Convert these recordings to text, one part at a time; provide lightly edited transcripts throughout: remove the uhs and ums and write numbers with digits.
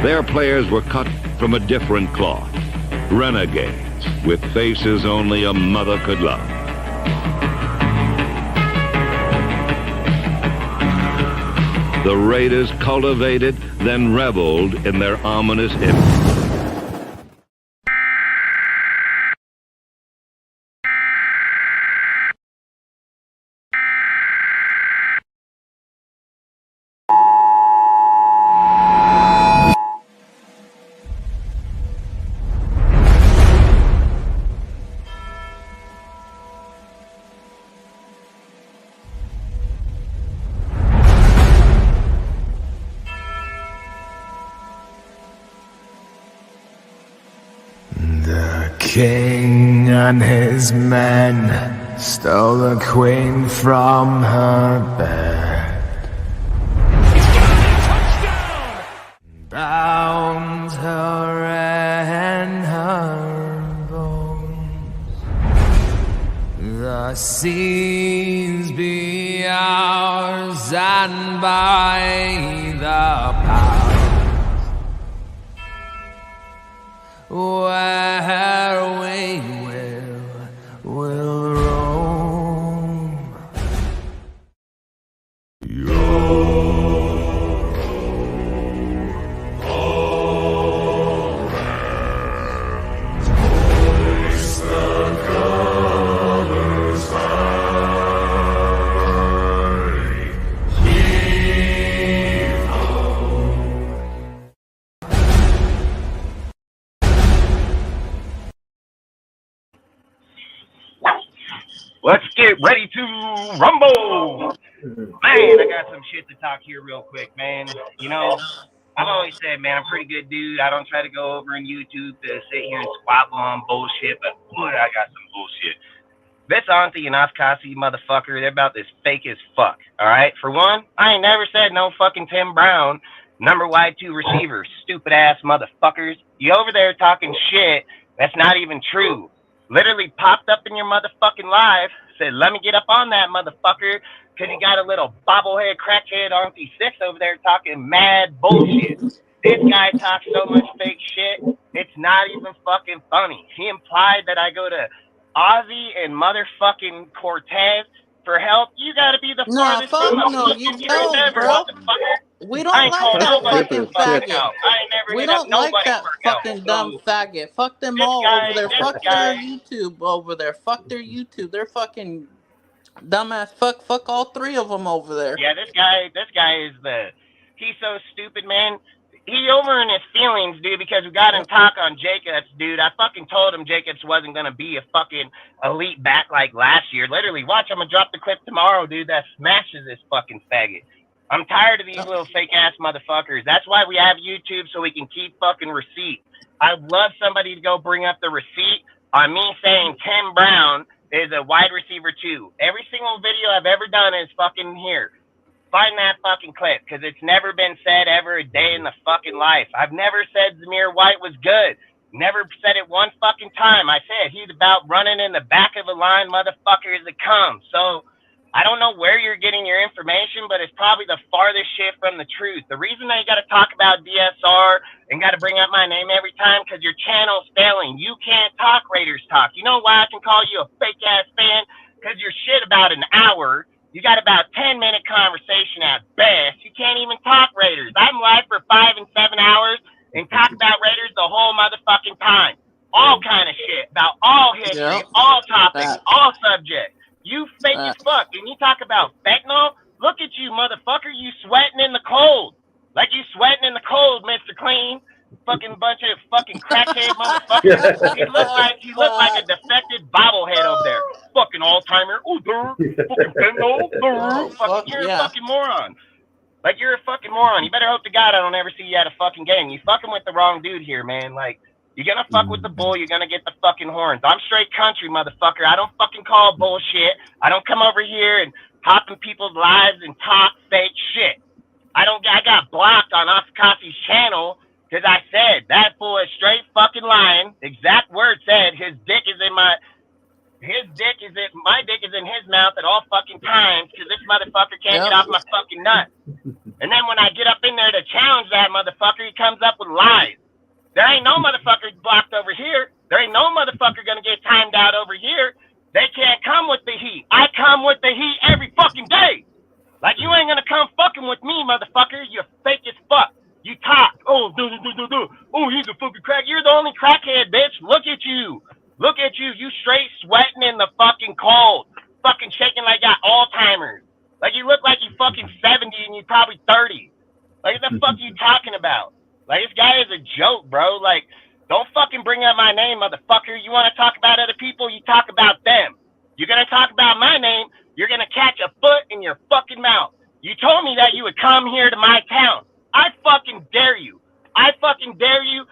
Their players were cut from a different cloth. Renegades with faces only a mother could love. The Raiders cultivated, then reveled in their ominous image. The king and his men stole the queen from her bed, bound her in her bones. The seas be ours, and by the power where we will roam. Hoist the colors high, heave ho. Let's get ready to rumble. Man, I got some shit to talk here real quick, man. You know, I've always said, man, I'm a pretty good dude. I don't try to go over on YouTube to sit here and squabble on bullshit, but boy, I got some bullshit. This Auntie and Afkasi motherfucker, they're about this fake as fuck, all right? For one, I ain't never said no fucking Tim Brown, number wide 2 receiver, stupid ass motherfuckers. You over there talking shit that's not even true. Literally popped up in your motherfucking live, said, let me get up on that motherfucker, because you got a little bobblehead crackhead Auntie 6 over there talking mad bullshit. This guy talks so much fake shit, it's not even fucking funny. He implied that I go to Ozzy and motherfucking Cortez for help. You gotta be the farthest from the no, you fucking don't, ever, bro. motherfucker. We don't like that fucking faggot. We don't like that fucking dumb faggot. Fuck them all over there. Fuck their YouTube over there. Fuck their YouTube. They're fucking dumbass. Fuck all 3 of them over there. Yeah, this guy is he's so stupid, man. He over in his feelings, dude, because we got him talk on Jacobs, dude. I fucking told him Jacobs wasn't gonna be a fucking elite back like last year. Literally, watch, I'm gonna drop the clip tomorrow, dude, that smashes this fucking faggot. I'm tired of these little fake ass motherfuckers. That's why we have YouTube, so we can keep fucking receipts. I'd love somebody to go bring up the receipt on me saying Tim Brown is a wide receiver 2. Every single video I've ever done is fucking here. Find that fucking clip, because it's never been said ever a day in the fucking life. I've never said Zamir White was good. Never said it one fucking time. I said he's about running in the back of the line, motherfucker, as it comes. So I don't know where you're getting your information, but it's probably the farthest shit from the truth. The reason that you got to talk about DSR and got to bring up my name every time, because your channel's failing. You can't talk Raiders talk. You know why I can call you a fake-ass fan? Because your shit about an hour. You got about 10-minute conversation at best. You can't even talk Raiders. I'm live for 5 and 7 hours and talk about Raiders the whole motherfucking time. All kind of shit about all history, all topics, all subjects. You fake as fuck. And you talk about fentanyl? Look at you, motherfucker. You sweating in the cold. Like you sweating in the cold, Mr. Clean. Fucking bunch of fucking crackhead motherfuckers. He looked like a defected bobblehead over there. Fucking all-timer. Ooh, fucking fentanyl. Fucking, you're a fucking moron. Like, you're a fucking moron. You better hope to God I don't ever see you at a fucking game. You fucking with the wrong dude here, man. Like, you're gonna fuck with the bull, you're gonna get the fucking horns. I'm straight country, motherfucker. I don't fucking call bullshit. I don't come over here and hop in people's lives and talk fake shit. I got blocked on Afkasi's channel because I said that fool is straight fucking lying. Exact word said my dick is in his mouth at all fucking times because this motherfucker can't get off my fucking nut. And then when I get up in there to challenge that motherfucker, he comes up with lies. There ain't no motherfucker blocked over here. There ain't no motherfucker gonna get timed out over here. They can't come with the heat. I come with the heat every fucking day. Like, you ain't gonna come fucking with me, motherfucker. You're fake as fuck. You talk. Oh, oh, he's a fucking crack. You're the only crackhead, bitch. Look at you. Look at you. You straight sweating in the fucking cold. Fucking shaking like you got Alzheimer's. Like, you look like you fucking 70 and you probably 30. Like, what the fuck are you talking about? Like, this guy is a joke, bro. Like, don't fucking bring up my name, motherfucker. You want to talk about other people, you talk about them. You're going to talk about my name, you're going to catch a foot in your fucking mouth. You told me that you would come here to my town. I fucking dare you. I fucking dare you.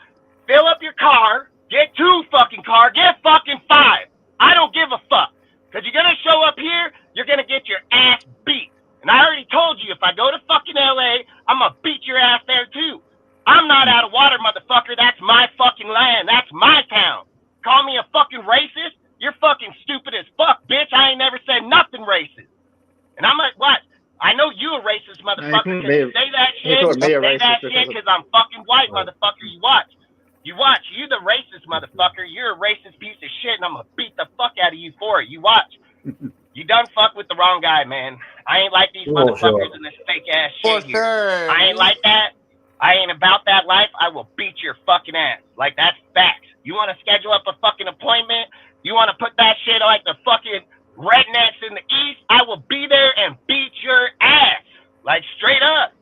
Fill up your car, get 2 fucking cars, get fucking 5. I don't give a fuck. Because you're going to show up here, you're going to get your ass beat. And I already told you, if I go to fucking LA, I'm going to beat your ass there too. I'm not out of water, motherfucker. That's my fucking land. That's my town. Call me a fucking racist? You're fucking stupid as fuck, bitch. I ain't never said nothing racist. And I'm like, what? I know you a racist, motherfucker, because you say that shit because I'm fucking white, motherfucker. You watch. You watch. You the racist, motherfucker. You're a racist piece of shit, and I'm going to beat the fuck out of you for it. You watch. You done fuck with the wrong guy, man. I ain't like these motherfuckers in this fake-ass shit here. Sure. I ain't like that. I ain't about that life. I will beat your fucking ass. Like, that's facts. You want to schedule up a fucking appointment? You want to put that shit like the fucking rednecks in the East? I will be there and beat your ass. Like, straight up.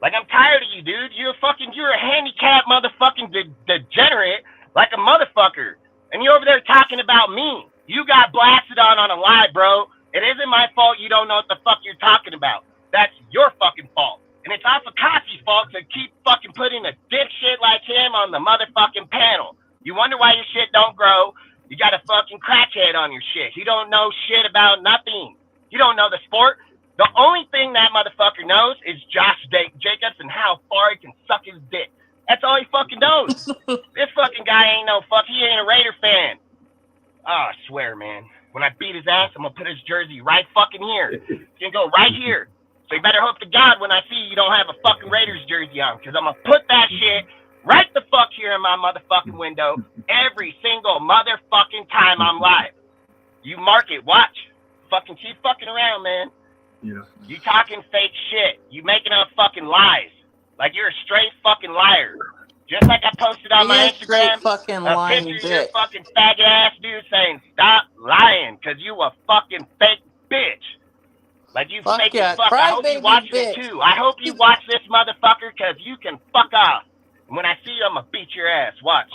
Like, I'm tired of you, dude. You're a handicapped motherfucking degenerate like a motherfucker. And you're over there talking about me. You got blasted on a lie, bro. It isn't my fault you don't know what the fuck you're talking about. That's your fucking fault. And it's Afakachi's fault to keep fucking putting a dipshit like him on the motherfucking panel. You wonder why your shit don't grow. You got a fucking crackhead on your shit. You don't know shit about nothing. You don't know the sport. The only thing that motherfucker knows is Josh Jacobs and how far he can suck his dick. That's all he fucking knows. This fucking guy ain't no fuck. He ain't a Raider fan. Oh, I swear, man. When I beat his ass, I'm gonna put his jersey right fucking here. He's gonna go right here. So you better hope to God when I see you don't have a fucking Raiders jersey on, because I'm going to put that shit right the fuck here in my motherfucking window every single motherfucking time I'm live. You mark it. Watch. Fucking keep fucking around, man. Yeah. You talking fake shit. You making up fucking lies. Like, you're a straight fucking liar. Just like I posted on my Instagram fucking a picture of your fucking faggot ass dude saying, stop lying, because you a fucking fake bitch. Like, you fuck fake yeah. as fuck. I hope you watch it too. I hope you watch this motherfucker, because you can fuck off. And when I see you, I'm going to beat your ass. Watch.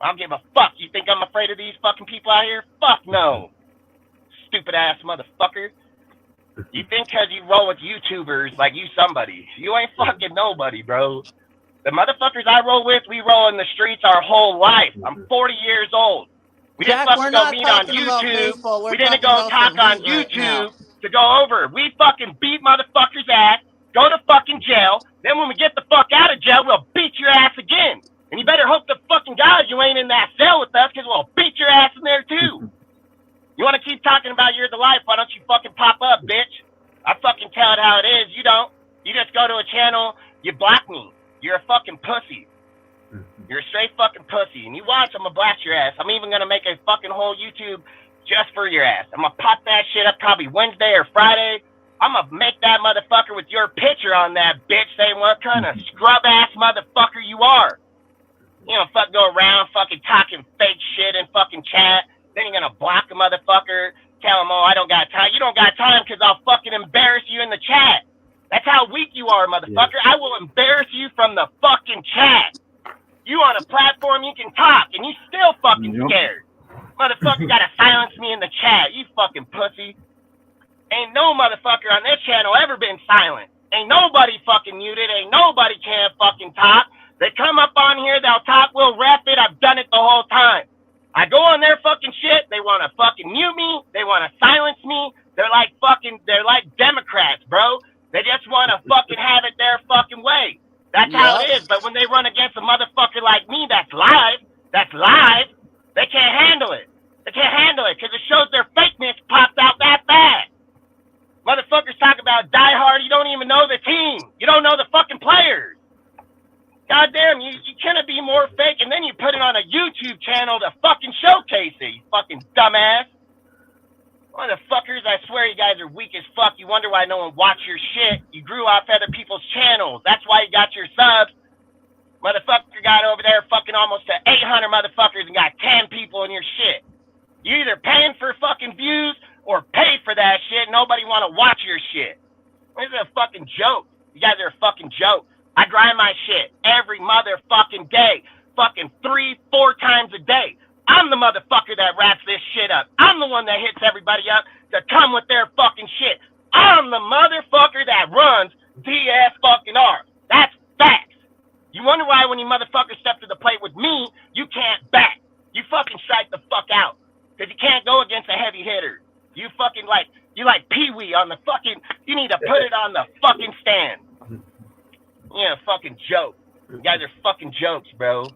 I don't give a fuck. You think I'm afraid of these fucking people out here? Fuck no. Stupid ass motherfucker. You think because you roll with YouTubers like you somebody. You ain't fucking nobody, bro. The motherfuckers I roll with, we roll in the streets our whole life. I'm 40 years old. We didn't fucking go meet on YouTube. We didn't go talk on YouTube to go over. We fucking beat motherfuckers' ass, go to fucking jail. Then when we get the fuck out of jail, we'll beat your ass again. And you better hope to fucking God you ain't in that cell with us, because we'll beat your ass in there too. You want to keep talking about you're the life, why don't you fucking pop up, bitch? I fucking tell it how it is. You don't. You just go to a channel, you block me. You're a fucking pussy. You're a straight fucking pussy. And you watch, I'm gonna blast your ass. I'm even gonna make a fucking whole YouTube just for your ass. I'm gonna pop that shit up probably Wednesday or Friday. I'm gonna make that motherfucker with your picture on that bitch saying what kind of scrub-ass motherfucker you are. You know, fuck go around fucking talking fake shit in fucking chat. Then you're gonna block a motherfucker, tell him, oh, I don't got time. You don't got time because I'll fucking embarrass you in the chat. That's how weak you are, motherfucker. Yeah. I will embarrass you from the fucking chat. You on a platform, you can talk, and you still fucking scared. Motherfucker gotta silence me in the chat, you fucking pussy. Ain't no motherfucker on this channel ever been silent. Ain't nobody fucking muted, ain't nobody can fucking talk. They come up on here, they'll talk, we'll rap it, I've done it the whole time. I go on their fucking shit, they wanna fucking mute me, they wanna silence me, they're like Democrats, bro. They just wanna fucking have it their fucking way. That's how it is, but when they run against a motherfucker like me that's live, they can't handle it. They can't handle it, because it shows their fakeness popped out that bad. Motherfuckers talk about Die Hard, you don't even know the team. Motherfuckers, I swear you guys are weak as fuck. You wonder why no one watched your shit. You grew off other people's channels. That's why you got your subs. Motherfucker got over there fucking almost to 800 motherfuckers and got 10 people in your shit. You either paying for fucking views or pay for that shit. Nobody want to watch your shit. This is a fucking joke. You guys are a fucking joke. I grind my shit every motherfucking day. Fucking 3-4 times a day. I'm the motherfucker that wraps this shit up. I'm the one that hits everybody up to come with their fucking shit. I'm the motherfucker that runs DS fucking R. That's facts. You wonder why when you motherfuckers step to the plate with me, you can't bat. You fucking strike the fuck out. Because you can't go against a heavy hitter. You fucking like Pee-wee on the fucking, you need to put it on the fucking stand. Yeah, fucking joke. You guys are fucking jokes, bro.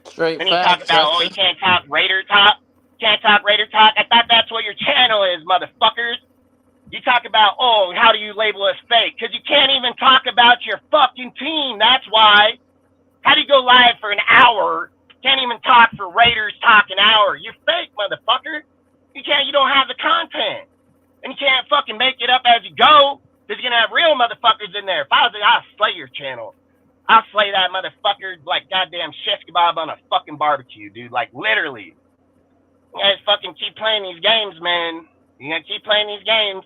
Straight and you talk about, you can't talk Raider talk. Can't talk Raider talk. I thought that's what your channel is, motherfuckers. You talk about, how do you label us fake? Because you can't even talk about your fucking team. That's why. How do you go live for an hour? Can't even talk for Raiders talk an hour. You're fake, motherfucker. You don't have the content. And you can't fucking make it up as you go. Because you're going to have real motherfuckers in there. If I was I'll slay your channel. I'll slay that motherfucker like goddamn chef kebab on a fucking barbecue, dude. Like, literally. You guys fucking keep playing these games, man. You gonna keep playing these games.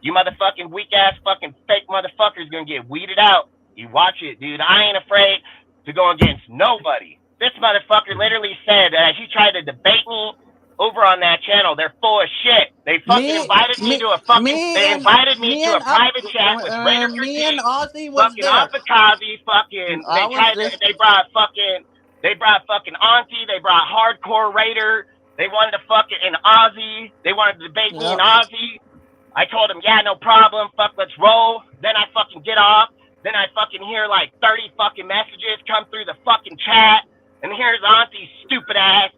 You motherfucking weak-ass fucking fake motherfuckers gonna get weeded out. You watch it, dude. I ain't afraid to go against nobody. This motherfucker literally said that he tried to debate me over on that channel. They're full of shit. They fucking invited me to a fucking. They invited me to a private chat with Raider me and Ozzy was fucking Afikazi, fucking. They brought fucking Auntie. They brought Hardcore Raider. They wanted to fucking and Ozzy. They wanted to debate me and Ozzy. I told him, yeah, no problem. Fuck, let's roll. Then I fucking get off. Then I fucking hear like 30 fucking messages come through the fucking chat. And here's Auntie's stupid ass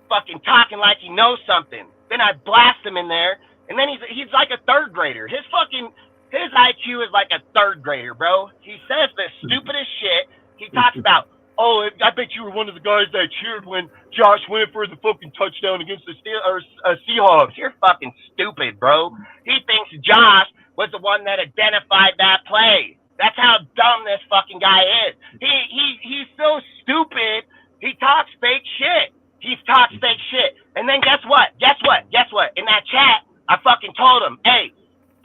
fucking talking like he knows something. Then I blast him in there. And then he's like a third grader. His IQ is like a third grader, bro. He says the stupidest shit. He talks about, I bet you were one of the guys that cheered when Josh went for the fucking touchdown against the Seahawks. You're fucking stupid, bro. He thinks Josh was the one that identified that play. That's how dumb this fucking guy is. He's so stupid. He talks fake shit. And then guess what? In that chat, I fucking told him, hey,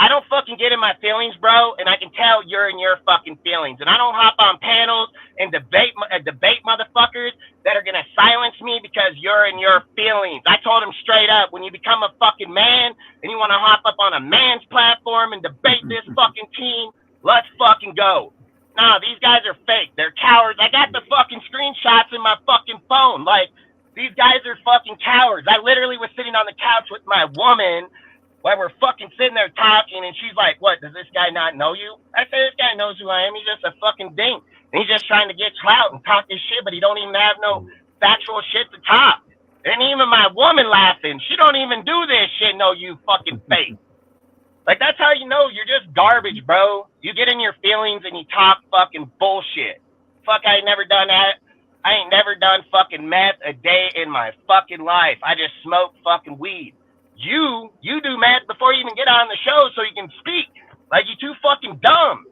I don't fucking get in my feelings, bro, and I can tell you're in your fucking feelings. And I don't hop on panels and debate motherfuckers that are going to silence me because you're in your feelings. I told him straight up, when you become a fucking man and you want to hop up on a man's platform and debate this fucking team, let's fucking go. No, these guys are fake. They're cowards. I got the fucking screenshots in my fucking phone. Like, these guys are fucking cowards. I literally was sitting on the couch with my woman while we're fucking sitting there talking, and she's like, what, does this guy not know you? I said, this guy knows who I am. He's just a fucking dink. And he's just trying to get clout and talk his shit, but he don't even have no factual shit to talk. And even my woman laughing. She don't even do this shit. No, you fucking fake. Like, that's how you know you're just garbage, bro. You get in your feelings and you talk fucking bullshit. Fuck, I ain't never done that. I ain't never done fucking meth a day in my fucking life. I just smoke fucking weed. You do meth before you even get on the show so you can speak. Like, you too fucking dumb.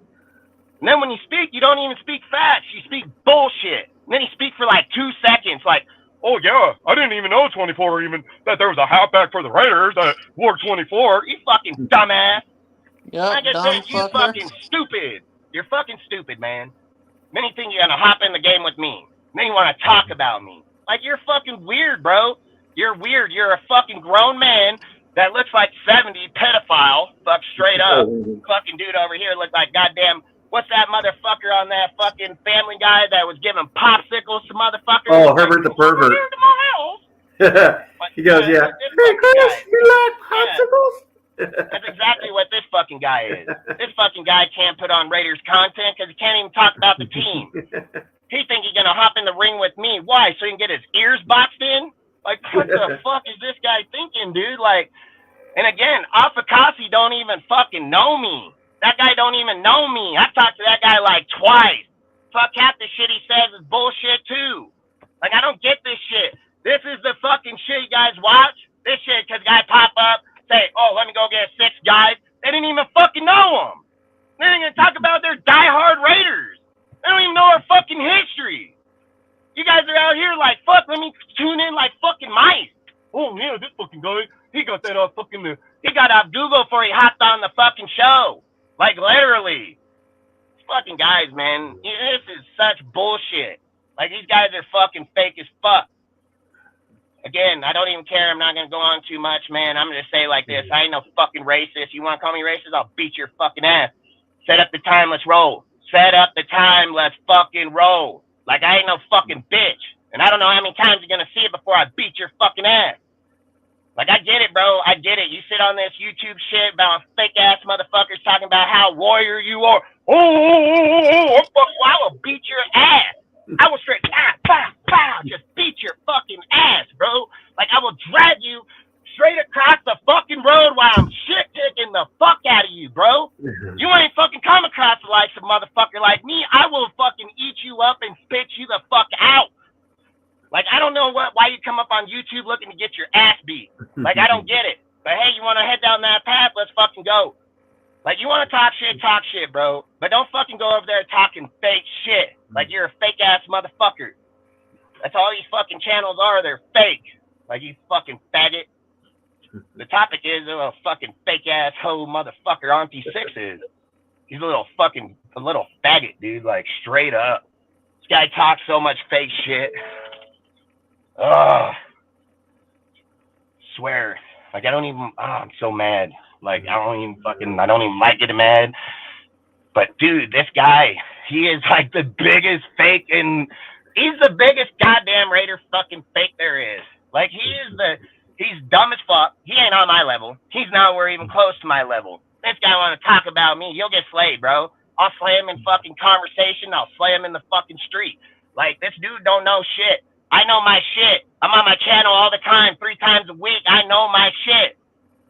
And then when you speak, you don't even speak facts. You speak bullshit. And then you speak for like 2 seconds, like, oh yeah, I didn't even know 24 even that there was a halfback for the Raiders that wore 24. You fucking dumbass. Yeah, like I said, you fucking stupid. You're fucking stupid, man. Then you think you're gonna hop in the game with me. And then you want to talk about me. Like, you're fucking weird, bro. You're weird. You're a fucking grown man that looks like 70, pedophile. Fuck straight up. Fucking dude over here looks like goddamn. What's that motherfucker on that fucking Family Guy that was giving popsicles to motherfuckers? Oh, Herbert the pervert. He goes, yeah. Hey, Chris, you like popsicles? That's exactly what this fucking guy is. This fucking guy can't put on Raiders content because he can't even talk about the team. He think he's gonna hop in the ring with me. Why? So he can get his ears boxed in? Like, what the fuck is this guy thinking, dude? Like, and again, Afikazi don't even fucking know me. That guy don't even know me. I've talked to that guy like twice. Fuck, half the shit he says is bullshit too. Like, I don't get this shit. This is the fucking shit you guys watch. This shit, cause guy pop up say, oh, let me go get 6 guys. They didn't even fucking know them. They ain't gonna talk about their diehard Raiders. They don't even know our fucking history. You guys are out here like, fuck, let me tune in like fucking mice. Oh, yeah, this fucking guy, he got that off fucking, he got off Google before he hopped on the fucking show. Like, literally. These fucking guys, man, this is such bullshit. Like, these guys are fucking fake as fuck. Again, I don't even care. I'm not going to go on too much, man. I'm going to say like this. I ain't no fucking racist. You want to call me racist? I'll beat your fucking ass. Set up the time. Let's roll. Set up the time. Let's fucking roll. Like, I ain't no fucking bitch. And I don't know how many times you're going to see it before I beat your fucking ass. Like, I get it, bro. I get it. You sit on this YouTube shit about fake-ass motherfuckers talking about how warrior you are. I will beat your ass. I will straight, just beat your fucking ass, bro. Like, I will drag you straight across the fucking road while I'm shit-kicking the fuck out of you, bro. You ain't fucking come across the likes of a motherfucker like me. I will fucking eat you up and spit you the fuck out. Like, I don't know why you come up on YouTube looking to get your ass beat. Like, I don't get it. But, hey, you want to head down that path? Let's fucking go. Like, you want to talk shit, bro. But don't fucking go over there talking fake shit. Like, you're a fake-ass motherfucker. That's all these fucking channels are. They're fake. Like, you fucking faggot. The topic is a fucking fake-ass hoe motherfucker Auntie Six is. He's a little faggot, dude. Like, straight up. This guy talks so much fake shit. Swear. Like, I don't even, I'm so mad. Like, I don't even like getting mad. But, dude, this guy, he is, like, the biggest fake, and he's the biggest goddamn Raider fucking fake there is. Like, he's dumb as fuck. He ain't on my level. He's nowhere even close to my level. This guy want to talk about me, you'll get slayed, bro. I'll slay him in fucking conversation. I'll slay him in the fucking street. Like, this dude don't know shit. I know my shit. I'm on my channel all the time, 3 times a week. I know my shit.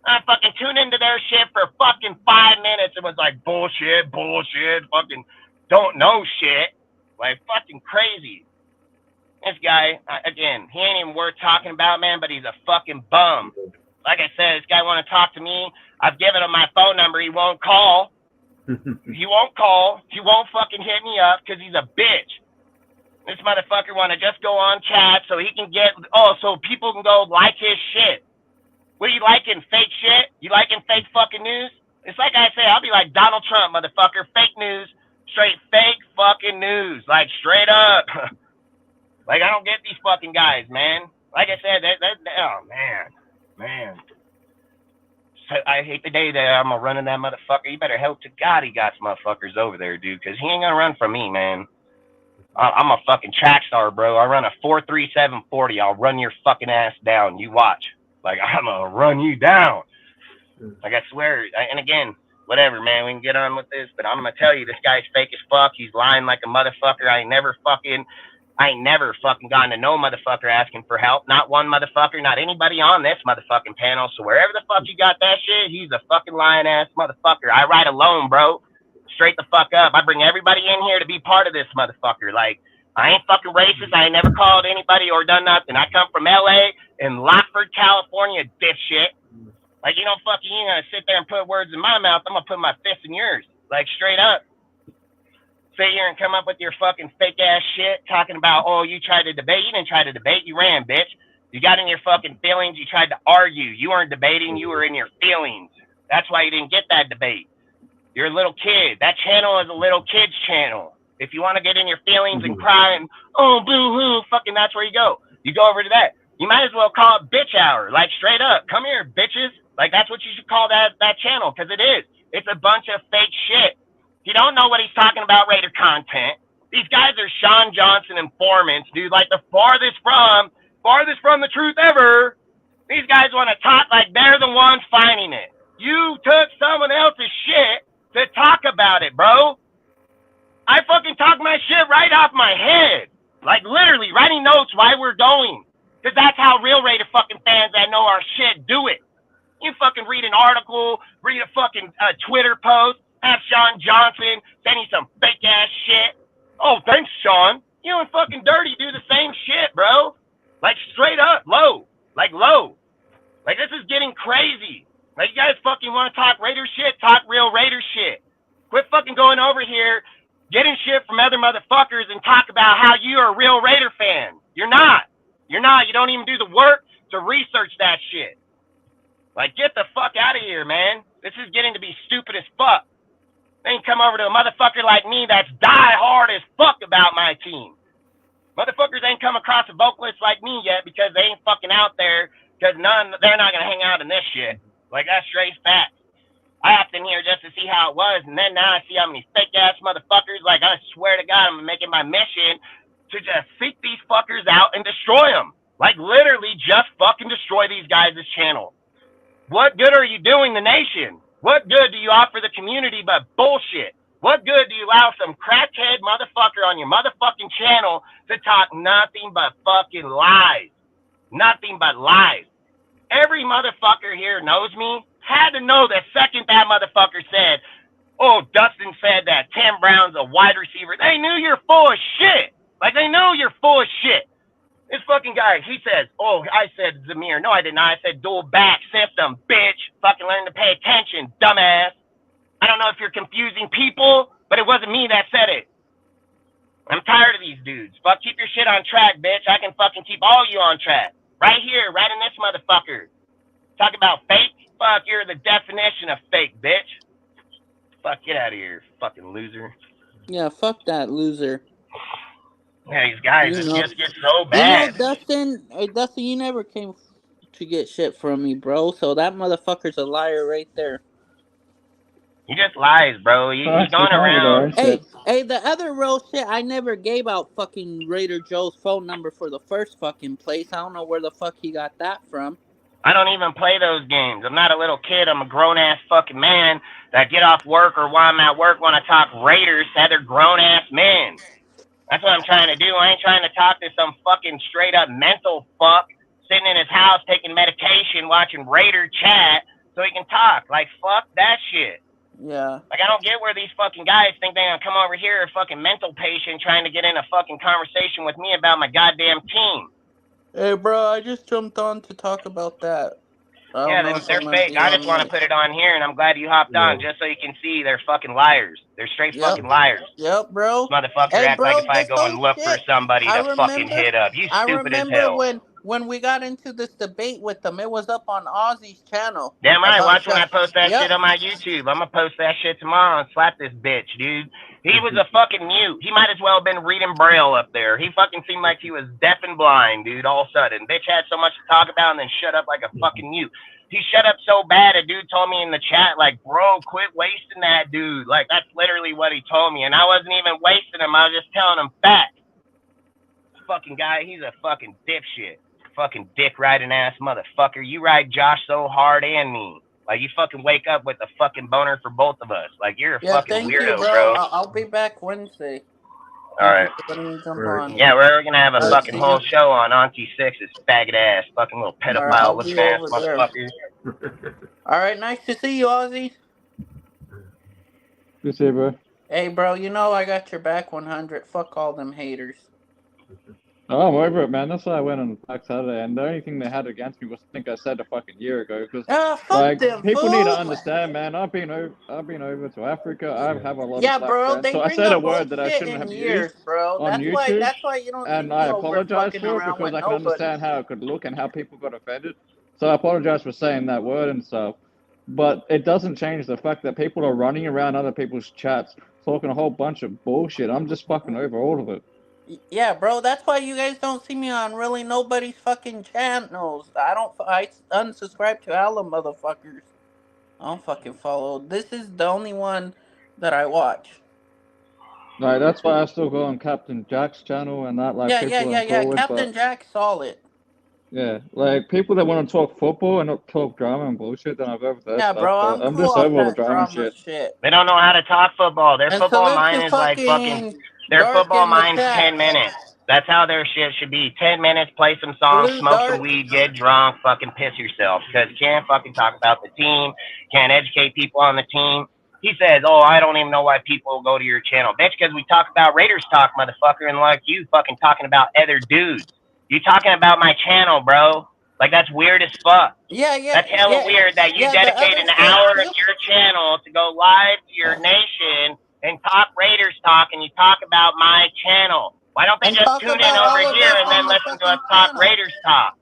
I fucking tune into their shit for fucking 5 minutes and was like, bullshit, fucking don't know shit. Like, fucking crazy. This guy, again, he ain't even worth talking about, man, but he's a fucking bum. Like I said, this guy want to talk to me. I've given him my phone number. He won't call. He won't call. He won't fucking hit me up because he's a bitch. This motherfucker want to just go on chat so he can get, so people can go like his shit. What are you liking, fake shit? You liking fake fucking news? It's like I say, I'll be like Donald Trump, motherfucker. Fake news, straight fake fucking news. Like, straight up. Like, I don't get these fucking guys, man. Like I said, oh, man. So I hate the day that I'm a running that motherfucker. You better hope to God he got some motherfuckers over there, dude, because he ain't gonna run from me, man. I'm a fucking track star, bro. I run a 4.3740. I'll run your fucking ass down. You watch. Like, I'm gonna run you down. Like, I swear. And again, whatever, man. We can get on with this, but I'm gonna tell you, this guy's fake as fuck. He's lying like a motherfucker. I ain't never fucking gotten to no motherfucker asking for help. Not one motherfucker, not anybody on this motherfucking panel. So wherever the fuck you got that shit, he's a fucking lying ass motherfucker. I ride alone, bro. Straight the fuck up. I bring everybody in here to be part of this motherfucker. Like, I ain't fucking racist. I ain't never called anybody or done nothing. I come from LA and Lockford, California, dipshit. Like, you know, fucking, you gonna sit there and put words in my mouth. I'm gonna put my fist in yours. Like, straight up. Sit here and come up with your fucking fake ass shit talking about, you tried to debate. You didn't try to debate. You ran, bitch. You got in your fucking feelings. You tried to argue. You weren't debating. You were in your feelings. That's why you didn't get that debate. You're a little kid. That channel is a little kid's channel. If you want to get in your feelings and cry and, boo-hoo, fucking that's where you go. You go over to that. You might as well call it bitch hour. Like, straight up. Come here, bitches. Like, that's what you should call that channel, because it is. It's a bunch of fake shit. You don't know what he's talking about, Raider content. These guys are Sean Johnson informants, dude. Like, the farthest from the truth ever. These guys want to talk like they're the ones finding it. You took someone else's shit to talk about it, bro. I fucking talk my shit right off my head. Like, literally, writing notes while we're going. Because that's how real Raider fucking fans that know our shit do it. You fucking read an article, read a fucking Twitter post, have Sean Johnson send you some fake-ass shit. Oh, thanks, Sean. You and fucking Dirty do the same shit, bro. Like, straight up, low. Like, low. Like, this is getting crazy. Like, you guys fucking want to talk Raider shit? Talk real Raider shit. Quit fucking going over here, getting shit from other motherfuckers and talk about how you are a real Raider fan. You're not. You're not. You don't even do the work to research that shit. Like, get the fuck out of here, man. This is getting to be stupid as fuck. They ain't come over to a motherfucker like me that's die hard as fuck about my team. Motherfuckers ain't come across a vocalist like me yet because they ain't fucking out there, because they're not gonna hang out in this shit. Like, that's straight fact. I hopped in here just to see how it was, and then now I see how many fake ass motherfuckers. Like, I swear to God, I'm making my mission to just seek these fuckers out and destroy them. Like, literally just fucking destroy these guys' channel. What good are you doing the nation? What good do you offer the community but bullshit? What good do you allow some crackhead motherfucker on your motherfucking channel to talk nothing but fucking lies? Nothing but lies. Every motherfucker here knows me. Had to know the second that motherfucker said, oh, Dustin said that Tim Brown's a wide receiver. They knew you're full of shit. Like, they know you're full of shit. This fucking guy, he says, oh, I said Zamir. No, I did not. I said dual back system, bitch. Fucking learn to pay attention, dumbass. I don't know if you're confusing people, but it wasn't me that said it. I'm tired of these dudes. Fuck, keep your shit on track, bitch. I can fucking keep all you on track. Right here, right in this motherfucker. Talk about fake? Fuck, you're the definition of fake, bitch. Fuck, get out of here, fucking loser. Yeah, fuck that loser. Yeah, these guys, it just get so bad. You know, Dustin, you never came to get shit from me, bro. So that motherfucker's a liar right there. He just lies, bro. He's going around. Hey, the other real shit, I never gave out fucking Raider Joe's phone number for the first fucking place. I don't know where the fuck he got that from. I don't even play those games. I'm not a little kid. I'm a grown-ass fucking man that get off work or while I'm at work when I talk Raiders to other grown-ass men. That's what I'm trying to do. I ain't trying to talk to some fucking straight-up mental fuck sitting in his house taking medication, watching Raider chat so he can talk. Like, fuck that shit. Yeah. Like, I don't get where these fucking guys think they're gonna come over here, a fucking mental patient, trying to get in a fucking conversation with me about my goddamn team. Hey, bro, I just jumped on to talk about that. Yeah, they're fake. I just want to put it on here, and I'm glad you hopped on just so you can see they're fucking liars. They're straight fucking liars. Yep, bro. This motherfucker act like if I go and look for somebody to fucking hit up. You stupid as hell. I remember when we got into this debate with them, it was up on Ozzy's channel. Damn right. Watch when I post that shit on my YouTube. I'm going to post that shit tomorrow and slap this bitch, dude. He was a fucking mute. He might as well have been reading Braille up there. He fucking seemed like he was deaf and blind, dude, all of a sudden. Bitch had so much to talk about and then shut up like a fucking mute. He shut up so bad, a dude told me in the chat, like, bro, quit wasting that dude. Like, that's literally what he told me. And I wasn't even wasting him. I was just telling him facts. This fucking guy, he's a fucking dipshit. Fucking dick riding ass motherfucker. You ride Josh so hard and me. Like, you fucking wake up with a fucking boner for both of us. Like, you're a fucking weirdo, bro. I'll be back Wednesday. All right. Yeah, we're gonna have a fucking whole show on Auntie Six's faggot ass, fucking little pedophile looking ass motherfucker. All right, nice to see you, Ozzy. Good to see you, bro. Hey, bro, you know I got your back 100. Fuck all them haters. Oh, I'm over it, man. That's why I went on Black Saturday, and the only thing they had against me was I think I said a fucking year ago. Because like people need to understand, man. I've been over to Africa. I have a lot of black friends. So I said a word that I shouldn't have used on YouTube, that's why you don't. And I apologize for it because I can understand how it could look and how people got offended. So I apologize for saying that word and stuff. But it doesn't change the fact that people are running around other people's chats talking a whole bunch of bullshit. I'm just fucking over all of it. Yeah, bro, that's why you guys don't see me on really nobody's fucking channels. I unsubscribe to all the motherfuckers. I don't fucking follow. This is the only one that I watch. Right, that's why I still go on Captain Jack's channel and that. Like, yeah. Captain Jack's solid. Yeah, like people that want to talk football and not talk drama and bullshit, then I'll go with that. Yeah, bro, I'm just over all the drama shit. They don't know how to talk football. Their football mind is like fucking. Their football mind's 10 minutes. That's how their shit should be. 10 minutes, play some songs, smoke some weed, get drunk, fucking piss yourself. Because you can't fucking talk about the team, can't educate people on the team. He says, oh, I don't even know why people go to your channel. Bitch, because we talk about Raiders talk, motherfucker, and like you fucking talking about other dudes. You talking about my channel, bro. Like, that's weird as fuck. Yeah, yeah. That's hella weird that you dedicate an hour of your channel to go live to your nation and talk Raiders talk, and you talk about my channel. Why don't they just tune in over here and then listen to us talk Raiders talk?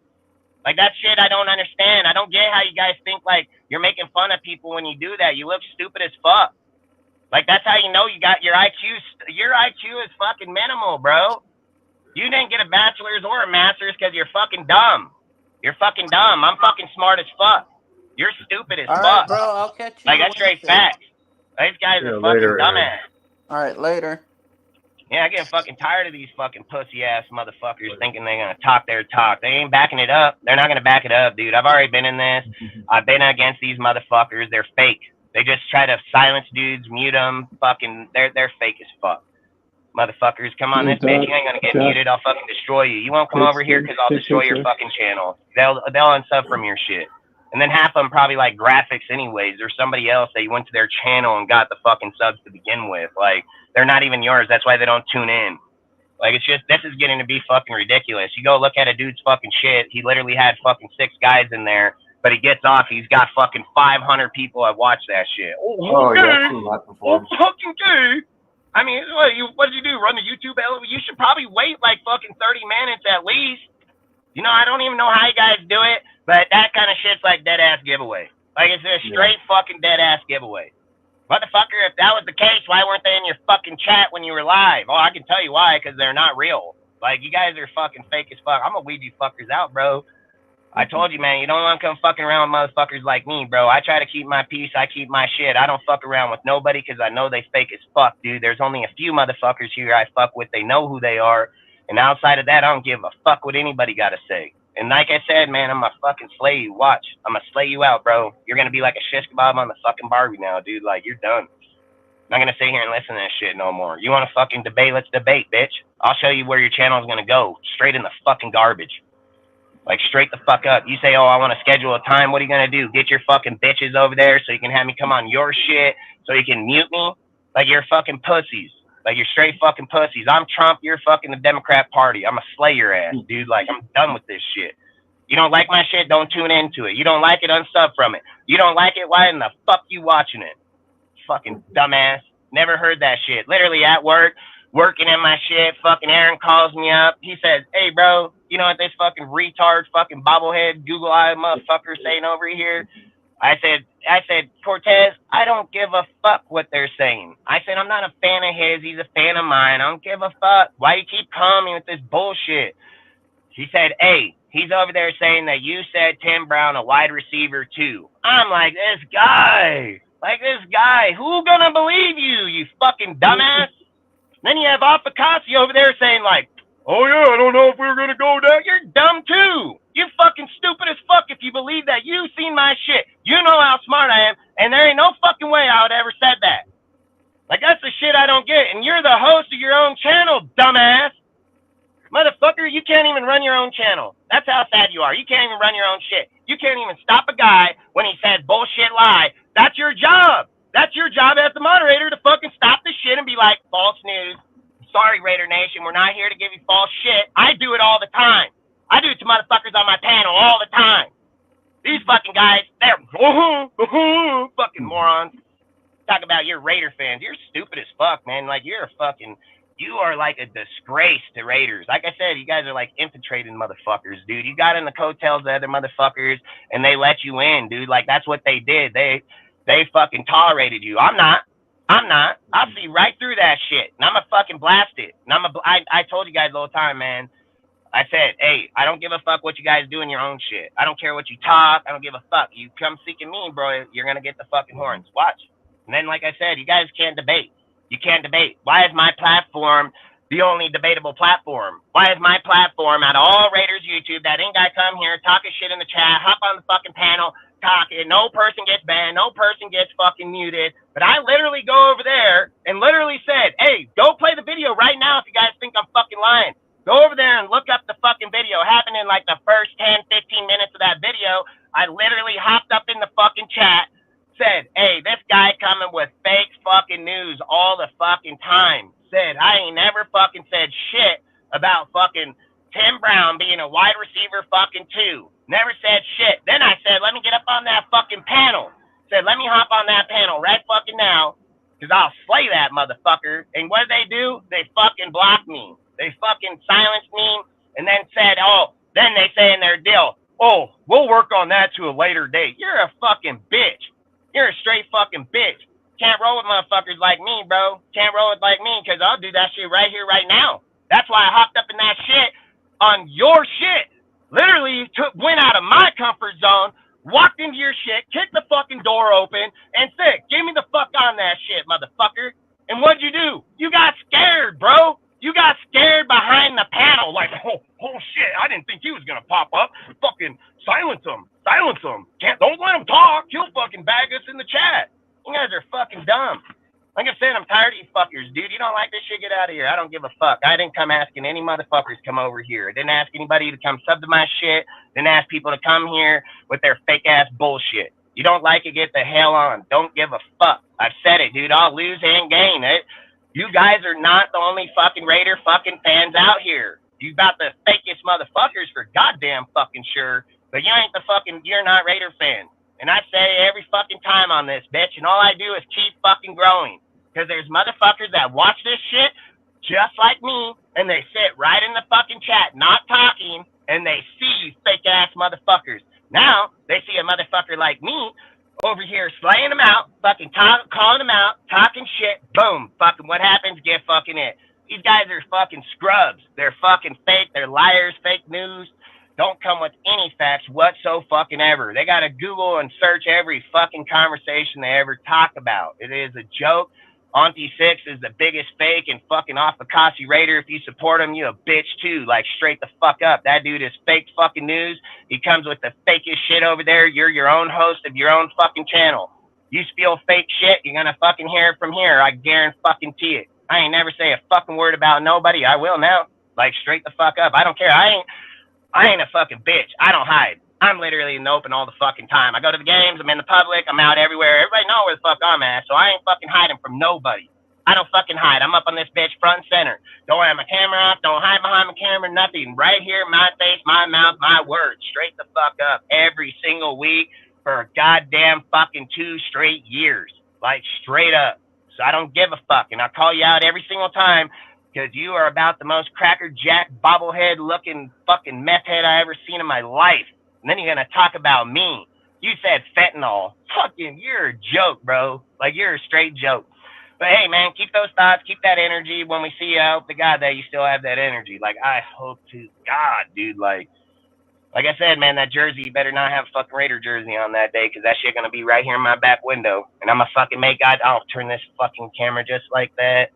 Like, that shit I don't understand. I don't get how you guys think, like, you're making fun of people when you do that. You look stupid as fuck. Like, that's how you know you got your IQ. Your IQ is fucking minimal, bro. You didn't get a bachelor's or a master's because you're fucking dumb. You're fucking dumb. I'm fucking smart as fuck. You're stupid as fuck. All right, bro. I'll catch you. Like, that's straight facts. These guys are fucking dumbass. All right, later. Yeah, I get fucking tired of these fucking pussy-ass motherfuckers thinking they're going to talk their talk. They ain't backing it up. They're not going to back it up, dude. I've already been in this. I've been against these motherfuckers. They're fake. They just try to silence dudes, mute them. Fucking, they're fake as fuck. Motherfuckers, come on this bitch. You ain't going to get muted. I'll fucking destroy you. You won't come over here because I'll destroy your fucking channel. They'll unsub from your shit. And then half of them probably like graphics anyways, or somebody else that you went to their channel and got the fucking subs to begin with. Like, they're not even yours. That's why they don't tune in. Like, it's just, this is getting to be fucking ridiculous. You go look at a dude's fucking shit. He literally had fucking 6 guys in there, but he gets off. He's got fucking 500 people that watch that shit. Oh, yeah, I've seen that before. Oh, fucking gay. I mean, what did you do? Run the YouTube? You should probably wait like fucking 30 minutes at least. You know, I don't even know how you guys do it, but that kind of shit's like dead-ass giveaway. Like, it's a straight fucking dead-ass giveaway. Motherfucker, if that was the case, why weren't they in your fucking chat when you were live? Oh, I can tell you why, because they're not real. Like, you guys are fucking fake as fuck. I'm gonna weed you fuckers out, bro. I told you, man, you don't want to come fucking around with motherfuckers like me, bro. I try to keep my peace. I keep my shit. I don't fuck around with nobody because I know they fake as fuck, dude. There's only a few motherfuckers here I fuck with. They know who they are. And outside of that, I don't give a fuck what anybody got to say. And like I said, man, I'm gonna fucking slay you. Watch. I'm gonna slay you out, bro. You're gonna be like a shish kebab on the fucking Barbie now, dude. Like, you're done. I'm not gonna sit here and listen to this shit no more. You wanna fucking debate? Let's debate, bitch. I'll show you where your channel is gonna go. Straight in the fucking garbage. Like, straight the fuck up. You say, oh, I want to schedule a time. What are you gonna do? Get your fucking bitches over there so you can have me come on your shit so you can mute me? Like, you're fucking pussies. Like, you're straight fucking pussies. I'm Trump. You're fucking the Democrat Party. I'm gonna slay your ass, dude. Like, I'm done with this shit. You don't like my shit? Don't tune into it. You don't like it? Unsub from it. You don't like it? Why in the fuck you watching it? Fucking dumbass. Never heard that shit. Literally at work, working in my shit. Fucking Aaron calls me up. He says, hey, bro, you know what this fucking retard, fucking bobblehead, Google Eye motherfucker saying over here? I said, Cortez, I don't give a fuck what they're saying. I said, I'm not a fan of his. He's a fan of mine. I don't give a fuck. Why do you keep coming with this bullshit? She said, hey, he's over there saying that you said Tim Brown a wide receiver too. I'm like, this guy. Who gonna believe you, you fucking dumbass? Then you have Afakasi over there saying like, oh yeah, I don't know if we were gonna go down. You're dumb too. You're fucking stupid as fuck if you believe that. You've seen my shit. You know how smart I am, and there ain't no fucking way I would ever said that. Like, that's the shit I don't get. And you're the host of your own channel, dumbass. Motherfucker, you can't even run your own channel. That's how sad you are. You can't even run your own shit. You can't even stop a guy when he said bullshit lie. That's your job. That's your job as the moderator, to fucking stop the shit and be like, false news. Sorry, Raider Nation, we're not here to give you false shit. I do it all the time. I do it to motherfuckers on my panel all the time. These fucking guys, they're fucking morons. Talk about your Raider fans. You're stupid as fuck, man. Like, you are like a disgrace to Raiders. Like I said, you guys are like infiltrating motherfuckers, dude. You got in the coattails of other motherfuckers and they let you in, dude. Like, that's what they did. They fucking tolerated you. I'm not. I'll see right through that shit. And I'm a fucking blast it. And I told you guys all the time, man. I said, hey, I don't give a fuck what you guys do in your own shit. I don't care what you talk. I don't give a fuck. You come seeking me, bro, you're going to get the fucking horns. Watch. And then, like I said, you guys can't debate. You can't debate. Why is my platform the only debatable platform? Why is my platform out of all Raiders YouTube that ain't got to come here, talking shit in the chat, hop on the fucking panel, talking, no person gets banned, no person gets fucking muted. But I literally go over there and literally said, hey, go play the video right now if you guys think I'm fucking lying. Go over there and look up the fucking video. Happened in like the first 10, 15 minutes of that video. I literally hopped up in the fucking chat, said, hey, this guy coming with fake fucking news all the fucking time. Said, I ain't never fucking said shit about fucking Tim Brown being a wide receiver fucking 2. Never said shit. Then I said, let me get up on that fucking panel. Said, let me hop on that panel right fucking now, because I'll slay that motherfucker. And what did they do? They fucking blocked me. They fucking silenced me and then said, oh, then they say in their deal, oh, we'll work on that to a later date. You're a fucking bitch. You're a straight fucking bitch. Can't roll with motherfuckers like me, bro. Can't roll with like me, because I'll do that shit right here, right now. That's why I hopped up in that shit on your shit. Literally went out of my comfort zone, walked into your shit, kicked the fucking door open, and said, give me the fuck on that shit, motherfucker. And what'd you do? You got scared, bro. You got scared behind the panel. Like, oh shit, I didn't think he was gonna pop up. Fucking silence him. Silence him. Don't let him talk. He'll fucking bag us in the chat. You guys are fucking dumb. Like I said, I'm tired of you fuckers, dude. You don't like this shit, get out of here. I don't give a fuck. I didn't come asking any motherfuckers to come over here. I didn't ask anybody to come sub to my shit. Didn't ask people to come here with their fake ass bullshit. You don't like it, get the hell on. Don't give a fuck. I've said it, dude. I'll lose and gain it. You guys are not the only fucking Raider fucking fans out here. You got the fakest motherfuckers for goddamn fucking sure, but you're not Raider fans. And I say every fucking time on this, bitch, and all I do is keep fucking growing. Because there's motherfuckers that watch this shit just like me, and they sit right in the fucking chat, not talking, and they see you fake-ass motherfuckers. Now, they see a motherfucker like me over here slaying them out, fucking calling them out, talking shit, boom, fucking what happens, get fucking it. These guys are fucking scrubs. They're fucking fake. They're liars, fake news. Don't come with any facts whatsoever. They gotta Google and search every fucking conversation they ever talk about. It is a joke. Auntie Six is the biggest fake and fucking off the Kasi Raider. If you support him, you a bitch too. Like straight the fuck up. That dude is fake fucking news. He comes with the fakest shit over there. You're your own host of your own fucking channel. You spill fake shit, you're gonna fucking hear it from here. I guarantee it. I ain't never say a fucking word about nobody. I will now. Like straight the fuck up. I don't care. I ain't a fucking bitch. I don't hide. I'm literally in the open all the fucking time. I go to the games, I'm in the public, I'm out everywhere. Everybody know where the fuck I'm at, so I ain't fucking hiding from nobody. I don't fucking hide. I'm up on this bitch front and center. Don't have my camera off, don't hide behind my camera, nothing. Right here, my face, my mouth, my words. Straight the fuck up every single week for a goddamn fucking 2 straight years. Like straight up. So I don't give a fuck, and I call you out every single time because you are about the most crackerjack, bobblehead looking fucking meth head I ever seen in my life. And then you're going to talk about me. You said fentanyl. Fucking, you're a joke, bro. Like, you're a straight joke. But, hey, man, keep those thoughts. Keep that energy. When we see you, I hope to God that you still have that energy. Like, I hope to God, dude. Like I said, man, that jersey, you better not have a fucking Raider jersey on that day because that shit going to be right here in my back window. And I'm going to fucking make God, I'll turn this fucking camera just like that.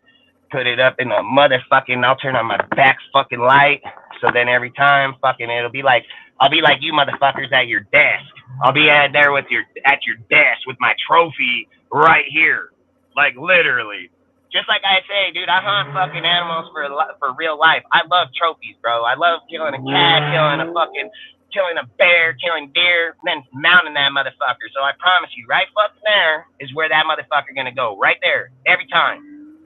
Put it up in a motherfucking, I'll turn on my back fucking light. So then every time, fucking, it'll be like, I'll be like you motherfuckers at your desk. I'll be at your desk with my trophy right here. Like, literally. Just like I say, dude, I hunt fucking animals for real life. I love trophies, bro. I love killing a cat, killing a bear, killing deer, and then mounting that motherfucker. So I promise you, right fucking there is where that motherfucker gonna go. Right there. Every time.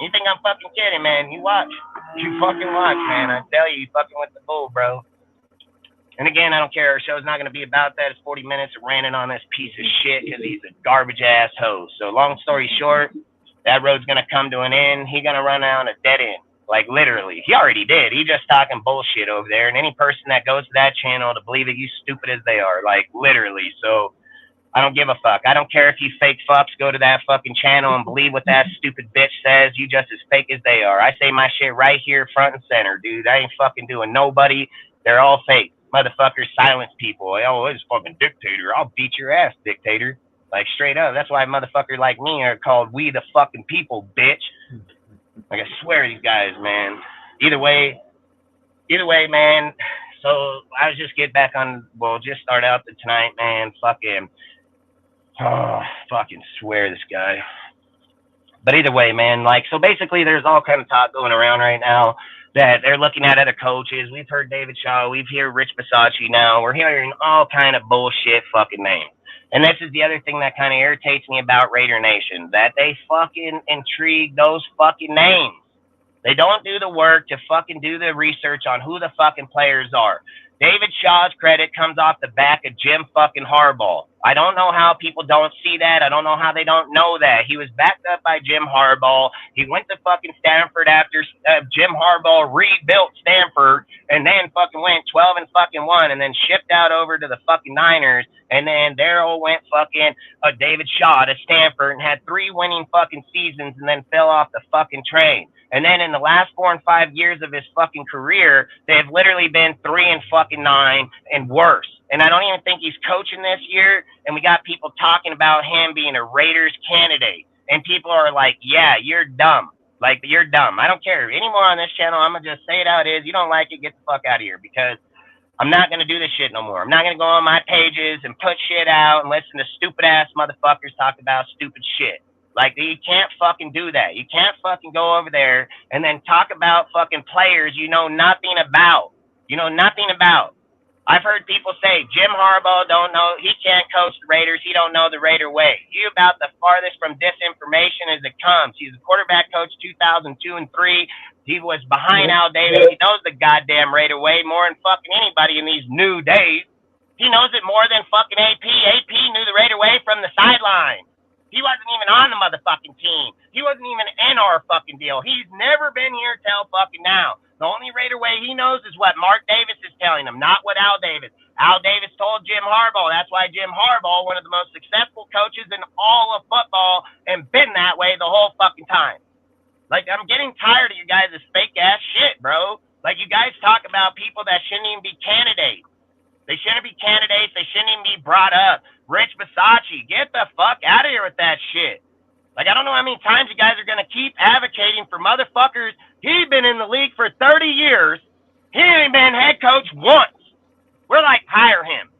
You think I'm fucking kidding, man? You watch. You fucking watch, man. I tell you, fucking with the bull, bro. And again, I don't care. Our show's not going to be about that. It's 40 minutes of ranting on this piece of shit because he's a garbage-ass host. So long story short, that road's going to come to an end. He's going to run out a dead end. Like, literally. He already did. He just talking bullshit over there. And any person that goes to that channel to believe it, you stupid as they are. Like, literally. So I don't give a fuck. I don't care if you fake fucks go to that fucking channel and believe what that stupid bitch says. You just as fake as they are. I say my shit right here, front and center, dude. I ain't fucking doing nobody. They're all fake. Motherfuckers silence people. Oh, it's fucking dictator. I'll beat your ass, dictator. Like, straight up. That's why motherfuckers like me are called we the fucking people, bitch. Like, I swear to these guys, man. Either way, man. So I was just get back on, well, just start out the tonight, man. Fucking swear this guy. But either way, man, like, so basically there's all kind of talk going around right now that they're looking at other coaches. We've heard David Shaw. We've heard Rich Bisaccia now. We're hearing all kind of bullshit fucking names. And this is the other thing that kind of irritates me about Raider Nation, that they fucking intrigue those fucking names. They don't do the work to fucking do the research on who the fucking players are. David Shaw's credit comes off the back of Jim fucking Harbaugh. I don't know how people don't see that. I don't know how they don't know that. He was backed up by Jim Harbaugh. He went to fucking Stanford after Jim Harbaugh rebuilt Stanford, and then fucking went 12-1, and then shipped out over to the fucking Niners. And then Darryl went fucking David Shaw to Stanford and had 3 winning fucking seasons, and then fell off the fucking train. And then in the last 4 and 5 years of his fucking career, they have literally been 3-9 and worse. And I don't even think he's coaching this year. And we got people talking about him being a Raiders candidate. And people are like, yeah, you're dumb. Like, you're dumb. I don't care anymore on this channel. I'm going to just say it how it is. You don't like it, get the fuck out of here, because I'm not going to do this shit no more. I'm not going to go on my pages and put shit out and listen to stupid ass motherfuckers talk about stupid shit. Like, you can't fucking do that. You can't fucking go over there and then talk about fucking players you know nothing about. You know nothing about. I've heard people say, Jim Harbaugh don't know, he can't coach the Raiders, he don't know the Raider way. You about the farthest from disinformation as it comes. He's a quarterback coach 2002 and 3. He was behind Al Davis. He knows the goddamn Raider way more than fucking anybody in these new days. He knows it more than fucking AP. AP knew the Raider way from the sideline. He wasn't even on the motherfucking team. He wasn't even in our fucking deal. He's never been here till fucking now. The only Raider way he knows is what Mark Davis is telling him, not what Al Davis. Al Davis told Jim Harbaugh. That's why Jim Harbaugh, one of the most successful coaches in all of football, and been that way the whole fucking time. Like, I'm getting tired of you guys' fake ass shit, bro. Like, you guys talk about people that shouldn't even be candidates. They shouldn't be candidates. They shouldn't even be brought up. Rich Bisaccia, get the fuck out of here with that shit. Like, I don't know how many times you guys are going to keep advocating for motherfuckers. He's been in the league for 30 years. He ain't been head coach once. We're like, hire him.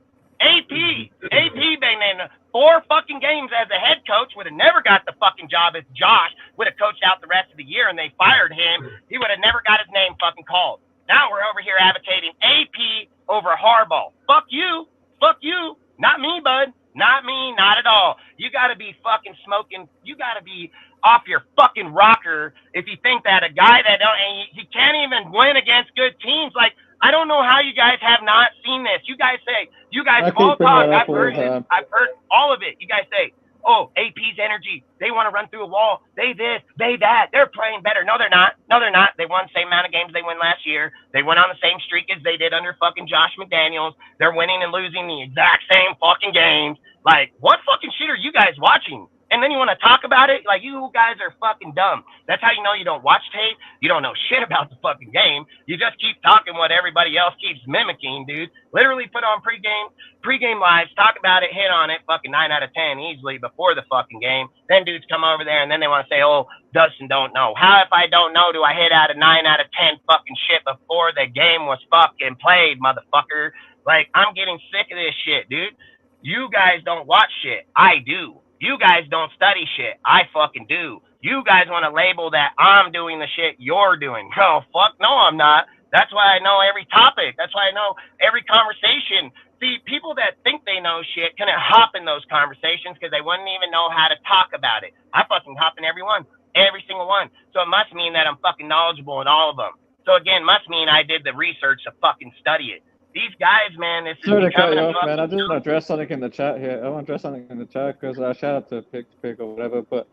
AP been in 4 fucking games as a head coach, would have never got the fucking job if Josh would have coached out the rest of the year and they fired him. He would have never got his name fucking called. Now we're over here advocating AP over Harbaugh. Fuck you. Fuck you. Not me, bud. Not me. Not at all. You got to be fucking smoking. You got to be off your fucking rocker if you think that a guy that don't, and he can't even win against good teams. Like, I don't know how you guys have not seen this. You guys say, you guys all talk. I've heard it. I've heard all of it. You guys say, oh, AP's energy. They want to run through a wall. They this, they that. They're playing better. No, they're not. No, they're not. They won the same amount of games they won last year. They went on the same streak as they did under fucking Josh McDaniels. They're winning and losing the exact same fucking games. Like, what fucking shit are you guys watching? And then you want to talk about it? Like, you guys are fucking dumb. That's how you know you don't watch tape. You don't know shit about the fucking game. You just keep talking what everybody else keeps mimicking, dude. Literally put on pregame lives, talk about it, hit on it, fucking 9 out of 10 easily before the fucking game. Then dudes come over there and then they want to say, oh, Dustin don't know. How if I don't know do I hit out of 9 out of 10 fucking shit before the game was fucking played, motherfucker? Like, I'm getting sick of this shit, dude. You guys don't watch shit. I do. You guys don't study shit. I fucking do. You guys want to label that I'm doing the shit you're doing. Oh, fuck no, I'm not. That's why I know every topic. That's why I know every conversation. See, people that think they know shit can hop in those conversations because they wouldn't even know how to talk about it. I fucking hop in every one. Every single one. So it must mean that I'm fucking knowledgeable in all of them. So again, must mean I did the research to fucking study it. These guys, man, this is Sorry to cut you off, man. I just want to address something in the chat here. I want to address something in the chat because shout out to Pick or whatever. But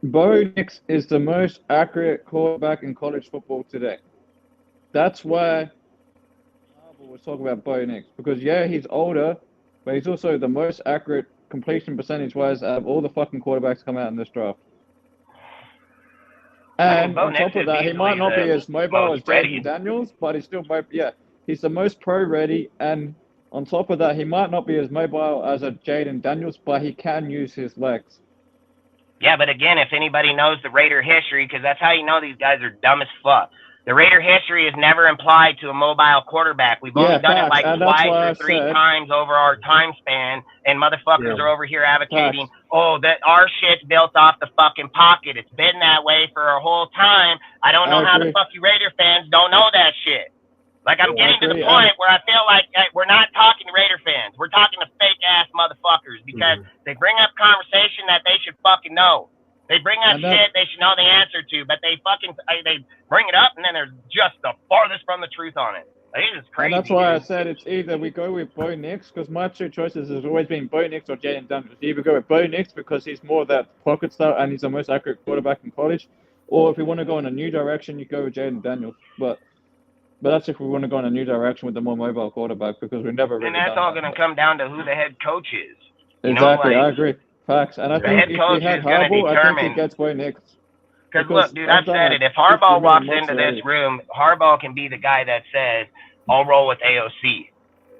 Bo Nix is the most accurate quarterback in college football today. That's why we're talking about Bo Nix because yeah, he's older, but he's also the most accurate completion percentage-wise out of all the fucking quarterbacks come out in this draft. And on top of that, he might not be as mobile as Jaden Daniels, but he's still he's the most pro-ready, and on top of that, he might not be as mobile as a Jaden Daniels, but he can use his legs. Yeah, but again, if anybody knows the Raider history, because that's how you know these guys are dumb as fuck. The Raider history is never implied to a mobile quarterback. We've only done it like twice or 3 times over our time span, and motherfuckers are over here advocating, that our shit's built off the fucking pocket. It's been that way for a whole time. I don't know how the fuck you Raider fans don't know that shit. Like, I'm getting to the point where I feel like we're not talking to Raider fans. We're talking to fake-ass motherfuckers because they bring up conversation that they should fucking know. They bring up shit they should know the answer to, but they bring it up and then they're just the farthest from the truth on it. Like, it's crazy. And that's why I said it's either we go with Bo Nix, because my two choices has always been Bo Nix or Jayden Daniels. You either go with Bo Nix because he's more that pocket style and he's the most accurate quarterback in college, or if we want to go in a new direction, you go with Jayden Daniels. But that's if we want to go in a new direction with the more mobile quarterback, because we've never really. And that's all going to come down to who the head coach is. Exactly, I agree. Facts. And I think if we had Harbaugh, I think he gets Bo Nix. Because look, dude, I've said it. If Harbaugh walks into this room, Harbaugh can be the guy that says, "I'll roll with AOC."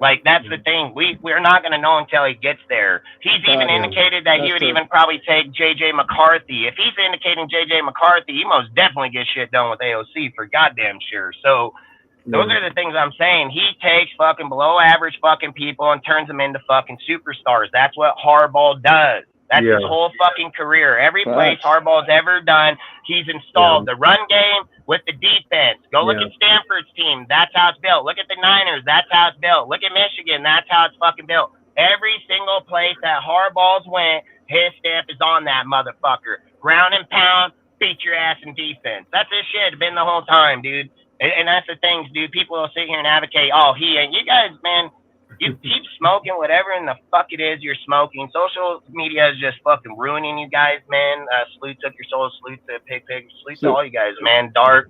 Like, that's the thing. We're not going to know until he gets there. He's even indicated that he would even probably take J.J. McCarthy. If he's indicating J.J. McCarthy, he most definitely gets shit done with AOC for goddamn sure. So those are the things I'm saying. He takes fucking below average fucking people and turns them into fucking superstars. That's what Harbaugh does. That's his whole fucking career. Every place Harbaugh's ever done, he's installed the run game with the defense. Go look at Stanford's team. That's how it's built. Look at the Niners. That's how it's built. Look at Michigan. That's how it's fucking built. Every single place that Harbaugh's went, his stamp is on that motherfucker. Ground and pound, beat your ass in defense. That's his shit. Been the whole time, dude. And that's the things, dude. People will sit here and advocate, you guys, man, you keep smoking whatever in the fuck it is you're smoking. Social media is just fucking ruining you guys, man. Salute Took Your Soul, salute to Pig, salute to all you guys, man. Dark,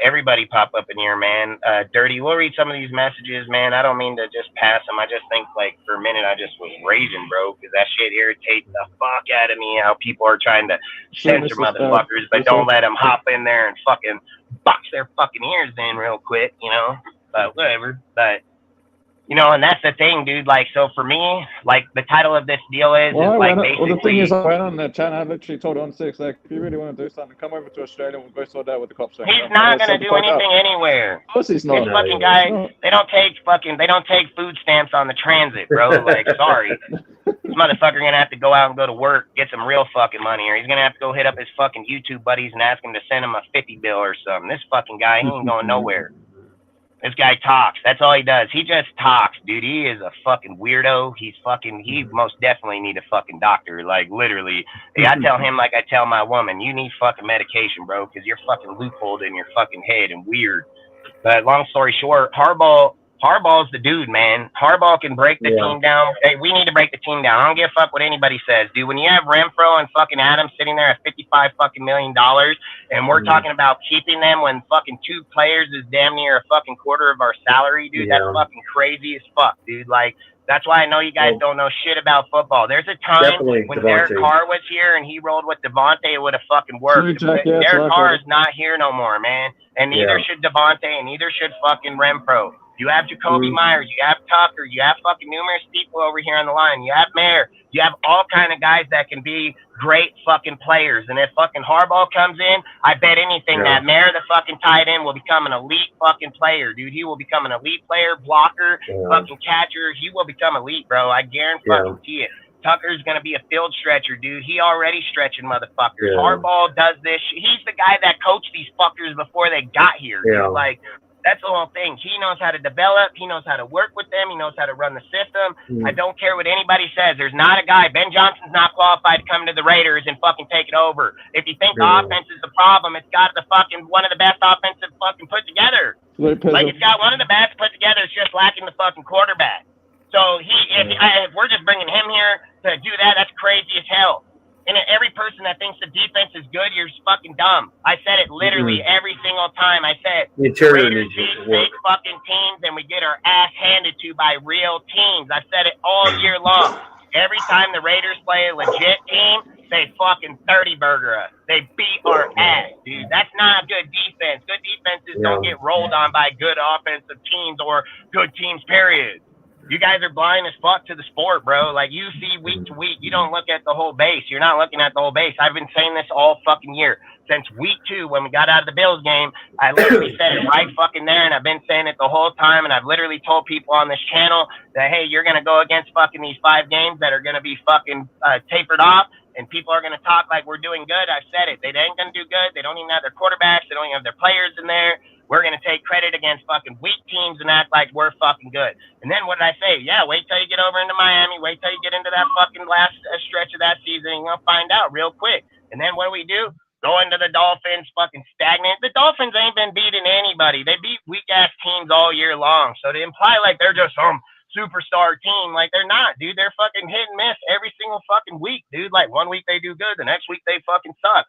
everybody pop up in here, man. Dirty, we'll read some of these messages, man. I don't mean to just pass them. I just think, like, for a minute, I just was raging, bro, because that shit irritates the fuck out of me, how people are trying to censor motherfuckers, but don't let them hop in there and fucking box their fucking ears in real quick, but whatever. But and that's the thing, dude. Like, so for me, like, the title of this deal is basically. Well, the thing is, I went on the channel. I literally told On Six, like, if you really want to do something, come over to Australia. We'll go sort that with the cops. He's not gonna do anything anywhere. Of course he's not. This fucking guy. They don't take food stamps on the transit, bro. Like, sorry. This motherfucker gonna have to go out and go to work, get some real fucking money, or he's gonna have to go hit up his fucking YouTube buddies and ask him to send him a 50 bill or something. This fucking guy, he ain't going nowhere. This guy talks. That's all he does. He just talks, dude. He is a fucking weirdo. He most definitely need a fucking doctor. Like, literally. I tell him like I tell my woman, you need fucking medication, bro, because you're fucking loopholed in your fucking head and weird. But long story short, Harbaugh's the dude, man. Harbaugh can break the team down. Hey, we need to break the team down. I don't give a fuck what anybody says, dude. When you have Renfro and fucking Adams sitting there at $55 fucking million, and we're talking about keeping them when fucking 2 players is damn near a fucking quarter of our salary, dude, that's fucking crazy as fuck, dude. Like, that's why I know you guys don't know shit about football. There's a time when Derek Carr was here and he rolled with Devontae, it would have fucking worked. Derek Carr is not here no more, man. And neither should Devontae, and neither should fucking Renfro. You have Jacoby Myers, you have Tucker, you have fucking numerous people over here on the line. You have Mayer, you have all kind of guys that can be great fucking players. And if fucking Harbaugh comes in, I bet anything that Mayer, the fucking tight end, will become an elite fucking player, dude. He will become an elite player, blocker, fucking catcher. He will become elite, bro. I guarantee it. Tucker's going to be a field stretcher, dude. He already stretching motherfuckers. Harbaugh does this. He's the guy that coached these fuckers before they got here, dude. Like, that's the whole thing. He knows how to develop. He knows how to work with them. He knows how to run the system. I don't care what anybody says. There's not a guy. Ben Johnson's not qualified to come to the Raiders and fucking take it over. If you think the offense is the problem, it's got the fucking one of the best offensive fucking put together. Like, it's got one of the best put together. It's just lacking the fucking quarterback. So if we're just bringing him here to do that, that's crazy as hell. And every person that thinks the defense is good, you're fucking dumb. I said it literally every single time. I said, Raiders beat fake fucking teams and we get our ass handed to by real teams. I said it all year long. Every time the Raiders play a legit team, they fucking 30-burger us. They beat our ass, dude. That's not good defense. Good defenses don't get rolled on by good offensive teams or good teams, period. You guys are blind as fuck to the sport, bro. Like, you see week to week. You don't look at the whole base. You're not looking at the whole base. I've been saying this all fucking year. Since week 2, when we got out of the Bills game, I literally said it right fucking there, and I've been saying it the whole time, and I've literally told people on this channel that, hey, you're going to go against fucking these 5 games that are going to be fucking tapered off, and people are going to talk like we're doing good. I've said it. They ain't going to do good. They don't even have their quarterbacks. They don't even have their players in there. We're going to take credit against fucking weak teams and act like we're fucking good. And then what did I say? Yeah, wait till you get over into Miami. Wait till you get into that fucking last stretch of that season. And you're going to find out real quick. And then what do? Go into the Dolphins, fucking stagnant. The Dolphins ain't been beating anybody. They beat weak-ass teams all year long. So to imply like they're just some superstar team, like they're not, dude. They're fucking hit and miss every single fucking week, dude. Like one week they do good, the next week they fucking suck.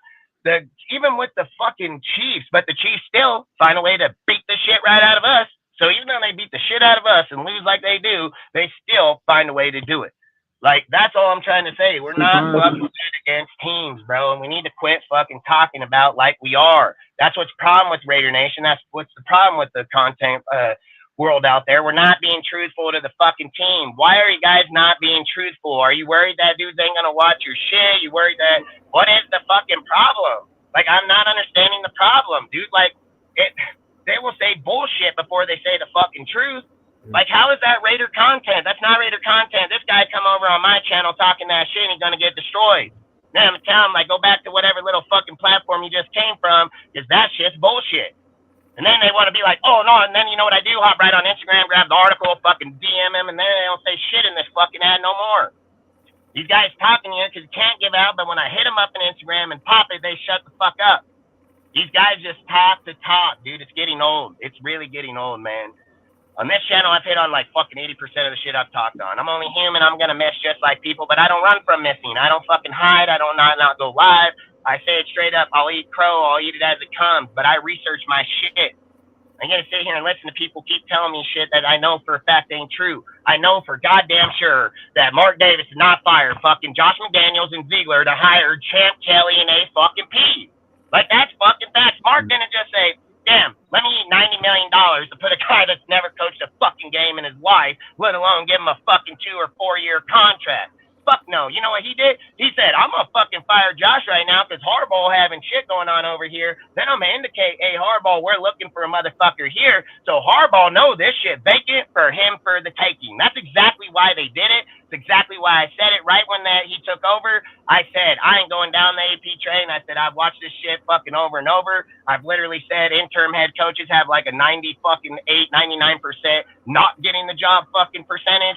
Even with the fucking Chiefs, but the Chiefs still find a way to beat the shit right out of us. So even though they beat the shit out of us and lose like they do, they still find a way to do it. Like, that's all I'm trying to say. We're not fucking good against teams, bro, and we need to quit fucking talking about like we are. That's what's the problem with Raider Nation. That's what's the problem with the content world out there. We're not being truthful to the fucking team. Why are you guys not being truthful? Are you worried that dudes ain't gonna watch your shit? You worried that, what is the fucking problem? Like, I'm not understanding the problem, dude. Like, they will say bullshit before they say the fucking truth. Like, how is that Raider content? That's not Raider content. This guy come over on my channel talking that shit and he's gonna get destroyed. Then I'm gonna tell him, like, go back to whatever little fucking platform you just came from, because that shit's bullshit. And then they want to be like, oh, no, and then you know what I do? Hop right on Instagram, grab the article, fucking DM him, and then they don't say shit in this fucking ad no more. These guys talking to you because you can't give out, but when I hit them up on Instagram and pop it, they shut the fuck up. These guys just talk to talk, dude. It's getting old. It's really getting old, man. On this channel, I've hit on like fucking 80% of the shit I've talked on. I'm only human. I'm going to miss just like people, but I don't run from missing. I don't fucking hide. I don't not go live. I say it straight up. I'll eat crow. I'll eat it as it comes, but I research my shit. I'm going to sit here and listen to people keep telling me shit that I know for a fact ain't true. I know for goddamn sure that Mark Davis did not fire fucking Josh McDaniels and Ziegler to hire Champ Kelly and A. Like, that's fucking facts. Mark didn't just say, damn, let me eat $90 million to put a guy that's never coached a fucking game in his life, let alone give him a fucking 2 or 4 year contract. Fuck no. You know what he did? He said, I'm going to fucking fire Josh right now because Harbaugh having shit going on over here. Then I'm going to indicate, hey, Harbaugh, we're looking for a motherfucker here. So Harbaugh know this shit vacant for him for the taking. That's exactly why they did it. It's exactly why I said it right when he took over. I said, I ain't going down the AP train. I said, I've watched this shit fucking over and over. I've literally said interim head coaches have like a 99% not getting the job fucking percentage.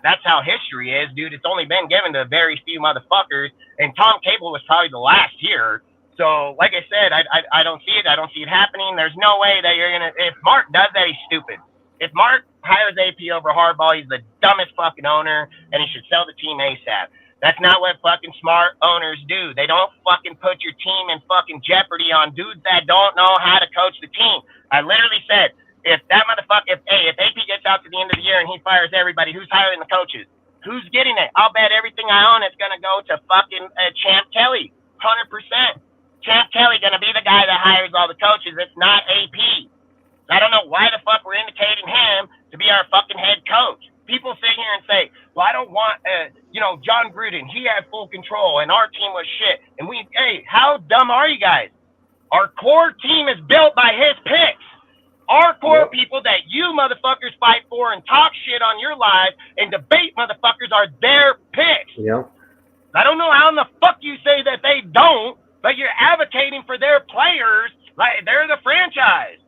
That's how history is, dude. It's only been given to very few motherfuckers. And Tom Cable was probably the last here. So, like I said, I don't see it. I don't see it happening. There's no way that you're going to, if Mark does that, he's stupid. If Mark hires AP over Harbaugh, he's the dumbest fucking owner, and he should sell the team ASAP. That's not what fucking smart owners do. They don't fucking put your team in fucking jeopardy on dudes that don't know how to coach the team. I literally said, if that motherfucker, if AP gets out to the end of the year and he fires everybody, who's hiring the coaches? Who's getting it? I'll bet everything I own it's going to go to fucking Champ Kelly, 100%. Champ Kelly going to be the guy that hires all the coaches. It's not AP. I don't know why the fuck we're indicating him to be our fucking head coach. People sit here and say, well, I don't want, John Gruden. He had full control, and our team was shit. And hey, how dumb are you guys? Our core team is built by his picks. Our core people that you motherfuckers fight for and talk shit on your live and debate motherfuckers are their picks. Yep. I don't know how in the fuck you say that they don't, but you're advocating for their players like they're the franchise.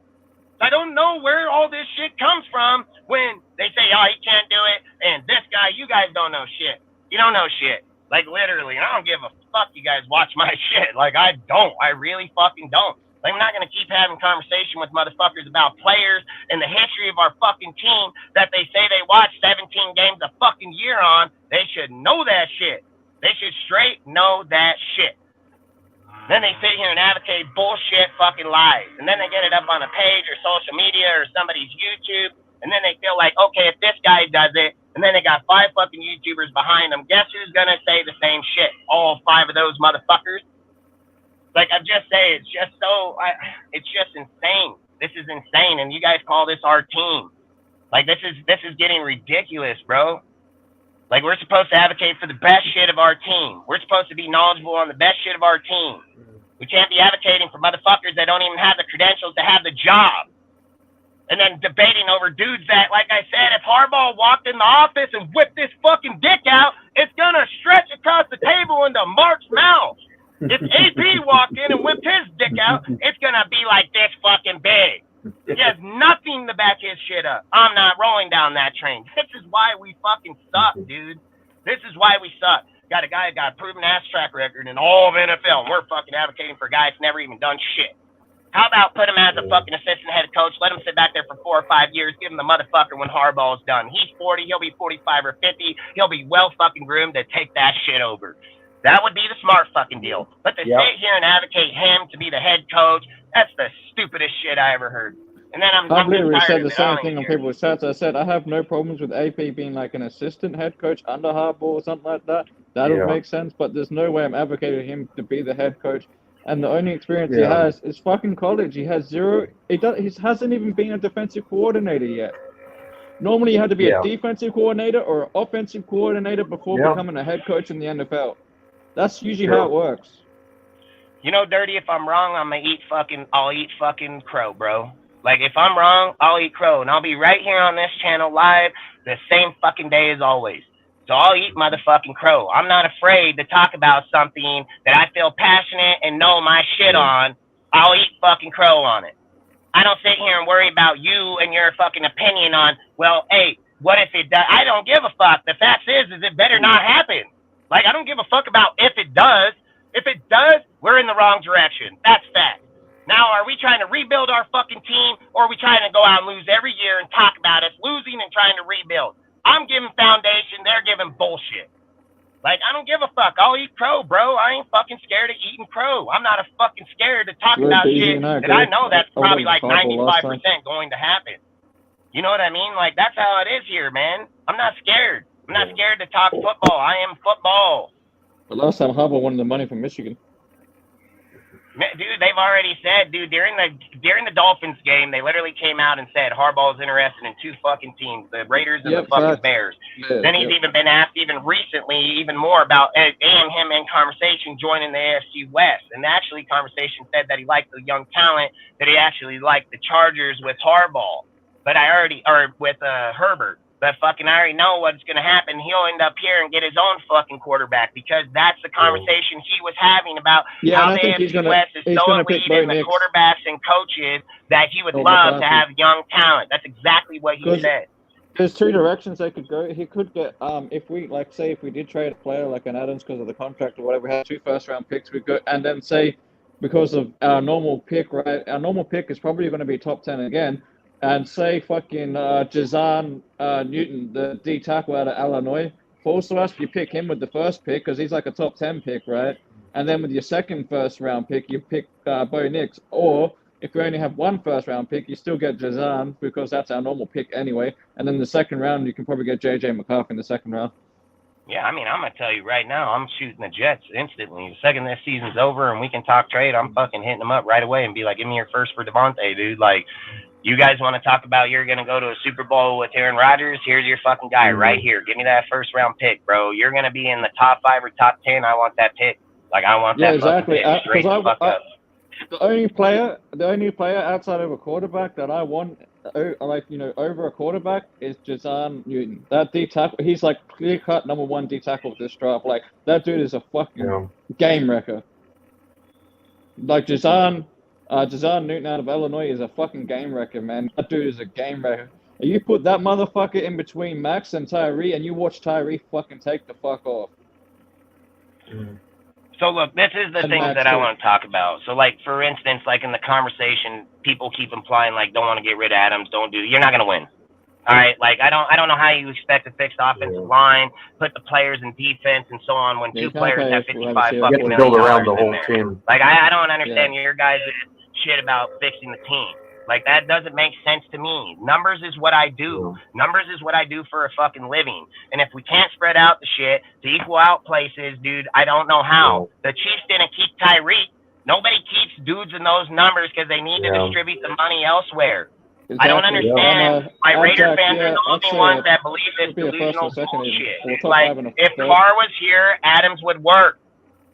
I don't know where all this shit comes from when they say, oh, he can't do it, and this guy, you guys don't know shit. You don't know shit. Like, literally, I don't give a fuck you guys watch my shit. Like, I don't. I really fucking don't. Like, I'm not going to keep having conversation with motherfuckers about players and the history of our fucking team that they say they watch 17 games a fucking year on. They should know that shit. They should straight know that shit. Then they sit here and advocate bullshit fucking lies. And then they get it up on a page or social media or somebody's YouTube. And then they feel like, okay, if this guy does it, and then they got 5 fucking YouTubers behind them, guess who's going to say the same shit? All 5 of those motherfuckers. Like, I'm just saying, it's just it's just insane. This is insane. And you guys call this our team. Like, this is getting ridiculous, bro. Like, we're supposed to advocate for the best shit of our team. We're supposed to be knowledgeable on the best shit of our team. We can't be advocating for motherfuckers that don't even have the credentials to have the job. And then debating over dudes that, like I said, if Harbaugh walked in the office and whipped this fucking dick out, it's going to stretch across the table into Mark's mouth. If AP walked in and whipped his dick out, it's going to be like this fucking big. He has nothing to back his shit up. I'm not rolling down that train. This is why we fucking suck, dude. This is why we suck. Got a guy that got a proven ass track record in all of NFL, and we're fucking advocating for a guy that's never even done shit. How about put him as a fucking assistant head coach, let him sit back there for 4 or 5 years, give him the motherfucker when Harbaugh's done. He's 40, he'll be 45 or 50, he'll be well fucking groomed to take that shit over. That would be the smart fucking deal. But to sit here and advocate him to be the head coach, that's the stupidest shit I ever heard. And then I've literally said the same thing on people's chats. I said I have no problems with AP being like an assistant head coach under Harbaugh or something like that. That would make sense, but there's no way I'm advocating him to be the head coach. And the only experience he has is fucking college. He has zero. He hasn't even been a defensive coordinator yet. Normally, you had to be a defensive coordinator or an offensive coordinator before becoming a head coach in the NFL. That's usually how it works. You know, Dirty, if I'm wrong, I'll eat fucking crow, bro. Like, if I'm wrong, I'll eat crow. And I'll be right here on this channel live the same fucking day as always. So I'll eat motherfucking crow. I'm not afraid to talk about something that I feel passionate and know my shit on. I'll eat fucking crow on it. I don't sit here and worry about you and your fucking opinion on, well, hey, what if it does? I don't give a fuck. The fact is it better not happen. Like, I don't give a fuck about if it does. If it does, we're in the wrong direction. That's fact. Now, are we trying to rebuild our fucking team, or are we trying to go out and lose every year and talk about us losing and trying to rebuild? I'm giving foundation. They're giving bullshit. Like, I don't give a fuck. I'll eat crow, bro. I ain't fucking scared of eating crow. I'm not fucking scared to talk about shit that I know that's probably like 95% going to happen. You know what I mean? Like, that's how it is here, man. I'm not scared. I'm not scared to talk football. I am football. The last time Harbaugh won the money from Michigan. Dude, they've already said, dude, during the Dolphins game, they literally came out and said Harbaugh's interested in 2 fucking teams, the Raiders and the fucking Bears. Then he's even been asked even recently, even more about and him in conversation joining the AFC West. And actually, conversation said that he liked the young talent, that he actually liked the Chargers with Harbaugh, with Herbert. But fucking, I already know what's going to happen. He'll end up here and get his own fucking quarterback, because that's the conversation he was having about how the AFC West is so elite in the quarterbacks and coaches that he would love to have young talent. That's exactly what he said. There's 2 directions they could go. He could get, if we did trade a player like an Adams because of the contract or whatever, we had 2 first-round picks, we go, and then say, because of our normal pick, right? Our normal pick is probably going to be top 10 again. And say fucking Jazan Newton, the D tackle out of Illinois, falls to us. You pick him with the first pick because he's like a top 10 pick, right? And then with your second first-round pick, you pick Bo Nix. Or if you only have 1 first-round pick, you still get Jazan because that's our normal pick anyway. And then the second round, you can probably get J.J. McCarthy in the second round. Yeah, I mean, I'm going to tell you right now, I'm shooting the Jets instantly. The second this season's over and we can talk trade, I'm fucking hitting them up right away and be like, give me your first for Devontae, dude. Like, you guys want to talk about you're going to go to a Super Bowl with Aaron Rodgers? Here's your fucking guy right here. Give me that first-round pick, bro. You're going to be in the top 5 or top 10. I want that pick. Like, I want that exactly. fucking pick straight the fuck up. The only player outside of a quarterback that I want, over a quarterback is Jazan Newton. That D tackle, he's like clear-cut number 1 D tackle of this draft. Like, that dude is a fucking game wrecker. Like, Jazan Newton out of Illinois is a fucking game wrecker, man. That dude is a game wrecker. You put that motherfucker in between Max and Tyree, and you watch Tyree fucking take the fuck off. So, look, this is the thing that I want to talk about. So, like, for instance, like in the conversation, people keep implying, like, don't want to get rid of Adams, you're not going to win. All right? Like, I don't know how you expect to fix the offensive line, put the players in defense and so on when 2 players have 55 fucking million to build around the whole there. team. Like, I don't understand your guys' shit about fixing the team. Like, that doesn't make sense to me. Numbers is what I do. Numbers is what I do for a fucking living. And if we can't spread out the shit to equal out places, dude, I don't know how. The Chiefs didn't keep Tyreek. Nobody keeps dudes in those numbers because they need to distribute the money elsewhere. Exactly. I don't understand why Raider fans are the only ones that believe this delusional bullshit. Like, if Carr was here, Adams would work.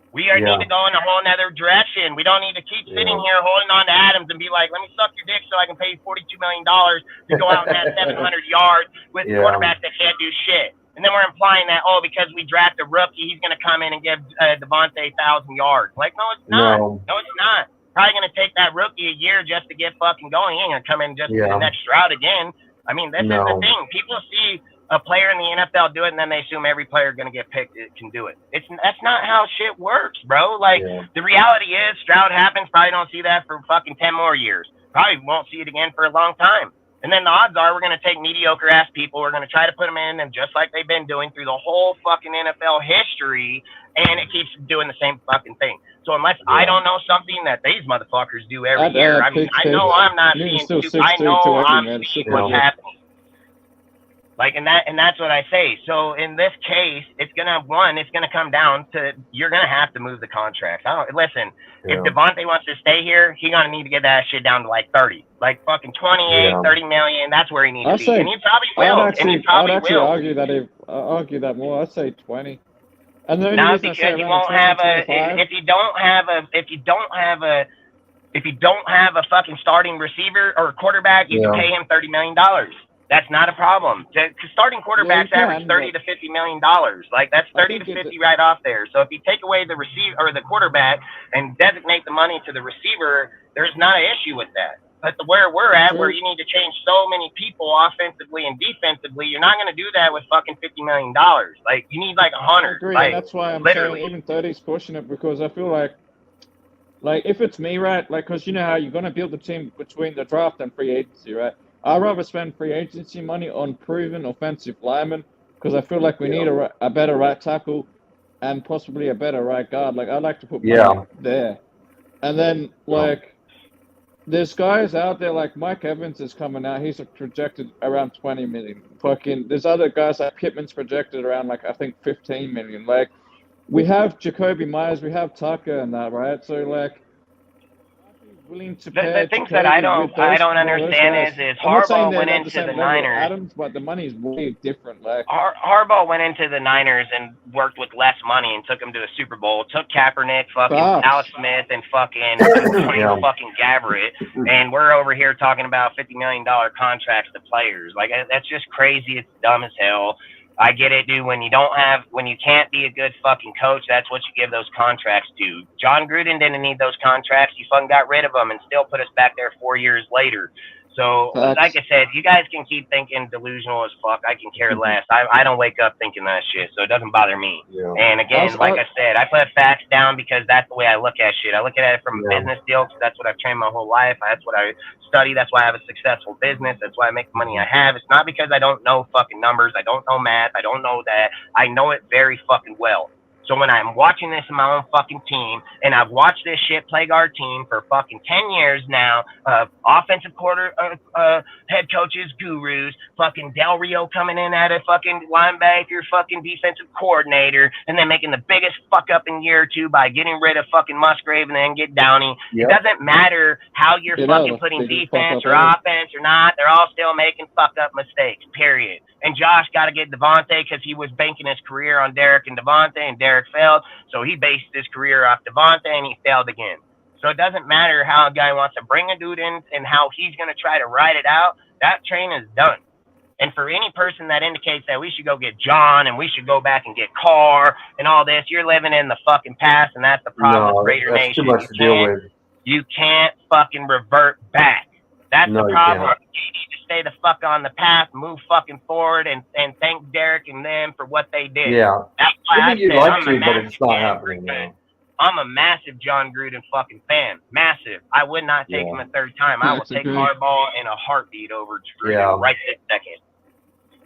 We need to go in a whole nother direction. We don't need to keep sitting here holding on to Adams and be like, let me suck your dick so I can pay you $42 million to go out and have 700 yards with quarterbacks that can't do shit. And then we're implying that, because we draft a rookie, he's going to come in and give Devontae 1,000 yards. Like, no, it's not. No, it's not. Probably going to take that rookie a year just to get fucking going. He ain't going to come in just for the next route again. I mean, this is the thing. People see a player in the NFL do it, and then they assume every player going to get picked can do it. That's not how shit works, bro. Like, the reality is, Stroud happens, probably don't see that for fucking 10 more years. Probably won't see it again for a long time. And then the odds are we're going to take mediocre-ass people, we're going to try to put them in, and just like they've been doing through the whole fucking NFL history, and it keeps doing the same fucking thing. So unless I don't know something that these motherfuckers do every year, I mean, I know I'm not seeing, I know I'm seeing what's happening. Like, and that's what I say. So in this case, it's gonna come down to, you're gonna have to move the contracts. Listen, if Devontae wants to stay here, he's gonna need to get that shit down to like 30, like fucking 28, 30 million. That's where he needs to be, and he probably will. I'd actually argue that more. I'd say 20. And then not because you won't have if you don't have a fucking starting receiver or quarterback, you can pay him $30 million. That's not a problem. Starting quarterbacks average $30 to $50 million. Like, that's 30 to 50 right off there. So if you take away the receiver or the quarterback and designate the money to the receiver, there's not an issue with that. But where we're at, where you need to change so many people offensively and defensively, you're not going to do that with fucking $50 million. Like, you need like 100. I agree, like, that's why I'm saying even 30 is pushing it, because I feel like if it's me, right, like, because you know how you're going to build the team between the draft and free agency, right? I'd rather spend free agency money on proven offensive linemen, because I feel like we need a better right tackle and possibly a better right guard. Like, I'd like to put money there. And then, like, there's guys out there like Mike Evans is coming out. He's projected around 20 million. There's other guys like Pittman's projected around, like, I think 15 million. Like, we have Jacoby Myers, we have Tucker and that, right? So, like, willing to pay. The things that I don't understand is Harbaugh went into the Niners. Adams, but the money's way different. Like, Harbaugh went into the Niners and worked with less money and took them to a Super Bowl. Took Kaepernick, fucking Alex Smith, and fucking fucking Gabbert, and we're over here talking about $50 million contracts to players. Like, that's just crazy. It's dumb as hell. I get it, dude. When you can't be a good fucking coach, that's what you give those contracts to. John Gruden didn't need those contracts. He fucking got rid of them and still put us back there 4 years later. So, like I said, you guys can keep thinking delusional as fuck. I can care less. I don't wake up thinking that shit, so it doesn't bother me. Yeah. And again, like I said, I put facts down because that's the way I look at shit. I look at it from a business deal because that's what I've trained my whole life. That's what I study. That's why I have a successful business. That's why I make the money I have. It's not because I don't know fucking numbers. I don't know math. I don't know that. I know it very fucking well. So when I'm watching this in my own fucking team, and I've watched this shit plague our team for fucking 10 years now, offensive head coaches, gurus, fucking Del Rio coming in at a fucking linebacker, fucking defensive coordinator, and then making the biggest fuck up in year 2 by getting rid of fucking Musgrave and then get Downey. It doesn't matter how you're fucking putting defense or offense or not. They're all still making fucked up mistakes, period. And Josh got to get Devontae because he was banking his career on Derek and Devontae, and Derek failed. So he based his career off Devontae, and he failed again. So it doesn't matter how a guy wants to bring a dude in and how he's going to try to ride it out. That train is done. And for any person that indicates that we should go get John and we should go back and get Carr and all this, you're living in the fucking past, and that's the problem with Raider Nation. Too much to deal with. You can't fucking revert back. That's the problem. You need to stay the fuck on the path, move fucking forward, and thank Derek and them for what they did. Yeah. That's why you'd like to, but it's not happening now. I'm a massive John Gruden fucking fan. Massive. I would not take him a third time. I will take Harbaugh in a heartbeat over Gruden right this second.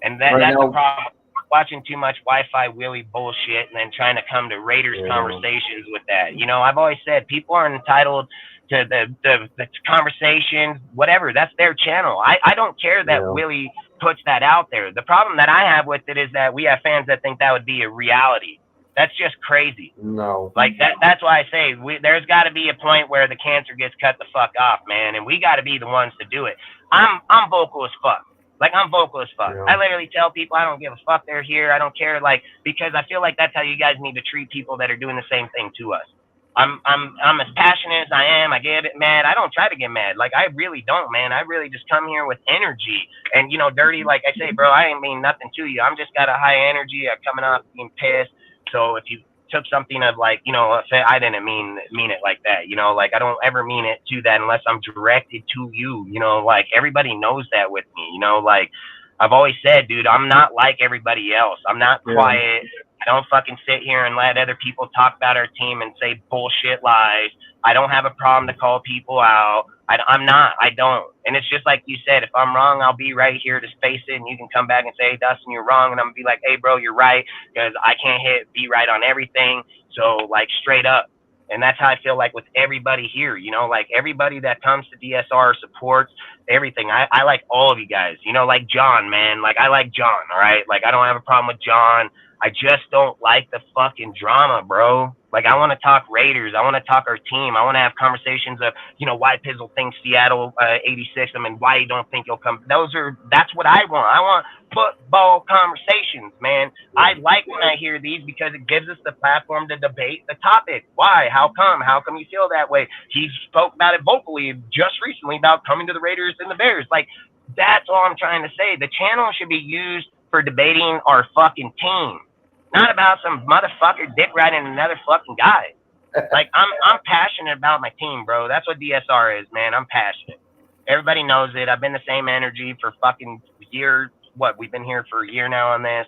And that's the problem. Watching too much Wi-Fi Willie bullshit and then trying to come to Raiders conversations with that. You know, I've always said people are entitled to the conversations, whatever. That's their channel. I don't care that Willie puts that out there. The problem that I have with it is that we have fans that think that would be a reality. That's just crazy. No. Like, that's why I say there's got to be a point where the cancer gets cut the fuck off, man, and we got to be the ones to do it. I'm vocal as fuck. Like, I'm vocal as fuck. Yeah. I literally tell people I don't give a fuck they're here. I don't care, like, because I feel like that's how you guys need to treat people that are doing the same thing to us. I'm as passionate as I am. I get mad. I don't try to get mad. Like, I really don't, man. I really just come here with energy. And, you know, Dirty, like I say, bro, I ain't mean nothing to you. I'm just got a high energy. I'm coming off being pissed. So if you took something of, like, you know, I didn't mean it like that, you know, like, I don't ever mean it to that unless I'm directed to you, you know, like, everybody knows that with me, you know, like, I've always said, dude, I'm not like everybody else. I'm not quiet. I don't fucking sit here and let other people talk about our team and say bullshit lies. I don't have a problem to call people out. I don't. And it's just like you said, if I'm wrong, I'll be right here to space it, and you can come back and say, hey, Dustin, you're wrong. And I'm going to be like, hey, bro, you're right, because I can't be right on everything. So, like, straight up. And that's how I feel like with everybody here, you know, like everybody that comes to DSR supports everything. I like all of you guys, you know, like John, man. Like, I like John, all right? Like, I don't have a problem with John. I just don't like the fucking drama, bro. Like, I want to talk Raiders. I want to talk our team. I want to have conversations of, you know, why Pizzle thinks Seattle 86, I mean, why you don't think he'll come. That's what I want. I want football conversations, man. I like when I hear these because it gives us the platform to debate the topic. Why? How come? How come you feel that way? He spoke about it vocally just recently about coming to the Raiders and the Bears. Like, that's all I'm trying to say. The channel should be used for debating our fucking team. Not about some motherfucker dick riding another fucking guy. Like, I'm passionate about my team, bro. That's what DSR is, man. I'm passionate. Everybody knows it. I've been the same energy for fucking years. We've been here for a year now on this.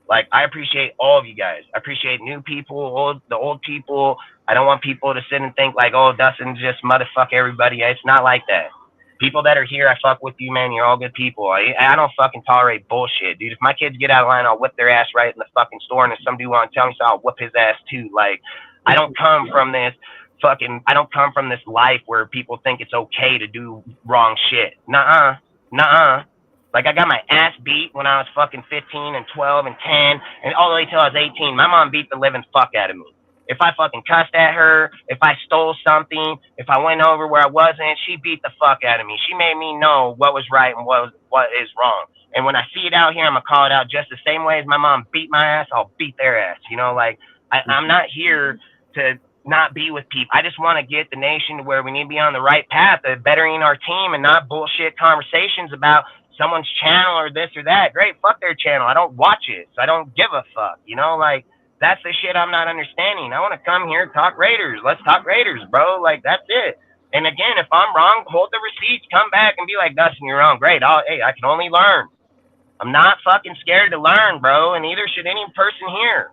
Like, I appreciate all of you guys. I appreciate new people, the old people. I don't want people to sit and think like, oh, Dustin just motherfuck everybody. It's not like that. People that are here, I fuck with you, man. You're all good people. I don't fucking tolerate bullshit, dude. If my kids get out of line, I'll whip their ass right in the fucking store. And if some dude want to tell me so, I'll whip his ass too. Like, I don't come from this life where people think it's okay to do wrong shit. Nuh-uh. Like, I got my ass beat when I was fucking 15 and 12 and 10 and all the way till I was 18. My mom beat the living fuck out of me. If I fucking cussed at her, if I stole something, if I went over where I wasn't, she beat the fuck out of me. She made me know what was right and what is wrong. And when I see it out here, I'm going to call it out just the same way as my mom beat my ass, I'll beat their ass. You know, like, I'm not here to not be with people. I just want to get the nation to where we need to be on the right path of bettering our team and not bullshit conversations about someone's channel or this or that. Great, fuck their channel. I don't watch it, so I don't give a fuck. You know, like, that's the shit I'm not understanding. I want to come here and talk Raiders. Let's talk Raiders, bro. Like, that's it. And again, if I'm wrong, hold the receipts, come back and be like, Dustin, you're wrong. Great. Hey, I can only learn. I'm not fucking scared to learn, bro, and neither should any person here.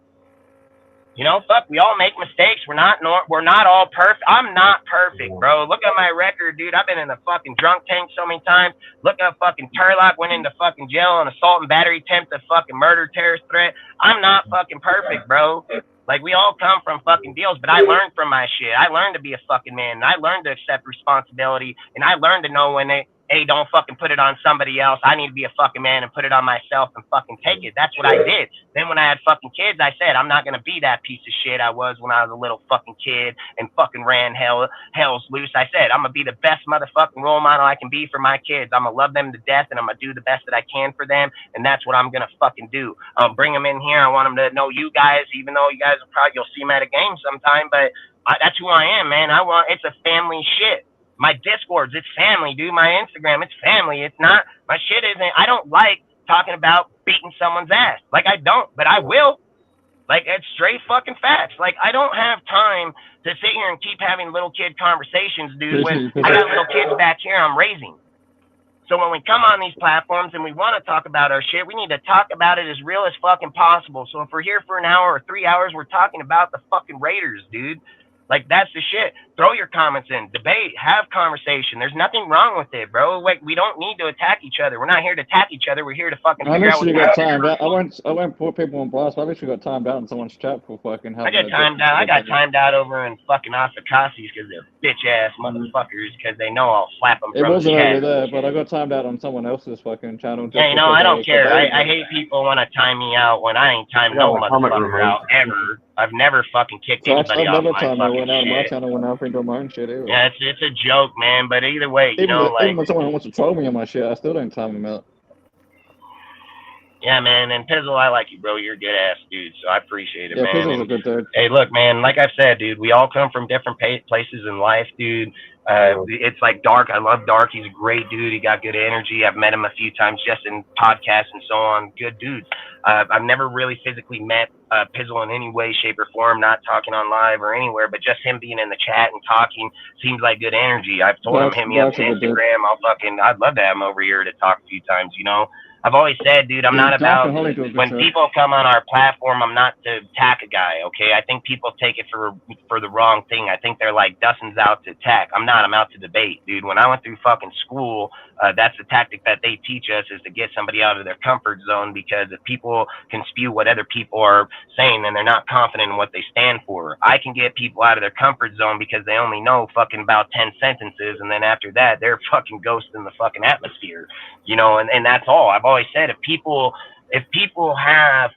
You know, fuck, we all make mistakes. We're not all perfect. I'm not perfect, bro. Look at my record, dude. I've been in the fucking drunk tank so many times. Look at fucking Turlock went into fucking jail on assault and battery attempt, a fucking murder, terrorist threat. I'm not fucking perfect, bro. Like, we all come from fucking deals, but I learned from my shit. I learned to be a fucking man, and I learned to accept responsibility, and I learned to know when hey, don't fucking put it on somebody else. I need to be a fucking man and put it on myself and fucking take it. That's what I did. Then when I had fucking kids, I said, I'm not going to be that piece of shit I was when I was a little fucking kid and fucking ran hell's loose. I said, I'm going to be the best motherfucking role model I can be for my kids. I'm going to love them to death, and I'm going to do the best that I can for them, and that's what I'm going to fucking do. Bring them in here. I want them to know you guys, even though you guys you'll see them at a game sometime, but that's who I am, man. It's a family shit. My Discords, it's family, dude. My Instagram, it's family. It's not, my shit isn't, I don't like talking about beating someone's ass. Like, I don't, but I will. Like, it's straight fucking facts. Like, I don't have time to sit here and keep having little kid conversations, dude, when I got little kids back here I'm raising. So when we come on these platforms and we want to talk about our shit, we need to talk about it as real as fucking possible. So if we're here for an hour or 3 hours, we're talking about the fucking Raiders, dude. Like, that's the shit. Throw your comments in, debate, have conversation. There's nothing wrong with it, bro. Like, we don't need to attack each other. We're not here to attack each other. We're here to fucking figure out got timed out. I won't put people on blast. I literally got timed out in someone's chat for fucking I got timed out over in fucking Asakasis because they're bitch-ass motherfuckers because they know I'll slap them from the wasn't head. over there, but I got timed out on someone else's fucking channel. Yeah, you know, I don't care. I hate people want to time me out when I ain't timed no motherfucker out ever. I've never fucking kicked anybody off my fucking shit. When I think on my own shit either. Yeah, it's a joke, man. But either way, even when someone wants to troll me on my shit, I still don't time them out. Yeah, man. And Pizzle, I like you, bro. You're a good ass dude, so I appreciate it, man. Pizzle's a good dude. Hey, look, man. Like I've said, dude, we all come from different places in life, dude. It's like Dark. I love Dark. He's a great dude. He got good energy. I've met him a few times just in podcasts and so on. Good dude. I've never really physically met Pizzle in any way, shape, or form, not talking on live or anywhere, but just him being in the chat and talking seems like good energy. I've told him, hit me up to Instagram. I'd love to have him over here to talk a few times, you know. I've always said, dude, I'm not about, Hollywood, when people come on our platform, I'm not to attack a guy, okay? I think people take it for the wrong thing. I think they're like, Dustin's out to attack. I'm not. I'm out to debate, dude. When I went through fucking school, that's the tactic that they teach us, is to get somebody out of their comfort zone, because if people can spew what other people are saying, then they're not confident in what they stand for. I can get people out of their comfort zone because they only know fucking about 10 sentences, and then after that, they're fucking ghosts in the fucking atmosphere, you know, and that's all. I've always said, if people have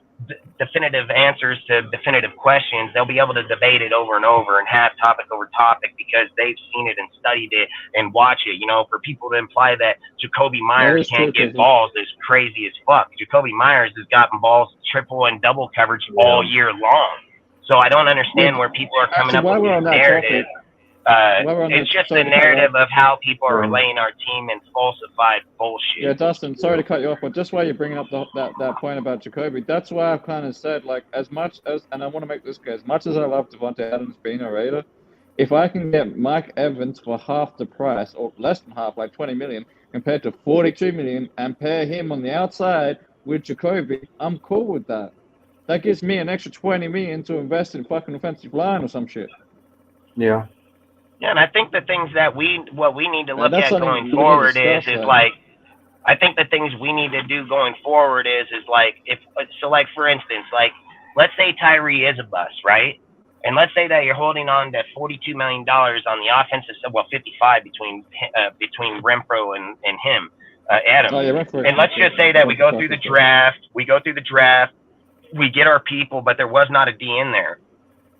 definitive answers to definitive questions, they'll be able to debate it over and over and have topic over topic because they've seen it and studied it and watch it. You know, for people to imply that Jacoby Myers can't get balls is crazy as fuck. Jacoby Myers has gotten balls triple and double coverage all year long. So I don't understand where people are coming up with these narratives. It's just the narrative of how people are relaying our team and falsified bullshit. Yeah, Dustin, sorry to cut you off, but just while you're bringing up that point about Jacoby, that's why I've kind of said, like, as much as, and I want to make this clear, as much as I love Davante Adams being a Raider, if I can get Mike Evans for half the price, or less than half, like 20 million, compared to 42 million, and pair him on the outside with Jacoby, I'm cool with that. That gives me an extra 20 million to invest in fucking offensive line or some shit. Yeah. Yeah, and I think the things that we need to look at going forward is like, I think the things we need to do going forward is like, like for instance, like, let's say Tyree is a bust, right? And let's say that you're holding on to $42 million on the offensive side, well, 55 between Renfro and him, Adam. And let's just say that we go through the draft, we get our people, but there was not a D in there.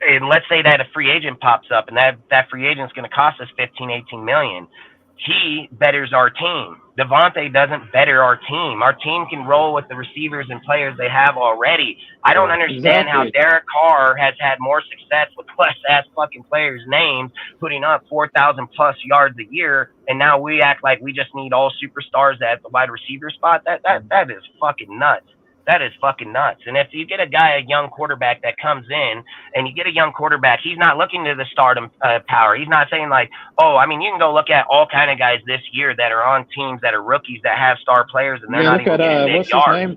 And let's say that a free agent pops up, and that free agent is going to cost us 18 million. He betters our team. Davante doesn't better our team. Our team can roll with the receivers and players they have already. I don't understand how Derek Carr has had more success with less ass fucking players' names, putting up 4,000 plus yards a year, and now we act like we just need all superstars at the wide receiver spot. That is fucking nuts. That is fucking nuts. And if you get a young quarterback that comes in, and you get a young quarterback, he's not looking to the stardom power. He's not saying like, oh, I mean, you can go look at all kind of guys this year that are on teams that are rookies that have star players, and they're not even getting big yards. What's his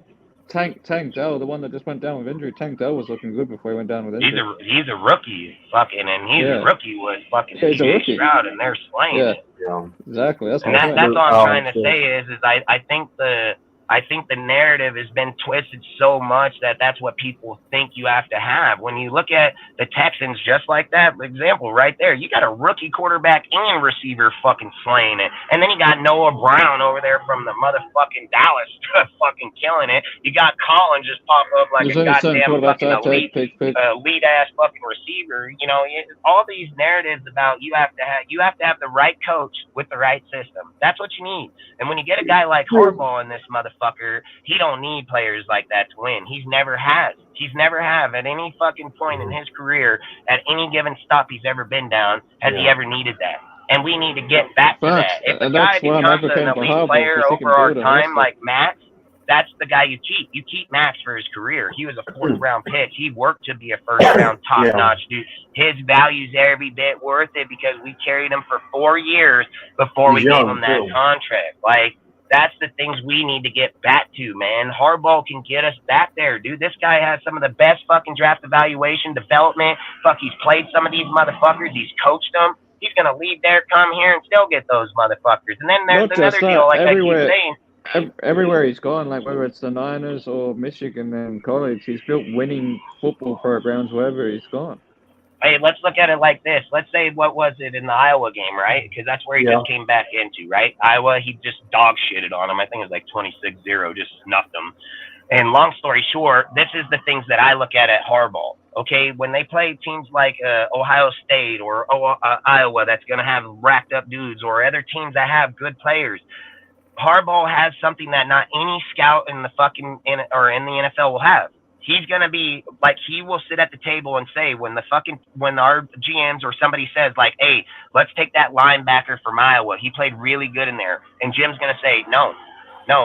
name? Tank Dell, the one that just went down with injury. Tank Dell was looking good before he went down with injury. He's a rookie, fucking, and a rookie with fucking CJ Stroud, and they're slaying it. Yeah, exactly. That's all I'm trying to say is I think the narrative has been twisted so much that that's what people think you have to have. When you look at the Texans, just like that example right there, you got a rookie quarterback and receiver fucking slaying it. And then you got Noah Brown over there from the motherfucking Dallas fucking killing it. You got Collins just pop up like a goddamn fucking elite ass fucking receiver. You know, all these narratives about you have to have the right coach with the right system. That's what you need. And when you get a guy like Harbaugh in this motherfucker, he don't need players like that to win. He's never have at any fucking point in his career, at any given stop he's ever been down, has he ever needed that. And we need to get back to that. If a guy becomes an elite player over our time, like Max, that's the guy you keep. You keep Max for his career. He was a fourth round pick. He worked to be a first round top notch dude. His value's every bit worth it because we carried him for 4 years before we gave him that contract. Like, that's the things we need to get back to, man. Harbaugh can get us back there, dude. This guy has some of the best fucking draft evaluation, development. Fuck, he's played some of these motherfuckers. He's coached them. He's going to leave there, come here, and still get those motherfuckers. And then there's another deal, like I keep saying. Everywhere he's gone, like whether it's the Niners or Michigan and college, he's built winning football programs wherever he's gone. Hey, let's look at it like this. Let's say, what was it in the Iowa game, right? Because that's where he just came back into, right? Iowa, he just dog shitted on him. I think it was like 26-0, just snuffed him. And long story short, this is the things that I look at Harbaugh. Okay, when they play teams like Ohio State or Iowa that's going to have racked up dudes, or other teams that have good players, Harbaugh has something that not any scout in the NFL will have. He's going to be like, he will sit at the table and say, when our GMs or somebody says like, hey, let's take that linebacker from Iowa. He played really good in there. And Jim's going to say, no,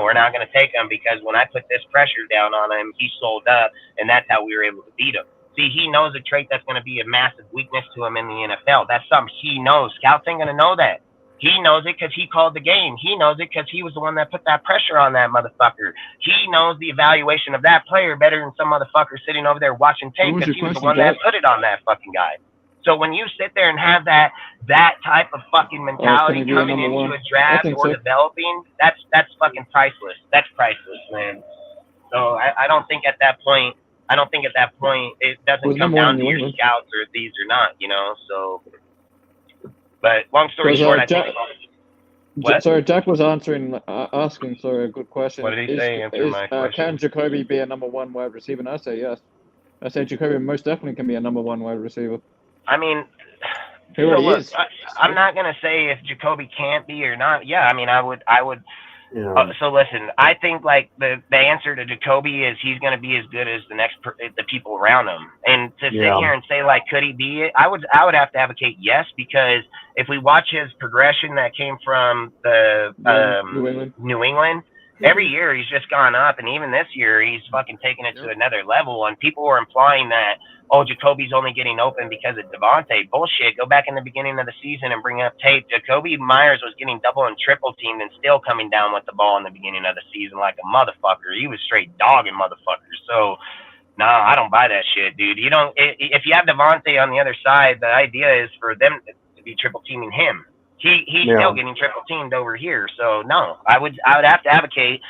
we're not going to take him because when I put this pressure down on him, he sold up, and that's how we were able to beat him. See, he knows a trait that's going to be a massive weakness to him in the NFL. That's something he knows. Scouts ain't going to know that. He knows it because he called the game. He knows it because he was the one that put that pressure on that motherfucker. He knows the evaluation of that player better than some motherfucker sitting over there watching tape because he was the one that put it on that fucking guy. So when you sit there and have that type of fucking mentality coming into a draft or developing, that's fucking priceless. That's priceless, man. So I don't think at that point it doesn't come down to your scouts or these or not, you know. So, but long story short, I think. Sorry, Jack was asking a good question. What did he say? Answer my question. Can Jacoby be a number 1 wide receiver? And I say yes. I say Jacoby most definitely can be a number 1 wide receiver. I mean, is. I'm not gonna say if Jacoby can't be or not. Yeah, I mean, I would. Yeah. So listen, I think like the answer to Jacoby is he's gonna be as good as the people around him. And to sit here and say like, could he be it? I would have to advocate yes, because if we watch his progression that came from the New England. Every year he's just gone up, and even this year he's fucking taking it to another level. And people were implying that, oh, Jacoby's only getting open because of Devontae. Bullshit. Go back in the beginning of the season and bring up tape. Jacoby Myers was getting double and triple teamed and still coming down with the ball in the beginning of the season like a motherfucker. He was straight dogging motherfuckers. So, nah, I don't buy that shit, dude. You don't. If you have Devontae on the other side, the idea is for them to be triple teaming him. He's still getting triple teamed over here. So no, I would have to advocate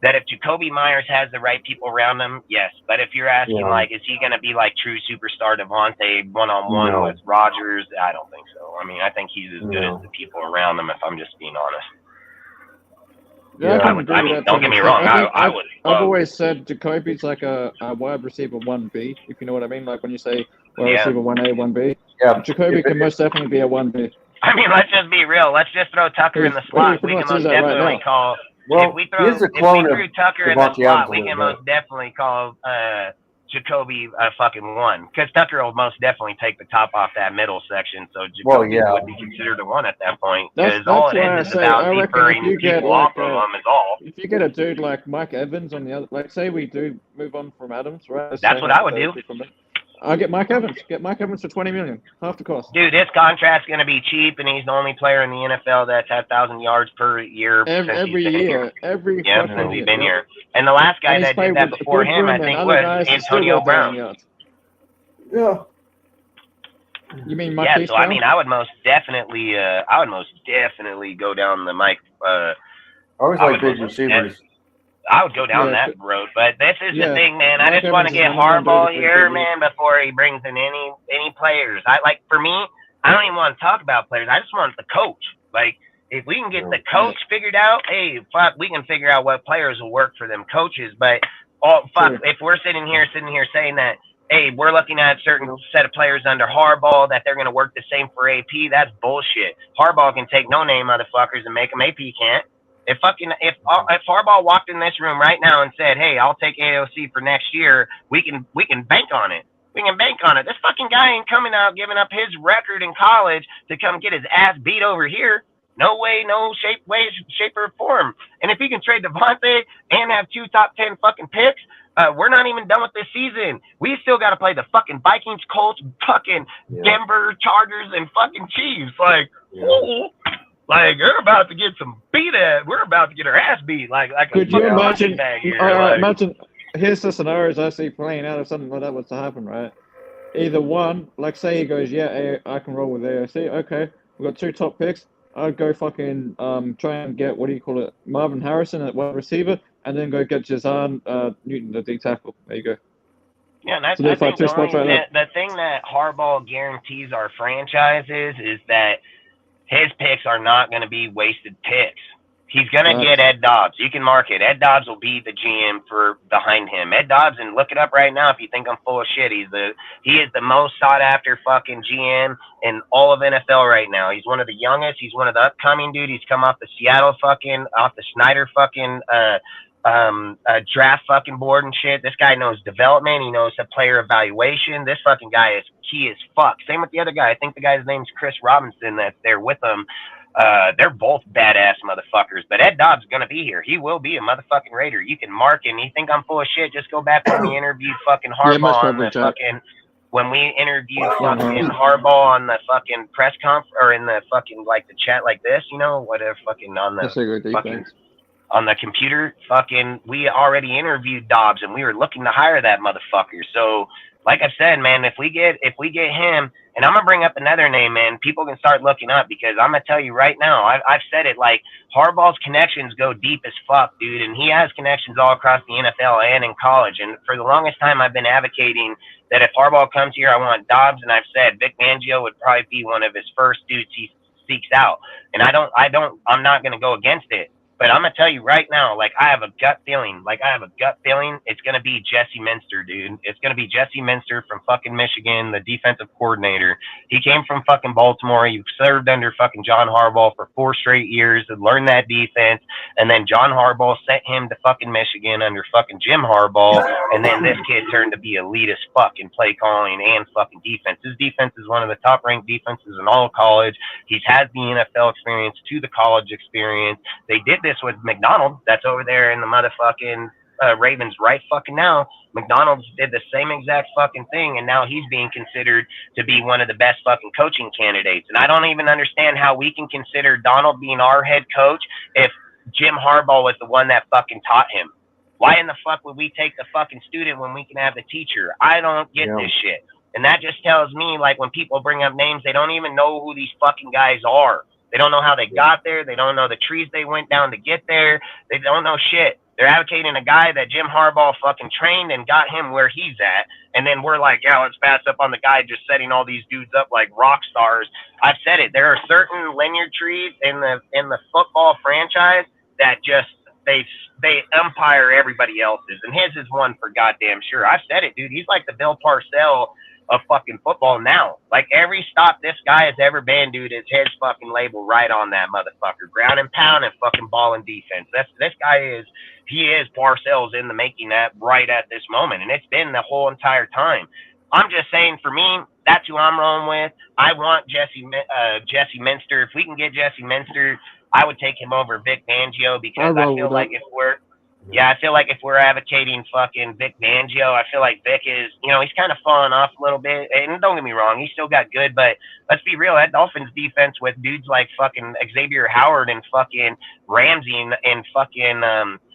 that if Jacoby Myers has the right people around him, yes. But if you're asking like, is he going to be like true superstar Devontae one-on-one with Rodgers? I don't think so. I mean, I think he's as good as the people around him, if I'm just being honest. I mean, don't get me wrong. I would. I've always said Jacoby's like a wide receiver 1B, if you know what I mean. Like when you say wide receiver 1A, 1B. Yeah. Jacoby can most definitely be a 1B. I mean, let's just be real. Let's just throw Tucker in the slot. We can most definitely call. Well, if we threw Tucker in the slot, we can most definitely call Jacoby a fucking 1, because Tucker will most definitely take the top off that middle section. So Jacoby would be considered a 1 at that point. Because all it is about deferring people off of them is all. If you get a dude like Mike Evans on the other, like say we do move on from Adams, right? That's what I would do. I'll get Mike Evans. Get Mike Evans for $20 million, half the cost. Dude, his contract's going to be cheap, and he's the only player in the NFL that's had 1,000 yards per year every year. Since he's been here. And the last guy that did that before him, I think, was Antonio Brown. Yeah. You mean Mike? Yeah. So I mean, I would most definitely go down the Mike. I always like big receivers. I would go down that road, but this is the thing, man. I just want to get Harbaugh here, man, before he brings in any players. For me, I don't even want to talk about players. I just want the coach. Like, if we can get the coach figured out, hey, fuck, we can figure out what players will work for them coaches. But if we're sitting here saying that, hey, we're looking at a certain set of players under Harbaugh that they're going to work the same for AP, that's bullshit. Harbaugh can take no-name motherfuckers and make them. AP can't. If Harbaugh walked in this room right now and said, "Hey, I'll take AOC for next year," we can bank on it. We can bank on it. This fucking guy ain't coming out giving up his record in college to come get his ass beat over here. No way, no shape or form. And if he can trade Devontae and have 2 top 10 fucking picks, we're not even done with this season. We still got to play the fucking Vikings, Colts, fucking Denver Chargers, and fucking Chiefs. Like, like, we're about to get some beat at. We're about to get our ass beat. Could you imagine? Imagine. Here's the scenarios I see playing out if something like that was to happen, right? Either one, like say he goes, I can roll with AOC. Okay, we've got 2 top picks. I'd go fucking try and get Marvin Harrison at wide receiver, and then go get Jazan Newton, the D tackle. There you go. Yeah, and that's the thing that Harbaugh guarantees our franchises is that his picks are not going to be wasted picks. He's going to get Ed Dobbs. You can mark it. Ed Dobbs will be the GM for behind him. Ed Dobbs, and look it up right now if you think I'm full of shit. He is the most sought after fucking GM in all of NFL right now. He's one of the youngest. He's one of the upcoming dude. He's come off the Snyder fucking draft fucking board and shit. This guy knows development. He knows the player evaluation. This fucking guy is key as fuck. Same with the other guy. I think the guy's name's Chris Robinson that's there with him. They're both badass motherfuckers. But Ed Dobbs is going to be here. He will be a motherfucking Raider. You can mark him. You think I'm full of shit? Just go back when we interviewed fucking Harbaugh on the fucking when we interviewed fucking Harbaugh on the fucking press conference or in the fucking like the chat like this, you know, whatever fucking on the fucking on the computer, fucking we already interviewed Dobbs and we were looking to hire that motherfucker. So like I said, man, if we get him, and I'm gonna bring up another name, man, people can start looking up because I'm gonna tell you right now, I've said it, like Harbaugh's connections go deep as fuck, dude, and he has connections all across the NFL and in college. And for the longest time, I've been advocating that if Harbaugh comes here, I want Dobbs, and I've said Vic Fangio would probably be one of his first dudes he seeks out. And I'm not gonna go against it. But I'm going to tell you right now, like, I have a gut feeling. It's going to be Jesse Minster, dude. It's going to be Jesse Minster from fucking Michigan, the defensive coordinator. He came from fucking Baltimore. He served under fucking John Harbaugh for 4 straight years and learned that defense. And then John Harbaugh sent him to fucking Michigan under fucking Jim Harbaugh. And then this kid turned to be elite as fuck in play calling and fucking defense. His defense is one of the top-ranked defenses in all of college. He's had the NFL experience to the college experience. They did this with McDonald, that's over there in the motherfucking Ravens right fucking now. McDonald's did the same exact fucking thing, and now he's being considered to be one of the best fucking coaching candidates. And I don't even understand how we can consider Donald being our head coach if Jim Harbaugh was the one that fucking taught him. Why in the fuck would we take the fucking student when we can have the teacher? I don't get this shit. And that just tells me, like, when people bring up names, they don't even know who these fucking guys are. They don't know how they got there. They don't know the trees they went down to get there. They don't know shit. They're advocating a guy that Jim Harbaugh fucking trained and got him where he's at. And then we're like, yeah, let's pass up on the guy just setting all these dudes up like rock stars. I've said it. There are certain linear trees in the football franchise that just they umpire everybody else's. And his is one for goddamn sure. I've said it, dude. He's like the Bill Parcells of fucking football now. Like every stop this guy has ever been, dude, is his fucking label right on that motherfucker. Ground and pound and fucking ball and defense. This guy is Parcells in the making that right at this moment. And it's been the whole entire time. I'm just saying, for me, that's who I'm rolling with. I want Jesse Minster. If we can get Jesse Minster, I would take him over Vic Fangio because I feel like if we're advocating fucking Vic Fangio, I feel like Vic is, he's kind of falling off a little bit. And don't get me wrong, he's still got good, but let's be real, that Dolphins defense with dudes like fucking Xavier Howard and fucking Ramsey and fucking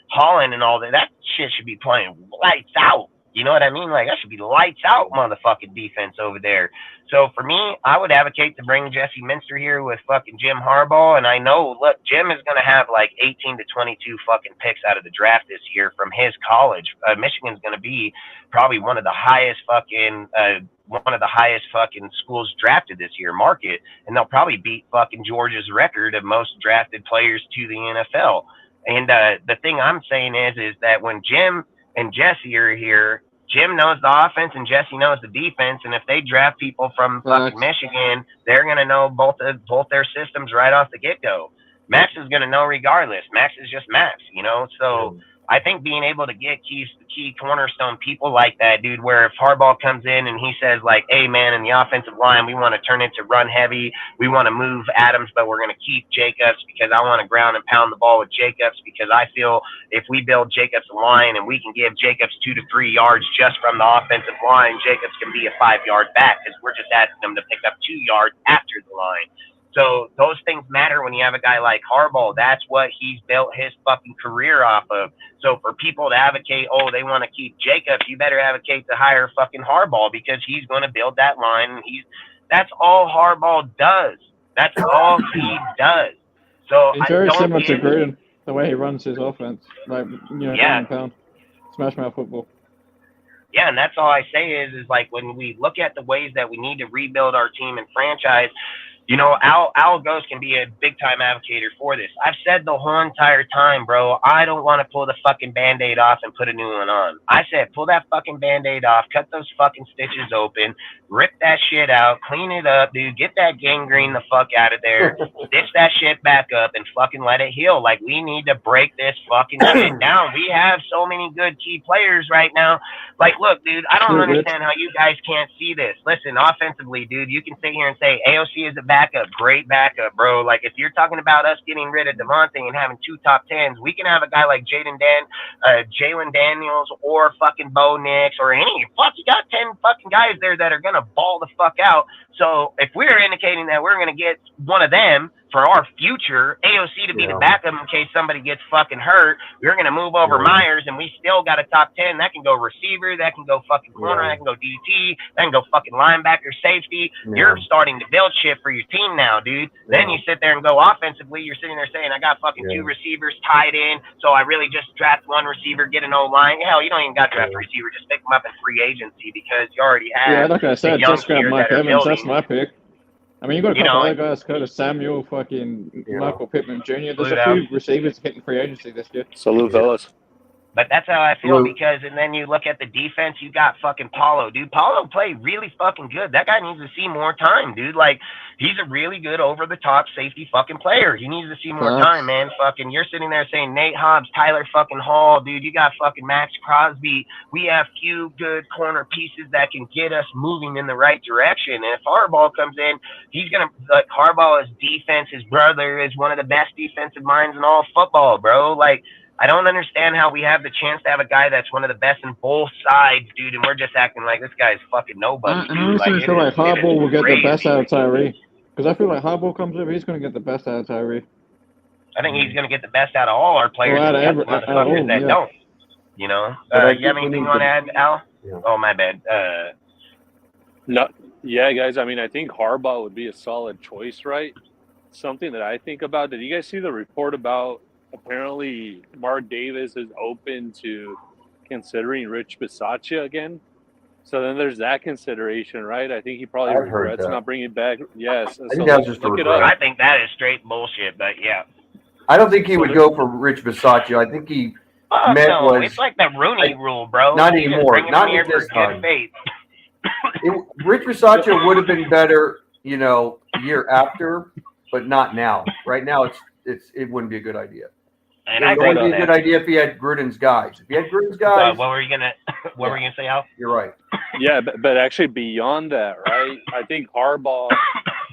Holland and all that shit should be playing lights out. You know what I mean? Like, that should be lights out motherfucking defense over there. So for me, I would advocate to bring Jesse Minster here with fucking Jim Harbaugh. And I know, look, Jim is going to have like 18 to 22 fucking picks out of the draft this year from his college. Michigan's going to be probably one of the highest fucking schools drafted this year, market. And they'll probably beat fucking Georgia's record of most drafted players to the NFL. And the thing I'm saying is that when Jim and Jesse are here, Jim knows the offense and Jesse knows the defense. And if they draft people from fucking Michigan, they're going to know both their systems right off the get-go. Max is going to know regardless. Max is just Max, So I think being able to get key cornerstone people like that, dude, where if Harbaugh comes in and he says, like, hey, man, in the offensive line, we want to turn it to run heavy. We want to move Adams, but we're going to keep Jacobs because I want to ground and pound the ball with Jacobs because I feel if we build Jacobs a line and we can give Jacobs 2 to 3 yards just from the offensive line, Jacobs can be a 5-yard back because we're just asking them to pick up 2 yards after the line. So those things matter when you have a guy like Harbaugh. That's what he's built his fucking career off of. So for people to advocate, they want to keep Jacobs, you better advocate to hire fucking Harbaugh because he's going to build that line. And that's all Harbaugh does. That's all he does. So it's very similar to Gruden, the way he runs his offense, like pound, smash mouth football. Yeah, and that's all I say is like when we look at the ways that we need to rebuild our team and franchise. Al Ghost can be a big-time advocator for this. I've said the whole entire time, bro, I don't want to pull the fucking Band-Aid off and put a new one on. I said, pull that fucking Band-Aid off, cut those fucking stitches open, rip that shit out, clean it up, dude, get that gangrene the fuck out of there, stitch that shit back up, and fucking let it heal. Like, we need to break this fucking shit down. We have so many good key players right now. Like, look, dude, I don't understand how you guys can't see this. Listen, offensively, dude, you can sit here and say AOC is a backup, great backup, bro. Like, if you're talking about us getting rid of Devontae and having 2 top 10s, we can have a guy like Jalen Daniels or fucking Bo Nix or any. Fuck, you got 10 fucking guys there that are going to ball the fuck out. So if we're indicating that we're going to get one of them for our future, AOC to be the backup in case somebody gets fucking hurt, we're going to move over Myers, and we still got a top 10. That can go receiver, that can go fucking corner, that can go DT, that can go fucking linebacker, safety. You're starting to build shit for your team now, dude. Then you sit there and go offensively. You're sitting there saying, I got fucking 2 receivers tied in, so I really just draft 1 receiver, get an O-line. Hell, you don't even got to draft a receiver. Just pick them up in free agency because you already have. Yeah, like I said, just grab Mike Evans. That's my pick. I mean, you got a couple other guys, Curtis Samuel, fucking Michael Pittman Jr. There's a few receivers hitting free agency this year. Salute, fellas. But that's how I feel because, and then you look at the defense, you got fucking Paulo, dude. Paulo played really fucking good. That guy needs to see more time, dude. Like, he's a really good over-the-top safety fucking player. He needs to see more time, man. Fucking, you're sitting there saying Nate Hobbs, Tyler fucking Hall, dude. You got fucking Max Crosby. We have few good corner pieces that can get us moving in the right direction. And if Harbaugh comes in, he's gonna like Harbaugh's defense. His brother is one of the best defensive minds in all football, bro. Like, I don't understand how we have the chance to have a guy that's one of the best in both sides, dude, and we're just acting like this guy's fucking nobody. I honestly feel like Harbaugh will get the best out of Tyree. Because I feel like Harbaugh comes over, he's going to get the best out of Tyree. I think he's going to get the best out of all our players. Well, that don't. You know? You have anything you want to add, Al? Yeah. Oh, my bad. No, yeah, guys. I mean, I think Harbaugh would be a solid choice, right? Something that I think about. Did you guys see the report about apparently Mark Davis is open to considering Rich Bisaccia again? So then there's that consideration, right? I think he probably regrets not bringing back. Yes. I think that's just a regret. I think that is straight bullshit, but yeah. I don't think he would go for Rich Bisaccia. I think he it's like the Rooney rule, bro. Not anymore. Not at this time. Rich Bisaccia would have been better, you know, year after, but not now. Right now, it wouldn't be a good idea. And it would be a good idea if he had Gruden's guys. If he had Gruden's guys, what were you gonna say, Al? You're right. Yeah, but actually beyond that, right? I think Harbaugh,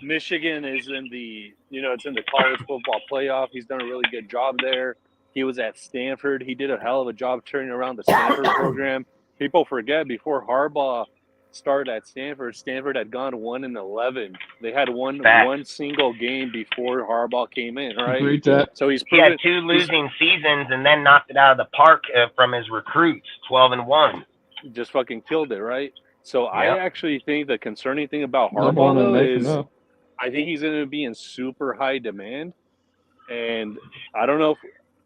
Michigan is in the it's in the college football playoff. He's done a really good job there. He was at Stanford. He did a hell of a job turning around the Stanford program. People forget before Harbaugh started at Stanford, Stanford had gone 1-11. They had one single game before Harbaugh came in, right? So he had 2 losing seasons and then knocked it out of the park from his recruits, 12-1. Just fucking killed it, right? So I actually think the concerning thing about Harbaugh is I think he's going to be in super high demand, and I don't know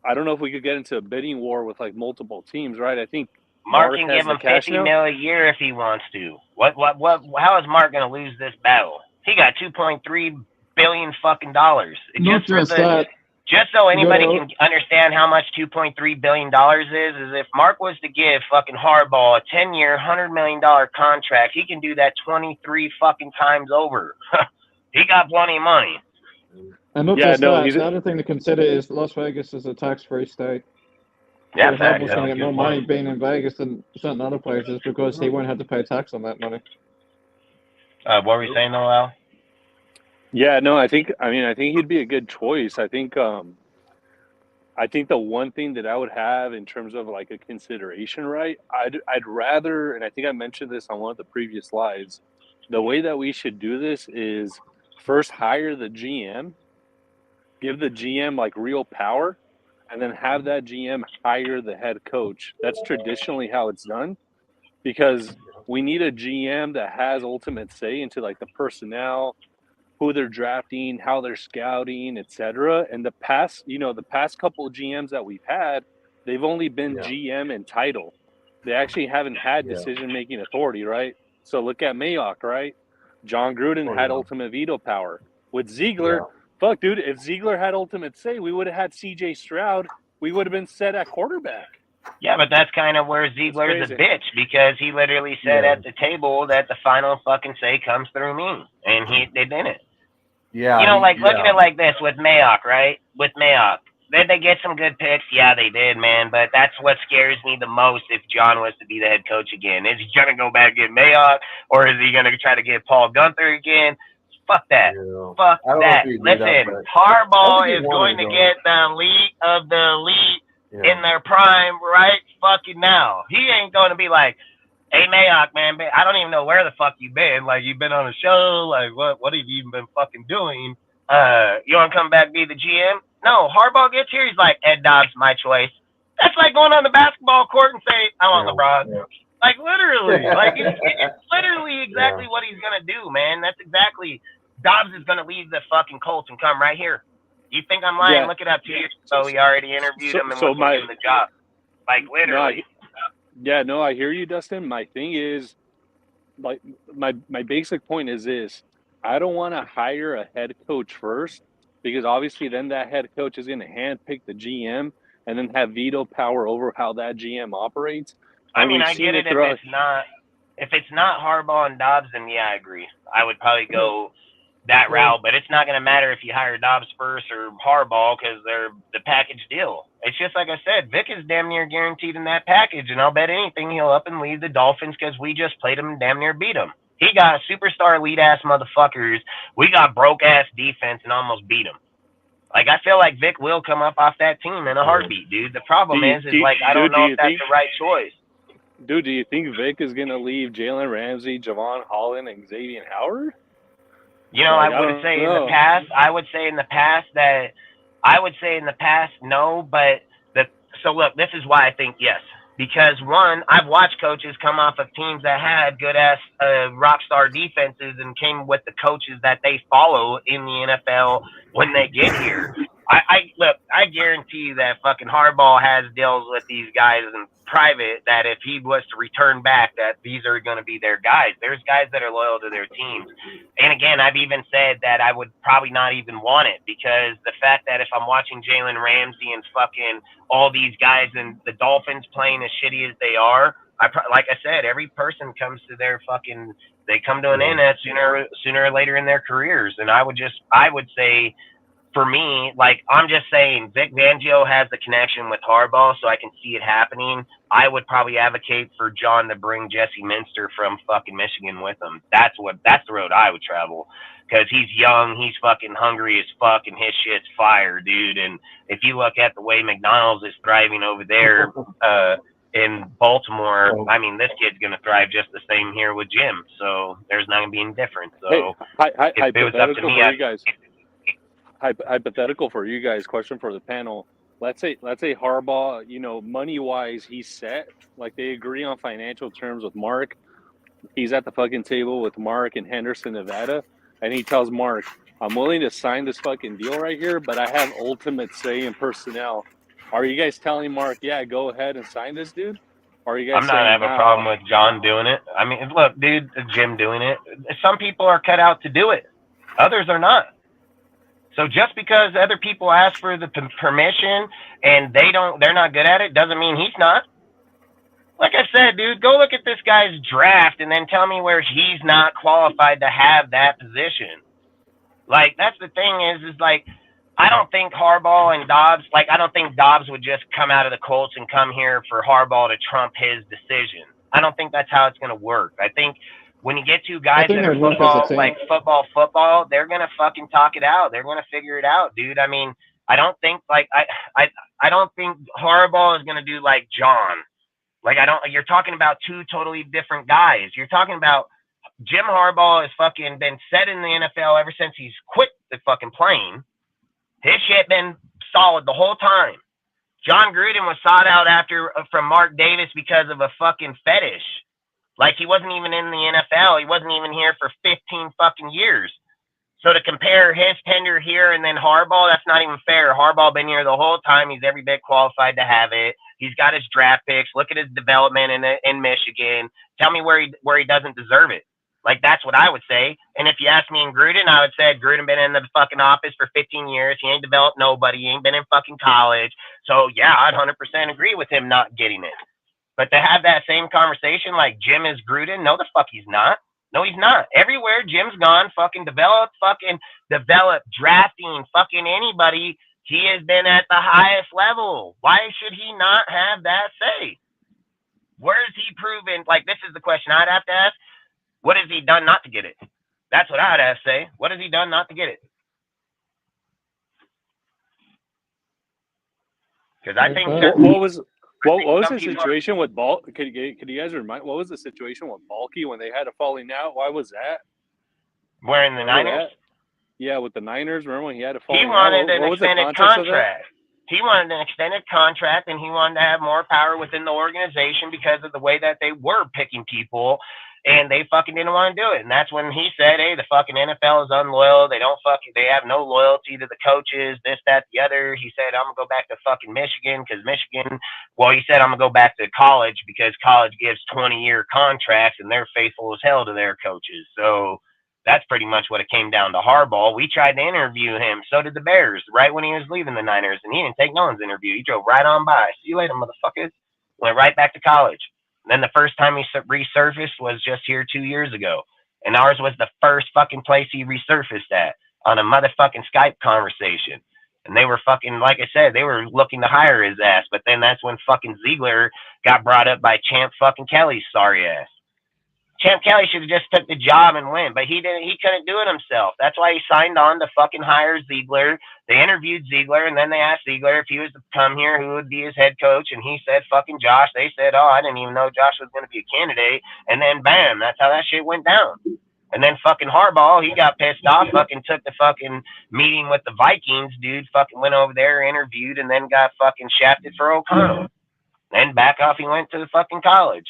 if we could get into a bidding war with like multiple teams, right? I think Mark can give him $50 million a year if he wants to. How is Mark going to lose this battle? He got $2.3 billion fucking dollars. Just so anybody can understand how much $2.3 billion is if Mark was to give fucking Harbaugh a 10-year, $100 million contract, he can do that 23 fucking times over. He got plenty of money. And not just that, the other thing to consider is Las Vegas is a tax-free state. Yeah, Harbaug's going to get more money being in Vegas than certain other places because he won't have to pay tax on that money. What were you saying, though, Al? Yeah, no, I think he'd be a good choice. I think the one thing that I would have in terms of like a consideration, right? I'd rather, and I think I mentioned this on one of the previous slides, the way that we should do this is first hire the GM, give the GM like real power, and then have that GM hire the head coach. That's traditionally how it's done because we need a GM that has ultimate say into like the personnel, who they're drafting, how they're scouting, etc. And the past couple of GMs that we've had, they've only been GM and title. They actually haven't had decision-making authority, right? So look at Mayock, right? John Gruden had ultimate veto power. With Ziegler, fuck, dude, if Ziegler had ultimate say, we would have had C.J. Stroud. We would have been set at quarterback. Yeah, but that's kind of where Ziegler's a bitch because he literally said at the table that the final fucking say comes through me, and they didn't. Yeah. You know, like, look at it like this with Mayock, right? With Mayock. Did they get some good picks? Yeah, they did, man. But that's what scares me the most if John was to be the head coach again. Is he going to go back and get Mayock, or is he going to try to get Paul Gunther again? Fuck that. Yeah. Fuck I don't know that. if you do Listen, that, but Harbaugh I think is he going to wanted get the elite of the elite Yeah. in their prime right fucking now. He ain't going to be like, hey, Mayock, man, I don't even know where the fuck you been. Like, you've been on a show. Like, what have you even been fucking doing? You want to come back be the GM? No, Harbaugh gets here. He's like, Ed Dobbs, my choice. That's like going on the basketball court and say, I want LeBron. Yeah. Like, literally. Like, it's literally exactly what he's going to do, man. That's exactly. Dobbs is going to leave the fucking Colts and come right here. You think I'm lying? Yeah. Look it up 2 years ago. We already interviewed him and was doing the job. Like, literally. No, I hear you, Dustin. My thing is, like, my basic point is this. I don't want to hire a head coach first, because obviously then that head coach is going to handpick the GM and then have veto power over how that GM operates. I mean, I get it if it's not Harbaugh and Dobbs, then yeah, I agree. I would probably go that route, but it's not going to matter if you hire Dobbs first or Harbaugh because they're the package deal. It's just like I said, Vic is damn near guaranteed in that package, and I'll bet anything he'll up and leave the Dolphins because we just played him and damn near beat him. He got superstar elite-ass motherfuckers. We got broke-ass defense and almost beat him. Like, I feel like Vic will come up off that team in a heartbeat, dude. The problem is I don't know if that's the right choice. Dude, do you think Vic is going to leave Jalen Ramsey, Javon Holland, and Xavier Howard? You know, I would say in the past, no, but so look, this is why I think yes. Because one, I've watched coaches come off of teams that had good ass rock star defenses and came with the coaches that they follow in the NFL when they get here. I guarantee you that fucking Harbaugh has deals with these guys in private that if he was to return back, that these are going to be their guys. There's guys that are loyal to their teams. And again, I've even said that I would probably not even want it because the fact that if I'm watching Jalen Ramsey and fucking all these guys and the Dolphins playing as shitty as they are, like I said, every person comes to their fucking, they come to an end at sooner or later in their careers. And I would say, for me, like, I'm just saying, Vic Fangio has the connection with Harbaugh, so I can see it happening. I would probably advocate for John to bring Jesse Minster from fucking Michigan with him. That's the road I would travel, because he's young, he's fucking hungry as fuck, and his shit's fire, dude. And if you look at the way McDonald's is thriving over there in Baltimore, I mean, this kid's gonna thrive just the same here with Jim. So there's not gonna be any difference. So if it was up to me, hypothetical for you guys, question for the panel. Let's say Harbaugh, you know, money wise, he's set. Like, they agree on financial terms with Mark. He's at the fucking table with Mark in Henderson, Nevada, and he tells Mark, I'm willing to sign this fucking deal right here, but I have ultimate say in personnel. Are you guys telling Mark, yeah, go ahead and sign this dude? Or are you guys I'm not having a problem with John doing it. I mean, look, dude, Jim doing it. Some people are cut out to do it. Others are not. So just because other people ask for the permission and they're not good at it, doesn't mean he's not. Like I said, dude, go look at this guy's draft and then tell me where he's not qualified to have that position. Like, that's the thing is like, I don't think Harbaugh and Dobbs, like, I don't think Dobbs would just come out of the Colts and come here for Harbaugh to trump his decision. I don't think that's how it's going to work. I think when you get two guys that are football, they're gonna fucking talk it out. They're gonna figure it out, dude. I mean, I don't think I don't think Harbaugh is gonna do like John. Like, you're talking about two totally different guys. You're talking about Jim Harbaugh has fucking been set in the NFL ever since he's quit the fucking playing. His shit been solid the whole time. John Gruden was sought out from Mark Davis because of a fucking fetish. Like, he wasn't even in the NFL. He wasn't even here for 15 fucking years. So to compare his tenure here and then Harbaugh, that's not even fair. Harbaugh been here the whole time. He's every bit qualified to have it. He's got his draft picks. Look at his development in Michigan. Tell me where he doesn't deserve it. Like, that's what I would say. And if you ask me in Gruden, I would say Gruden been in the fucking office for 15 years. He ain't developed nobody. He ain't been in fucking college. So, yeah, I'd 100% agree with him not getting it. But to have that same conversation like Jim is Gruden, no, the fuck he's not. No, he's not. Everywhere Jim's gone, fucking develop, drafting, fucking anybody, he has been at the highest level. Why should he not have that say? Where is he proven? Like, this is the question I'd have to ask. What has he done not to get it? That's what I'd have to say. What has he done not to get it? Because I think what was the situation with Bulky? Could you guys remind? What was the situation with Bulky when they had a falling out? Why was that? Where in the Niners? Yeah, with the Niners. Remember when he had a falling out? He wanted an extended contract. He wanted an extended contract, and he wanted to have more power within the organization because of the way that they were picking people, and they fucking didn't want to do it. And that's when he said, hey, the fucking NFL is unloyal. They have no loyalty to the coaches, this, that, the other. He said, I'm going to go back to fucking Michigan because he said, I'm going to go back to college because college gives 20-year contracts, and they're faithful as hell to their coaches. So that's pretty much what it came down to. Harbaugh, we tried to interview him. So did the Bears right when he was leaving the Niners, and he didn't take no one's interview. He drove right on by. See you later, motherfuckers. Went right back to college. And then the first time he resurfaced was just here 2 years ago. And ours was the first fucking place he resurfaced at on a motherfucking Skype conversation. And they were fucking, like I said, they were looking to hire his ass. But then that's when fucking Ziegler got brought up by Champ fucking Kelly's sorry ass. Champ Kelly should have just took the job and went, but he didn't. He couldn't do it himself. That's why he signed on to fucking hire Ziegler. They interviewed Ziegler, and then they asked Ziegler if he was to come here, who would be his head coach, and he said fucking Josh. They said, oh, I didn't even know Josh was going to be a candidate, and then bam, that's how that shit went down. And then fucking Harbaugh, he got pissed off, fucking took the fucking meeting with the Vikings, dude, fucking went over there, interviewed, and then got fucking shafted for O'Connell. Then back off he went to the fucking college.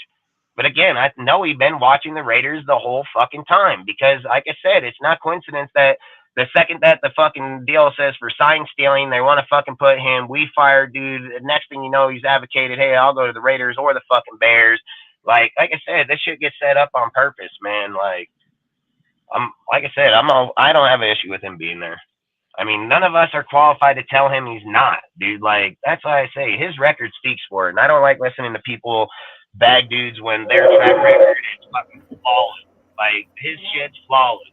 But again, I know he'd been watching the Raiders the whole fucking time because, like I said, it's not coincidence that the second that the fucking deal says for sign stealing, they want to fucking put him, we fired dude. The next thing you know, he's advocated, hey, I'll go to the Raiders or the fucking Bears. Like I said, this shit gets set up on purpose, man. I don't have an issue with him being there. I mean, none of us are qualified to tell him he's not, dude. Like, that's why I say his record speaks for it. And I don't like listening to people bag dudes when their track record is fucking flawless. Like, his shit's flawless.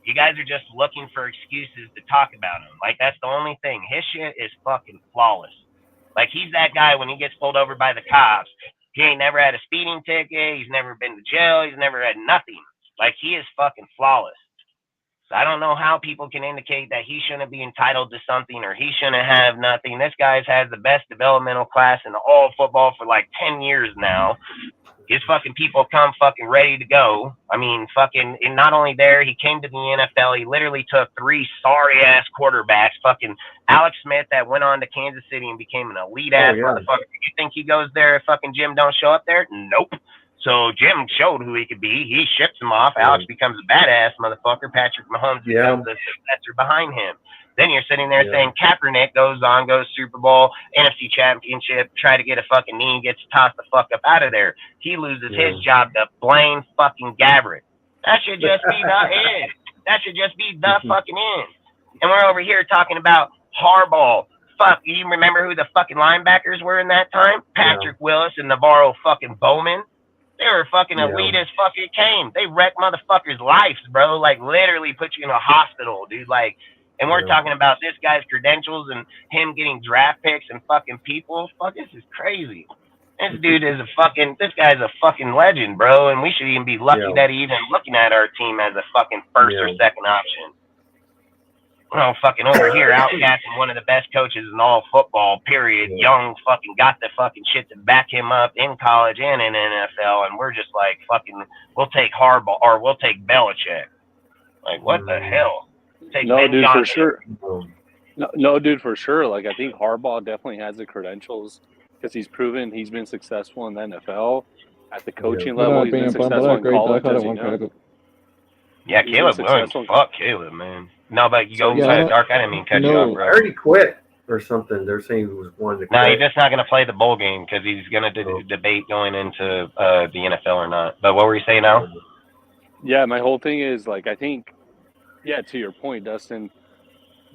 You guys are just looking for excuses to talk about him. Like, that's the only thing. His shit is fucking flawless. Like, he's that guy when he gets pulled over by the cops. He ain't never had a speeding ticket. He's never been to jail. He's never had nothing. Like, he is fucking flawless. So I don't know how people can indicate that he shouldn't be entitled to something or he shouldn't have nothing. This guy's had the best developmental class in all football for like 10 years now. His fucking people come fucking ready to go. I mean, fucking, and not only there, he came to the NFL. He literally took 3 sorry-ass quarterbacks. Fucking Alex Smith that went on to Kansas City and became an elite-ass motherfucker. You think he goes there if fucking Jim don't show up there? Nope. So Jim showed who he could be. He ships him off. Alex becomes a badass motherfucker. Patrick Mahomes becomes the successor behind him. Then you're sitting there saying Kaepernick goes Super Bowl, NFC Championship, try to get a fucking knee, gets tossed the fuck up out of there. He loses his job to Blaine fucking Gabbert. That should just be the end. That should just be the fucking end. And we're over here talking about Harbaugh. Fuck, you remember who the fucking linebackers were in that time? Patrick Willis and Navarro fucking Bowman. They were fucking elite as fuck it came. They wrecked motherfuckers' lives, bro. Like, literally put you in a hospital, dude. Like, and we're talking about this guy's credentials and him getting draft picks and fucking people. Fuck, this is crazy. This dude is this guy's a fucking legend, bro. And we should even be lucky that he even looking at our team as a fucking first or second option. We're fucking over here outcasting one of the best coaches in all football, period. Young fucking got the fucking shit to back him up in college and in NFL, and we're just like, fucking, we'll take Harbaugh or we'll take Belichick. Like, what the hell? No, dude, for sure. No, dude, for sure. Like, I think Harbaugh definitely has the credentials because he's proven he's been successful in the NFL at the coaching level. He's been successful in college, as you know. Yeah, Caleb Williams. Fuck Caleb, man. No, but you go Dark. I didn't mean cut you off, bro. I already quit or something. They're saying he was wanting to quit. No, he's just not going to play the bowl game because he's going to debate going into the NFL or not. But what were you saying now? Yeah, my whole thing is, like, I think, to your point, Dustin,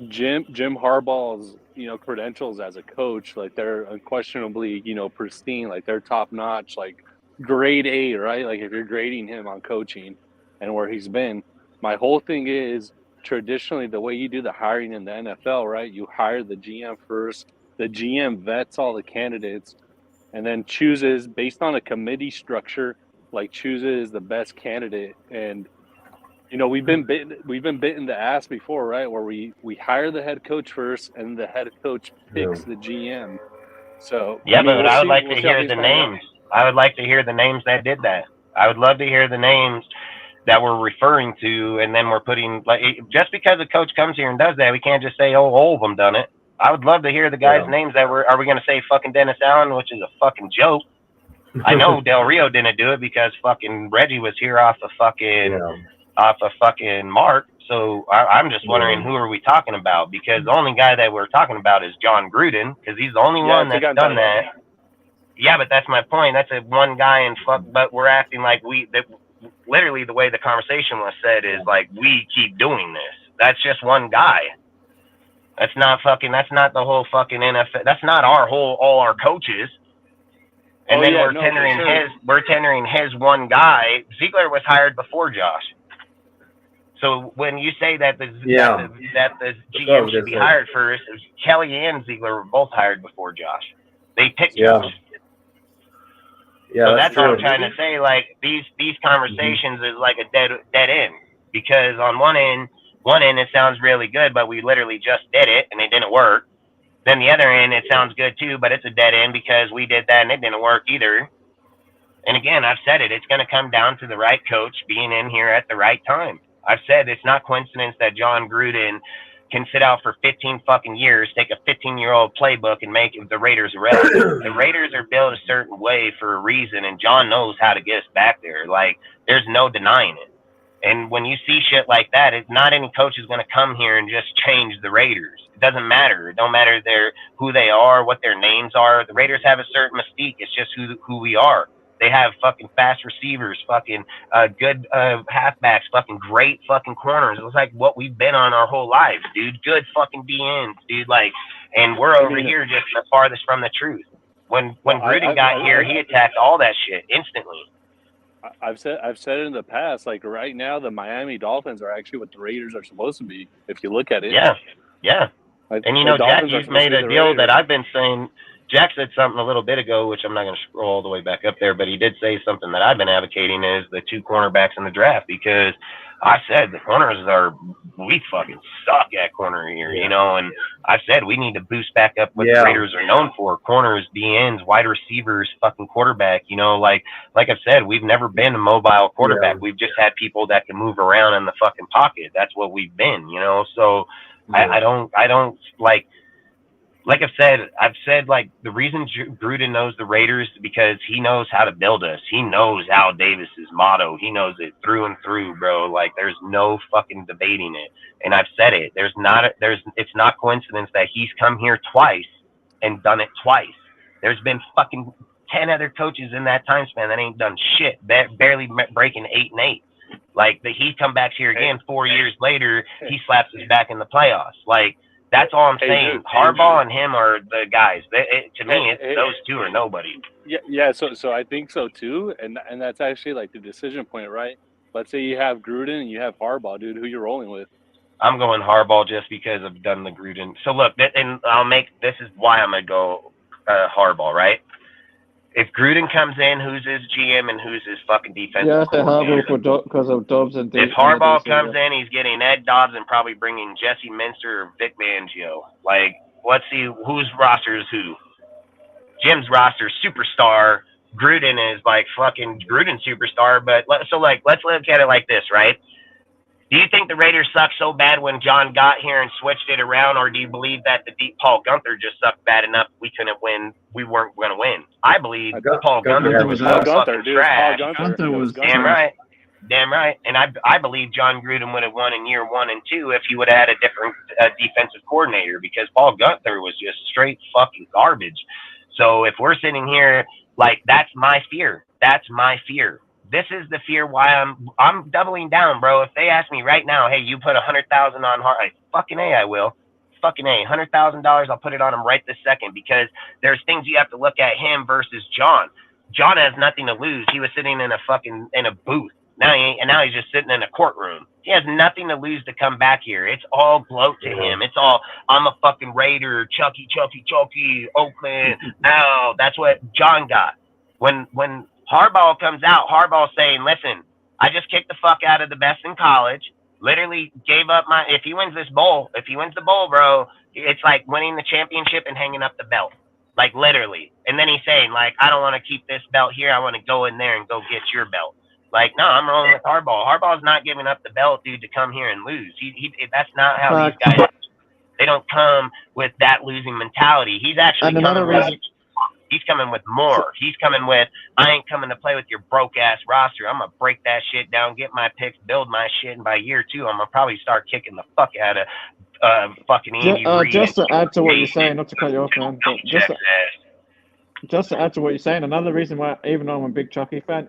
Jim Harbaugh's, credentials as a coach, like, they're unquestionably, pristine. Like, they're top-notch, like, grade A, right? Like, if you're grading him on coaching and where he's been, my whole thing is, traditionally, the way you do the hiring in the NFL, right? You hire the GM first. The GM vets all the candidates and then chooses based on a committee structure, like chooses the best candidate. And You know, we've been bitten the ass before, right? Where we hire the head coach first, and the head coach picks the GM. So yeah, but I would like to hear the names. I would like to hear the names that did that. I would love to hear the names that we're referring to, and then we're putting, like, just because a coach comes here and does that, we can't just say, oh, all of them done it. I would love to hear the guys' names that were. Are we going to say fucking Dennis Allen, which is a fucking joke? I know Del Rio didn't do it because fucking Reggie was here off of fucking Mark. So I'm just wondering, who are we talking about? Because the only guy that we're talking about is John Gruden, because he's the only one that's done that. Yeah, but that's my point. That's a one guy, and but we're acting like literally the way the conversation was said is like we keep doing this. That's just one guy. That's not the whole fucking NFL. That's not all our coaches. And we're tendering his one guy. Ziegler was hired before Josh. So when you say that the GM should be hired first, Kelly and Ziegler were both hired before Josh. They picked Josh. Yeah, so that's what I'm trying to say. Like these conversations is like a dead end, because on one end it sounds really good, but we literally just did it and it didn't work. Then the other end, it sounds good too, but it's a dead end because we did that and it didn't work either. And again, I've said it. It's going to come down to the right coach being in here at the right time. I've said it's not coincidence that John Gruden can sit out for 15 fucking years, take a 15-year-old playbook and make the Raiders relevant. The Raiders are built a certain way for a reason, and John knows how to get us back there. Like, there's no denying it. And when you see shit like that, it's not any coach is going to come here and just change the Raiders. It doesn't matter. It don't matter who they are, what their names are. The Raiders have a certain mystique. It's just who we are. They have fucking fast receivers, fucking good halfbacks, fucking great fucking corners. It's like what we've been on our whole lives, dude. Good fucking DNs, dude. Like, and we're over here just the farthest from the truth. When Gruden got here, he attacked all that shit instantly. I've said it in the past. Like right now, the Miami Dolphins are actually what the Raiders are supposed to be. If you look at it, yeah. And you know, Jack, you've made a deal that I've been saying. Jack said something a little bit ago, which I'm not going to scroll all the way back up there, but he did say something that I've been advocating is the 2 cornerbacks in the draft, because I said the corners we fucking suck at corner here, you know, and I said we need to boost back up what the Raiders are known for: corners, DNs, wide receivers, fucking quarterback, you know, like I've said, we've never been a mobile quarterback. We've just had people that can move around in the fucking pocket. That's what we've been, you know, so I don't like I've said, like, the reason Gruden knows the Raiders is because he knows how to build us. He knows Al Davis's motto. He knows it through and through, bro. Like, there's no fucking debating it. And I've said it. It's not coincidence that he's come here twice and done it twice. There's been fucking 10 other coaches in that time span that ain't done shit, barely breaking 8-8. Like, he's come back here again 4 years later. He slaps us back in the playoffs. Like, that's all I'm saying. Harbaugh and him are the guys. To me, it's those two or nobody. Yeah. So I think so too, and that's actually like the decision point, right? Let's say you have Gruden and you have Harbaugh, dude. Who you rolling with? I'm going Harbaugh just because I've done the Gruden. So look, and this is why I'm gonna go Harbaugh, right? If Gruden comes in, who's his GM and who's his fucking defensive coordinator? Harbaugh because of Dobbs and if Harbaugh comes in, he's getting Ed Dobbs and probably bringing Jesse Minster or Vic Fangio. Like, let's see whose roster is who. Jim's roster superstar. Gruden is like fucking Gruden superstar. But let's look at it like this, right? Do you think the Raiders sucked so bad when John got here and switched it around, or do you believe that the deep Paul Gunther just sucked bad enough we couldn't win? We weren't going to win. I believe Paul Gunther was fucking trash. Gunther was damn right. Damn right. And I believe John Gruden would have won in year 1 and 2 if he would have had a different defensive coordinator, because Paul Gunther was just straight fucking garbage. So if we're sitting here, like, that's my fear. That's my fear. This is the fear why I'm doubling down, bro. If they ask me right now, hey, you put $100,000 on fucking A, I will. Fucking A, $100,000, I'll put it on him right this second, because there's things you have to look at him versus John. John has nothing to lose. He was sitting in a booth. Now he's just sitting in a courtroom. He has nothing to lose to come back here. It's all gloat to him. It's all, I'm a fucking Raider, Chucky, Oakland. Now that's what John got. When Harbaugh comes out, Harbaugh saying, listen, I just kicked the fuck out of the best in college. Literally gave up my. If he wins this bowl, if he wins the bowl, bro, it's like winning the championship and hanging up the belt. Like literally. And then he's saying, like, I don't want to keep this belt here. I want to go in there and go get your belt. Like, no, I'm rolling with Harbaugh. Harbaugh's not giving up the belt, dude, to come here and lose. That's not how these guys. They don't come with that losing mentality. He's actually he's coming with more. He's coming with, I ain't coming to play with your broke ass roster. I'm gonna break that shit down, get my picks, build my shit, and by year 2, I'm gonna probably start kicking the fuck out of fucking Andy Reid. Just to add to what you're saying, not to cut you off, man, but just to add to what you're saying, another reason why, even though I'm a big Chucky fan,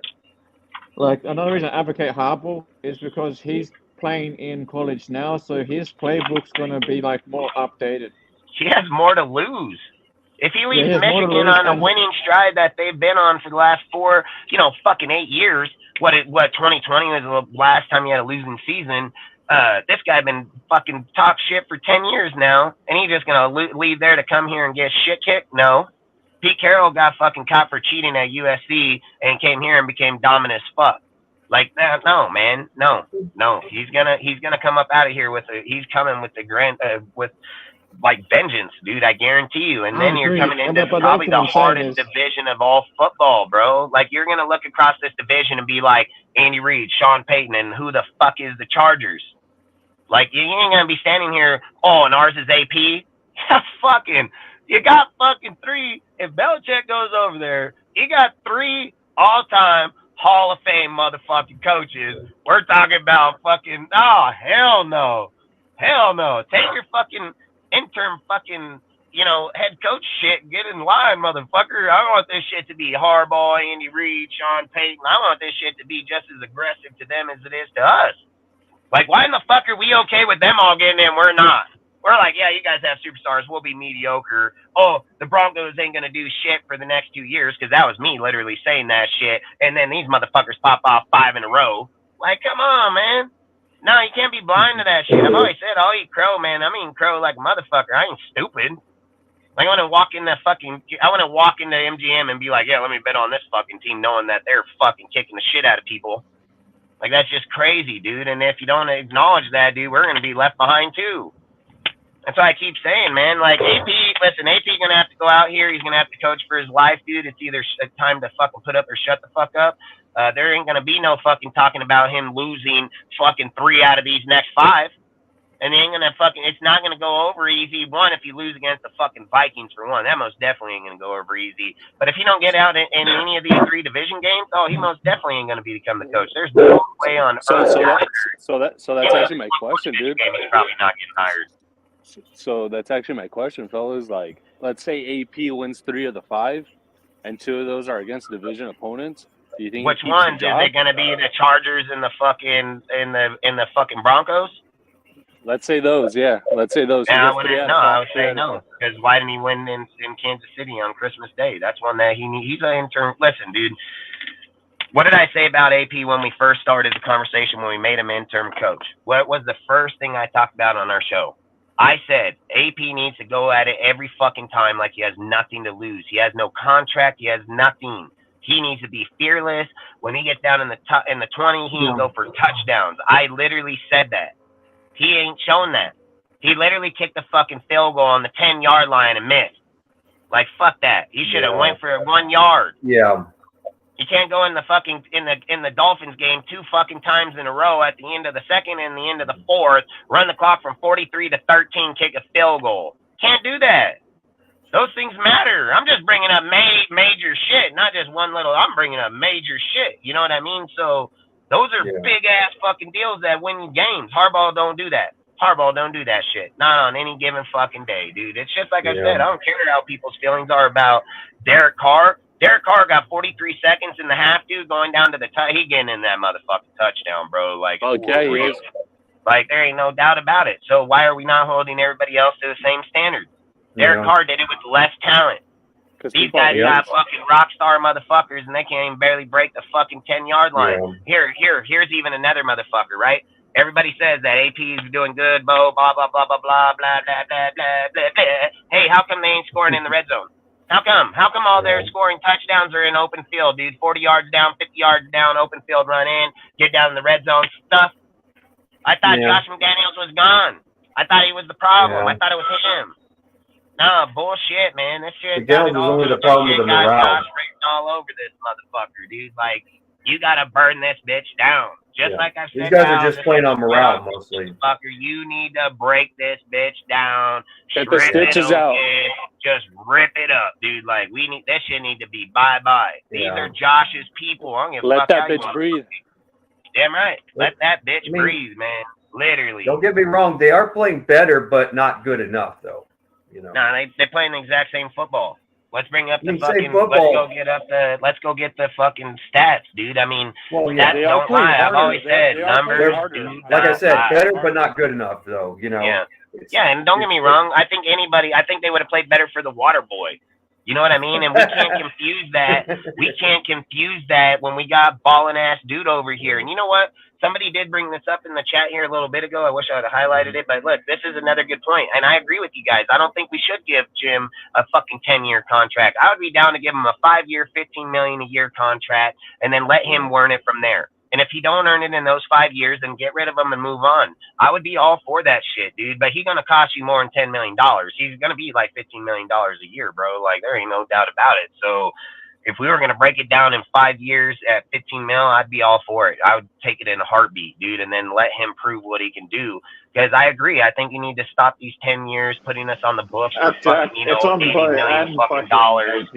like another reason I advocate Harbaugh is because he's playing in college now, so his playbook's gonna be like more updated. He has more to lose. If he leaves Michigan on a winning stride that they've been on for the last 8 years, what 2020 was the last time he had a losing season. This guy been fucking talk shit for 10 years now, and he's just gonna leave there to come here and get shit kicked? No. Pete Carroll got fucking caught for cheating at USC and came here and became dominant as fuck. Like that? No, man. No. He's gonna come up out of here he's coming with with like vengeance, dude. I guarantee you. And then you're coming into probably the hardest division of all football, bro. Like you're gonna look across this division and be like Andy Reid, Sean Payton, and who the fuck is the Chargers? Like you ain't gonna be standing here. Oh, and ours is AP. You got fucking 3. If Belichick goes over there, he got 3 all-time Hall of Fame motherfucking coaches. We're talking about fucking, oh, hell no. Hell no. Take your fucking interim fucking, head coach shit. Get in line, motherfucker. I want this shit to be Harbaugh, Andy Reid, Sean Payton. I want this shit to be just as aggressive to them as it is to us. Like, why in the fuck are we okay with them all getting in? We're not. We're like, yeah, you guys have superstars. We'll be mediocre. Oh, the Broncos ain't going to do shit for the next 2 years, because that was me literally saying that shit. And then these motherfuckers pop off 5 in a row. Like, come on, man. No, you can't be blind to that shit. I've always said, I'll eat crow, man. I'm eating crow like a motherfucker. I ain't stupid. Like, I want to walk into MGM and be like, yeah, let me bet on this fucking team, knowing that they're fucking kicking the shit out of people. Like, that's just crazy, dude. And if you don't acknowledge that, dude, we're going to be left behind, too. That's why I keep saying, man, like, AP going to have to go out here. He's going to have to coach for his life, dude. It's either time to fucking put up or shut the fuck up. There ain't going to be no fucking talking about him losing fucking 3 out of these next 5. And they ain't going to it's not going to go over easy. One, if you lose against the fucking Vikings for one, that most definitely ain't going to go over easy. But if he don't get out in any of these 3 division games, he most definitely ain't going to become the coach. There's no way on earth. So that's actually my question, dude. He's probably not getting hired. So that's actually my question, fellas. Like, let's say AP wins 3 of the 5, and 2 of those are against division opponents. Do you think which ones? Is it going to be the Chargers and the fucking in the fucking Broncos? Let's say those, yeah. Let's say those. Yeah, I would say no. Because why didn't he win in Kansas City on Christmas Day? That's one that he's an intern. Listen, dude. What did I say about AP when we first started the conversation when we made him interim coach? What was the first thing I talked about on our show? I said AP needs to go at it every fucking time like he has nothing to lose. He has no contract. He has nothing. He needs to be fearless. When he gets down in the 20, he can go for touchdowns. I literally said that. He ain't shown that. He literally kicked the fucking field goal on the 10-yard line and missed. Like, fuck that. He should have went for 1 yard. Yeah. You can't go in the Dolphins game 2 fucking times in a row at the end of the second and the end of the fourth, run the clock from 43 to 13, kick a field goal. Can't do that. Those things matter. I'm just bringing up major shit, not just one little. I'm bringing up major shit. You know what I mean? So those are big ass fucking deals that win games. Harbaugh don't do that. Harbaugh don't do that shit. Not on any given fucking day, dude. It's just like I said. I don't care how people's feelings are about Derek Carr. Derek Carr got 43 seconds in the half, dude, going down to the he getting in that motherfucking touchdown, bro. Like, okay, he is. Like, there ain't no doubt about it. So why are we not holding everybody else to the same standard? Derek Carr did it with less talent. These guys got fucking rock star motherfuckers, and they can't even barely break the fucking 10-yard line. Here's even another motherfucker, right? Everybody says that AP is doing good, blah, blah, blah, blah, blah, blah, blah, blah, blah, blah, blah, blah. Hey, how come they ain't scoring in the red zone? How come? How come all their scoring touchdowns are in open field, dude? 40 yards down, 50 yards down, open field run in, get down in the red zone stuff. I thought Josh McDaniels was gone. I thought he was the problem. I thought it was him. No, bullshit, man. This shit. McDaniels was only the problem with the morale. Josh written all over this motherfucker, dude. Like, you gotta burn this bitch down. Just like I said. These guys are just playing on morale mostly. Motherfucker, you need to break this bitch down. Get the stitches out. Just rip it up, dude. Like, that shit need to be bye-bye. These are Josh's people. I don't give a fuck. Let that bitch breathe. Damn right. Let that bitch breathe, man. Literally. Don't get me wrong. They are playing better, but not good enough, though. You know. Nah, they playing the exact same football. Let's bring up the fucking. Let's go get the fucking stats, dude. I mean, stats don't lie. I've always said numbers. Like I said, better but not good enough, though. You know. Yeah, and don't get me wrong. I think they would have played better for the Water Boy. You know what I mean? And we can't confuse that. We can't confuse that when we got ballin' ass dude over here. And you know what? Somebody did bring this up in the chat here a little bit ago. I wish I would have highlighted it. But look, this is another good point. And I agree with you guys. I don't think we should give Jim a fucking 10-year contract. I would be down to give him a 5-year, $15 million a year contract and then let him earn it from there. And if he don't earn it in those 5 years, then get rid of him and move on. I would be all for that shit, dude. But he's going to cost you more than $10 million. He's going to be like $15 million a year, bro. Like, there ain't no doubt about it. So if we were going to break it down in 5 years at 15 mil, I'd be all for it. I would take it in a heartbeat, dude, and then let him prove what he can do. Because I agree. I think you need to stop these 10 years putting us on the books for fucking, it's on $80 million fucking dollars.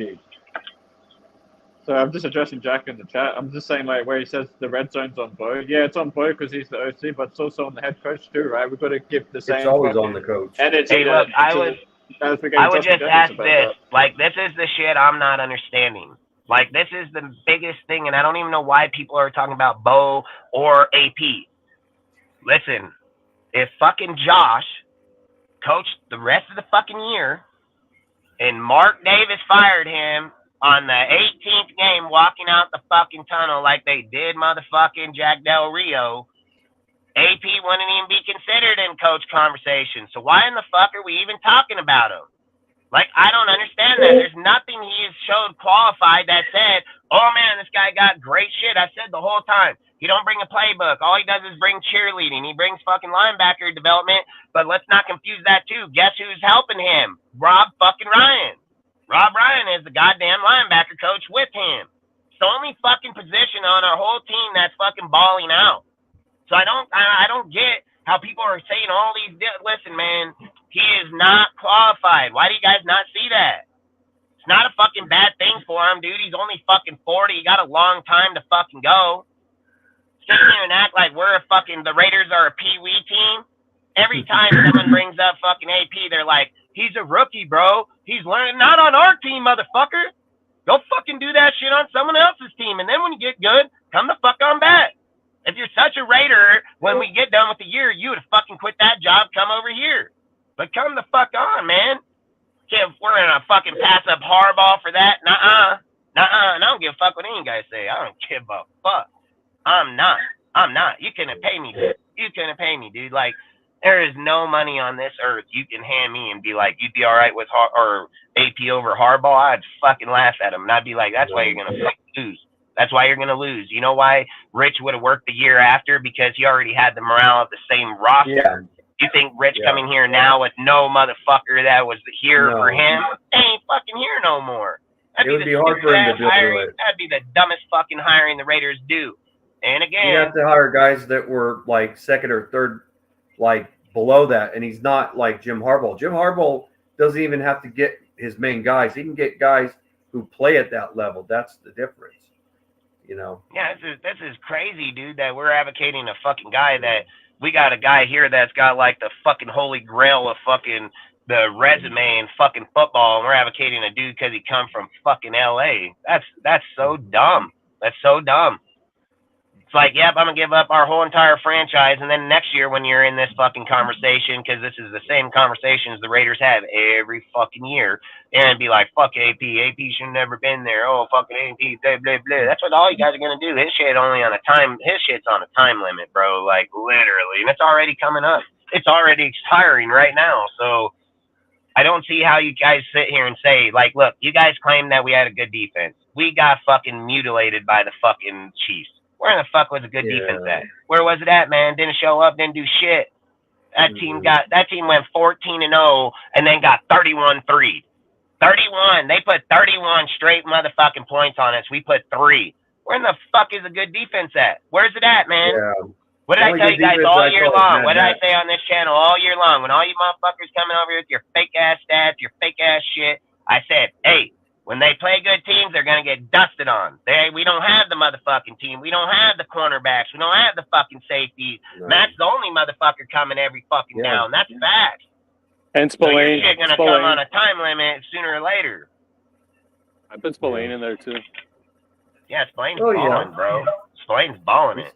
So I'm just addressing Jack in the chat. I'm just saying, like, where he says the red zone's on Bo. Yeah, it's on Bo because he's the OC, but it's also on the head coach too, right? We've got to give the same. It's always on the coach. And it's look, I would just ask this. Like, this is the shit I'm not understanding. Like, this is the biggest thing, and I don't even know why people are talking about Bo or AP. Listen, if fucking Josh coached the rest of the fucking year and Mark Davis fired him on the 18th game walking out the fucking tunnel like they did motherfucking Jack Del Rio, AP wouldn't even be considered in coach conversation. So why in the fuck are we even talking about him? Like, I don't understand that. There's nothing he has showed qualified that said, oh man, this guy got great shit. I said the whole time, he don't bring a playbook. All he does is bring cheerleading. He brings fucking linebacker development, but let's not confuse that too. Guess who's helping him? Rob fucking Ryan. Rob Ryan is the goddamn linebacker coach with him. It's the only fucking position on our whole team that's fucking balling out. So I don't get how people are saying all these. Listen, man, he is not qualified. Why do you guys not see that? It's not a fucking bad thing for him, dude. He's only fucking 40. He got a long time to fucking go. Sit here and act like the Raiders are a pee-wee team. Every time someone brings up fucking AP, they're like, he's a rookie, bro. He's learning. Not on our team, motherfucker. Go fucking do that shit on someone else's team. And then when you get good, come the fuck on back. If you're such a Raider, when we get done with the year, you would have fucking quit that job, come over here. But come the fuck on, man. If we're gonna fucking pass up Harbaugh for that, nuh-uh. And I don't give a fuck what any guys say. I don't give a fuck. I'm not. You couldn't pay me, dude. You couldn't pay me, dude. Like, there is no money on this earth you can hand me and be like, you'd be all right with or AP over Harbaugh. I'd fucking laugh at him. And I'd be like, that's why you're going to lose. That's why you're going to lose. You know why Rich would have worked the year after? Because he already had the morale of the same roster. Yeah. You think Rich coming here now with no motherfucker that was here for him? They ain't fucking here no more. It would be hard for him to do it. That'd be the dumbest fucking hiring the Raiders do. And again, you have to hire guys that were like second or third, like below that, and he's not like Jim Harbaugh. Jim Harbaugh doesn't even have to get his main guys. He can get guys who play at that level. That's the difference, you know. Yeah, this is crazy, dude, that we're advocating a fucking guy that we got a guy here that's got like the fucking holy grail of fucking the resume and fucking football, and we're advocating a dude because he come from fucking LA. That's so dumb. That's so dumb. It's like, yep, I'm going to give up our whole entire franchise, and then next year when you're in this fucking conversation, because this is the same conversations the Raiders have every fucking year, and be like, fuck AP. AP should have never been there. Oh, fucking AP, blah, blah, blah. That's what all you guys are going to do. His shit's on a time limit, bro, like literally, and it's already coming up. It's already expiring right now, so I don't see how you guys sit here and say, like, look, you guys claim that we had a good defense. We got fucking mutilated by the fucking Chiefs. Where in the fuck was a good defense at? Where was it at, man? Didn't show up, didn't do shit. That team went 14-0 and then got 31-3. 31. They put 31 straight motherfucking points on us. We put 3. Where in the fuck is a good defense at? Where's it at, man? Yeah. What did I tell you guys all year long? What did I say on this channel all year long? When all you motherfuckers coming over here with your fake ass stats, your fake ass shit, I said, hey, when they play good teams, they're gonna get dusted on. We don't have the motherfucking team. We don't have the cornerbacks. We don't have the fucking safeties. Right. Matt's the only motherfucker coming every fucking down. That's fact. And Spillane. So your shit gonna come on a time limit sooner or later. I put Spillane in there too. Yeah, Spillane's balling, bro. Spillane's balling it.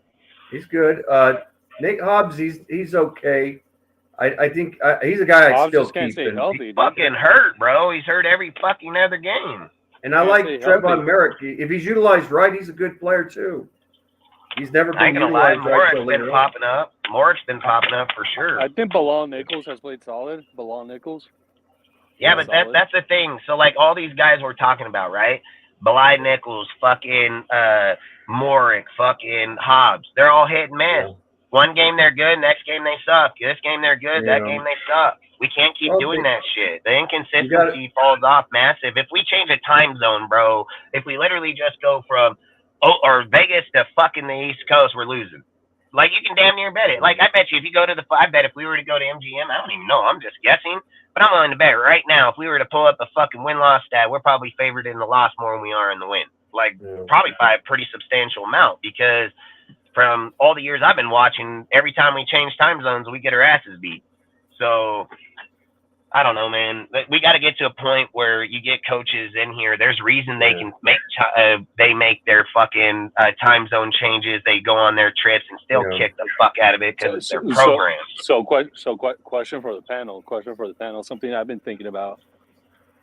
He's good. Nate Hobbs, he's okay. I think he's a guy I still keep. He's fucking hurt, bro. He's hurt every fucking other game. And I like Trevon Merrick. If he's utilized right, he's a good player too. He's never been utilized right. Morrick's been popping up. Morrick's been popping up for sure. I think Bilal Nichols has played solid. Bilal Nichols. Yeah, but that's the thing. So like all these guys we're talking about, right? Bilal Nichols, fucking Morrick, fucking Hobbs. They're all hit and miss. Yeah. One game they're good, next game they suck. This game they're good, that game they suck. We can't keep doing that shit. The inconsistency falls off massive. If we change a time zone, bro, if we literally just go from Vegas to fucking the East Coast, we're losing. Like, you can damn near bet it. Like, I bet you if you go to I bet if we were to go to MGM, I don't even know. I'm just guessing. But I'm willing to bet right now, if we were to pull up the fucking win-loss stat, we're probably favored in the loss more than we are in the win. Like, probably by a pretty substantial amount because from all the years I've been watching, every time we change time zones, we get our asses beat. So, I don't know, man. We got to get to a point where you get coaches in here. There's reason they can make their fucking time zone changes. They go on their trips and still kick the fuck out of it because it's their program. So, question for the panel. Something I've been thinking about.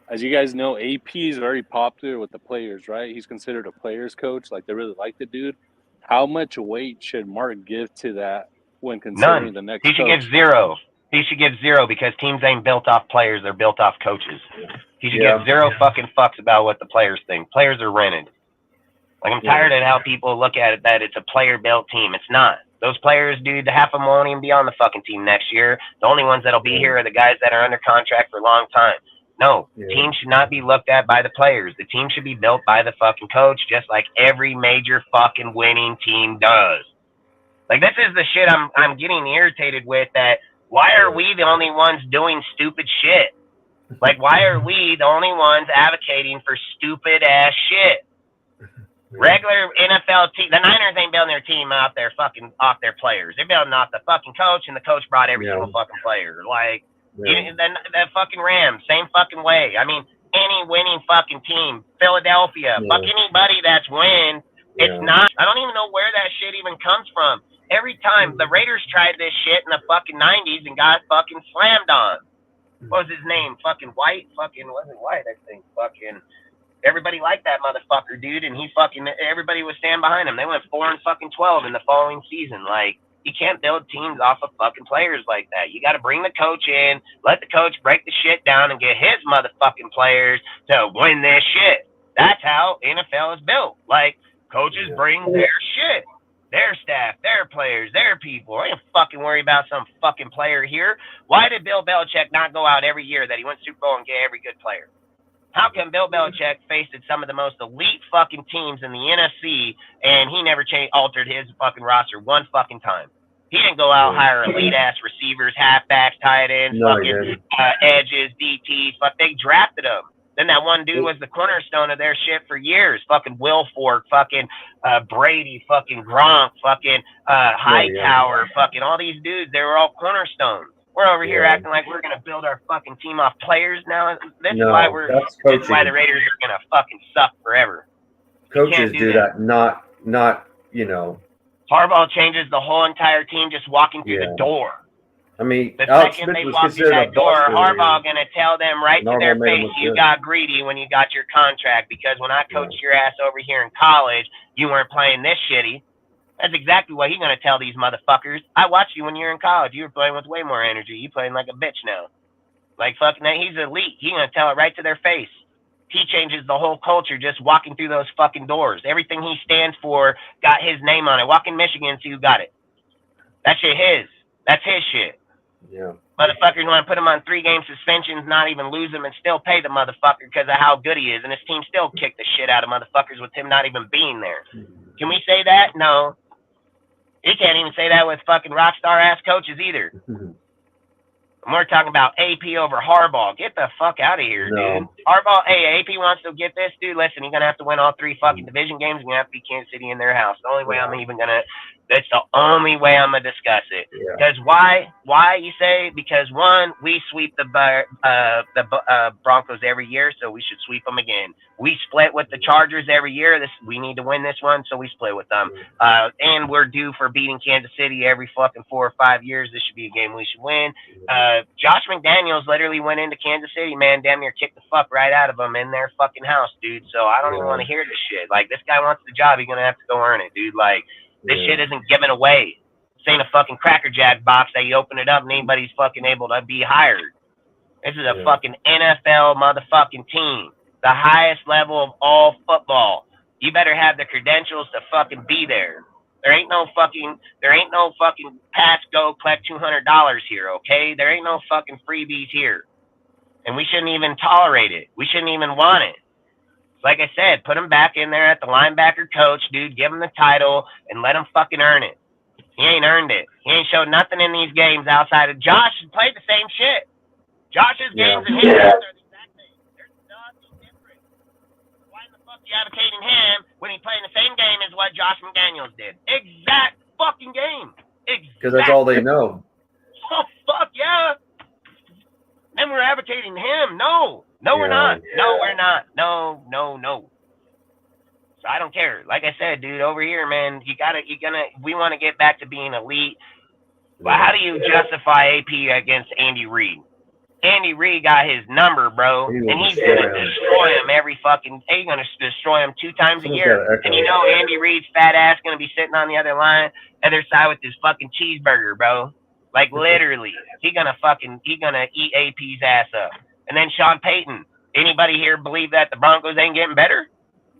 As you guys know, AP is very popular with the players, right? He's considered a players coach. Like, they really like the dude. How much weight should Mark give to that when considering the next coach? He should give 0. He should give 0 because teams ain't built off players. They're built off coaches. He should give 0 fucking fucks about what the players think. Players are rented. Like, I'm tired of how people look at it that it's a player-built team. It's not. Those players, dude, half of them won't even be on the fucking team next year. The only ones that'll be here are the guys that are under contract for a long time. No, team should not be looked at by the players. The team should be built by the fucking coach, just like every major fucking winning team does. Like, this is the shit I'm getting irritated with, that why are we the only ones doing stupid shit? Like, why are we the only ones advocating for stupid ass shit? Regular NFL team, the Niners ain't building their team off their players. They're building off the fucking coach, and the coach brought every single fucking player. Like, the fucking Rams, same fucking way. I mean, any winning fucking team, Philadelphia, fuck anybody that's win. It's not. I don't even know where that shit even comes from. Every time the Raiders tried this shit in the fucking 90s and got fucking slammed on. What was his name? Fucking White? Fucking wasn't White, I think. Fucking everybody liked that motherfucker, dude, and everybody was standing behind him. They went 4-12 in the following season. Like, you can't build teams off of fucking players like that. You got to bring the coach in, let the coach break the shit down, and get his motherfucking players to win this shit. That's how NFL is built. Like, coaches bring their shit, their staff, their players, their people. I ain't fucking worry about some fucking player here. Why did Bill Belichick not go out every year that he went Super Bowl and get every good player? How come Bill Belichick faced some of the most elite fucking teams in the NFC and he never altered his fucking roster one fucking time? He didn't go out and hire elite-ass receivers, halfbacks, tight ends, edges, DTs. But they drafted them. Then that one dude was the cornerstone of their shit for years. Fucking Wilfork, fucking Brady, fucking Gronk, fucking Hightower, fucking all these dudes. They were all cornerstones. We're over here acting like we're gonna build our fucking team off players now. This is why the Raiders are gonna fucking suck forever. Coaches do that, not Harbaugh changes the whole entire team just walking through the door. I mean, the second they walk through that door, Harbaugh gonna tell them right to their face, you got greedy when you got your contract, because when I coached your ass over here in college, you weren't playing this shitty. That's exactly what he's going to tell these motherfuckers. I watched you when you were in college. You were playing with way more energy. You playing like a bitch now. Like, fucking, he's elite. He's going to tell it right to their face. He changes the whole culture just walking through those fucking doors. Everything he stands for got his name on it. Walk in Michigan and see who got it. That shit his. That's his shit. Yeah. Motherfuckers want to put him on 3-game suspensions, not even lose him, and still pay the motherfucker because of how good he is. And his team still kicked the shit out of motherfuckers with him not even being there. Can we say that? No. He can't even say that with fucking rock star ass coaches either. And we're talking about AP over Harbaugh. Get the fuck out of here, dude. Harbaugh, hey, AP wants to get this, dude. Listen, you're going to have to win all 3 fucking division games. You're going to have to beat Kansas City in their house. The only way I'm even going to, that's the only way I'm going to discuss it. Because why? Why, you say? Because, one, we sweep the Broncos every year, so we should sweep them again. We split with the Chargers every year. We need to win this one, so we split with them. And we're due for beating Kansas City every fucking 4 or 5 years. This should be a game we should win. Josh McDaniels literally went into Kansas City, man, damn near kicked the fuck right out of them in their fucking house, dude. So I don't even want to hear this shit. Like, this guy wants the job. He's going to have to go earn it, dude. Like, this shit isn't given away. This ain't a fucking Cracker Jack box that you open it up and anybody's fucking able to be hired. This is a fucking NFL motherfucking team. The highest level of all football. You better have the credentials to fucking be there. There ain't no fucking pass, go, collect $200 here, okay? There ain't no fucking freebies here. And we shouldn't even tolerate it. We shouldn't even want it. Like I said, put him back in there at the linebacker coach, dude. Give him the title and let him fucking earn it. He ain't earned it. He ain't showed nothing in these games outside of Josh. Played the same shit. Josh's games and his games are the exact same. There's nothing different. Why in the fuck you advocating him when he played the same game as what Josh McDaniels did? Exact fucking game. Because that's all they know. Oh, fuck yeah. Then we're advocating him. No, we're not. No, we're not. No. So I don't care. Like I said, dude, over here, man, we want to get back to being elite. But how do you justify AP against Andy Reid? Andy Reid got his number, bro, and he's gonna destroy him he's gonna destroy him 2 times a year. And you know Andy Reid's fat ass gonna be sitting on the other side with his fucking cheeseburger, bro. Like, literally, he gonna eat AP's ass up. And then Sean Payton. Anybody here believe that the Broncos ain't getting better?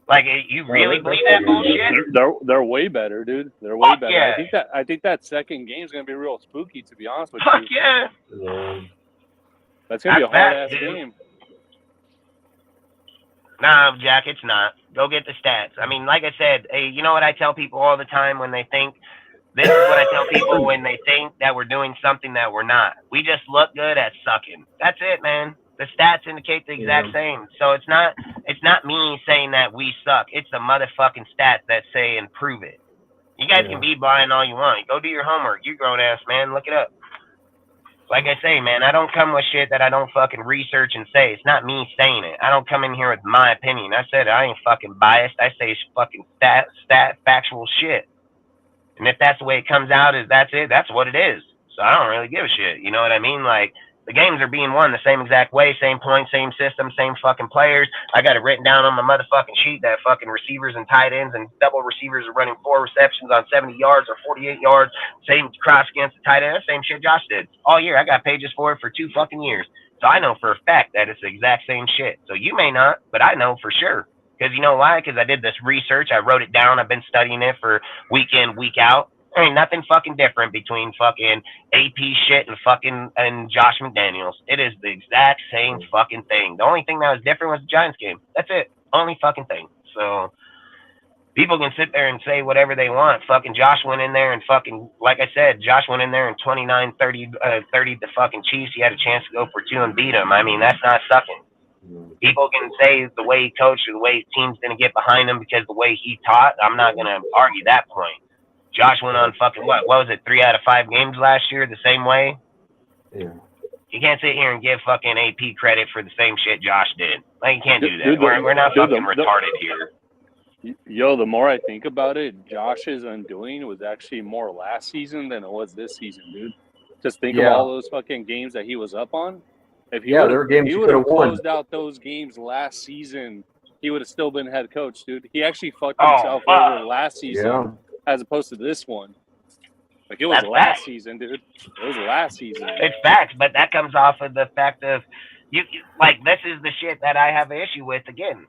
Like, you really believe that bullshit? They're way better, dude. They're way better. Yeah. I think that second game is gonna be real spooky, to be honest with Fuck you. yeah. That's gonna be a hard ass game. Nah, Jack, it's not. Go get the stats. I mean, like I said, hey, you know what I tell people all the time when they think. This is what I tell people when they think that we're doing something that we're not. We just look good at sucking. That's it, man. The stats indicate the exact same. So it's not me saying that we suck. It's the motherfucking stats that say and prove it. You guys can be blind all you want. Go do your homework. You grown ass, man. Look it up. Like I say, man, I don't come with shit that I don't fucking research and say. It's not me saying it. I don't come in here with my opinion. I said I ain't fucking biased. I say fucking factual shit. And if that's the way it comes out, that's it, that's what it is. So I don't really give a shit. You know what I mean? Like, the games are being won the same exact way, same point, same system, same fucking players. I got it written down on my motherfucking sheet that fucking receivers and tight ends and double receivers are running 4 receptions on 70 yards or 48 yards. Same cross against the tight end. Same shit Josh did all year. I got pages for it for 2 fucking years. So I know for a fact that it's the exact same shit. So you may not, but I know for sure. Because you know why? Because I did this research. I wrote it down. I've been studying it for week in, week out. There ain't nothing fucking different between fucking AP shit and Josh McDaniels. It is the exact same fucking thing. The only thing that was different was the Giants game. That's it. Only fucking thing. So people can sit there and say whatever they want. Fucking Josh went in there and fucking, like I said, Josh went in there and 29-30 the fucking Chiefs. He had a chance to go for 2 and beat them. I mean, that's not sucking. People can say the way he coached or the way his team's going to get behind him because the way he taught. I'm not going to argue that point. Josh went on fucking, what was it, 3 out of 5 games last year the same way? Yeah. You can't sit here and give fucking AP credit for the same shit Josh did. Like, you can't do that. We're not fucking retarded here. Yo, the more I think about it, Josh's undoing was actually more last season than it was this season, dude. Just think of all those fucking games that he was up on. If he would have closed out those games last season, he would have still been head coach, dude. He actually fucked himself over last season as opposed to this one. Like, it was last season, dude. It was last season. It's facts, but that comes off of the fact of like, this is the shit that I have an issue with again.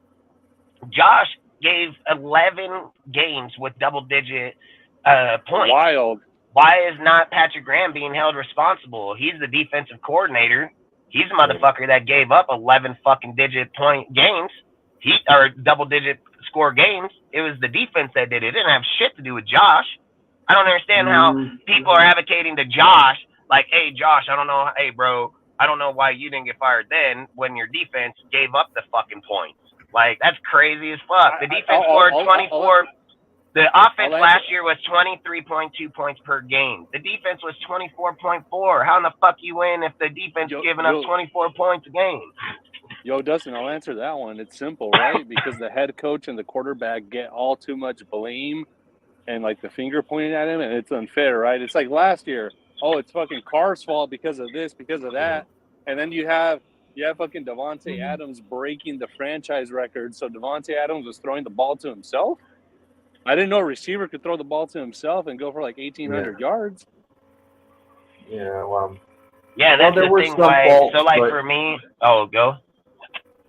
Josh gave 11 games with double-digit points. Wild. Why is not Patrick Graham being held responsible? He's the defensive coordinator. He's the motherfucker that gave up 11 fucking digit point games. Or double-digit score games. It was the defense that did it. It didn't have shit to do with Josh. I don't understand how people are advocating to Josh, like, hey, Josh, hey, bro, I don't know why you didn't get fired then when your defense gave up the fucking points. Like, that's crazy as fuck. The defense scored 24. The offense last year was 23.2 points per game. The defense was 24.4. How in the fuck you win if the defense giving up 24 points a game? Yo, Dustin, I'll answer that one. It's simple, right? Because the head coach and the quarterback get all too much blame and, like, the finger pointing at him, and it's unfair, right? It's like last year. Oh, it's fucking Carr's fault because of this, because of that. And then you have fucking Davante Adams breaking the franchise record. So Davante Adams was throwing the ball to himself? I didn't know a receiver could throw the ball to himself and go for like 1,800 yards. Yeah, well. Yeah, that's the thing. Faults, so, like, for me, go.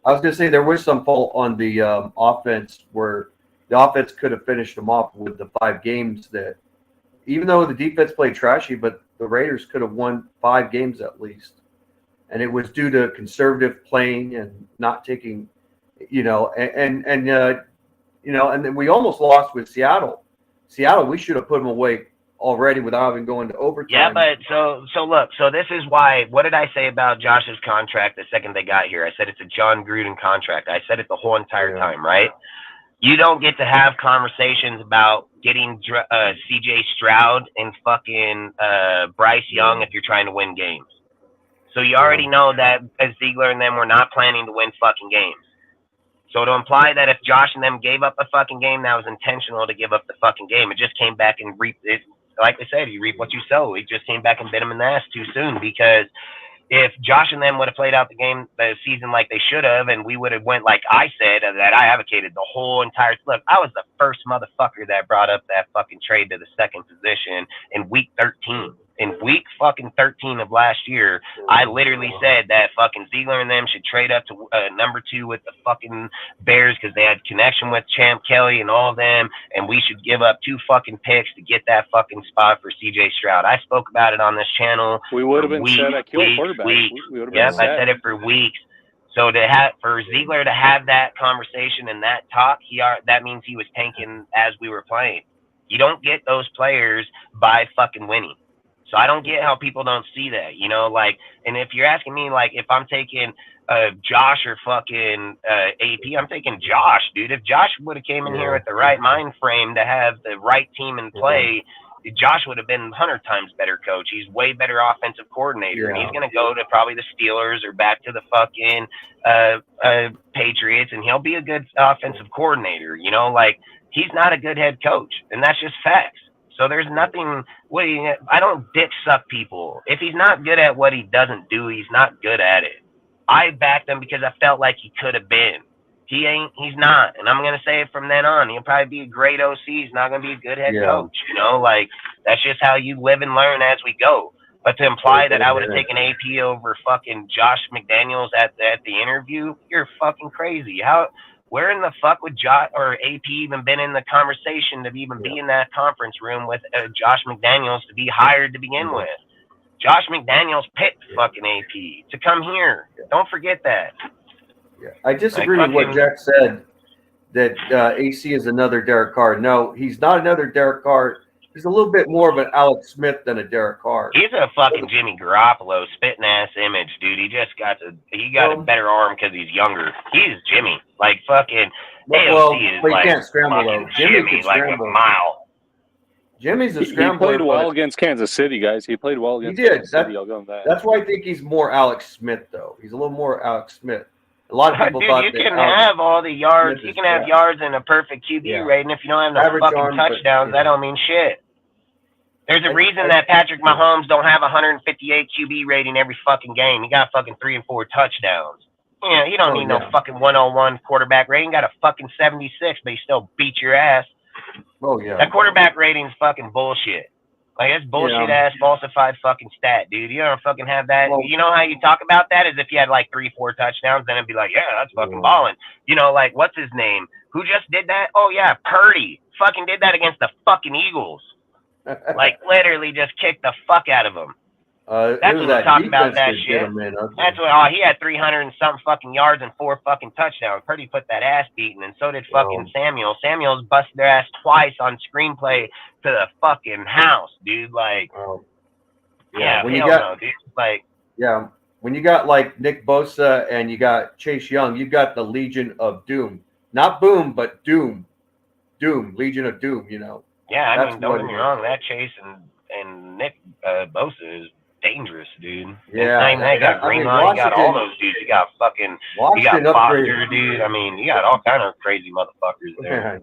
I was going to say there was some fault on the offense where the offense could have finished them off with the 5 games that, even though the defense played trashy, but the Raiders could have won 5 games at least. And it was due to conservative playing and not taking, and then we almost lost with Seattle. Seattle, we should have put them away already without even going to overtime. Yeah, but so look, so this is why. What did I say about Josh's contract the second they got here? I said it's a John Gruden contract. I said it the whole entire time, right? You don't get to have conversations about getting C.J. Stroud and fucking Bryce Young if you're trying to win games. So you already know that Ziegler and them were not planning to win fucking games. So to imply that if Josh and them gave up a fucking game, that was intentional to give up the fucking game. It just came back and reaped it. Like they said, you reap what you sow. It just came back and bit him in the ass too soon, because if Josh and them would have played out the season like they should have, and we would have went like I said, that I advocated the whole entire – look, I was the first motherfucker that brought up that fucking trade to the second position in week 13. In week fucking 13 of last year, I literally said that fucking Ziegler and them should trade up to number 2 with the fucking Bears because they had connection with Champ Kelly and all of them, and we should give up 2 fucking picks to get that fucking spot for C.J. Stroud. I spoke about it on this channel. We would have been set at kill quarterback. Yep, I said it for weeks. So for Ziegler to have that conversation and that talk, that means he was tanking as we were playing. You don't get those players by fucking winning. So I don't get how people don't see that, and if you're asking me, like, if I'm taking Josh or fucking AP, I'm taking Josh, dude. If Josh would have came in here with the right mind frame to have the right team in play, Josh would have been 100 times better coach. He's way better offensive coordinator, and he's going to go to probably the Steelers or back to the fucking Patriots, and he'll be a good offensive coordinator, he's not a good head coach, and that's just facts. So there's nothing. I don't dick suck people. If he's not good at what he doesn't do, he's not good at it. I backed him because I felt like he could have been. He's not, and I'm gonna say it from then on. He'll probably be a great OC. He's not gonna be a good head coach. That's just how you live and learn as we go. But to imply that I would have taken AP over fucking Josh McDaniels at the interview, you're fucking crazy. Where in the fuck would Josh or AP even been in the conversation to even be in that conference room with Josh McDaniels to be hired to begin with? Josh McDaniels picked fucking AP to come here. Don't forget that. Yeah. I disagree with what Jack said, that AC is another Derek Carr. No, he's not another Derek Carr. He's a little bit more of an Alex Smith than a Derek Carr. He's a fucking Jimmy Garoppolo spitting ass image, dude. He got a better arm because he's younger. He's Jimmy. Like fucking AOC is like can't scramble though. Jimmy can scramble. Like a mile. Jimmy's a scrambler. He played well against Kansas City, guys. He played well against Kansas City. I'll go with that. That's why I think he's more Alex Smith, though. He's a little more Alex Smith. A lot of people thought you can have all the yards. You can have yards and a perfect QB rating. If you don't have no fucking touchdowns, that don't mean shit. There's a reason that Patrick Mahomes don't have 158 QB rating every fucking game. He got fucking 3 and 4 touchdowns. Yeah, he don't need no fucking 101 quarterback rating. Got a fucking 76, but he still beat your ass. Oh yeah. That quarterback rating's fucking bullshit. Like, that's bullshit-ass falsified fucking stat, dude. You don't fucking have that. Well, you know how you talk about that as if you had, like, 3-4 touchdowns, then it'd be like, yeah, that's fucking balling. You know, like, what's his name? Who just did that? Oh, yeah, Purdy. Fucking did that against the fucking Eagles. Like, literally just kicked the fuck out of them. That's what we're talking about, that shit. That's what, he had 300 and something fucking yards and 4 fucking touchdowns. Purdy put that ass beating, and so did fucking Samuel. Samuel's busted their ass twice on screenplay to the fucking house, dude. Like, when you got, dude. Like, when you got like Nick Bosa and you got Chase Young, you got the Legion of Doom. Not Boom, but Doom. Legion of Doom, you know. Yeah, I mean, don't get me wrong, that Chase and Nick Bosa is dangerous, dude. Yeah, you got Greenlaw, you got all those dudes. You got fucking, you got Foster, dude. I mean, you got all kind of crazy motherfuckers there.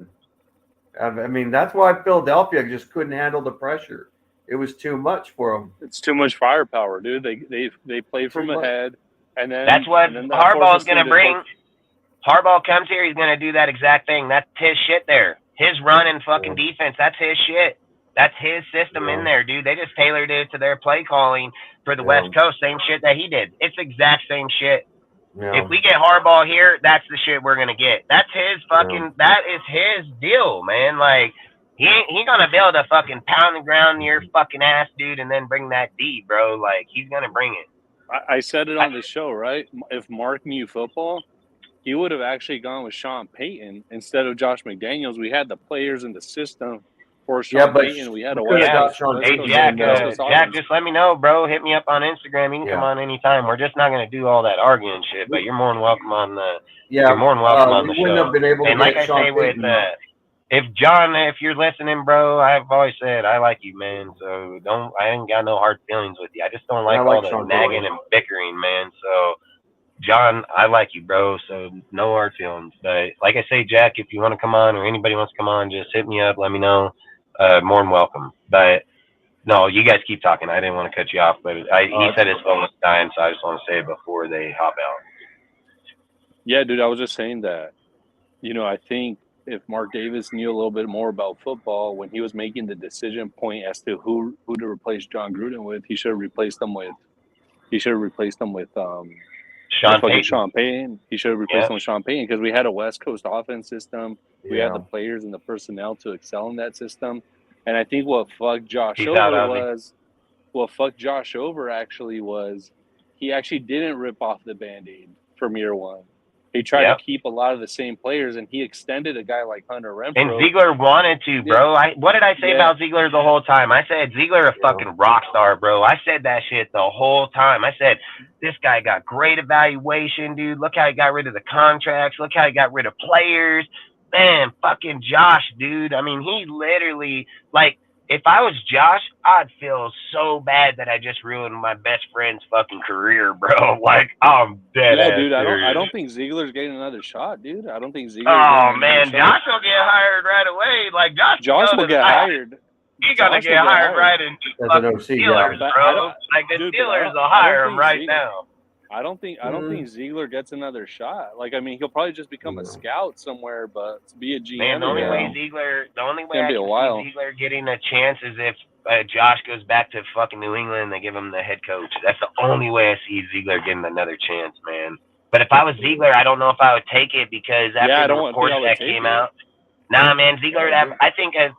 I mean, that's why Philadelphia just couldn't handle the pressure. It was too much for them. It's too much firepower, dude. They play from ahead, and then that's what Harbaugh's gonna bring. Harbaugh comes here, he's gonna do that exact thing. That's his shit there. His run and fucking defense. That's his shit. That's his system in there, dude. They just tailored it to their play calling for the West Coast. Same shit that he did. It's exact same shit. If we get Harbaugh here, that's the shit we're gonna get. That's his fucking. That is his deal, man. Like, he gonna be able to fucking pound the ground near fucking ass, dude, and then bring that D, bro. Like, he's gonna bring it. I said it on the show, right? If Mark knew football, he would have actually gone with Sean Payton instead of Josh McDaniels. We had the players in the system. Sean Payton, we had a Hey, Jack, Jack, just let me know, bro. Hit me up on Instagram. You can come on anytime. We're just not going to do all that arguing shit, but you're more than welcome on the you're more than welcome on the show. Have been able to and like I say with if John, if you're listening, bro, I've always said I like you, man. So I ain't got no hard feelings with you. I just don't like all the nagging and bickering, man. So John, I like you, bro. So no hard feelings. But like I say, Jack, if you want to come on or anybody wants to come on, just hit me up. Let me know. More than welcome. But no, you guys keep talking. I didn't want to cut you off, but he said his phone was dying, so I just want to say it before they hop out. Yeah, dude, I was just saying that. You know, I think if Mark Davis knew a little bit more about football when he was making the decision point as to who to replace John Gruden with, he should have replaced them with Sean Payton. He should have replaced him with Sean Payton because we had a West Coast offense system. We had the players and the personnel to excel in that system. And I think what fucked Josh over actually was he actually didn't rip off the Band-Aid from year one. He tried to keep a lot of the same players, and he extended a guy like Hunter Renfrow. And Ziegler wanted to, bro. What did I say about Ziegler the whole time? I said Ziegler a fucking rock star, bro. I said that shit the whole time. I said this guy got great evaluation, dude. Look how he got rid of the contracts. Look how he got rid of players. Man, fucking Josh, dude. I mean, he literally, like, if I was Josh, I'd feel so bad that I just ruined my best friend's fucking career, bro. Like, I'm dead. Yeah, dude. I don't think Ziegler's getting another shot, dude. I don't think Ziegler. Oh man, Josh will get hired right away. Like Josh will get hired. He's gonna get hired right into fucking Steelers, bro. Like the Steelers will hire him right now. I don't think Ziegler gets another shot. Like, I mean, he'll probably just become a scout somewhere, but to be a GM. Man, the only way I can see Ziegler getting a chance is if Josh goes back to fucking New England and they give him the head coach. That's the only way I see Ziegler getting another chance, man. But if I was Ziegler, I don't know if I would take it because after the reports that came out. Nah, man, Ziegler. I think a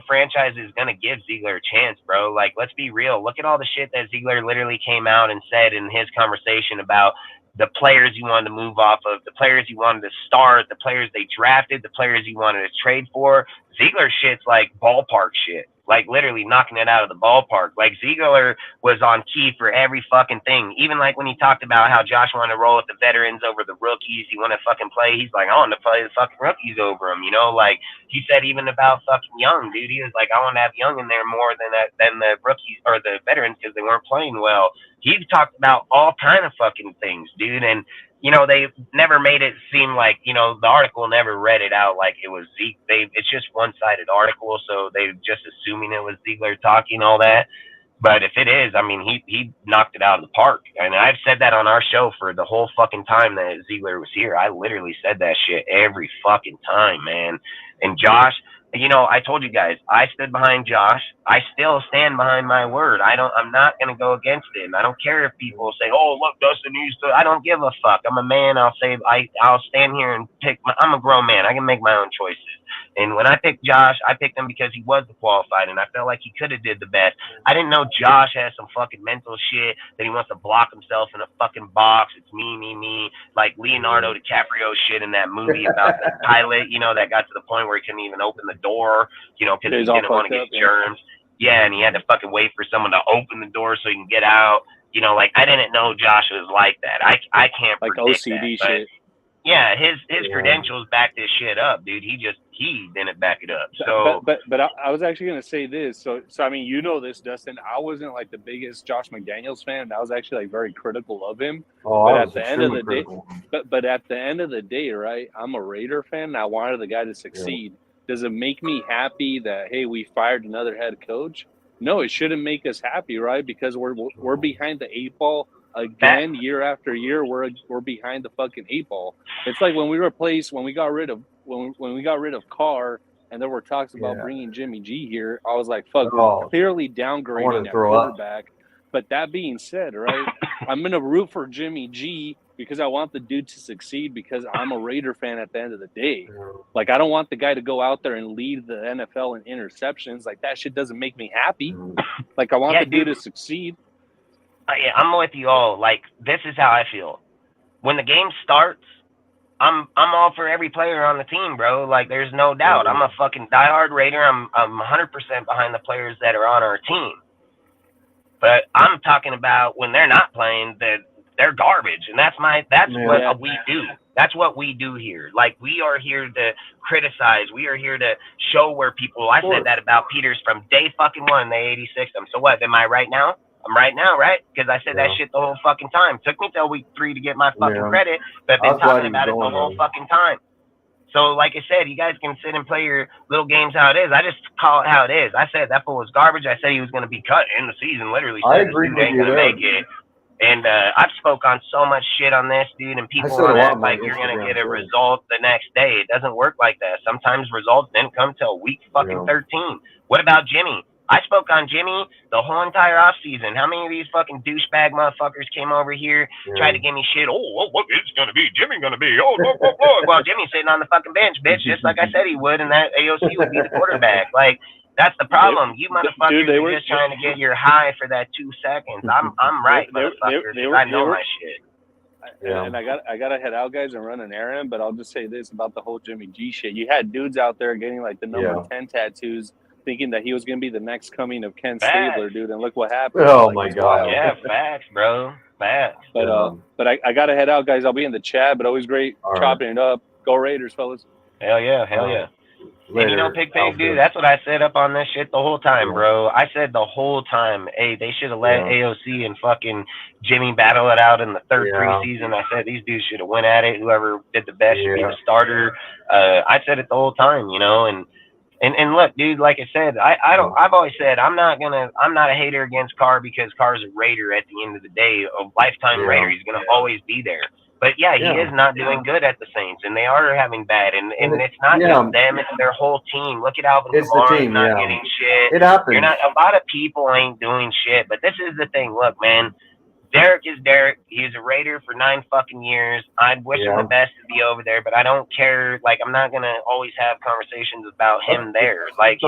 franchise is gonna give Ziegler a chance, bro. Like, let's be real. Look at all the shit that Ziegler literally came out and said in his conversation about the players he wanted to move off of, the players he wanted to start, the players they drafted, the players he wanted to trade for. Ziegler shit's like ballpark shit. Like, literally knocking it out of the ballpark. Like, Ziegler was on key for every fucking thing. Even like when he talked about how Josh wanted to roll with the veterans over the rookies. He wanted to fucking play. He's like, I want to play the fucking rookies over them. You know, like he said even about fucking Young, dude. He was like, I want to have Young in there more than the rookies or the veterans because they weren't playing well. He talked about all kind of fucking things, dude. And you know, they never made it seem like, you know, the article never read it out like it was Zeke. It's just one-sided article, so they're just assuming it was Ziegler talking all that. But if it is, I mean, he knocked it out of the park. And I've said that on our show for the whole fucking time that Ziegler was here. I literally said that shit every fucking time, man. And Josh, you know, I told you guys, I stood behind Josh. I still stand behind my word. I'm not going to go against him. I don't care if people say, oh, look, Dustin needs to. I don't give a fuck. I'm a man. I'll stand here and I'm a grown man. I can make my own choices. And when I picked Josh, I picked him because he was the qualified, and I felt like he could have did the best. I didn't know Josh has some fucking mental shit that he wants to block himself in a fucking box. It's me, like Leonardo DiCaprio shit in that movie about the pilot, you know, that got to the point where he couldn't even open the door, you know, because he didn't want to get germs. Yeah, and he had to fucking wait for someone to open the door so he can get out. You know, like, I didn't know Josh was like that. I can't like predict OCD that, shit. Yeah, his credentials back this shit up, dude. He didn't back it up. So, but I was actually gonna say this. So I mean, you know this, Dustin. I wasn't like the biggest Josh McDaniels fan. I was actually like very critical of him. Oh, but I at was the end of the day, critical. but at the end of the day, right? I'm a Raider fan. And I wanted the guy to succeed. Yeah. Does it make me happy that hey, we fired another head coach? No, it shouldn't make us happy, right? Because we're behind the 8 ball. Again, year after year, we're behind the fucking 8 ball. It's like when we got rid of Carr, and there were talks about bringing Jimmy G here. I was like, fuck, we're clearly downgrading at quarterback. But that being said, right, I'm gonna root for Jimmy G because I want the dude to succeed because I'm a Raider fan at the end of the day. Like, I don't want the guy to go out there and lead the NFL in interceptions. Like, that shit doesn't make me happy. Like, I want the dude to succeed. Yeah, I'm with you all. Like, this is how I feel. When the game starts, I'm all for every player on the team, bro. Like, there's no doubt. I'm a fucking diehard Raider. I'm 100% behind the players that are on our team. But I'm talking about when they're not playing, they're garbage, and that's what we do. That's what we do here. Like, we are here to criticize. We are here to show where people. I said that about Peters from day fucking one. They 86 them. So what? Am I right now? I'm right now, right? Because I said that shit the whole fucking time. Took me till week 3 to get my fucking credit, but I've been talking about it the whole fucking time. So, like I said, you guys can sit and play your little games how it is. I just call it how it is. I said that fool was garbage. I said he was going to be cut in the season. Literally said this dude ain't going to make it. And I've spoke on so much shit on this, dude, and people want to act like you're going to get a result the next day. It doesn't work like that. Sometimes results didn't come till week fucking 13. What about Jimmy? I spoke on Jimmy the whole entire offseason. How many of these fucking douchebag motherfuckers came over here, tried to give me shit? Oh, what is going to be? Jimmy going to be? Oh. Well, Jimmy's sitting on the fucking bench, bitch, just like I said he would, and that AOC would be the quarterback. Like, that's the problem. You motherfuckers are just trying to get your high for that 2 seconds. I'm right, motherfuckers. I know my shit. Yeah. And I gotta head out, guys, and run an errand. But I'll just say this about the whole Jimmy G shit. You had dudes out there getting like the number 10 tattoos, thinking that he was going to be the next coming of Ken Stabler, dude, and look what happened. Oh, like, my God. Yeah, facts, bro. Facts. But I got to head out, guys. I'll be in the chat, but always great chopping it up. Go Raiders, fellas. Hell yeah. And you know, Pig, dude, that's what I said up on this shit the whole time, bro. I said the whole time, hey, they should have let AOC and fucking Jimmy battle it out in the third preseason. I said these dudes should have went at it. Whoever did the best should be the starter. I said it the whole time, you know, and look, dude, like I said, I've always said I'm not a hater against Carr because Carr's a Raider at the end of the day, a lifetime Raider. He's gonna always be there. But he is not doing good at the Saints, and they are having bad. And it's not just them; it's their whole team. Look at Alvin Kamara not getting shit. It happens. A lot of people ain't doing shit. But this is the thing. Look, man, Derek is Derek. He's a Raider for 9 fucking years. I'd wish him the best to be over there, but I don't care. Like, I'm not gonna always have conversations about him there. Like,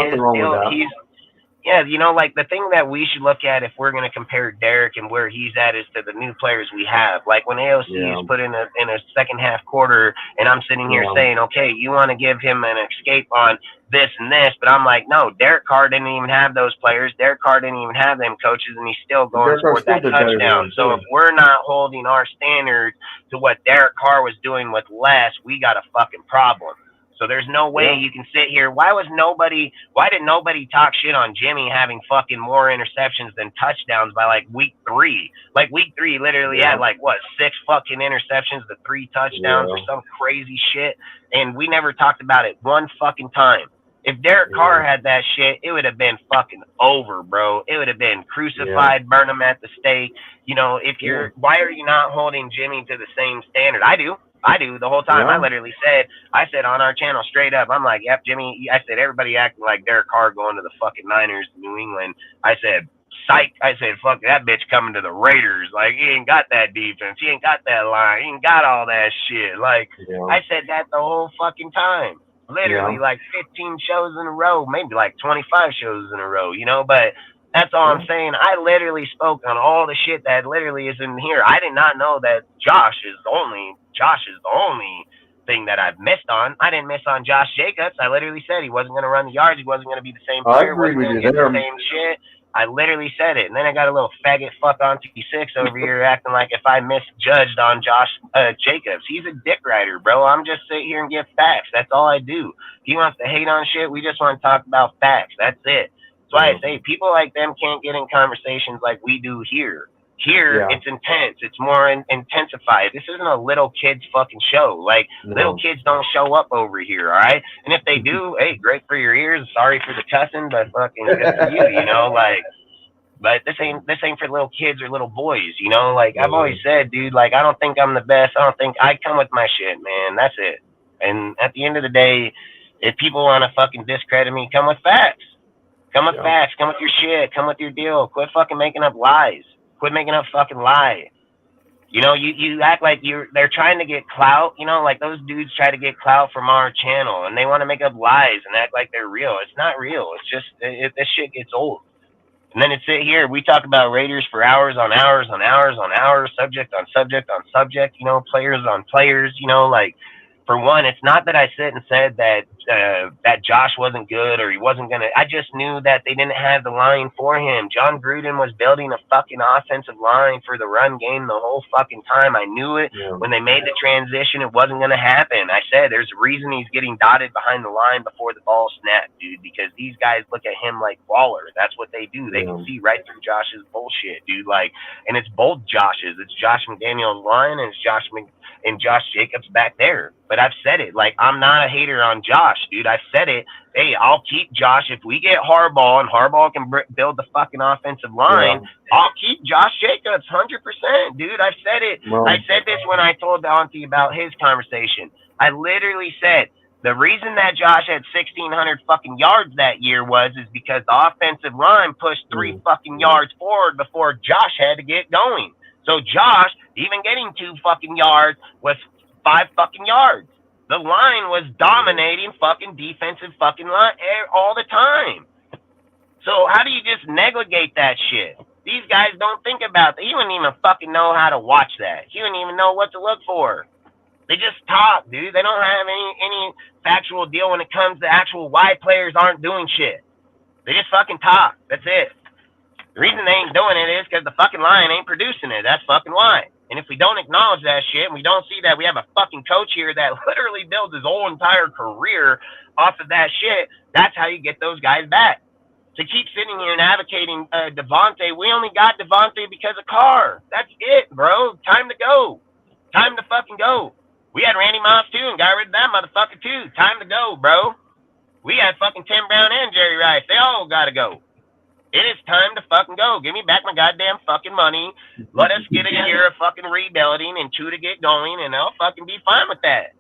you know, like the thing that we should look at if we're going to compare Derek and where he's at is to the new players we have. Like when AOC is put in a second half quarter and I'm sitting here saying, okay, you want to give him an escape on this and this, but I'm like, no, Derek Carr didn't even have those players. Derek Carr didn't even have them coaches, and he's still going for that touchdown. So if we're not holding our standards to what Derek Carr was doing with less, we got a fucking problem. So there's no way you can sit here. Why did nobody talk shit on Jimmy having fucking more interceptions than touchdowns by like week 3? Like week 3 literally had like 6 fucking interceptions to 3 touchdowns or some crazy shit. And we never talked about it one fucking time. If Derek Carr had that shit, it would have been fucking over, bro. It would have been crucified, burn him at the stake. You know, why are you not holding Jimmy to the same standard? I do. I do the whole time. I literally said on our channel straight up, I'm like, yep, Jimmy. I said, everybody acting like Derek Carr going to the fucking Niners, New England. I said, psych. I said, fuck that bitch coming to the Raiders. Like, he ain't got that defense. He ain't got that line. He ain't got all that shit. Like, I said that the whole fucking time. Literally, like 15 shows in a row, maybe like 25 shows in a row, you know? But that's all I'm saying. I literally spoke on all the shit that literally is in here. I did not know that Josh is the only thing that I've missed on. I didn't miss on Josh Jacobs. I literally said he wasn't going to run the yards. He wasn't going to be the same player. I agree with you there. there. The same shit. I literally said it. And then I got a little faggot fuck on T6 over here acting like if I misjudged on Josh Jacobs. He's a dick rider, bro. I'm just sitting here and give facts. That's all I do. If he wants to hate on shit, we just want to talk about facts. That's it. That's why I say people like them can't get in conversations like we do here. Here, it's intense. It's more intensified. This isn't a little kids fucking show. Like, little kids don't show up over here, all right? And if they do, hey, great for your ears. Sorry for the cussing, but fucking good for you, you know? Like, but this ain't for little kids or little boys, you know? Like, I've always said, dude, like, I don't think I'm the best. I come with my shit, man. That's it. And at the end of the day, if people want to fucking discredit me, come with facts. Come with facts. Come with your shit. Come with your deal. Quit fucking making up lies. Quit making up fucking lie. You know, you act like they're trying to get clout, you know, like those dudes try to get clout from our channel and they want to make up lies and act like they're real. It's not real. It's just, this shit gets old. And then it's here, we talk about Raiders for hours on hours on hours on hours, subject on subject on subject, you know, players on players, you know, like, for one, it's not that I sit and said that Josh wasn't good or he wasn't going to. I just knew that they didn't have the line for him. John Gruden was building a fucking offensive line for the run game the whole fucking time. I knew it. When they made the transition, it wasn't going to happen. I said there's a reason he's getting dotted behind the line before the ball snapped, dude, because these guys look at him like Waller. That's what they do. They can see right through Josh's bullshit, dude. Like, and it's both Joshes. It's Josh McDaniel's line and it's Josh Jacobs back there. But I've said it. Like, I'm not a hater on Josh, dude. I've said it. Hey, I'll keep Josh. If we get Harbaugh and Harbaugh can build the fucking offensive line, I'll keep Josh Jacobs 100%, dude. I've said it. I said this when I told Dante about his conversation. I literally said, the reason that Josh had 1,600 fucking yards that year is because the offensive line pushed 3 fucking yards forward before Josh had to get going. So Josh, even getting 2 fucking yards was 5 fucking yards. The line was dominating fucking defensive fucking line all the time. So how do you just negligate that shit? These guys don't think about that. You wouldn't even fucking know how to watch that. You wouldn't even know what to look for. They just talk, dude. They don't have any factual deal when it comes to actual why players aren't doing shit. They just fucking talk. That's it. The reason they ain't doing it is because the fucking line ain't producing it. That's fucking why. And if we don't acknowledge that shit, and we don't see that we have a fucking coach here that literally builds his whole entire career off of that shit, that's how you get those guys back. To keep sitting here and advocating Devontae, we only got Devontae because of Carr. That's it, bro. Time to go. Time to fucking go. We had Randy Moss too and got rid of that motherfucker too. Time to go, bro. We had fucking Tim Brown and Jerry Rice. They all gotta go. It is time to fucking go. Give me back my goddamn fucking money. Let us get a year of fucking rebuilding and 2 to get going, and I'll fucking be fine with that.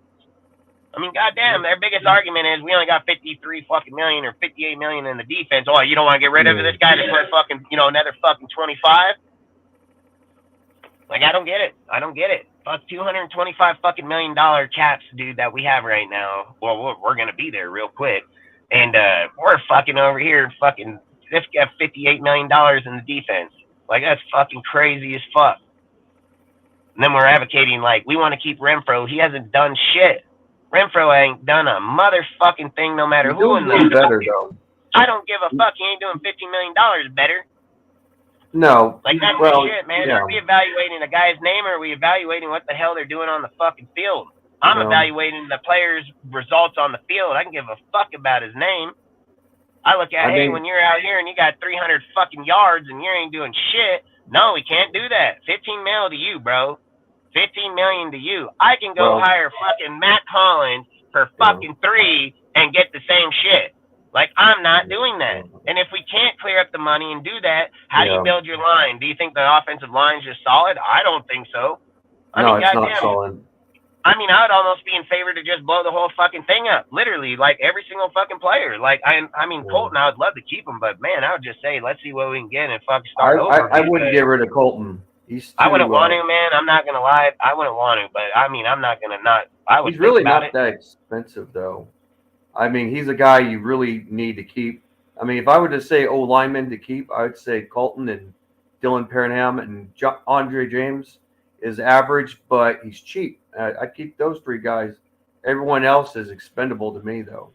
I mean, goddamn, their biggest argument is we only got 53 fucking million or 58 million in the defense. Oh, you don't want to get rid of this guy to put fucking, you know, another fucking 25? Like, I don't get it. I don't get it. Fuck $225 fucking million caps, dude, that we have right now. Well, we're gonna be there real quick, and we're fucking over here fucking. Let's get $58 million in the defense. Like, that's fucking crazy as fuck. And then we're advocating, like, we want to keep Renfro. He hasn't done shit. Renfro ain't done a motherfucking thing no matter who in the better, though. I don't give a fuck. He ain't doing $15 million better. No. Like, that's the shit, man. Yeah. Are we evaluating a guy's name, or are we evaluating what the hell they're doing on the fucking field? I'm evaluating the player's results on the field. I can give a fuck about his name. I look at, hey, when you're out here and you got 300 fucking yards and you ain't doing shit, no, we can't do that. 15 mil to you, bro. 15 million to you. I can go hire fucking Matt Collins for fucking 3 and get the same shit. Like, I'm not doing that. And if we can't clear up the money and do that, how do you build your line? Do you think the offensive line is just solid? I don't think so. I mean, it's not solid. I mean, I would almost be in favor to just blow the whole fucking thing up. Literally, like every single fucking player. Like, I mean, Colton, I would love to keep him, but man, I would just say, let's see what we can get and fucking start over. I wouldn't get rid of Colton. I wouldn't want to, man. I'm not gonna lie. I wouldn't want to, but I mean, I'm not gonna not. I would. He's really not that expensive, though. I mean, he's a guy you really need to keep. I mean, if I were to say linemen to keep, I would say Colton and Dylan Perringham and Andre James is average, but he's cheap. I'd keep those three guys. Everyone else is expendable to me, though.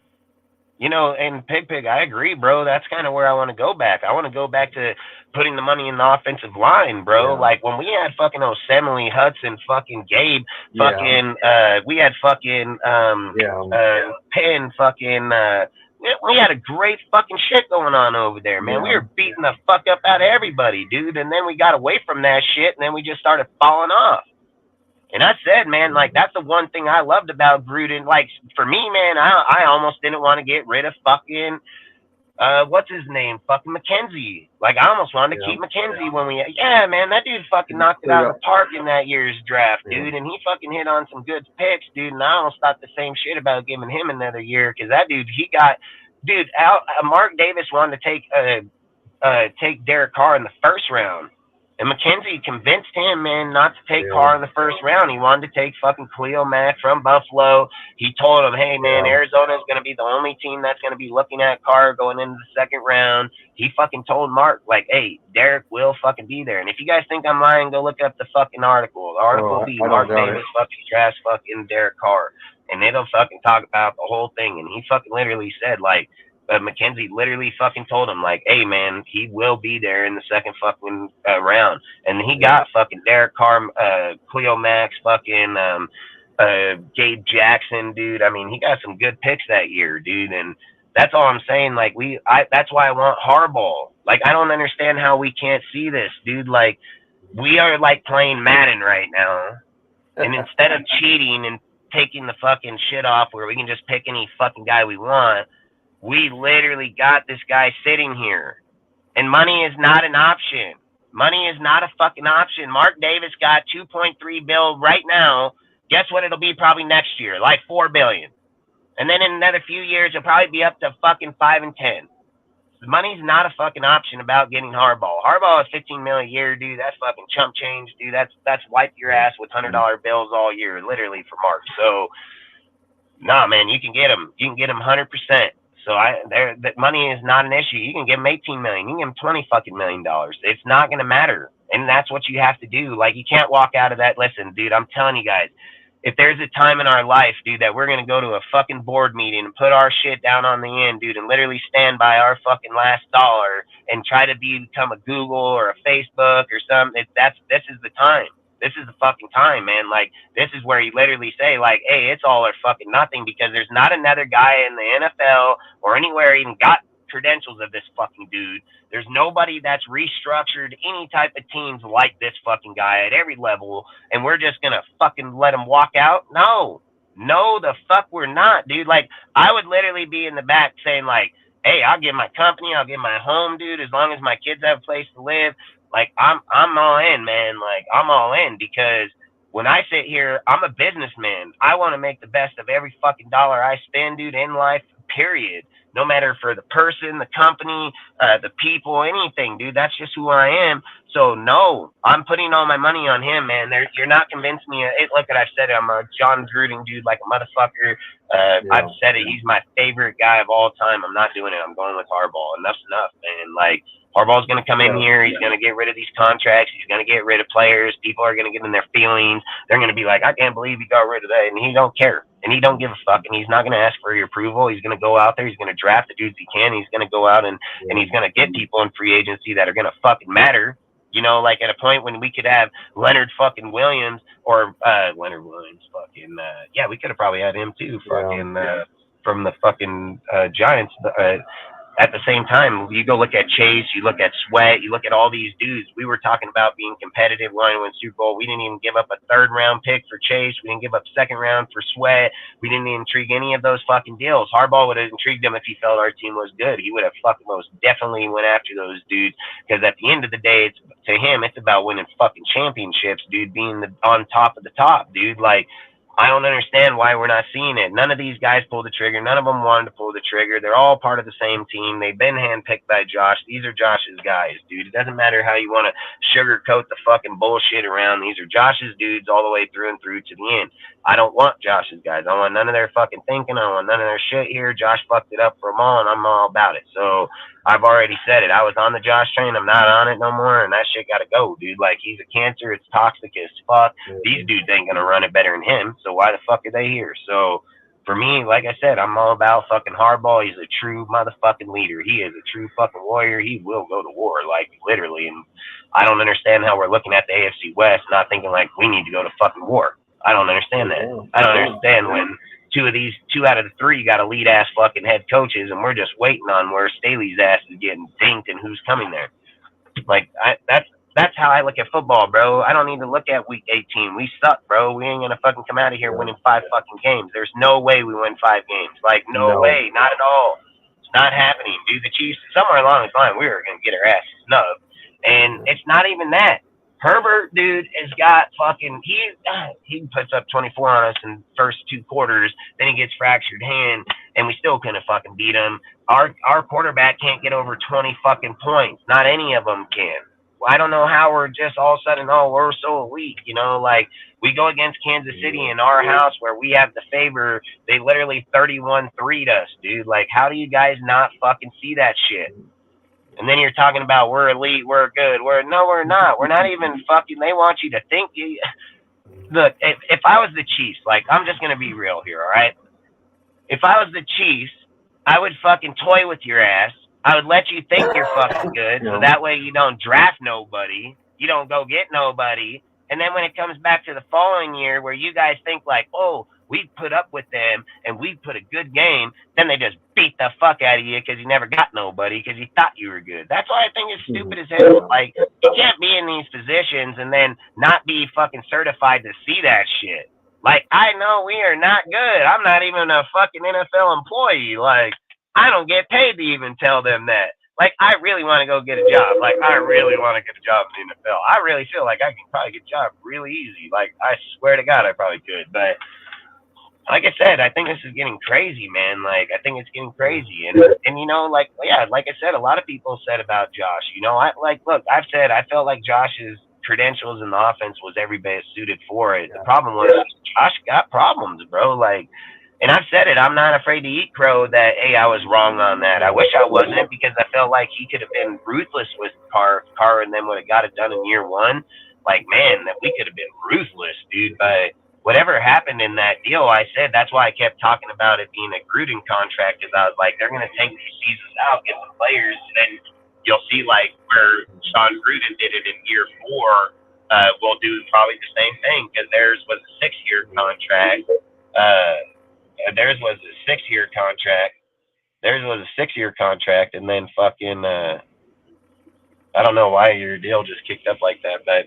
You know, and Pig, I agree, bro. That's kind of where I want to go back. I want to go back to putting the money in the offensive line, bro. Yeah. Like when we had fucking Osemele, Hudson, fucking Gabe, fucking, we had fucking Penn, fucking. We had a great fucking shit going on over there, man. We were beating the fuck up out of everybody, dude. And then we got away from that shit, and then we just started falling off. And I said, man, like, that's the one thing I loved about Gruden. Like, for me, man, I almost didn't want to get rid of fucking, what's his name? Fucking McKenzie. Like, I almost wanted to keep McKenzie when we, man, that dude fucking knocked it out of the park in that year's draft, dude. And he fucking hit on some good picks, dude. And I almost thought the same shit about giving him another year because that dude, Mark Davis wanted to take Derek Carr in the first round. And McKenzie convinced him, man, not to take Carr in the first round. He wanted to take fucking Khalil Mack from Buffalo. He told him, hey, man, Arizona is going to be the only team that's going to be looking at Carr going into the second round. He fucking told Mark, like, hey, Derek will fucking be there. And if you guys think I'm lying, go look up the fucking article. The article will be Mark Davis fucking drafts fucking Derek Carr. And it'll fucking talk about the whole thing. And he fucking literally said, like, McKenzie literally fucking told him, like, hey, man, he will be there in the second fucking round. And he got fucking Derek Carr, Cleo Max, fucking Gabe Jackson, dude. I mean, he got some good picks that year, dude. And that's all I'm saying. Like, that's why I want Harbaugh. Like, I don't understand how we can't see this, dude. Like, we are, like, playing Madden right now. And instead of cheating and taking the fucking shit off where we can just pick any fucking guy we want, we literally got this guy sitting here. And money is not an option. Money is not a fucking option. Mark Davis got $2.3 billion right now. Guess what it'll be probably next year? Like $4 billion. And then in another few years, it'll probably be up to fucking 5 and 10. Money's not a fucking option about getting Harbaugh. Harbaugh is $15 million a year, dude. That's fucking chump change, dude. That's wipe your ass with $100 bills all year, literally, for Mark. So, nah, man, you can get him. You can get him 100%. So that money is not an issue. You can give him $18 million. You can give him $20 million. It's not going to matter. And that's what you have to do. Like, you can't walk out of that. Listen, dude, I'm telling you guys, if there's a time in our life, dude, that we're going to go to a fucking board meeting and put our shit down on the end, dude, and literally stand by our fucking last dollar and try to become a Google or a Facebook or something, this is the time. This is the fucking time, man. Like, this is where you literally say, like, hey, it's all or fucking nothing, because there's not another guy in the NFL or anywhere even got credentials of this fucking dude. There's nobody that's restructured any type of teams like this fucking guy at every level, and we're just gonna fucking let him walk out? No, the fuck we're not, dude. Like, I would literally be in the back saying, like, hey, I'll give my company, I'll give my home, dude, as long as my kids have a place to live. Like, I'm all in, man. Like, I'm all in, because when I sit here, I'm a businessman. I want to make the best of every fucking dollar I spend, dude, in life, period. No matter for the person, the company, the people, anything, dude. That's just who I am. So, no, I'm putting all my money on him, man. You're not convincing me. Look, I've said it. I'm a John Gruden dude, like a motherfucker. I've said it. He's my favorite guy of all time. I'm not doing it. I'm going with Harbaugh. Enough's enough, man. Like, Harbaugh's going to come in here. He's going to get rid of these contracts. He's going to get rid of players. People are going to get in their feelings. They're going to be like, I can't believe he got rid of that. And he don't care. And he don't give a fuck. And he's not going to ask for your approval. He's going to go out there. He's going to draft the dudes he can. He's going to go out and he's going to get people in free agency that are going to fucking matter. You know, like at a point when we could have Leonard fucking Williams or Leonard Williams fucking, we could have probably had him too, fucking, from the fucking Giants. At the same time, you go look at Chase, you look at Sweat, you look at all these dudes. We were talking about being competitive, wanting to win Super Bowl. We didn't even give up a third-round pick for Chase. We didn't give up second round for Sweat. We didn't intrigue any of those fucking deals. Harbaugh would have intrigued him if he felt our team was good. He would have fucking most definitely went after those dudes, because at the end of the day, to him, it's about winning fucking championships, dude, being on top of the top, dude. Like, I don't understand why we're not seeing it. None of these guys pulled the trigger. None of them wanted to pull the trigger. They're all part of the same team. They've been handpicked by Josh. These are Josh's guys, dude. It doesn't matter how you want to sugarcoat the fucking bullshit around. These are Josh's dudes all the way through and through to the end. I don't want Josh's guys. I want none of their fucking thinking. I don't want none of their shit here. Josh fucked it up for them all, and I'm all about it. So I've already said it. I was on the Josh train. I'm not on it no more, and that shit got to go, dude. Like, he's a cancer. It's toxic as fuck. These dudes ain't going to run it better than him, so why the fuck are they here? So for me, like I said, I'm all about fucking Harbaugh. He's a true motherfucking leader. He is a true fucking warrior. He will go to war, like, literally. And I don't understand how we're looking at the AFC West not thinking, like, we need to go to fucking war. I don't understand that. I don't understand when two out of the three got elite ass fucking head coaches, and we're just waiting on where Staley's ass is getting dinked and who's coming there. Like, that's how I look at football, bro. I don't need to look at week 18. We suck, bro. We ain't gonna fucking come out of here winning 5 fucking games. There's no way we win 5 games. Like, no way, not at all. It's not happening, dude. The Chiefs, somewhere along the line, we were gonna get our ass snubbed, and it's not even that. Herbert, dude, has got fucking, he puts up 24 on us in the first 2 quarters, then he gets fractured hand, and we still couldn't fucking beat him. Our quarterback can't get over 20 fucking points. Not any of them can. I don't know how we're just all of a sudden, we're so elite, you know, like, we go against Kansas City in our house where we have the favor. They literally 31-3'd us, dude. Like, how do you guys not fucking see that shit? And then you're talking about we're elite, we're good. No, we're not. We're not even fucking. They want you to think. Look, if I was the Chiefs, like, I'm just gonna be real here, all right? If I was the Chiefs, I would fucking toy with your ass. I would let you think you're fucking good, so that way you don't draft nobody, you don't go get nobody, and then when it comes back to the following year where you guys think like, oh, we put up with them and we put a good game, then they just beat the fuck out of you because you never got nobody because you thought you were good. That's why I think it's stupid as hell. Like, you can't be in these positions and then not be fucking certified to see that shit. Like, I know we are not good. I'm not even a fucking NFL employee. Like, I don't get paid to even tell them that. Like, I really want to go get a job. Like, I really want to get a job in the NFL. I really feel like I can probably get a job really easy. Like, I swear to God, I probably could. But like I said, I think this is getting crazy, man. Like, I think it's getting crazy. And you know, like, yeah, like I said, a lot of people said about Josh, you know, look, I've said I felt like Josh's credentials in the offense was every bit suited for it. The problem was Josh got problems, bro. Like, and I've said it, I'm not afraid to eat crow that, hey, I was wrong on that. I wish I wasn't, because I felt like he could have been ruthless with Carr and then would have got it done in year 1. Like, man, that we could have been ruthless, dude. But whatever happened in that deal, I said that's why I kept talking about it being a Gruden contract, because I was like, they're going to take these seasons out, get the players, and then you'll see, like, where Sean Gruden did it in year 4, we'll do probably the same thing, because theirs was a 6-year contract. Theirs was a 6-year contract. Theirs was a 6-year contract, and then fucking, I don't know why your deal just kicked up like that, but,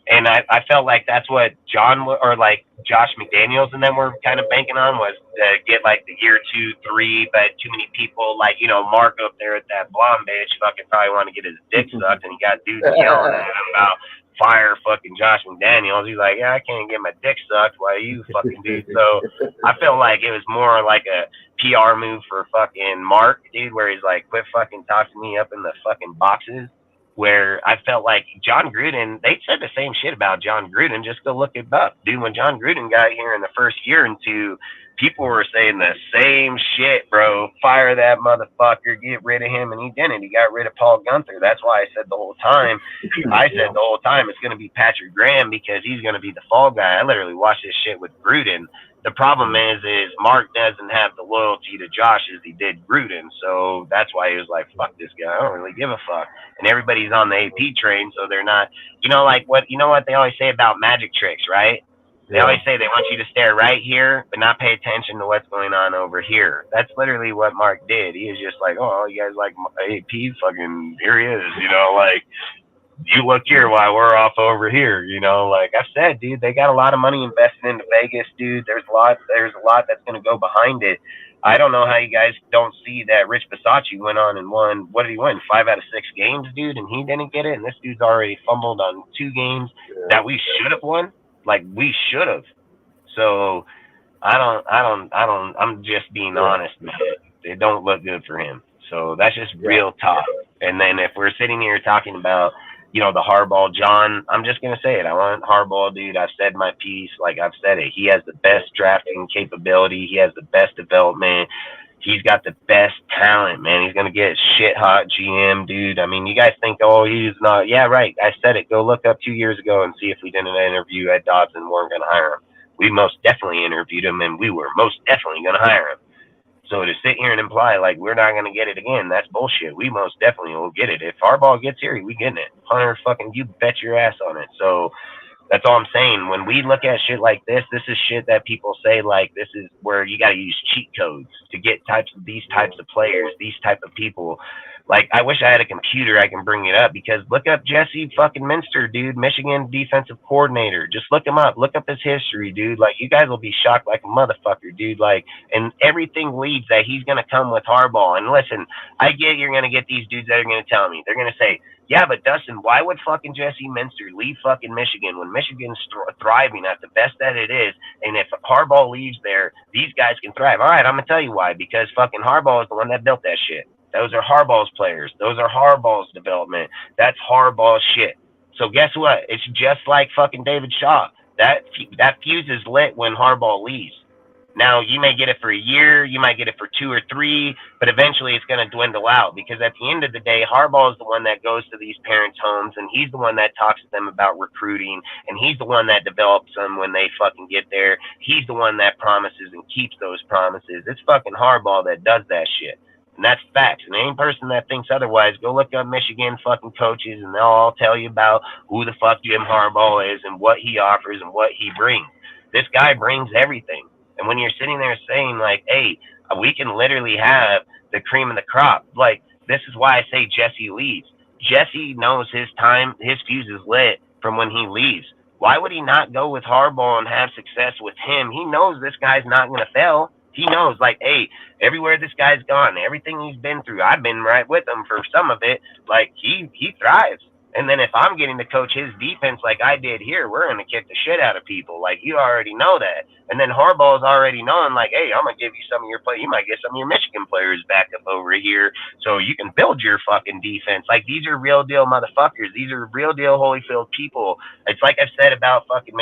and I felt like that's what John, or like Josh McDaniels and them were kind of banking on, was to get like the year 2, 3, but too many people, like, you know, Mark up there at that blonde bitch fucking probably want to get his dick sucked, and he got dudes yelling at him about fire fucking Josh McDaniels. He's like, yeah, I can't get my dick sucked while you fucking dude. So I feel like it was more like a PR move for fucking Mark, dude, where he's like, quit fucking talking me up in the fucking boxes. Where I felt like John Gruden, they said the same shit about John Gruden. Just go look it up, dude. When John Gruden got here in the first year and 2, people were saying the same shit, bro. Fire that motherfucker, get rid of him, and he didn't. He got rid of Paul Gunther. That's why I said the whole time. It's going to be Patrick Graham, because he's going to be the fall guy. I literally watched this shit with Gruden. The problem is Mark doesn't have the loyalty to Josh as he did Gruden. So that's why he was like, fuck this guy. I don't really give a fuck. And everybody's on the AP train, so they're not, you know, like what they always say about magic tricks, right? They always say they want you to stare right here, but not pay attention to what's going on over here. That's literally what Mark did. He was just like, oh, you guys like AP? Fucking, here he is, you know, like, you look here while we're off over here, you know. Like I've said, dude, they got a lot of money invested into Vegas, dude. There's a lot that's going to go behind it. I don't know how you guys don't see that Rich Bisaccia went on and won. What did he win? 5 out of 6 games, dude, and he didn't get it. And this dude's already fumbled on 2 games that we should have won. Like, we should have. So I'm just being honest, man. It don't look good for him. So that's just real talk. And then if we're sitting here talking about, the Harbaugh, John, I'm just going to say it. I want Harbaugh, dude. I've said my piece. Like I've said it. He has the best drafting capability. He has the best development. He's got the best talent, man. He's going to get shit hot GM, dude. I mean, you guys think, oh, he's not. Yeah, right. I said it. Go look up 2 years ago and see if we did an interview at Dodds and weren't going to hire him. We most definitely interviewed him, and we were most definitely going to hire him. So to sit here and imply like we're not going to get it again, that's bullshit. We most definitely will get it. If Harbaugh gets here, we getting it. Hunter, fucking, you bet your ass on it. So that's all I'm saying. When we look at shit like this is shit that people say like this is where you got to use cheat codes to get these types of players, these type of people. Like, I wish I had a computer I can bring it up, because look up Jesse fucking Minster, dude, Michigan defensive coordinator. Just look him up. Look up his history, dude. Like, you guys will be shocked like a motherfucker, dude. Like, and everything leads that he's going to come with Harbaugh. And listen, I get you're going to get these dudes that are going to tell me. They're going to say, yeah, but Dustin, why would fucking Jesse Minster leave fucking Michigan when Michigan's thriving at the best that it is? And if Harbaugh leaves there, these guys can thrive. All right, I'm going to tell you why. Because fucking Harbaugh is the one that built that shit. Those are Harbaugh's players. Those are Harbaugh's development. That's Harbaugh's shit. So guess what? It's just like fucking David Shaw. That fuse is lit when Harbaugh leaves. Now, you may get it for a year, you might get it for 2 or 3, but eventually it's going to dwindle out, because at the end of the day, Harbaugh is the one that goes to these parents' homes, and he's the one that talks to them about recruiting, and he's the one that develops them when they fucking get there. He's the one that promises and keeps those promises. It's fucking Harbaugh that does that shit. And that's facts. And any person that thinks otherwise, go look up Michigan fucking coaches, and they'll all tell you about who the fuck Jim Harbaugh is and what he offers and what he brings. This guy brings everything. And when you're sitting there saying, like, hey, we can literally have the cream of the crop, like, this is why I say Jesse leaves. Jesse knows his time, his fuse is lit from when he leaves. Why would he not go with Harbaugh and have success with him? He knows this guy's not going to fail. He knows, like, hey, everywhere this guy's gone, everything he's been through, I've been right with him for some of it. Like, he thrives. And then if I'm getting to coach his defense like I did here, we're going to kick the shit out of people. Like, you already know that. And then Harbaugh's already knowing, like, hey, I'm going to give you some of your play. You might get some of your Michigan players back up over here so you can build your fucking defense. Like, these are real deal motherfuckers. These are real deal Holyfield people. It's like I've said about fucking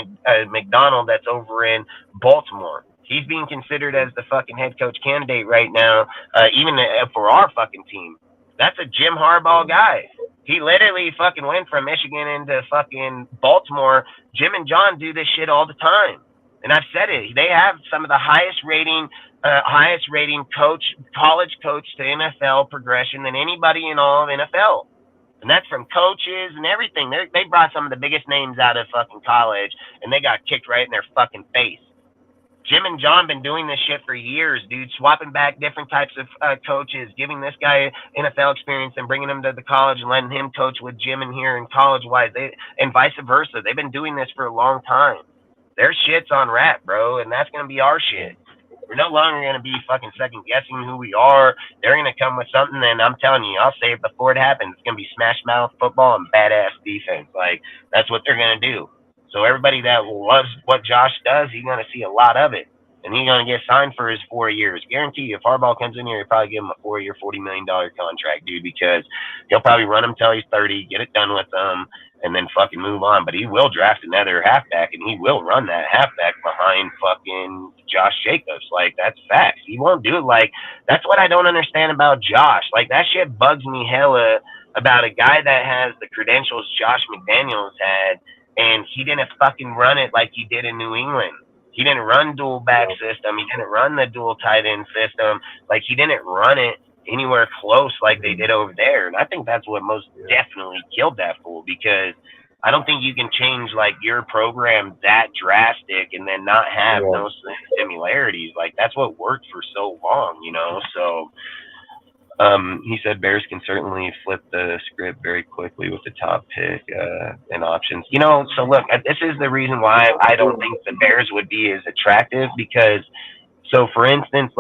McDonald that's over in Baltimore. He's being considered as the fucking head coach candidate right now, even for our fucking team. That's a Jim Harbaugh guy. He literally fucking went from Michigan into fucking Baltimore. Jim and John do this shit all the time. And I've said it. They have some of the highest rating college coach to NFL progression than anybody in all of NFL. And that's from coaches and everything. They brought some of the biggest names out of fucking college, and they got kicked right in their fucking face. Jim and John been doing this shit for years, dude, swapping back different types of coaches, giving this guy NFL experience and bringing him to the college and letting him coach with Jim in here and college-wise, and vice versa. They've been doing this for a long time. Their shit's on wrap, bro, and that's going to be our shit. We're no longer going to be fucking second-guessing who we are. They're going to come with something, and I'm telling you, I'll say it before it happens, it's going to be smash-mouth football and badass defense. Like, that's what they're going to do. So everybody that loves what Josh does, he's going to see a lot of it. And he's going to get signed for his 4 years. Guarantee you, if Harbaugh comes in here, he'll probably give him a 4-year, $40 million contract, dude, because he'll probably run him till he's 30, get it done with them, and then fucking move on. But he will draft another halfback, and he will run that halfback behind fucking Josh Jacobs. Like, that's facts. He won't do it. Like, that's what I don't understand about Josh. Like, that shit bugs me hella about a guy that has the credentials Josh McDaniels had, and he didn't fucking run it like he did in New England. He didn't run dual back system. He didn't run the dual tight end system. Like, he didn't run it anywhere close like they did over there. And I think that's what most definitely killed that fool, because I don't think you can change, like, your program that drastic and then not have those similarities. Like, that's what worked for so long, you know? So, he said Bears can certainly flip the script very quickly with the top pick and options. You know, so look, this is the reason why I don't think the Bears would be as attractive, because, so for instance,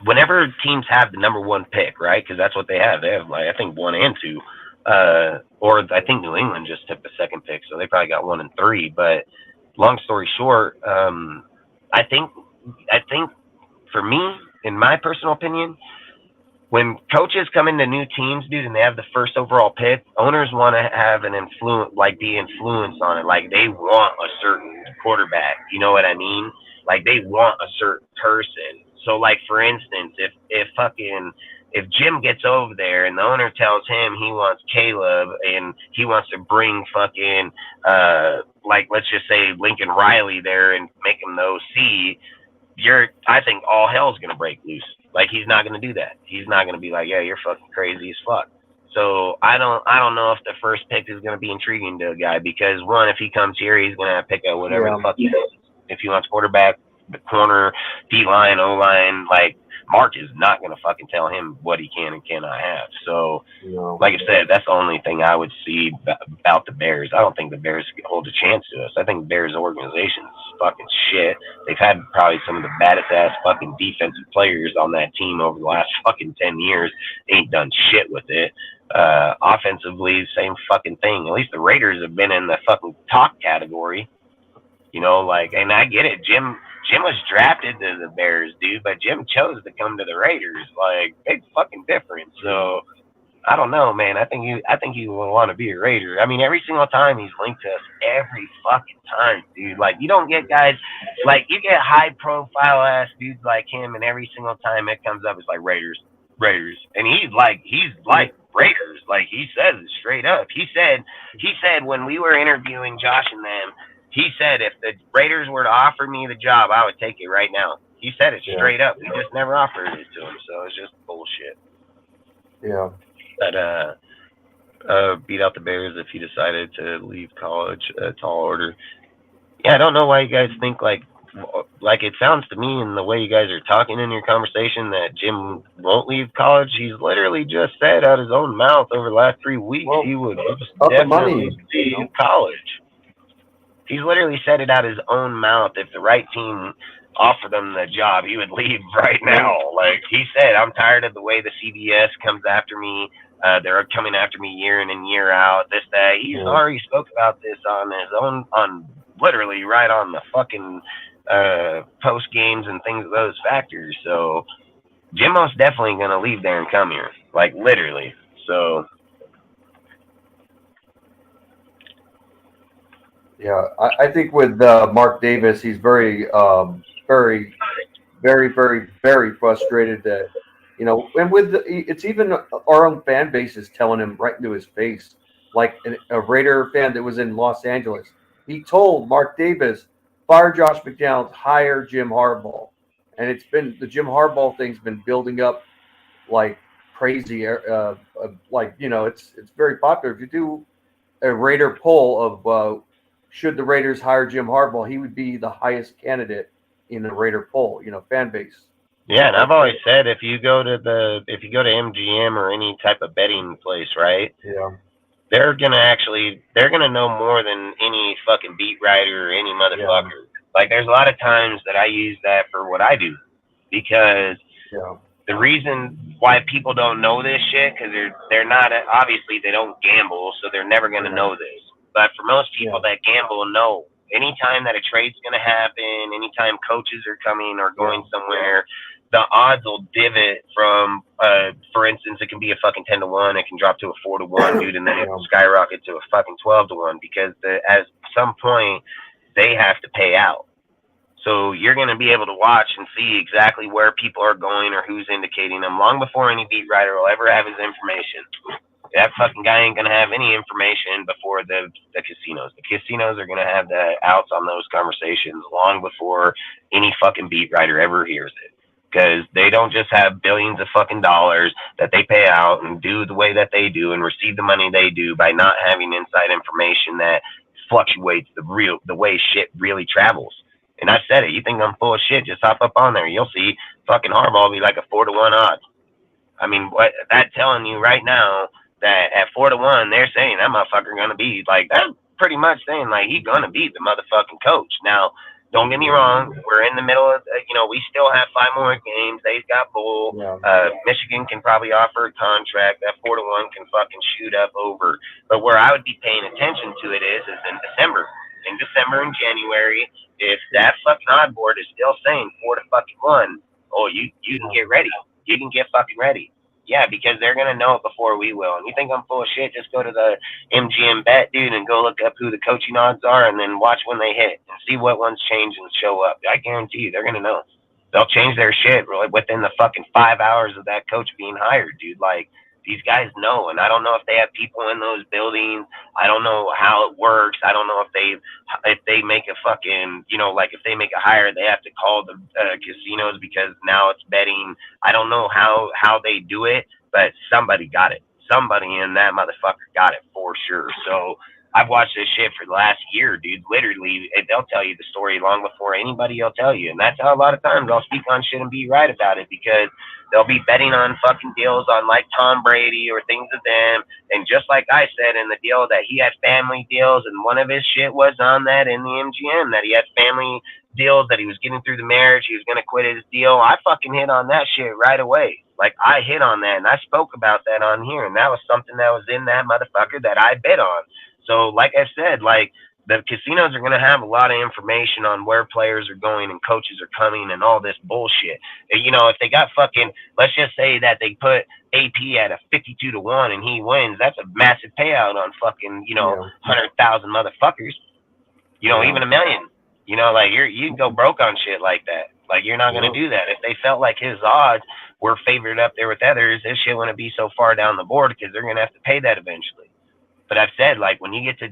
whenever teams have the number 1 pick, right? Because that's what they have. They have, like, I think 1 and 2. Or I think New England just took the 2nd pick, so they probably got 1 and 3. But long story short, I think for me, in my personal opinion, when coaches come into new teams, dude, and they have the first overall pick, owners want to have an influence, like be influenced on it. Like they want a certain quarterback. You know what I mean? Like they want a certain person. So like for instance, if Jim gets over there and the owner tells him he wants Caleb and he wants to bring fucking like let's just say Lincoln Riley there and make him the OC, I think all hell's gonna break loose. Like he's not gonna do that. He's not gonna be like, yeah, you're fucking crazy as fuck. So I don't know if the first pick is gonna be intriguing to a guy because one, if he comes here, he's gonna pick up whatever the fuck he wants. If he wants quarterback, the corner, D line, O line, like Mark is not gonna fucking tell him what he can and cannot have. So, like I said, that's the only thing I would see about the Bears. I don't think the Bears hold a chance to us. I think the Bears organization is fucking shit. They've had probably some of the baddest ass fucking defensive players on that team over the last fucking 10 years. Ain't done shit with it. Offensively, same fucking thing. At least the Raiders have been in the fucking top category. You know, like, and I get it. Jim was drafted to the Bears, dude, but Jim chose to come to the Raiders. Like, big fucking difference. So, I don't know, man. I think you will want to be a Raider. I mean, every single time he's linked to us, every fucking time, dude. Like, you don't get guys, like, you get high-profile ass dudes like him, and every single time it comes up, it's like Raiders. And he's like Raiders. Like, he says it straight up. He said when we were interviewing Josh and them, he said if the Raiders were to offer me the job, I would take it right now. He said it straight up. We just never offered it to him, so it's just bullshit. Yeah. But beat out the Bears if he decided to leave college a tall order. Yeah, I don't know why you guys think like it sounds to me in the way you guys are talking in your conversation that Jim won't leave college. He's literally just said out his own mouth over the last 3 weeks he would definitely leave college. He's literally said it out his own mouth. If the right team offered him the job, he would leave right now. Like he said, I'm tired of the way the CBS comes after me. They're coming after me year in and year out. This, that. He's already spoke about this on his own, on literally right on the fucking post games and things of those factors. So Jim most definitely gonna leave there and come here, like literally. So. Yeah, I think with Mark Davis, he's very, very, very frustrated that, you know, and with it's even our own fan base is telling him right into his face, like a Raider fan that was in Los Angeles. He told Mark Davis, fire Josh McDaniels, hire Jim Harbaugh. And it's been, the Jim Harbaugh thing's been building up like crazy. Like, you know, it's very popular. If you do a Raider poll of, should the Raiders hire Jim Harbaugh, he would be the highest candidate in the Raider poll, you know, fan base. Yeah, and I've always said if you go to MGM or any type of betting place, right? Yeah. They're gonna know more than any fucking beat writer or any motherfucker. Yeah. Like there's a lot of times that I use that for what I do because the reason why people don't know this shit because they're not, obviously they don't gamble, so they're never gonna know this. But for most people that gamble, know anytime that a trade's going to happen, anytime coaches are coming or going somewhere, the odds will divot from, for instance, it can be a fucking 10-1, it can drop to a 4-1, dude, and then it will skyrocket to a fucking 12-1 because at some point they have to pay out. So you're going to be able to watch and see exactly where people are going or who's indicating them long before any beat writer will ever have his information. That fucking guy ain't going to have any information before the casinos. The casinos are going to have the outs on those conversations long before any fucking beat writer ever hears it. Because they don't just have billions of fucking dollars that they pay out and do the way that they do and receive the money they do by not having inside information that fluctuates the way shit really travels. And I said it. You think I'm full of shit, just hop up on there. You'll see fucking Harbaugh be like a 4-1 odds. I mean, what that telling you right now, that at 4-1, they're saying that motherfucker gonna be like, that's pretty much saying like he's gonna be the motherfucking coach. Now, don't get me wrong, we're in the middle of, you know, we still have 5 more games. They've got Bull. Michigan can probably offer a contract. That 4-1 can fucking shoot up over. But where I would be paying attention to it is in December. in December and January, if that fucking odd board is still saying 4-1, oh, you can get ready. You can get fucking ready. Yeah, because they're gonna know it before we will. And you think I'm full of shit? Just go to the MGM bet, dude, and go look up who the coaching odds are, and then watch when they hit and see what ones change and show up. I guarantee you, they're gonna know. They'll change their shit within the fucking 5 hours of that coach being hired, dude. Like, these guys know, and I don't know if they have people in those buildings. I don't know how it works. I don't know if they make a fucking, like if they make a hire, they have to call the casinos because now it's betting. I don't know how they do it, but somebody got it. Somebody in that motherfucker got it for sure. So I've watched this shit for the last year, dude. Literally, they'll tell you the story long before anybody will tell you. And that's how a lot of times I'll speak on shit and be right about it, because they'll be betting on fucking deals on like Tom Brady or things of them. And just like I said in the deal that he had family deals, and one of his shit was on that in the MGM, that he had family deals, that he was getting through the marriage, he was going to quit his deal. I fucking hit on that shit right away. Like, I hit on that, and I spoke about that on here, and that was something that was in that motherfucker that I bet on. So, like I said, like, the casinos are going to have a lot of information on where players are going and coaches are coming and all this bullshit. If they got fucking, let's just say that they put AP at a 52-1 and he wins, that's a massive payout on fucking, 100,000 motherfuckers, even $1 million. Like, you can go broke on shit like that. Like, you're not going to do that. If they felt like his odds were favored up there with others, this shit wouldn't be so far down the board, because they're going to have to pay that eventually. But I've said, like, when you get to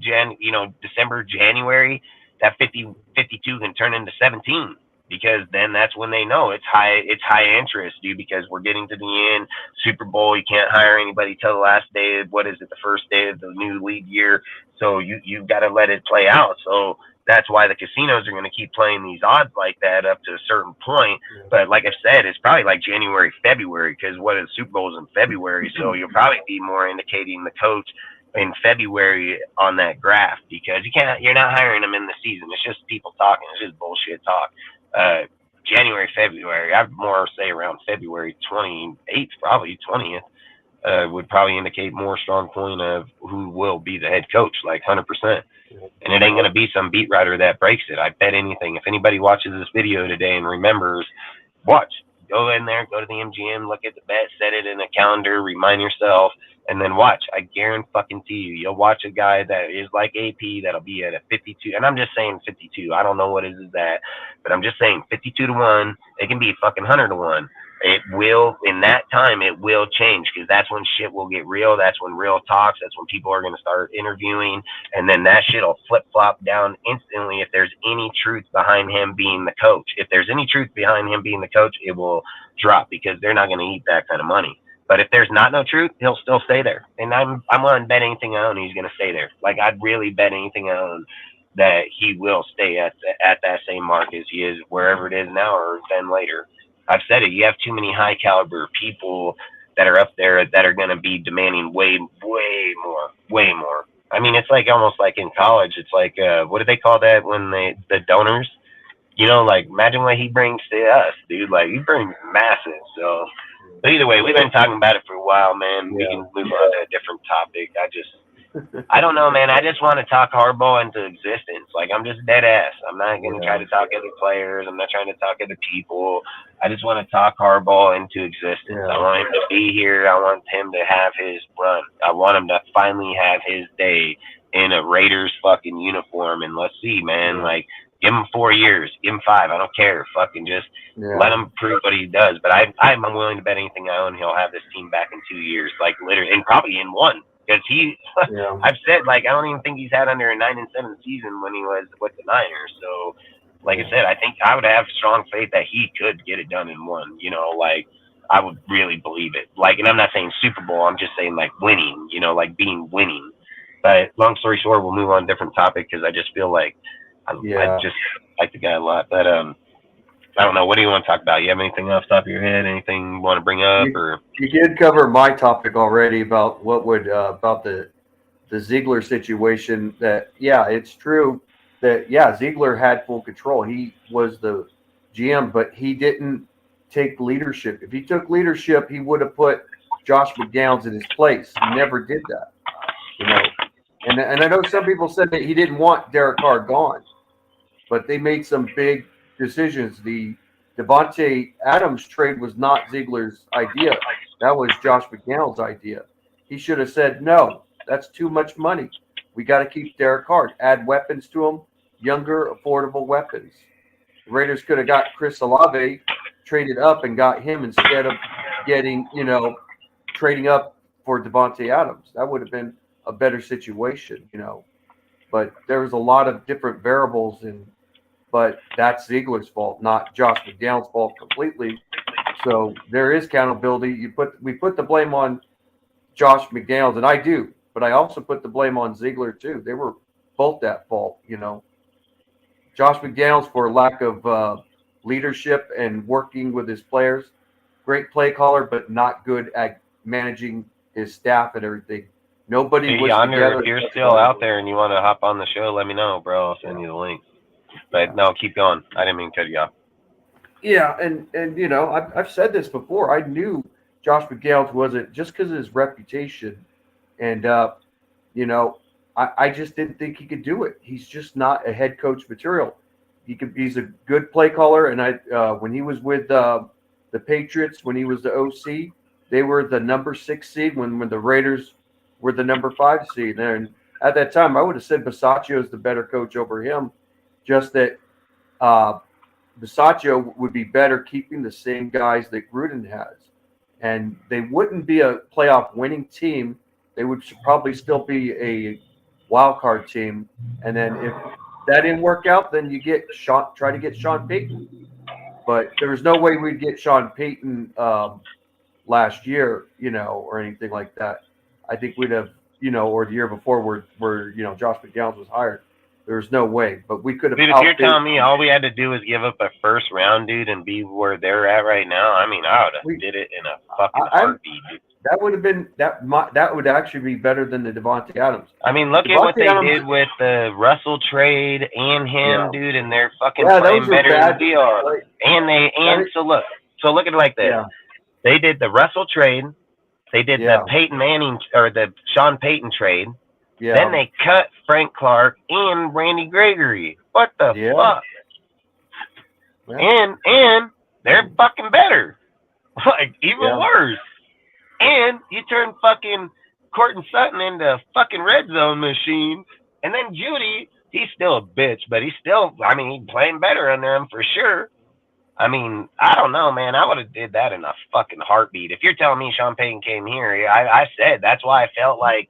December, January, that 52 can turn into 17, because then that's when they know it's high interest, dude, because we're getting to the end. Super Bowl, you can't hire anybody till the last day of, the first day of the new league year. So you've got to let it play out. So that's why the casinos are going to keep playing these odds like that up to a certain point. But like I said, it's probably like January, February, because the Super Bowl is in February. So you'll probably be more indicating the coach in February on that graph, because you're not hiring them in the season. It's just people talking. It's just bullshit talk. January, February, I'd more say around February 28th, probably 20th, would probably indicate more strong point of who will be the head coach, like 100%. And it ain't going to be some beat writer that breaks it. I bet anything. If anybody watches this video today and remembers, watch. Go in there, go to the MGM, look at the bet, set it in a calendar, remind yourself, and then watch. I guarantee you, you'll watch a guy that is like AP that'll be at a 52. And I'm just saying 52. I don't know what it is that, but I'm just saying 52-1. It can be fucking 100-1. It will, in that time, it will change, because that's when shit will get real. That's when real talks. That's when people are going to start interviewing, and then that shit will flip flop down instantly if there's any truth behind him being the coach. If there's any truth behind him being the coach, it will drop, because they're not going to eat that kind of money. But if there's not no truth, he'll still stay there. And I'm willing to bet anything I own he's going to stay there. Like, I'd really bet anything I own that he will stay at that same mark as he is wherever it is now, or then later. I've said it. You have too many high caliber people that are up there that are going to be demanding way more. I mean, it's like almost like in college. It's like, what do they call that when the donors? Like, imagine what he brings to us, dude. Like, he brings massive. So, but either way, we've been talking about it for a while, man. We can move on to a different topic. I don't know, man. I just want to talk Harbaugh into existence. Like, I'm just dead ass. I'm not going to try to talk other players. I'm not trying to talk other people. I just want to talk Harbaugh into existence. I want him to be here. I want him to have his run. I want him to finally have his day in a Raiders fucking uniform. And let's see, man. Like, give him 4 years. Give him 5. I don't care. Fucking just let him prove what he does. But I'm willing to bet anything I own he'll have this team back in 2 years. Like, literally, and probably in 1. Because I've said, like, I don't even think he's had under a 9-7 season when he was with the Niners. So, like I said, I think I would have strong faith that he could get it done in 1. Like, I would really believe it. Like, and I'm not saying Super Bowl. I'm just saying, like, winning. Like being winning. But long story short, we'll move on to a different topic, because I just feel like I just like the guy a lot. But I don't know. What do you want to talk about? You have anything off the top of your head? Anything you want to bring up? Or you did cover my topic already about what would about the Ziegler situation. That it's true that Ziegler had full control. He was the GM, but he didn't take leadership. If he took leadership, he would have put Josh McDowns in his place. He never did that. And I know some people said that he didn't want Derek Carr gone, but they made some big decisions. The Davante Adams trade was not Ziegler's idea. That was Josh McDaniels' idea. He should have said, no, that's too much money. We got to keep Derek Carr. Add weapons to him, younger, affordable weapons. The Raiders could have got Chris Olave, traded up and got him instead of getting, trading up for Davante Adams. That would have been a better situation, But there was a lot of different variables, but that's Ziegler's fault, not Josh McDaniels' fault completely. So there is accountability. We put the blame on Josh McDaniels, and I do, but I also put the blame on Ziegler too. They were both at fault, Josh McDaniels for lack of leadership and working with his players. Great play caller, but not good at managing his staff and everything. Nobody was together. If you're still out there and you want to hop on the show, let me know, bro. I'll send you the link. But no, keep going. I didn't mean to cut you off. Yeah, and I've said this before. I knew Josh McDaniels wasn't just because of his reputation, and I just didn't think he could do it. He's just not a head coach material. He's a good play caller, and when he was with the Patriots, when he was the OC, they were the number 6 seed when the Raiders were the number 5 seed. And at that time, I would have said Bisaccia is the better coach over him. Just that Bisaccia would be better keeping the same guys that Gruden has. And they wouldn't be a playoff winning team. They would probably still be a wild card team. And then if that didn't work out, then you try to get Sean Payton. But there was no way we'd get Sean Payton last year, or anything like that. I think we'd have, or the year before where Josh McDaniels was hired. There's no way, but we could have. Dude, if you're telling me all we had to do was give up a first round, dude, and be where they're at right now, I mean, I would have did it in a fucking heartbeat, dude. That would have been that would actually be better than the Davante Adams. I mean, look at what they did with the Russell trade and him, dude, and they're fucking playing better than we are. So look at it like this. Yeah. They did the Russell trade. They did the Peyton Manning or the Sean Payton trade. Yeah. Then they cut Frank Clark and Randy Gregory. What the fuck? Yeah. And they're fucking better. Like, even worse. And you turn fucking Courtland Sutton into a fucking red zone machine. And then Judy, he's still a bitch, but he's playing better under him for sure. I mean, I don't know, man. I would have did that in a fucking heartbeat. If you're telling me Sean Payton came here, I said that's why I felt like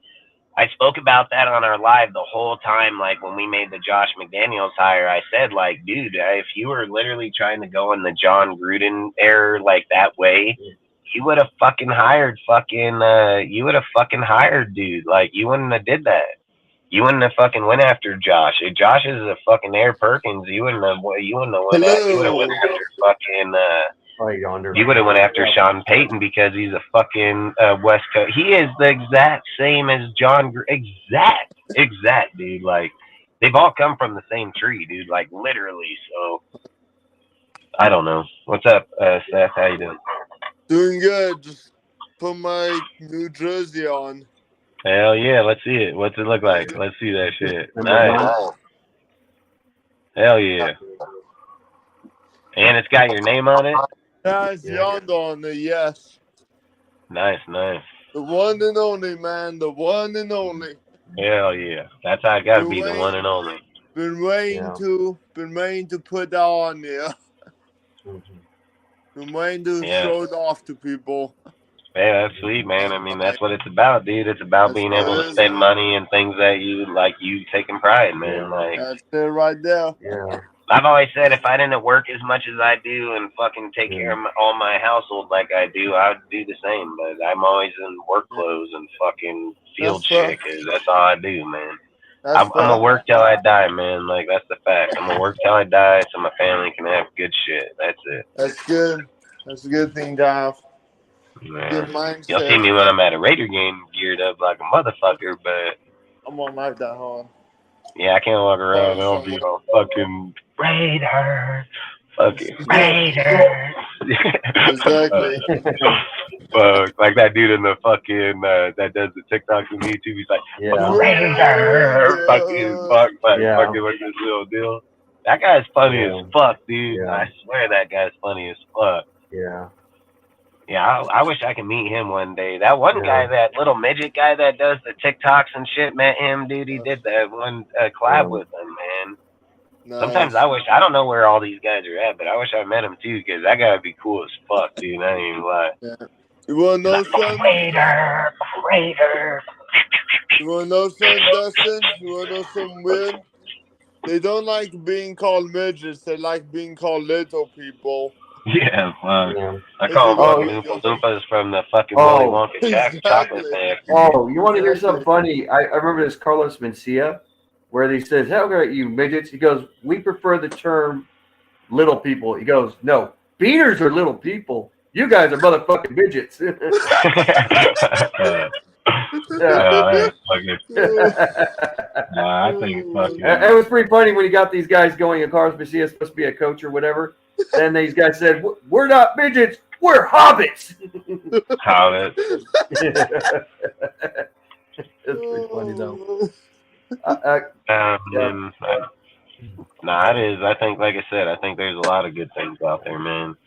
I spoke about that on our live the whole time. Like when we made the Josh McDaniels hire, I said, like, dude, if you were literally trying to go in the John Gruden era like that way, you would have fucking hired dude. Like, you wouldn't have did that. You wouldn't have fucking went after Josh. If Josh is a fucking Air Perkins, you wouldn't have went after fucking you would have went after Sean Payton because he's a fucking West Coast. He is the exact same as John. Exact, dude. Like, they've all come from the same tree, dude. Like, literally. So, I don't know. What's up, Seth? How you doing? Doing good. Just put my New Jersey on. Hell yeah. Let's see it. What's it look like? Let's see that shit. Nice. Hell yeah. And it's got your name on it? Yeah, it's Yondo on it, yes. Nice. The one and only, man. The one and only. Hell yeah. That's how it got to be, the one and only. Been waiting to put that on there. Been waiting to show it off to people. Yeah, that's sweet, man. I mean, that's what it's about, dude. It's about being able to spend money and things that you taking pride, man. Like, that's it right there. Yeah. I've always said if I didn't work as much as I do and fucking take care of all my household like I do, I would do the same. But I'm always in work clothes and fucking field shit. That's all I do, man. I'm going to work till I die, man. Like, that's the fact. I'm going to work till I die so my family can have good shit. That's it. That's good. That's a good thing to have. Man. You'll see me when I'm at a Raider game geared up like a motherfucker, but I'm on like that, huh? Yeah, I can't walk around and I'll be all fucking Raiders. Fucking Raiders. Exactly. fuck. Like that dude in the fucking that does the TikToks and YouTube. He's like, Yeah. fucking fuck, fucking with this little deal. That guy's funny as fuck, dude. Yeah. I swear that guy's funny as fuck. Yeah. Yeah, I wish I could meet him one day. That one guy, that little midget guy that does the TikToks and shit, met him, dude. He did that one collab with him, man. Nice. Sometimes I wish, I don't know where all these guys are at, but I wish I met him too, because that guy would be cool as fuck, dude. I ain't even lie. Yeah. You wanna know something? Raider. You wanna know something, Dustin? You wanna know something weird? They don't like being called midgets. They like being called little people. Yeah, fuck. Yeah. I call them Oompa Loompas from the fucking Willy Wonka chocolate factory. Oh, you want to hear something funny? I remember this Carlos Mencia, where he says, "How are you midgets?" He goes, "We prefer the term little people." He goes, "No, beaters are little people. You guys are motherfucking midgets." I think it's fucking. It was pretty funny when he got these guys going, and Carlos Mencia is supposed to be a coach or whatever. And these guys said, "We're not midgets, we're hobbits." Hobbits. It's pretty funny though. Nah, it is. I think, like I said, I think there's a lot of good things out there, man.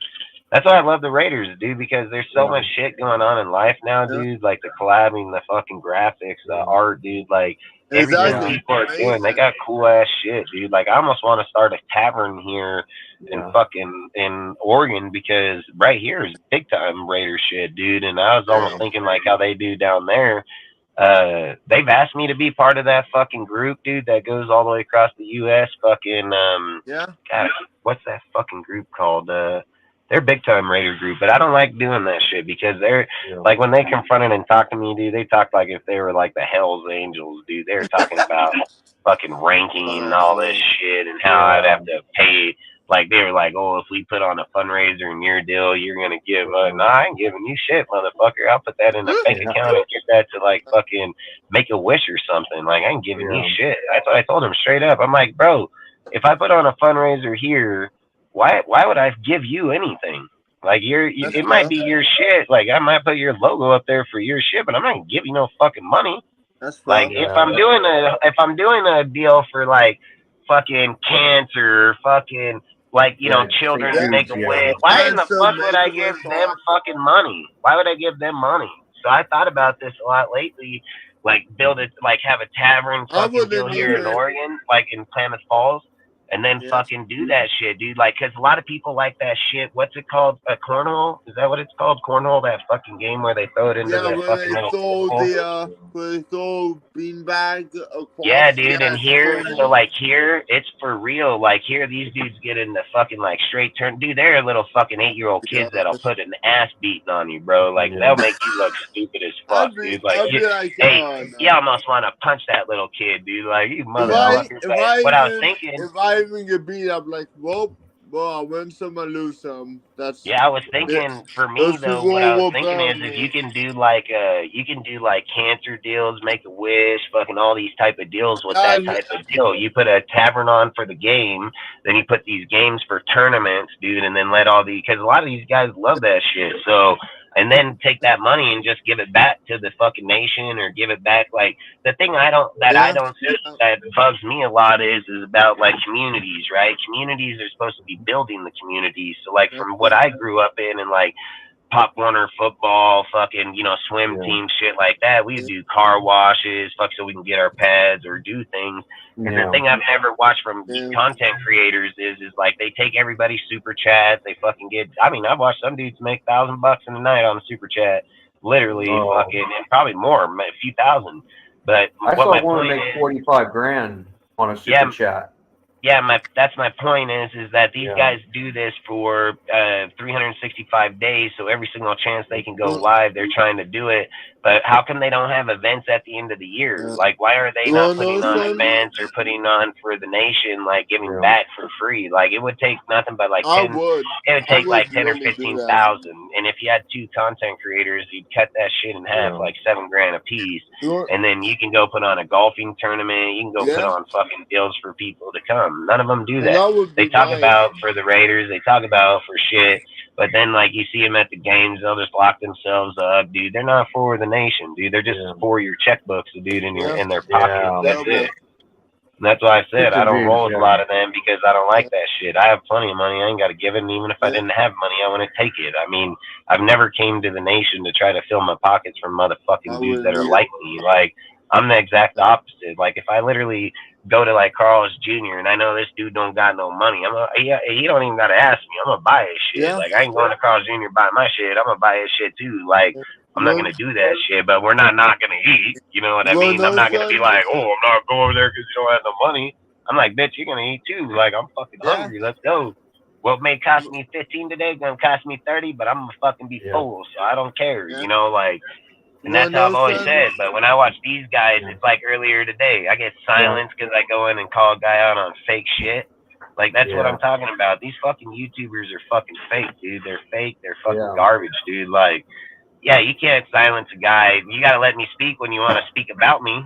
That's why I love the Raiders, dude, because there's so much shit going on in life now, dude. Like the collabing, the fucking graphics, the art, dude. Like everything people are doing, they got cool ass shit, dude. Like I almost want to start a tavern here in fucking in Oregon, because right here is big time Raider shit, dude. And I was almost thinking like how they do down there. They've asked me to be part of that fucking group, dude, that goes all the way across the U.S. Fucking God, what's that fucking group called? They're big time Raider group, but I don't like doing that shit, because they're like, when they confronted and talked to me, dude, they talked like if they were like the Hells Angels, dude. They were talking about fucking ranking and all this shit, and how I'd have to pay. Like they were like, "Oh, if we put on a fundraiser in your deal, you're gonna give." No, I ain't giving you shit, motherfucker. I'll put that in a bank account and get that to like fucking Make-A-Wish or something. Like I ain't giving you shit. That's what I told him straight up. I'm like, bro, if I put on a fundraiser here, why would I give you anything? Like it might be your shit. Like I might put your logo up there for your shit, but I'm not gonna give you no fucking money. That's like if I'm doing a deal for like fucking cancer, fucking like, you know, children to make a wish. Why in the fuck would I give them fucking money? Why would I give them money? So I thought about this a lot lately. Like build it, like have a tavern fucking deal here in Oregon, like in Klamath Falls, and then fucking do that shit, dude. Like, cause a lot of people like that shit. What's it called? Cornhole? Is that what it's called? Cornhole? That fucking game where they throw it into the fucking where they throw beanbag. Yeah, dude. And here, so like here, it's for real. Like here, these dudes get in the fucking like straight turn. Dude, they're little fucking 8-year-old kids that'll put an ass beating on you, bro. Like they'll make you look stupid as fuck, dude. Like, you almost want to punch that little kid, dude. Like you motherfucker. What I was thinking. If I even get beat up, like, well, I win some, I lose some. That's I was thinking for me though. What I was thinking is if you can do like cancer deals, Make-A-Wish, fucking all these type of deals with that type of deal. You put a tavern on for the game, then you put these games for tournaments, dude, and then let all because a lot of these guys love that shit. So. And then take that money and just give it back to the fucking nation, or give it back. Like the thing I don't see that bugs me a lot is about like communities, right? Communities are supposed to be building the communities. So like from what I grew up in, and like Pop Warner football, fucking, you know, swim team, shit like that. We do car washes, so we can get our pads or do things. And the thing I've never watched from content creators is like they take everybody's super chats. They fucking get. I mean, I've watched some dudes make $1,000 in a night on a super chat, literally, fucking, and probably more, a few thousand. But I saw one make $45,000 on a super chat. Yeah, that's my point is that these guys do this for 365 days, so every single chance they can go live, they're trying to do it. But how come they don't have events at the end of the year? Like, why are they not putting on events or putting on for the nation, like giving back for free? Like, it would take nothing but like 10. It would take like 10 or 15,000. And if you had 2 content creators, you'd cut that shit in half, like $7,000 a piece. And then you can go put on a golfing tournament. You can go put on fucking deals for people to come. None of them do that. They talk about for the Raiders. They talk about for shit. But then, like, you see them at the games, they'll just lock themselves up, dude. They're not for the nation, dude. They're just for your checkbooks, dude, in their pocket. That's it. And that's why I said I don't roll with a lot of them because I don't like that shit. I have plenty of money. I ain't got to give it. And even if I didn't have money, I want to take it. I mean, I've never came to the nation to try to fill my pockets from motherfucking dudes that are like me. Like, I'm the exact opposite. Like, if I literally go to like Carl's Jr. and I know this dude don't got no money, he don't even gotta ask me. I'm gonna buy his shit. Yeah. Like, I ain't going to Carl's Jr. buy my shit. I'm gonna buy his shit too. Like, I'm not gonna do that shit. But we're not gonna eat. You know what I mean? I'm not gonna be like, oh, I'm not going over there because you don't have no money. I'm like, bitch, you're gonna eat too. Like, I'm fucking hungry. Let's go. What may cost me 15 today gonna cost me 30, but I'm gonna fucking be full, so I don't care. You know, like. And that's how I've always said. But when I watch these guys, it's like earlier today. I get silenced because I go in and call a guy out on fake shit. Like, that's what I'm talking about. These fucking YouTubers are fucking fake, dude. They're fake. They're fucking garbage, dude. Like, yeah, you can't silence a guy. You got to let me speak when you want to speak about me.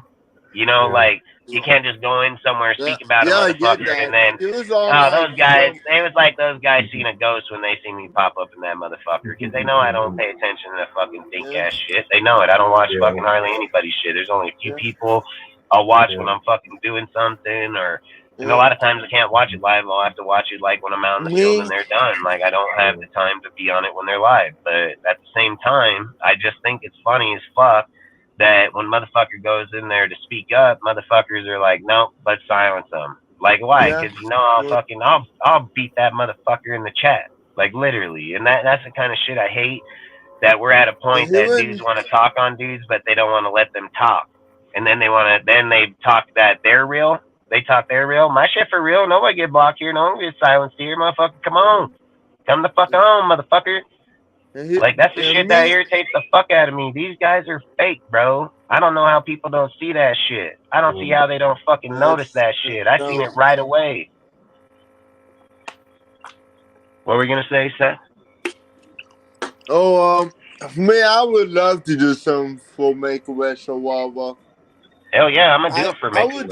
You know, like, you can't just go in somewhere, speak about a motherfucker, and then, those guys, it was like those guys seen a ghost when they see me pop up in that motherfucker, because they know I don't pay attention to that fucking think-ass shit. They know it. I don't watch fucking hardly anybody's shit. There's only a few people I'll watch when I'm fucking doing something, or, and a lot of times I can't watch it live. I'll have to watch it, like, when I'm out in the field and they're done. Like, I don't have the time to be on it when they're live. But at the same time, I just think it's funny as fuck that when motherfucker goes in there to speak up, motherfuckers are like, nope, let's silence them. Like, why? Because, you know, I'll beat that motherfucker in the chat. Like, literally. And that's the kind of shit I hate, that we're at a point that dudes want to talk on dudes, but they don't want to let them talk. And then they talk that they're real. They talk they're real. My shit for real. Nobody get blocked here. No one get silenced here, motherfucker. Come on. Come the fuck on, motherfucker. Like, that's the shit that irritates the fuck out of me. These guys are fake, bro. I don't know how people don't see that shit. I don't see how they don't fucking notice that shit. I seen it right away. What were we gonna say, Seth? Oh, me, I would love to do something for Make-A-Wish or whatever. Hell yeah, I'm gonna do it for Make-A-Wish. I would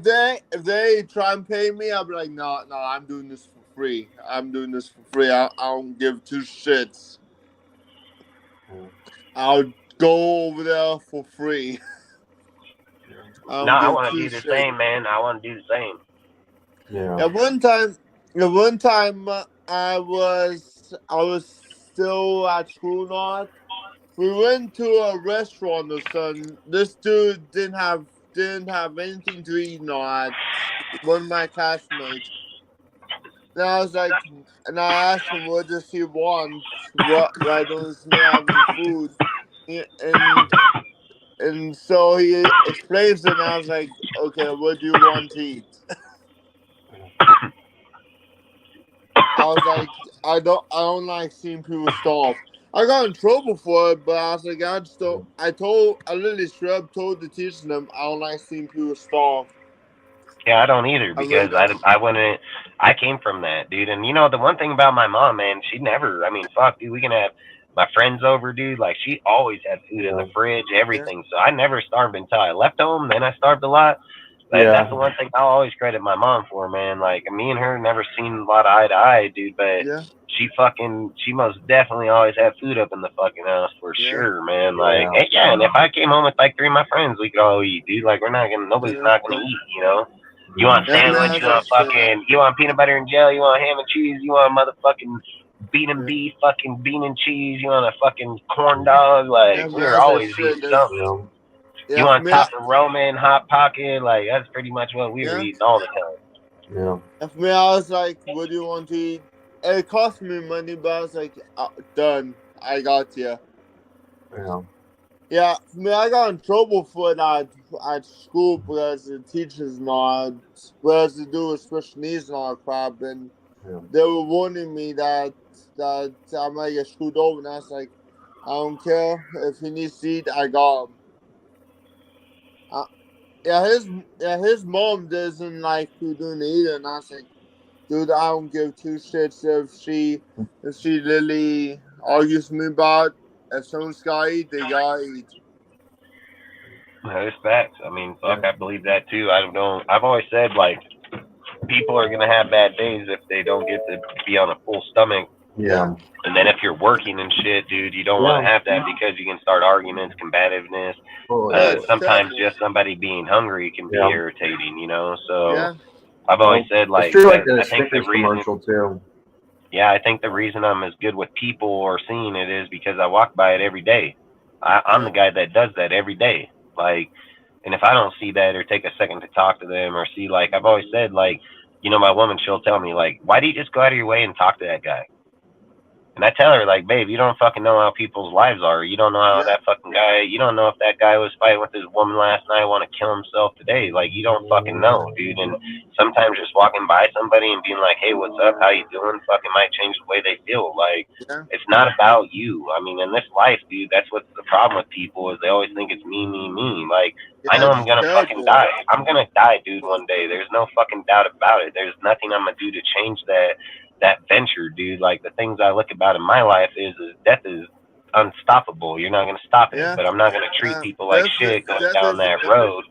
do if they try and pay me. I'll be like, no, I'm doing this for free. I'm doing this for free. I don't give two shits. I'll go over there for free. I want to do the same, man. I want to do the same. Yeah. At one time, I was still at school. Not. We went to a restaurant or something. This dude didn't have anything to eat. Not one of my classmates. And I was like, and I asked him what does he want? Why don't he have any food? And so he explains it, and I was like, okay, what do you want to eat? I was like, I don't like seeing people starve. I got in trouble for it, but I was like, I literally straight up told the teacher them I don't like seeing people starve. Yeah, I don't either, because I came from that, dude. And you know, the one thing about my mom, man, she never, I mean, fuck, dude, we can have my friends over, dude. Like, she always had food in the fridge, everything. So I never starved until I left home. Then I starved a lot. But that's the one thing I'll always credit my mom for, man. Like, me and her never seen a lot of eye to eye, dude. But she most definitely always had food up in the fucking house for sure, man. Like, and if I came home with like 3 of my friends, we could all eat, dude. Like, nobody's not gonna eat, you know. You want sandwich, you want peanut butter and jelly, you want ham and cheese, you want motherfucking bean and beef, fucking bean and cheese, you want a fucking corn dog, like, we're always eating something. You want Papa Roman, Hot Pocket, like, that's pretty much what we were eating all the time. Yeah. For me, I was like, what do you want to eat? It cost me money, but I was like, done, I got you. Yeah, for me, I got in trouble for that at school because the teachers not, because the dude with special needs and all that crap, and they were warning me that I might get screwed over, and I was like, I don't care. If he needs to eat, I got him. His mom doesn't like who doing either, and I was like, dude, I don't give two shits if she literally argues with me about if someone's gotta eat, they gotta eat. There's facts. I mean, fuck, I believe that too. I've always said, like, people are gonna have bad days if they don't get to be on a full stomach Yeah. And then if you're working and shit, dude, you don't want to have that because you can start arguments, combativeness. Sometimes just somebody being hungry can be irritating, you know. So I've always said, like, it's true, like the I think the reason, commercial too. Yeah, I think the reason I'm as good with people or seeing it is because I walk by it every day. I'm the guy that does that every day. Like, and if I don't see that or take a second to talk to them or see, like, I've always said, like, you know, my woman, she'll tell me, like, why do you just go out of your way and talk to that guy? And I tell her, like, babe, you don't fucking know how people's lives are. You don't know how that fucking guy, you don't know if that guy was fighting with his woman last night, want to kill himself today. Like, you don't fucking know, dude. And sometimes just walking by somebody and being like, hey, what's up? How you doing? Fucking might change the way they feel. Like, it's not about you. I mean, in this life, dude, that's what's the problem with people is they always think it's me, me, me. Like, I know I'm going to fucking die. I'm going to die, dude, one day. There's no fucking doubt about it. There's nothing I'm going to do to change that venture, dude. Like, the things I look about in my life is death is unstoppable. You're not going to stop it. But I'm not going to treat people like shit going down that road.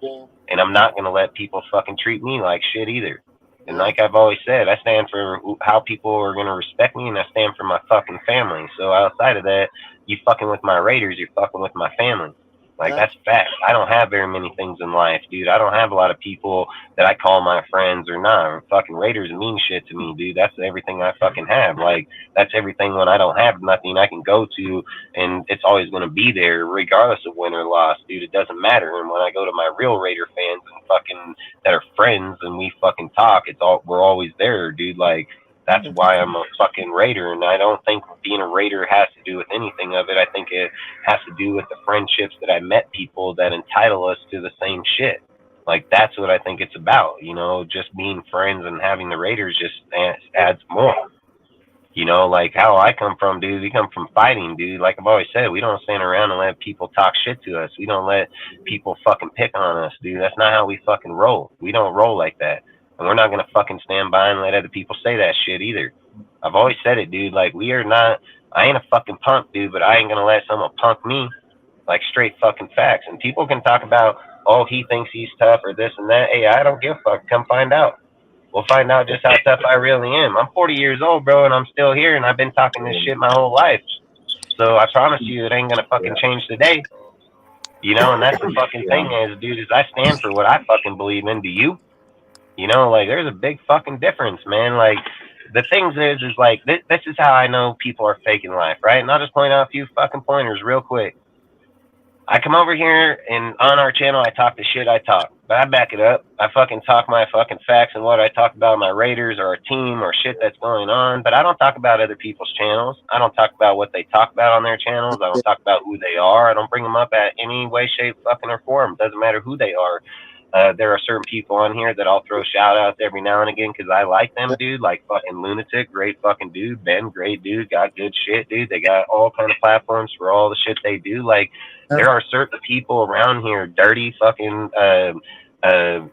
And I'm not going to let people fucking treat me like shit either. And like I've always said, I stand for how people are going to respect me, and I stand for my fucking family. So outside of that, you fucking with my Raiders, you're fucking with my family. Like, that's fact. I don't have very many things in life, dude. I don't have a lot of people that I call my friends or not. Fucking Raiders mean shit to me, dude. That's everything I fucking have. Like, that's everything when I don't have nothing I can go to, and it's always going to be there regardless of win or loss, dude. It doesn't matter. And when I go to my real Raider fans and fucking that are friends and we fucking talk, we're always there, dude. Like, that's why I'm a fucking Raider, and I don't think being a Raider has to do with anything of it. I think it has to do with the friendships that I met people that entitle us to the same shit. Like, that's what I think it's about, you know, just being friends and having the Raiders just adds more. You know, like how I come from, dude, we come from fighting, dude. Like I've always said, we don't stand around and let people talk shit to us. We don't let people fucking pick on us, dude. That's not how we fucking roll. We don't roll like that. And we're not going to fucking stand by and let other people say that shit either. I've always said it, dude. Like, we are not, I ain't a fucking punk, dude, but I ain't going to let someone punk me. Like, straight fucking facts. And people can talk about, oh, he thinks he's tough or this and that. Hey, I don't give a fuck. Come find out. We'll find out just how tough I really am. I'm 40 years old, bro, and I'm still here, and I've been talking this shit my whole life. So I promise you it ain't going to fucking change today. You know, and that's the fucking thing is, dude, is I stand for what I fucking believe in. Do you? You know, like, there's a big fucking difference, man. Like, the things is like, this is how I know people are faking life, right? And I'll just point out a few fucking pointers real quick. I come over here, and on our channel, I talk the shit I talk. But I back it up. I fucking talk my fucking facts and what I talk about my Raiders or a team or shit that's going on. But I don't talk about other people's channels. I don't talk about what they talk about on their channels. I don't talk about who they are. I don't bring them up at any way, shape, fucking, or form. Doesn't matter who they are. There are certain people on here that I'll throw shout outs every now and again because I like them, dude. Like fucking Lunatic, great fucking dude. Ben, great dude, got good shit, dude. They got all kind of platforms for all the shit they do. Like, there are certain people around here, Dirty fucking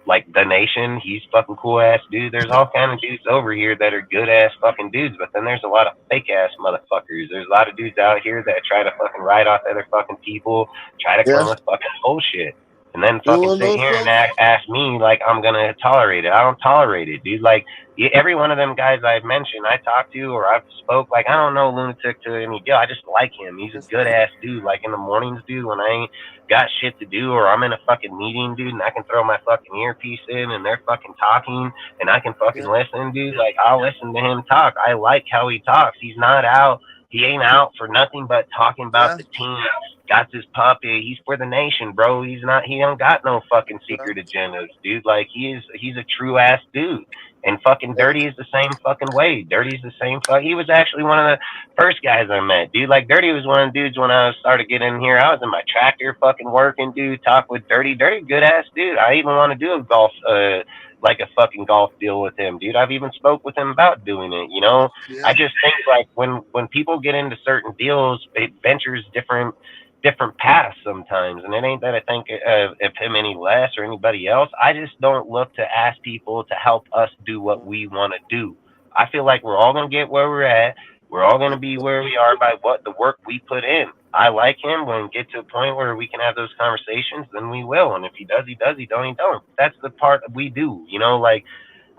like The Nation, he's fucking cool ass dude. There's all kind of dudes over here that are good ass fucking dudes, but then there's a lot of fake ass motherfuckers. There's a lot of dudes out here that try to fucking write off other fucking people, try to come with fucking bullshit. And then fucking sit here and ask me like I'm gonna tolerate it. I don't tolerate it, dude. Like, every one of them guys I've mentioned, I talked to or I've spoke. Like, I don't know Lunatic to any deal. I just like him. He's a good ass dude. Like, in the mornings, dude, when I ain't got shit to do or I'm in a fucking meeting, dude, and I can throw my fucking earpiece in and they're fucking talking and I can fucking listen, dude. Like, I'll listen to him talk. I like how he talks. He's not out. He ain't out for nothing but talking about the team. Got this puppy. He's for the nation, bro. He don't got no fucking secret agendas, dude. Like, he's a true ass dude. And fucking Dirty is the same fucking way. Dirty's the same he was actually one of the first guys I met, dude. Like, Dirty was one of the dudes when I started getting in here. I was in my tractor fucking working, dude. Talk with Dirty. Dirty, good ass dude. I even want to do a golf like a fucking golf deal with him, dude. I've even spoke with him about doing it, you know? I just think, like, when people get into certain deals, it ventures different paths sometimes, and it ain't that I think of him any less or anybody else. I just don't look to ask people to help us do what we want to do. I feel like we're all going to get where we're at. We're all going to be where we are by what the work we put in. I like him. When we get to a point where we can have those conversations, then we will. And if he does, he does. He don't, he don't. That's the part that we do. You know, like,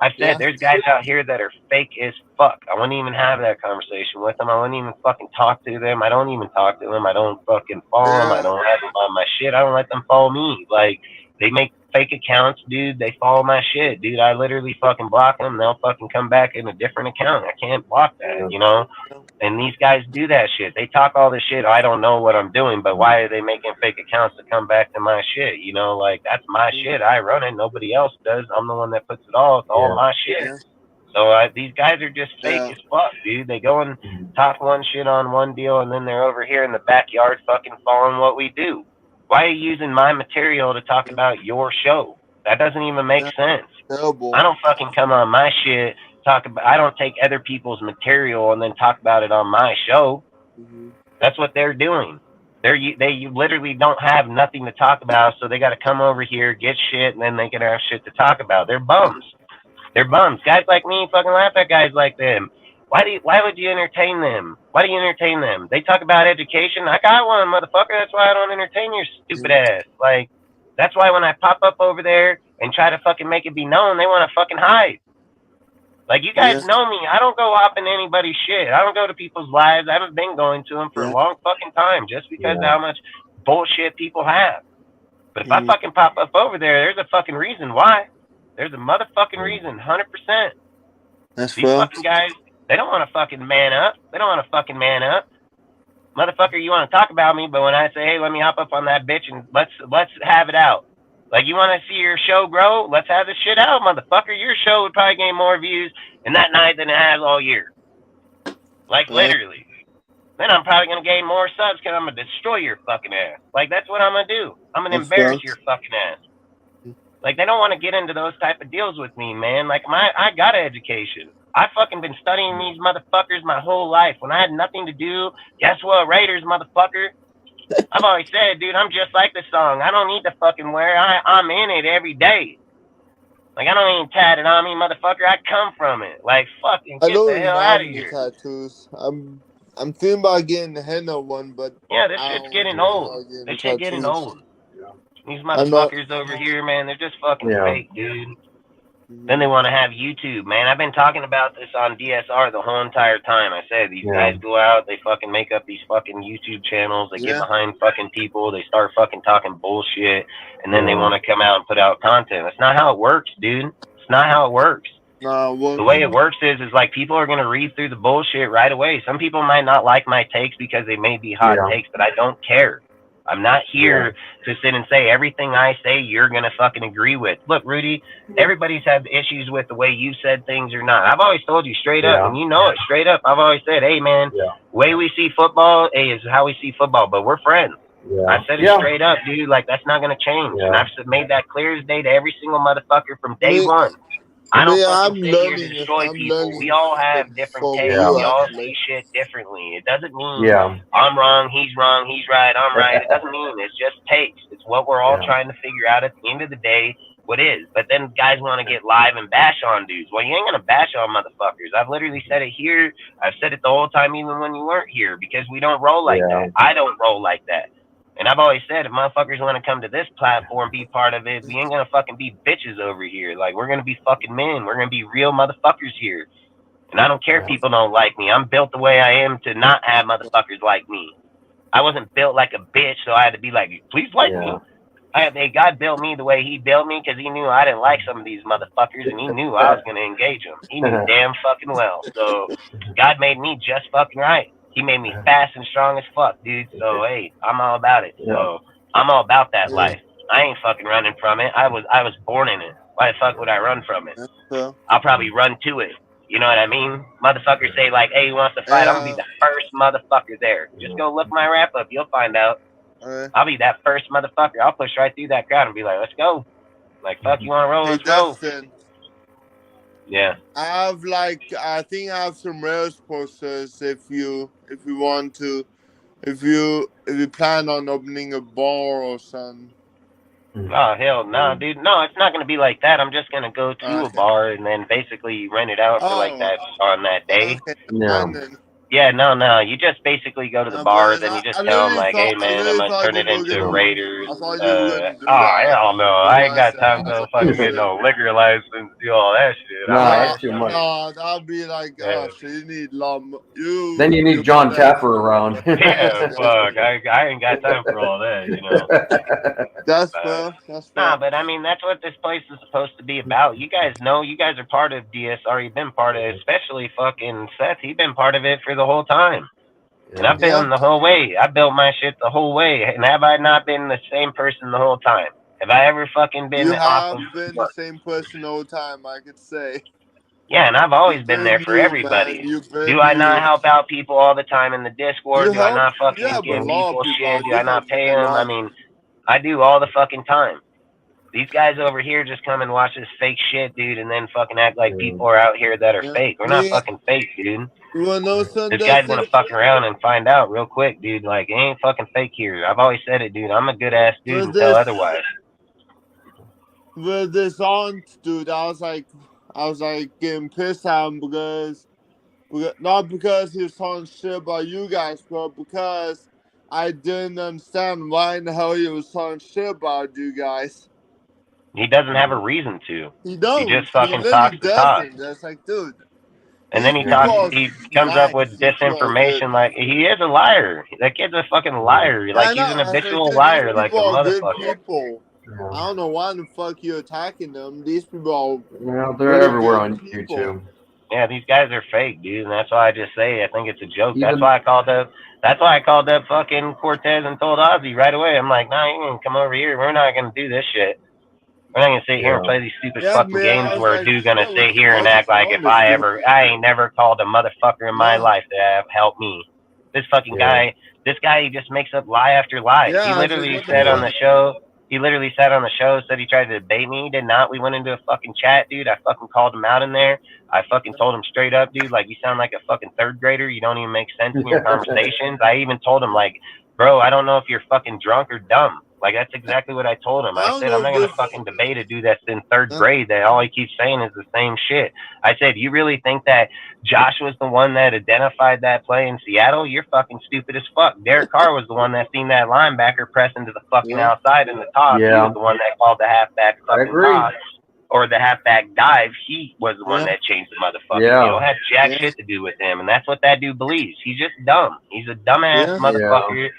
I said there's guys out here that are fake as fuck. I wouldn't even have that conversation with them. I wouldn't even fucking talk to them. I don't even talk to them. I don't fucking follow them. I don't have them on my shit. I don't let them follow me. Like, they make fake accounts, dude. They follow my shit, dude. I literally fucking block them. They'll fucking come back in a different account. I can't block that, you know? And these guys do that shit. They talk all this shit. I don't know what I'm doing, but why are they making fake accounts to come back to my shit? You know, like, that's my shit. I run it. Nobody else does. I'm the one that puts it all. It's all my shit. So these guys are just fake as fuck, dude. They go and talk one shit on one deal, and then they're over here in the backyard fucking following what we do. Why are you using my material to talk about your show? That doesn't even make sense. Terrible. I don't fucking come on my shit, talk about. I don't take other people's material and then talk about it on my show. That's what they're doing. They literally don't have nothing to talk about, so they got to come over here, get shit, and then they can have shit to talk about. They're bums. They're bums. Guys like me fucking laugh at guys like them. Why would you entertain them? Why do you entertain them? They talk about education. I got one, motherfucker. That's why I don't entertain your stupid ass. Like, that's why when I pop up over there and try to fucking make it be known, they want to fucking hide. Like, you guys know me. I don't go up in anybody's shit. I don't go to people's lives. I haven't been going to them for a long fucking time just because of how much bullshit people have. But if I fucking pop up over there, there's a fucking reason why. There's a motherfucking reason, 100%. That's These fucking guys, they don't want to fucking man up. They don't want to fucking man up. Motherfucker, you want to talk about me, but when I say, hey, let me hop up on that bitch and let's have it out. Like, you want to see your show grow? Let's have this shit out, motherfucker. Your show would probably gain more views in that night than it has all year. Like, literally. Then I'm probably going to gain more subs because I'm going to destroy your fucking ass. Like, that's what I'm going to do. I'm going to embarrass your fucking ass. Like, they don't want to get into those type of deals with me, man. Like, I got an education. I fucking been studying these motherfuckers my whole life. When I had nothing to do, guess what, Raiders, motherfucker? I've always said, dude, I'm just like the song. I don't need to fucking wear it. I'm in it every day. Like, I don't even tat it on me, motherfucker. I come from it. Like, fucking get the hell out of here. Tattoos. I'm thinking about getting the henna one, but yeah, this shit's getting old. This shit's getting old. These motherfuckers over here, man, they're just fucking fake, dude. Then they want to have YouTube, man. I've been talking about this on DSR the whole entire time. I said these guys go out, they fucking make up these fucking YouTube channels, they get behind fucking people, they start fucking talking bullshit, and then they want to come out and put out content. That's not how it works, dude. It's not how it works. The way it works is like people are going to read through the bullshit right away. Some people might not like my takes because they may be hot takes, but I don't care. I'm not here to sit and say everything I say you're going to fucking agree with. Look, Rudy, everybody's had issues with the way you said things or not. I've always told you straight up, and you know it straight up. I've always said, hey, man, way we see football is how we see football, but we're friends. I said it straight up, dude. Like, that's not going to change. And I've made that clear as day to every single motherfucker from day one. I don't fucking sit here to destroy people. We all have different takes. We all see shit differently. It doesn't mean I'm wrong, he's right, I'm right. It doesn't mean it's just takes. It's what we're all trying to figure out at the end of the day what is. But then guys want to get live and bash on dudes. Well, you ain't going to bash on motherfuckers. I've literally said it here. I've said it the whole time even when you weren't here because we don't roll like that. I don't roll like that. And I've always said, if motherfuckers want to come to this platform, be part of it, we ain't going to fucking be bitches over here. Like, we're going to be fucking men. We're going to be real motherfuckers here. And I don't care if people don't like me. I'm built the way I am to not have motherfuckers like me. I wasn't built like a bitch, so I had to be like, please like me. God built me the way he built me because he knew I didn't like some of these motherfuckers, and he knew I was going to engage them. He knew damn fucking well. So God made me just fucking right. He made me fast and strong as fuck, dude. So, hey, I'm all about it. So, I'm all about that life. I ain't fucking running from it. I was born in it. Why the fuck would I run from it? I'll probably run to it. You know what I mean? Motherfuckers say, like, hey, he wants to fight. I'm going to be the first motherfucker there. Just go look my rap up. You'll find out. I'll be that first motherfucker. I'll push right through that crowd and be like, let's go. Like, fuck, you want to roll? Let's go. Yeah. I think I have some rails posters if you want to, if you plan on opening a bar or something. Oh, hell no, dude. No, it's not going to be like that. I'm just going to go to a bar and then basically rent it out for like that on that day. Yeah, no. You just basically go to the bars and you just tell them like, "Hey, man, I'm gonna turn it into Raiders." I thought you were gonna do Oh, that. hell no! I ain't got time to fucking get no liquor license, do all that shit. That's too much. No, that'd be like, so you need Then you need John Tapper around. Yeah, fuck. I ain't got time for all that, you know. That's fair. That's fair. Nah, but I mean, that's what this place is supposed to be about. You guys know, you guys are part of DSR. You've been part of it, especially fucking Seth. He's been part of it for the whole time. And I've been the whole way. I built my shit the whole way. And have I not been the same person the whole time? Have I ever fucking been You have awesome? been the same person the whole time, I could say. Yeah, and I've always been there for everybody. Do I not help out people all the time in the Discord? Do I not fucking give people shit? Do I not pay them? I mean, I do all the fucking time. These guys over here just come and watch this fake shit, dude, and then fucking act like people are out here that are fake. We're not fucking fake, dude. You wanna know something? This guy's gonna fuck around and find out real quick, dude. Like, it ain't fucking fake here. I've always said it, dude. I'm a good ass dude until otherwise. With this aunt, dude, I was like getting pissed at him because not because he was talking shit about you guys, but because I didn't understand why in the hell he was talking shit about you guys. He doesn't have a reason to. He don't. He just fucking talks the talk. That's like, dude. And then he comes up with disinformation. Like, he is a liar. That kid's a fucking liar. Like, he's an habitual liar, like a motherfucker. I don't know why the fuck you're attacking them. These people are... Well, they're everywhere on YouTube. Yeah, these guys are fake, dude, and that's why I just say I think it's a joke. That's why I called up fucking Cortez and told Ozzy right away. I'm like, nah, you can come over here. We're not gonna do this shit. We're not gonna sit here and play these stupid fucking games where a dude's gonna sit here and act like I ain't never called a motherfucker in my life to have helped me. This fucking guy, he just makes up lie after lie. He literally said on the show, said he tried to debate me. He did not. We went into a fucking chat, dude. I fucking called him out in there. I fucking told him straight up, dude, like, you sound like a fucking third grader. You don't even make sense in your conversations. I even told him, like, bro, I don't know if you're fucking drunk or dumb. Like, that's exactly what I told him. I said, I'm not going to fucking debate a dude that's in third grade that all he keeps saying is the same shit. I said, you really think that Josh was the one that identified that play in Seattle? You're fucking stupid as fuck. Derek Carr was the one that seen that linebacker press into the fucking outside in the toss. Yeah. He was the one that called the halfback fucking toss. Or the halfback dive. He was the one that changed the motherfucker. Yeah. You don't have jack shit to do with him. And that's what that dude believes. He's just dumb. He's a dumbass motherfucker.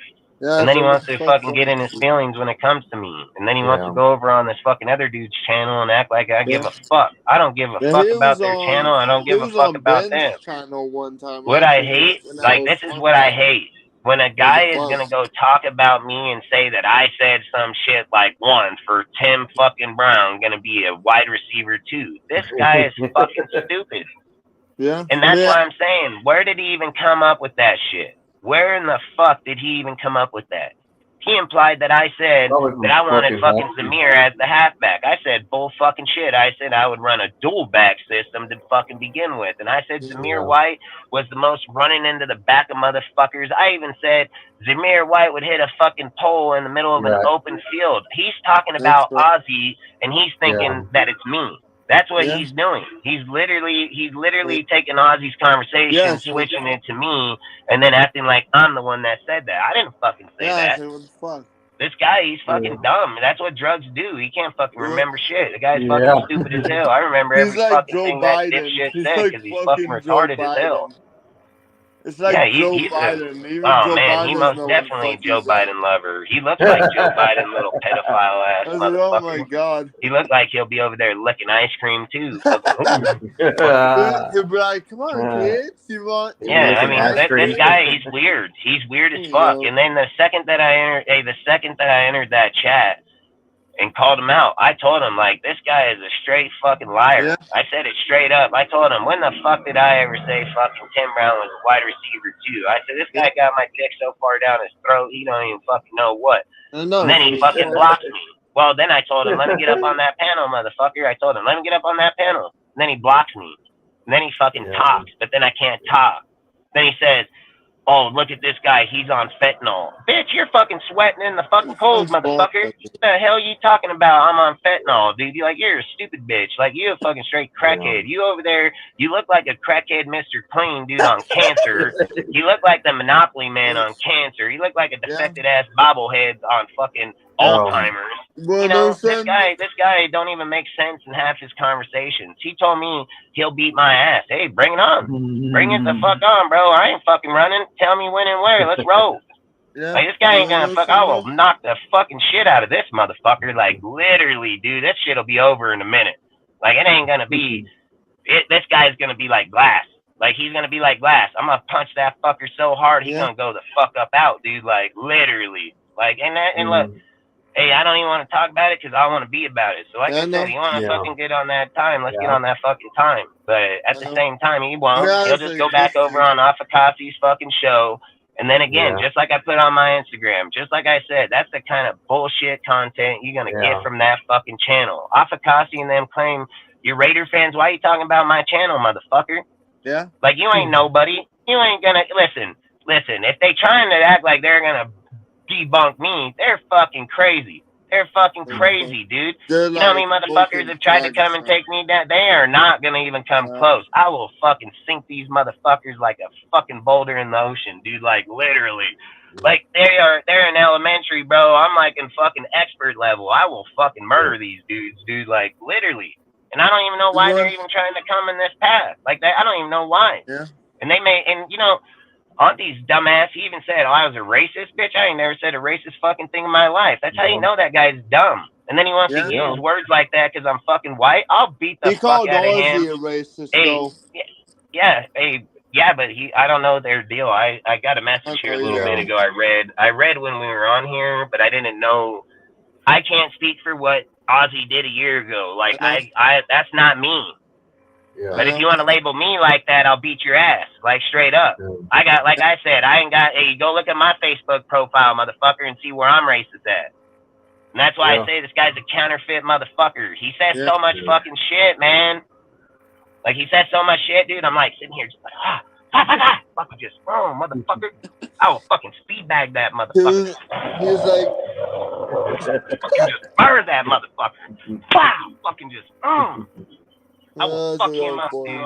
And then he wants to fucking get in his feelings when it comes to me. And then he wants to go over on this fucking other dude's channel and act like I give a fuck. I don't give a fuck about their channel. I don't give a fuck about them. What I hate, like, this is what I hate. When a guy is going to go talk about me and say that I said some shit like one for Tim fucking Brown going to be a wide receiver too. This guy is fucking stupid. Yeah. And that's why I'm saying, where did he even come up with that shit? Where in the fuck did he even come up with that? He implied that I said that I wanted fucking Zamir as the halfback. I said bull fucking shit. I said I would run a dual back system to fucking begin with. And I said Zamir White was the most running into the back of motherfuckers. I even said Zamir White would hit a fucking pole in the middle of an open field. He's talking about Ozzy and he's thinking that it's me. That's what he's doing. He's literally taking Ozzy's conversation, switching it to me, and then acting like I'm the one that said that. I didn't fucking say that. This guy, he's fucking dumb. That's what drugs do. He can't fucking remember shit. The guy's fucking stupid as hell. I remember every fucking thing that dipshit said because he's fucking retarded as hell. It's like Joe Biden. He most definitely Joe Biden lover. He looks like Joe Biden, little pedophile ass motherfucker. Oh my god. He looks like he'll be over there licking ice cream too. He'll be like, come on, kids, you want? Yeah, I mean, this guy, he's weird. He's weird as fuck. And then the second that I entered that chat and called him out, I told him, like, this guy is a straight fucking liar. I said it straight up. I told him, when the fuck did I ever say fucking Tim Brown was a wide receiver too? I said, this guy got my dick so far down his throat, he don't even fucking know what. And then he fucking blocked me. Well, then I told him, let me get up on that panel, motherfucker. I told him, let me get up on that panel. And then he blocks me. And then he fucking talks, but then I can't talk. Then he says, oh, look at this guy, he's on fentanyl. Bitch, you're fucking sweating in the fucking cold, motherfucker. What the hell are you talking about? I'm on fentanyl, dude. You're a stupid bitch. Like, you a fucking straight crackhead. You over there, you look like a crackhead Mr. Clean, dude, on cancer. You look like the Monopoly man on cancer. You look like a defected ass bobblehead on fucking Alzheimer's. Well, You know, no, son. this guy don't even make sense in half his conversations. He told me he'll beat my ass. Hey, bring it on. Bring it the fuck on, bro. I ain't fucking running. Tell me when and where. Let's roll. Yeah. Like, this guy ain't gonna fuck. I will knock the fucking shit out of this motherfucker. Like, literally, dude, this shit'll be over in a minute. Like, it ain't gonna be. This guy's gonna be like glass. Like, he's gonna be like glass. I'm gonna punch that fucker so hard he's gonna go the fuck up out, dude. Like, literally. Like, and look. Hey, I don't even want to talk about it because I want to be about it. So like I said, you want to fucking get on that time, let's get on that fucking time. But at the same time, he won't. He'll just go back over on Afakassi's fucking show. And then again, just like I put on my Instagram, just like I said, that's the kind of bullshit content you're going to get from that fucking channel. Afakassi and them claim, you Raider fans, why are you talking about my channel, motherfucker? Yeah. Like, you ain't nobody. You ain't going to, listen, if they trying to act like they're going to debunk me, they're fucking crazy. They're fucking crazy, dude. You know how many motherfuckers have tried to come and take me down? They are not gonna even come close. I will fucking sink these motherfuckers like a fucking boulder in the ocean, dude. Like, literally. Like, they're in elementary, bro. I'm like in fucking expert level. I will fucking murder these dudes, dude. Like, literally. And I don't even know why they're even trying to come in this path. Like, I don't even know why. Yeah. And they may, and you know, Auntie's dumbass, he even said, oh, I was a racist, bitch. I ain't never said a racist fucking thing in my life. That's how you know that guy's dumb. And then he wants to use words like that because I'm fucking white. I'll beat the fuck out of him. He called Ozzy a racist, though. Yeah, but I don't know their deal. I got a message here a little bit ago. I read when we were on here, but I didn't know. I can't speak for what Ozzy did a year ago. Like, I that's not me. Yeah. But if you want to label me like that, I'll beat your ass, like straight up. I got, like I said, I ain't got. Hey, go look at my Facebook profile, motherfucker, and see where I'm racist at. And that's why I say this guy's a counterfeit motherfucker. He says so much fucking shit, man. Like, he says so much shit, dude. I'm like sitting here just like, fucking just, motherfucker. I will fucking speed bag that motherfucker. He's like, fucking just murder that motherfucker. Wow, fucking just, I will fuck him up, dude.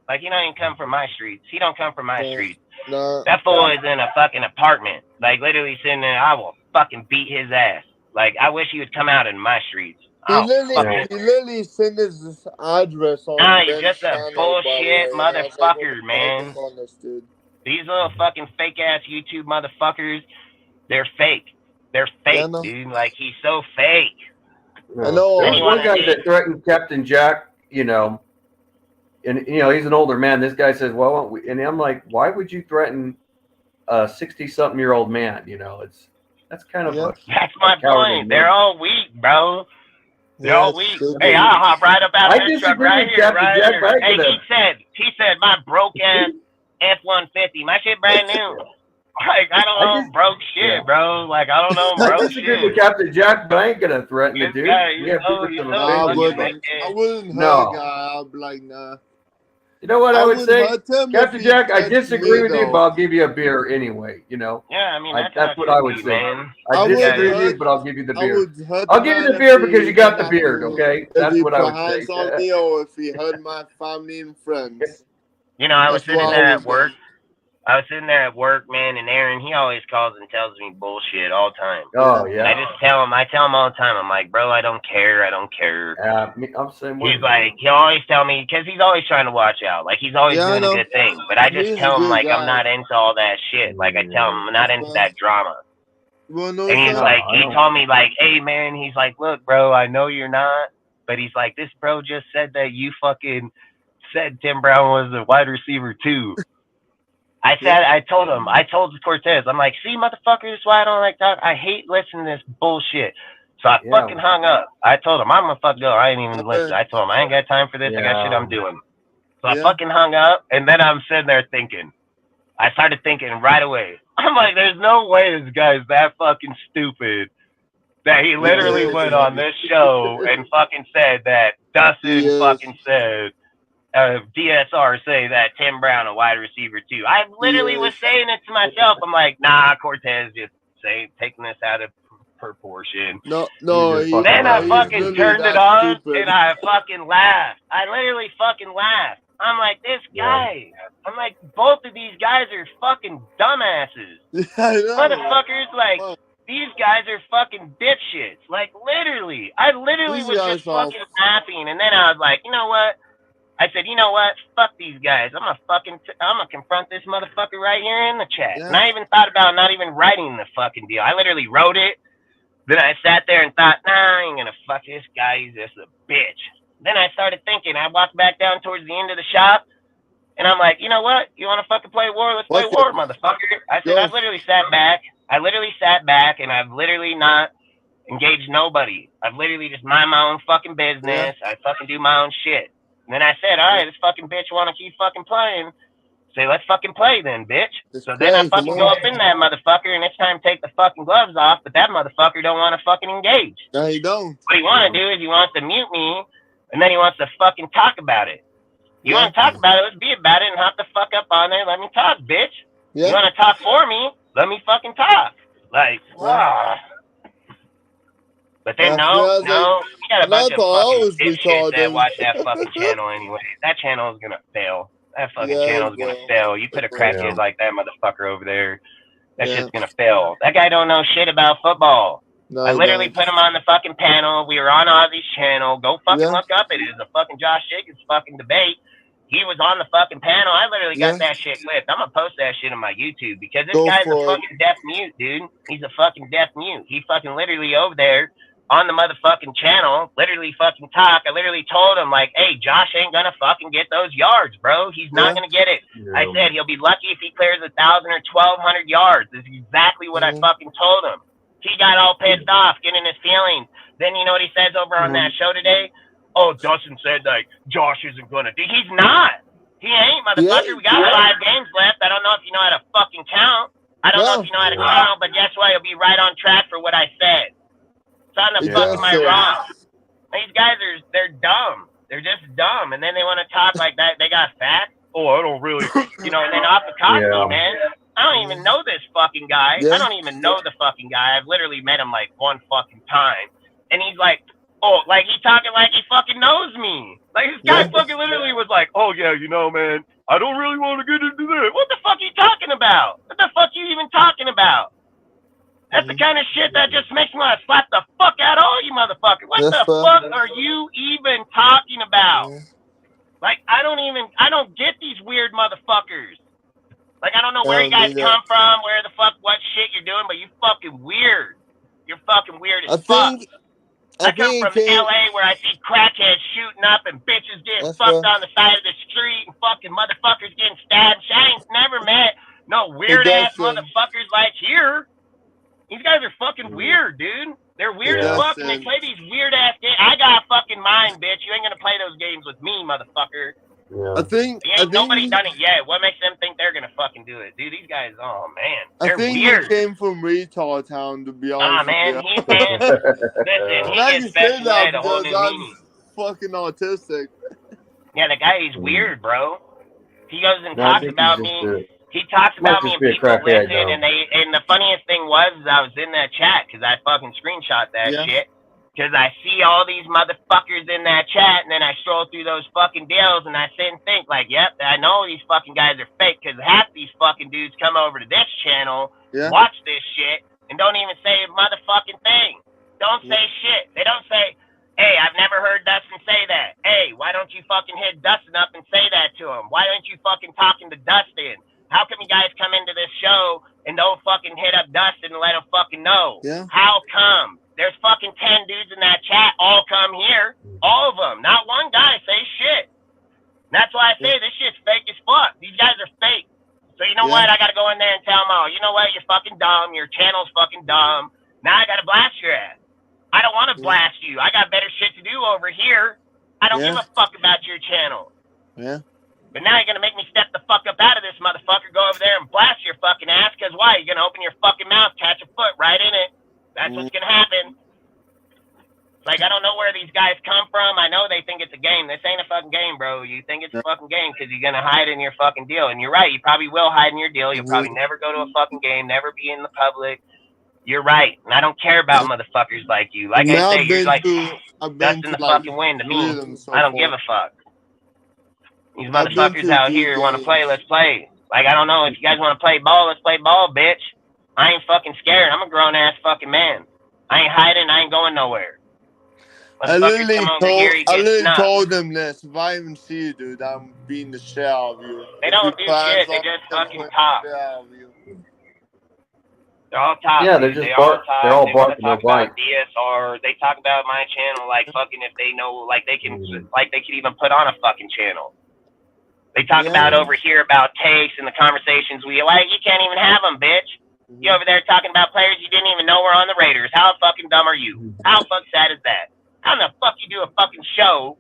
Like, he don't even come from my streets. He don't come from my streets. No. That fool is in a fucking apartment. Like, literally sitting there, I will fucking beat his ass. Like, I wish he would come out in my streets. He literally sent his address on. Nah, you're just a bullshit motherfucker, man. These little fucking fake ass YouTube motherfuckers, they're fake. They're fake, dude. Like, he's so fake. I know. There's one guy that threatened Captain Jack, you know, and you know he's an older man. This guy says, "Well," and I'm like, "Why would you threaten a 60-something-year-old man?" You know, that's kind of that's my point. They're all weak, bro. They're all weak. Hey, I'll hop right up out of this truck right here, right here. Hey, he said my broke ass F-150. My shit brand new. Like, I don't know broke shit, bro. Like, I don't know broke shit. I disagree with Captain Jack, but I ain't gonna threaten the dude. I wouldn't hurt a guy. I'd be like, nah. You know what I would say? Captain Jack, I disagree with you, but I'll give you a beer anyway, you know? Yeah, I mean, that's what I would say. Man. I disagree with you, but I'll give you the beer. I'll give you the beer because you got the beard, okay? That's what I would say. On me or if he hurt my family and friends. You know, I was sitting there at work. I was sitting there at work, man, and Aaron, he always calls and tells me bullshit all the time. Oh, yeah. I just tell him all the time. I'm like, bro, I don't care. I'm saying he's like, he'll always tell me, because he's always trying to watch out. Like, he's always doing a good thing. But I just tell him, like, I'm not into all that shit. Like, I tell him I'm not into that drama. Well, no, and he's like, he told me, like, hey, man, he's like, look, bro, I know you're not. But he's like, this bro just said that you fucking said Tim Brown was a wide receiver, too. I told Cortez, I'm like, see, motherfucker, that's why I don't like that. I hate listening to this bullshit. So I fucking hung up. I told him, I'm gonna fuck go. I ain't even listen. I told him, I ain't got time for this. I got shit I'm doing. So I fucking hung up, and then I'm sitting there thinking. I started thinking right away. I'm like, there's no way this guy's that fucking stupid that he literally went on this show and fucking said that Dustin fucking said DSR say that Tim Brown a wide receiver too. I literally was saying it to myself. I'm like, nah, Cortez just taking this out of proportion. No. Then I fucking turned it on and I fucking laughed. I literally fucking laughed. I'm like, this guy. I'm like, both of these guys are fucking dumbasses. Motherfuckers, like, these guys are fucking dipshits. Like, literally. I literally was just fucking laughing. And then I was like, you know what? I said, you know what? Fuck these guys. I'm gonna confront this motherfucker right here in the chat. Yeah. And I even thought about not even writing the fucking deal. I literally wrote it. Then I sat there and thought, nah, I ain't gonna fuck this guy. He's just a bitch. Then I started thinking. I walked back down towards the end of the shop, and I'm like, you know what? You want to fucking play war? Let's play war, motherfucker. I said, I've literally sat back. And I've literally not engaged nobody. I've literally just mind my own fucking business. I fucking do my own shit. And then I said, all right, this fucking bitch want to keep fucking playing. Say, let's fucking play then, bitch. So then I fucking go up in that motherfucker, and it's time to take the fucking gloves off, but that motherfucker don't want to fucking engage. No, he don't. What he want to do is he wants to mute me, and then he wants to fucking talk about it. You want to talk about it, let's be about it, and hop the fuck up on there, let me talk, bitch. You want to talk for me, let me fucking talk. Like, But then, no, we got a bunch of fucking bitches that watch that fucking channel anyway. That channel is going to fail. That fucking channel is going to fail. You put a crackhead like that motherfucker over there, that shit's going to fail. That guy don't know shit about football. No, I literally put him on the fucking panel. We were on Ozzy's channel. Go fucking look up. It is a fucking Josh Jacobs fucking debate. He was on the fucking panel. I literally got that shit clipped. I'm going to post that shit on my YouTube because this guy's a fucking deaf mute, dude. He's a fucking deaf mute. He fucking literally over there on the motherfucking channel, literally fucking talk. I literally told him, like, hey, Josh ain't gonna fucking get those yards, bro. He's not gonna get it. I said he'll be lucky if he clears 1,000 or 1,200 yards. This is exactly what I fucking told him. He got all pissed off, getting his feelings. Then you know what he says over on that show today? Oh, Dustin said, like, Josh isn't gonna do. He's not. He ain't, motherfucker. We got 5 games left. I don't know if you know how to fucking count. I don't know if you know how to count, but guess what? He'll be right on track for what I said. On the fuck am I wrong? These guys they're dumb. They're just dumb, and then they want to talk like that. They got fat. Oh, I don't really, and then off the Cosby, man. I don't even know this fucking guy. I don't even know the fucking guy. I've literally met him like one fucking time, and he's like, oh, like he's talking like he fucking knows me. Like this guy fucking literally was like, oh yeah, man, I don't really want to get into that. What the fuck are you talking about? What the fuck are you even talking about? That's the kind of shit that just makes me want to slap the fuck out of all you motherfuckers. What the fuck are you even talking about? Like, I don't get these weird motherfuckers. Like, I don't know where you guys come from, where the fuck, what shit you're doing, but you fucking weird. You're fucking weird as fuck. I come from LA where I see crackheads shooting up and bitches getting fucked on the side of the street and fucking motherfuckers getting stabbed. I ain't never met no weird ass motherfuckers like here. These guys are fucking weird, dude. They're weird as fuck, and they play these weird ass games. I got a fucking mind, bitch. You ain't gonna play those games with me, motherfucker. I think nobody done it yet. What makes them think they're gonna fucking do it, dude? These guys, oh man, they're weird. He came from Retard Town, to be honest. Man, he can. Listen, he gets special ed a whole new meaning. Fucking autistic. Yeah, the guy is weird, bro. He goes and talks about me. He talks about me and people listen, and the funniest thing was I was in that chat because I fucking screenshot that shit because I see all these motherfuckers in that chat, and then I stroll through those fucking deals, and I sit and think like, yep, I know these fucking guys are fake because half these fucking dudes come over to this channel, watch this shit, and don't even say a motherfucking thing. Don't say shit. They don't say, hey, I've never heard Dustin say that. Hey, why don't you fucking hit Dustin up and say that to him? Why aren't you fucking talking to Dustin? How come you guys come into this show and don't fucking hit up Dustin and let him fucking know? How come? There's fucking 10 dudes in that chat all come here. All of them. Not one guy say shit. And that's why I say this shit's fake as fuck. These guys are fake. So you know what? I got to go in there and tell them all, you know what? You're fucking dumb. Your channel's fucking dumb. Now I got to blast your ass. I don't want to blast you. I got better shit to do over here. I don't give a fuck about your channel. But now you're going to make me step the fuck up out of this motherfucker, go over there and blast your fucking ass, because why? You're going to open your fucking mouth, catch a foot right in it. That's what's going to happen. So Like, I don't know where these guys come from. I know they think it's a game. This ain't a fucking game, bro. You think it's a fucking game because you're going to hide in your fucking deal. And you're right. You probably will hide in your deal. You'll probably never go to a fucking game, never be in the public. You're right. And I don't care about motherfuckers like you. Like I say, you're like dust in the fucking wind to me. I don't give a fuck. These motherfuckers out here want to play, let's play. Like, I don't know. If you guys want to play ball, let's play ball, bitch. I ain't fucking scared. I'm a grown-ass fucking man. I ain't hiding. I ain't going nowhere. I literally told them this. If I even see you, dude, I'm beating the shit out of you. They don't do shit. They just fucking talk. They're all talk. Yeah, they're just they're all barking their bite. DSR. They talk about my channel like fucking if they know, like they can even put on a fucking channel. They talk about over here about takes and the conversations you can't even have them, bitch. You over there talking about players you didn't even know were on the Raiders. How fucking dumb are you? How fuck sad is that? How in the fuck you do a fucking show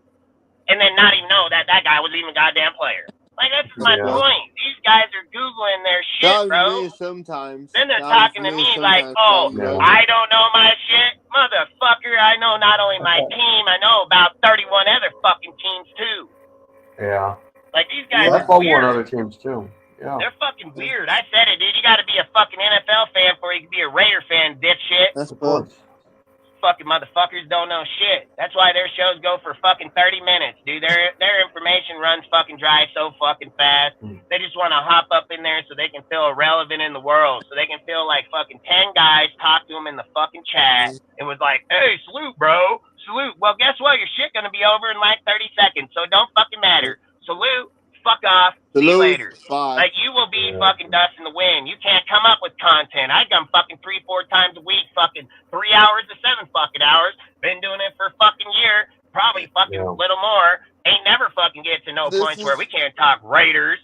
and then not even know that guy was even a goddamn player? Like, that's my point. These guys are Googling their shit, bro. Sometimes. Then they're talking to me like, I don't know my shit. Motherfucker, I know not only my team, I know about 31 other fucking teams, too. Yeah. Like, these guys are weird. Other teams, too. Yeah. They're fucking weird. I said it, dude. You got to be a fucking NFL fan before you can be a Raider fan, dipshit. That's cool. Fucking motherfuckers don't know shit. That's why their shows go for fucking 30 minutes, dude. Their information runs fucking dry so fucking fast. They just want to hop up in there so they can feel irrelevant in the world. So they can feel like fucking 10 guys talk to them in the fucking chat. It was like, hey, salute, bro. Salute. Well, guess what? Your shit gonna be over in like 30 seconds, so it don't fucking matter. Salute. Fuck off. See you later. Like, you will be fucking dust in the wind. You can't come up with content. I come fucking 3-4 times a week, fucking 3 hours to 7 fucking hours. Been doing it for a fucking year, probably fucking a little more. Ain't never fucking get to no points where we can't talk Raiders.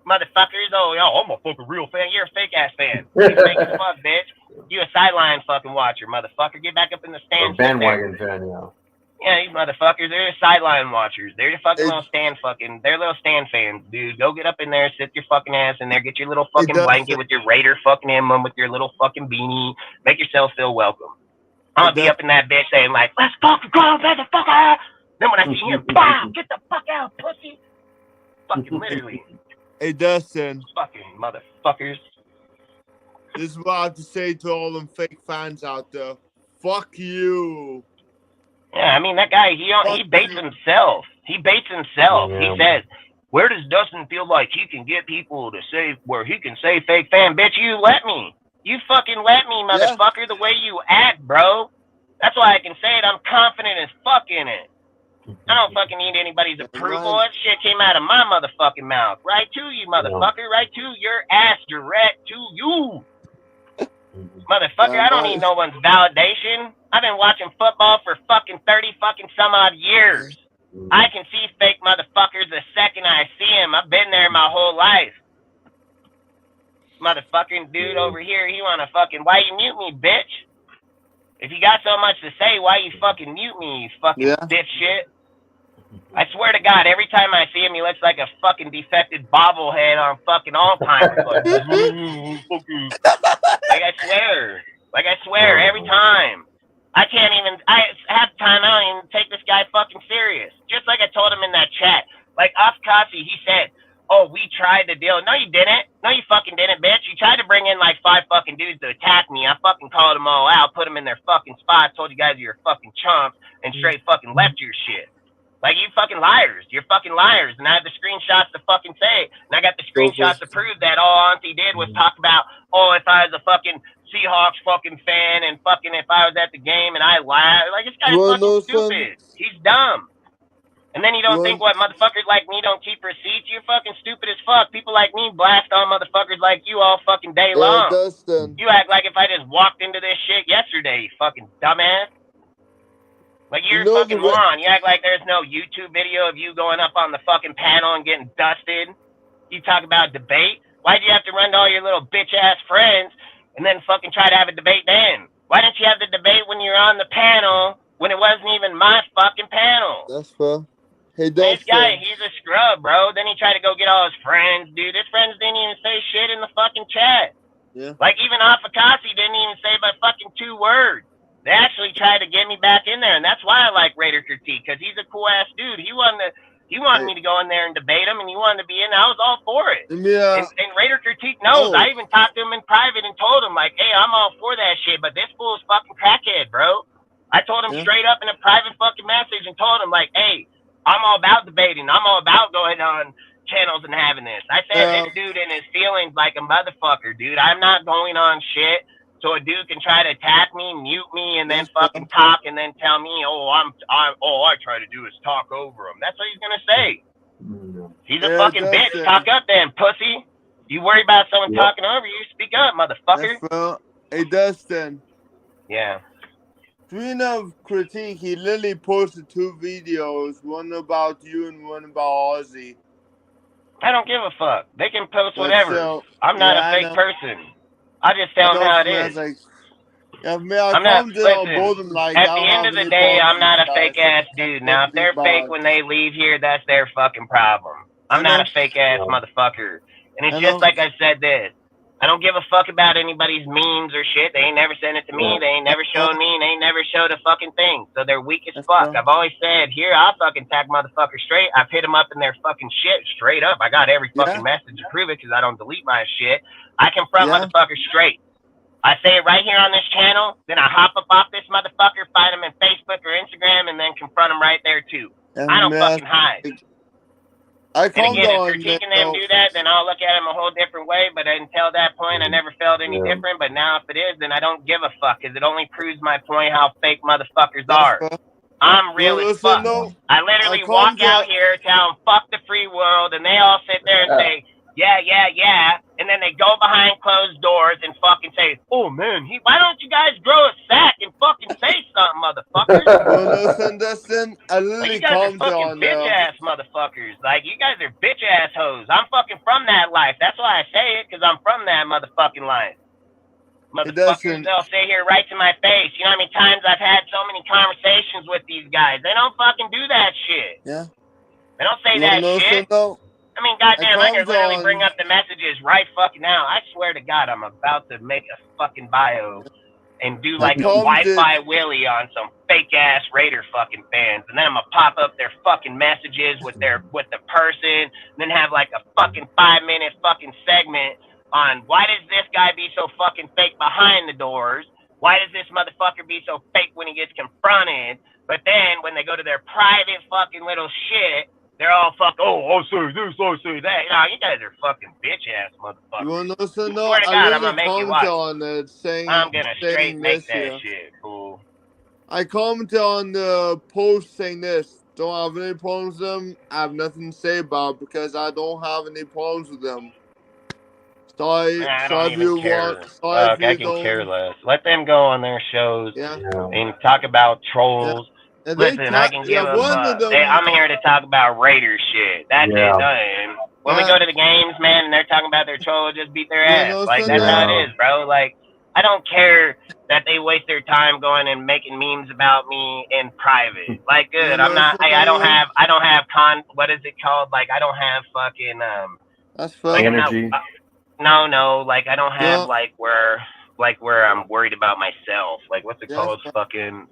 Motherfuckers, I'm a fucking real fan. You're a fake ass fan. You fake as fuck, bitch. You a sideline fucking watcher, motherfucker. Get back up in the stands. Bandwagon fan, yeah. Yeah, these motherfuckers, they're the sideline watchers. They're the fucking little stand fans, dude. Go get up in there, sit your fucking ass in there, get your little fucking blanket with your Raider fucking emblem, with your little fucking beanie. Make yourself feel welcome. I'm gonna be up in that bitch saying like, let's fucking go, motherfucker. Then when I see him, bam, get the fuck out, pussy. Fucking literally. Hey, Dustin. Fucking motherfuckers. This is what I have to say to all them fake fans out there. Fuck you. Yeah, I mean, that guy, he baits himself. He baits himself. He says, where does Dustin feel like he can get people to say, where he can say fake fan? Bitch, you let me. You fucking let me, motherfucker, the way you act, bro. That's why I can say it. I'm confident as fuck in it. I don't fucking need anybody's approval. That shit came out of my motherfucking mouth. Right to you, motherfucker. Right to your ass, direct to you. Motherfucker, I don't need no one's validation. I've been watching football for fucking 30 fucking some odd years. I can see fake motherfuckers the second I see them. I've been there my whole life. Motherfucking dude over here, he wanna fucking, why you mute me, bitch? If you got so much to say, why you fucking mute me, you fucking dipshit? I swear to God, every time I see him, he looks like a fucking defected bobblehead on fucking Alzheimer's. Like I swear, every time. Half the time I don't even take this guy fucking serious. Just like I told him in that chat. Like Afkasi, he said, oh, we tried the deal. No, you didn't. No, you fucking didn't, bitch. You tried to bring in like 5 fucking dudes to attack me. I fucking called them all out, put them in their fucking spot, told you guys you're fucking chumps, and straight fucking left your shit. Like, you fucking liars. You're fucking liars. And I have the screenshots to fucking say it. And I got the screenshots to prove that all Auntie did was talk about, oh, if I was a fucking Seahawks fucking fan and fucking if I was at the game and I lied. Like, this guy's fucking stupid. He's dumb. And then you don't think what motherfuckers like me don't keep receipts? You're fucking stupid as fuck. People like me blast on motherfuckers like you all fucking day long. Dustin. You act like if I just walked into this shit yesterday, you fucking dumbass. Like, you're a fucking moron. You act like there's no YouTube video of you going up on the fucking panel and getting dusted. You talk about debate. Why'd you have to run to all your little bitch-ass friends and then fucking try to have a debate then? Why didn't you have the debate when you were on the panel when it wasn't even my fucking panel? That's fair. Hey, this guy, he's a scrub, bro. Then he tried to go get all his friends. Dude, his friends didn't even say shit in the fucking chat. Yeah. Like, even Afakasi didn't even say but fucking 2 words. They actually tried to get me back in there, and that's why I like Raider Critique, because he's a cool ass dude. He wanted me to go in there and debate him, and he wanted to be in. I was all for it. Yeah. And Raider Critique knows. I even talked to him in private and told him, like, hey, I'm all for that shit, but this fool's fucking crackhead, bro. I told him straight up in a private fucking message and told him, like, hey, I'm all about debating. I'm all about going on channels and having this. I said this dude in his feelings like a motherfucker, dude. I'm not going on shit so a dude can try to attack me, mute me, and then fucking talk and then tell me, all I try to do is talk over him. That's what he's gonna say. He's a fucking bitch. Talk up then, pussy. You worry about someone talking over you, speak up, motherfucker. Hey, Dustin. Yeah. Speaking of Critique, he literally posted 2 videos, one about you and one about Ozzy. I don't give a fuck. They can post whatever. I'm not a fake person. I just tell them how it is. Like, I'm not, listen, like, at the end of the day, I'm not a fake ass dude. Now, if they're fake when they leave here, that's their fucking problem. I'm not a fake ass motherfucker. And it's just like I said this. I don't give a fuck about anybody's memes or shit. They ain't never sent it to me. They ain't never showed me. And they ain't never showed a fucking thing. So they're weak as fuck. I've always said, here, I'll fucking tag motherfuckers straight. I've hit them up in their fucking shit straight up. I got every fucking message to prove it because I don't delete my shit. I confront motherfuckers straight. I say it right here on this channel. Then I hop up off this motherfucker, find him in Facebook or Instagram, and then confront him right there too. I don't fucking hide. And again, if critiquing them do that, then I'll look at them a whole different way. But until that point, I never felt any different. But now if it is, then I don't give a fuck, because it only proves my point how fake motherfuckers are. I'm real as fuck. I literally walk out here, tell them fuck the free world, and they all sit there and say, yeah. And then they go behind closed doors and fucking say, oh man, why don't you guys grow a sack and fucking say something, motherfuckers? Listen, I literally you guys are fucking bitch ass motherfuckers. Like, you guys are bitch ass hoes. I'm fucking from that life. That's why I say it, because I'm from that motherfucking life. Motherfuckers, they'll say here right to my face. You know how many times I've had so many conversations with these guys? They don't fucking do that shit. Yeah. They don't say that shit. I mean, goddamn, I could literally bring up the messages right fucking now. I swear to God, I'm about to make a fucking bio and do like a Wi-Fi Willy on some fake ass Raider fucking fans, and then I'm gonna pop up their fucking messages with the person, and then have like a fucking 5-minute fucking segment on why does this guy be so fucking fake behind the doors? Why does this motherfucker be so fake when he gets confronted? But then when they go to their private fucking little shit, they're all I'll say this, I'll say that. No, you guys are fucking bitch ass motherfuckers. You want to listen? No, I God, I'm gonna make you watch. On it I'm gonna straight make that shit, fool. I commented on the post saying this. Don't have any problems with them. I have nothing to say about it because I don't have any problems with them. Sorry, I don't even care. I can care less. Let them go on their shows and talk about trolls. Yeah. Listen, I can give a fuck. I'm here to talk about Raider shit. That's it. When we go to the games, man, and they're talking about their trolls, just beat their ass. Like, that's how it is, bro. Like, I don't care that they waste their time going and making memes about me in private. Like, good. I'm not. I don't have what is it called? Like, I don't have fucking That's fun. Energy. No. Like, I don't have like where I'm worried about myself. Like, what's it called? Fucking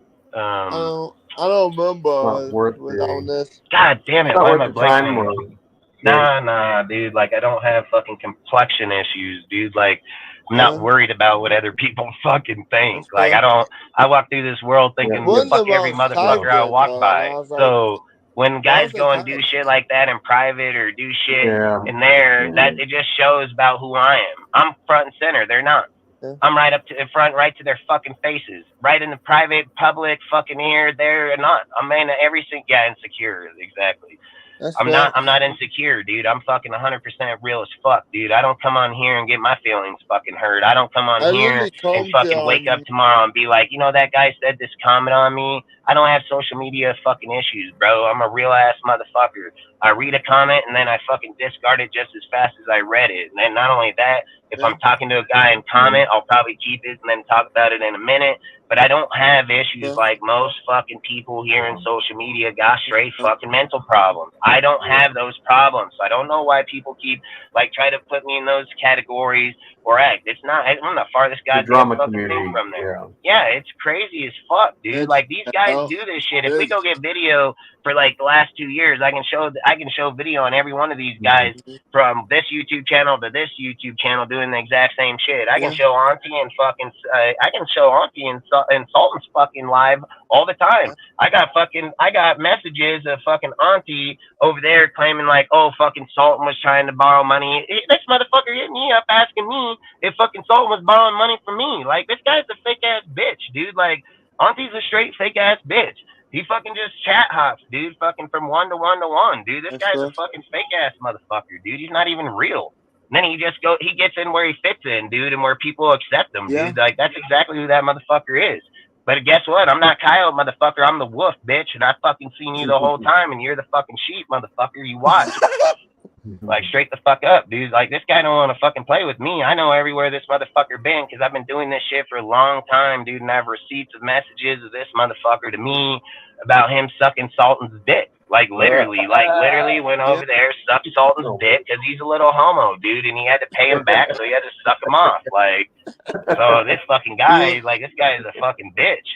I don't remember without this. God damn it! Why am I blanking? Nah, dude. Like, I don't have fucking complexion issues, dude. Like, I'm not worried about what other people fucking think. Like, I walk through this world thinking fuck every motherfucker I walk by. So when guys go and do shit like that in private or do shit in there, that it just shows about who I am. I'm front and center. They're not. I'm right up to in front, right to their fucking faces, right in the private, public, fucking here, there, or not. I'm in everything. Yeah, insecure, exactly. I'm not insecure, dude. I'm fucking 100% real as fuck, dude. I don't come on here and get my feelings fucking hurt. I don't come on here and fucking wake up tomorrow and be like, you know, that guy said this comment on me. I don't have social media fucking issues, bro. I'm a real ass motherfucker. I read a comment and then I fucking discard it just as fast as I read it. And then not only that, if I'm talking to a guy and comment, I'll probably keep it and then talk about it in a minute. But I don't have issues like most fucking people here in social media got straight fucking mental problems. I don't have those problems. I don't know why people keep like try to put me in those categories correct. It's not. I'm the farthest The goddamn drama fucking community. thing from there. Yeah. Yeah, it's crazy as fuck, dude. It's- Like these guys oh, do this shit. If we go get video for like the last 2 years, I can show video on every one of these guys from this YouTube channel to this YouTube channel doing the exact same shit. I can show Auntie and fucking Sultan's fucking live all the time. I got messages of fucking Auntie over there claiming like, oh, fucking Sultan was trying to borrow money. This motherfucker hit me up asking me if fucking Sultan was borrowing money from me. Like, this guy's a fake ass bitch, dude. Like, Auntie's a straight fake ass bitch. He fucking just chat hops, dude. Fucking from one to one to one, dude. This guy's a fucking fake ass motherfucker, dude. He's not even real. And then he gets in where he fits in, dude, and where people accept him, dude. Like, that's exactly who that motherfucker is. But guess what? I'm not Kyle, motherfucker. I'm the wolf, bitch, and I fucking seen you the whole time, and you're the fucking sheep, motherfucker. You watch. Like, straight the fuck up, dude. Like, this guy don't want to fucking play with me. I know everywhere this motherfucker been because I've been doing this shit for a long time, dude, and I have receipts of messages of this motherfucker to me about him sucking Sultan's dick. Like, literally went over there, sucked Sultan's dick because he's a little homo, dude, and he had to pay him back, so he had to suck him off. Like, so this fucking guy, like, this guy is a fucking bitch.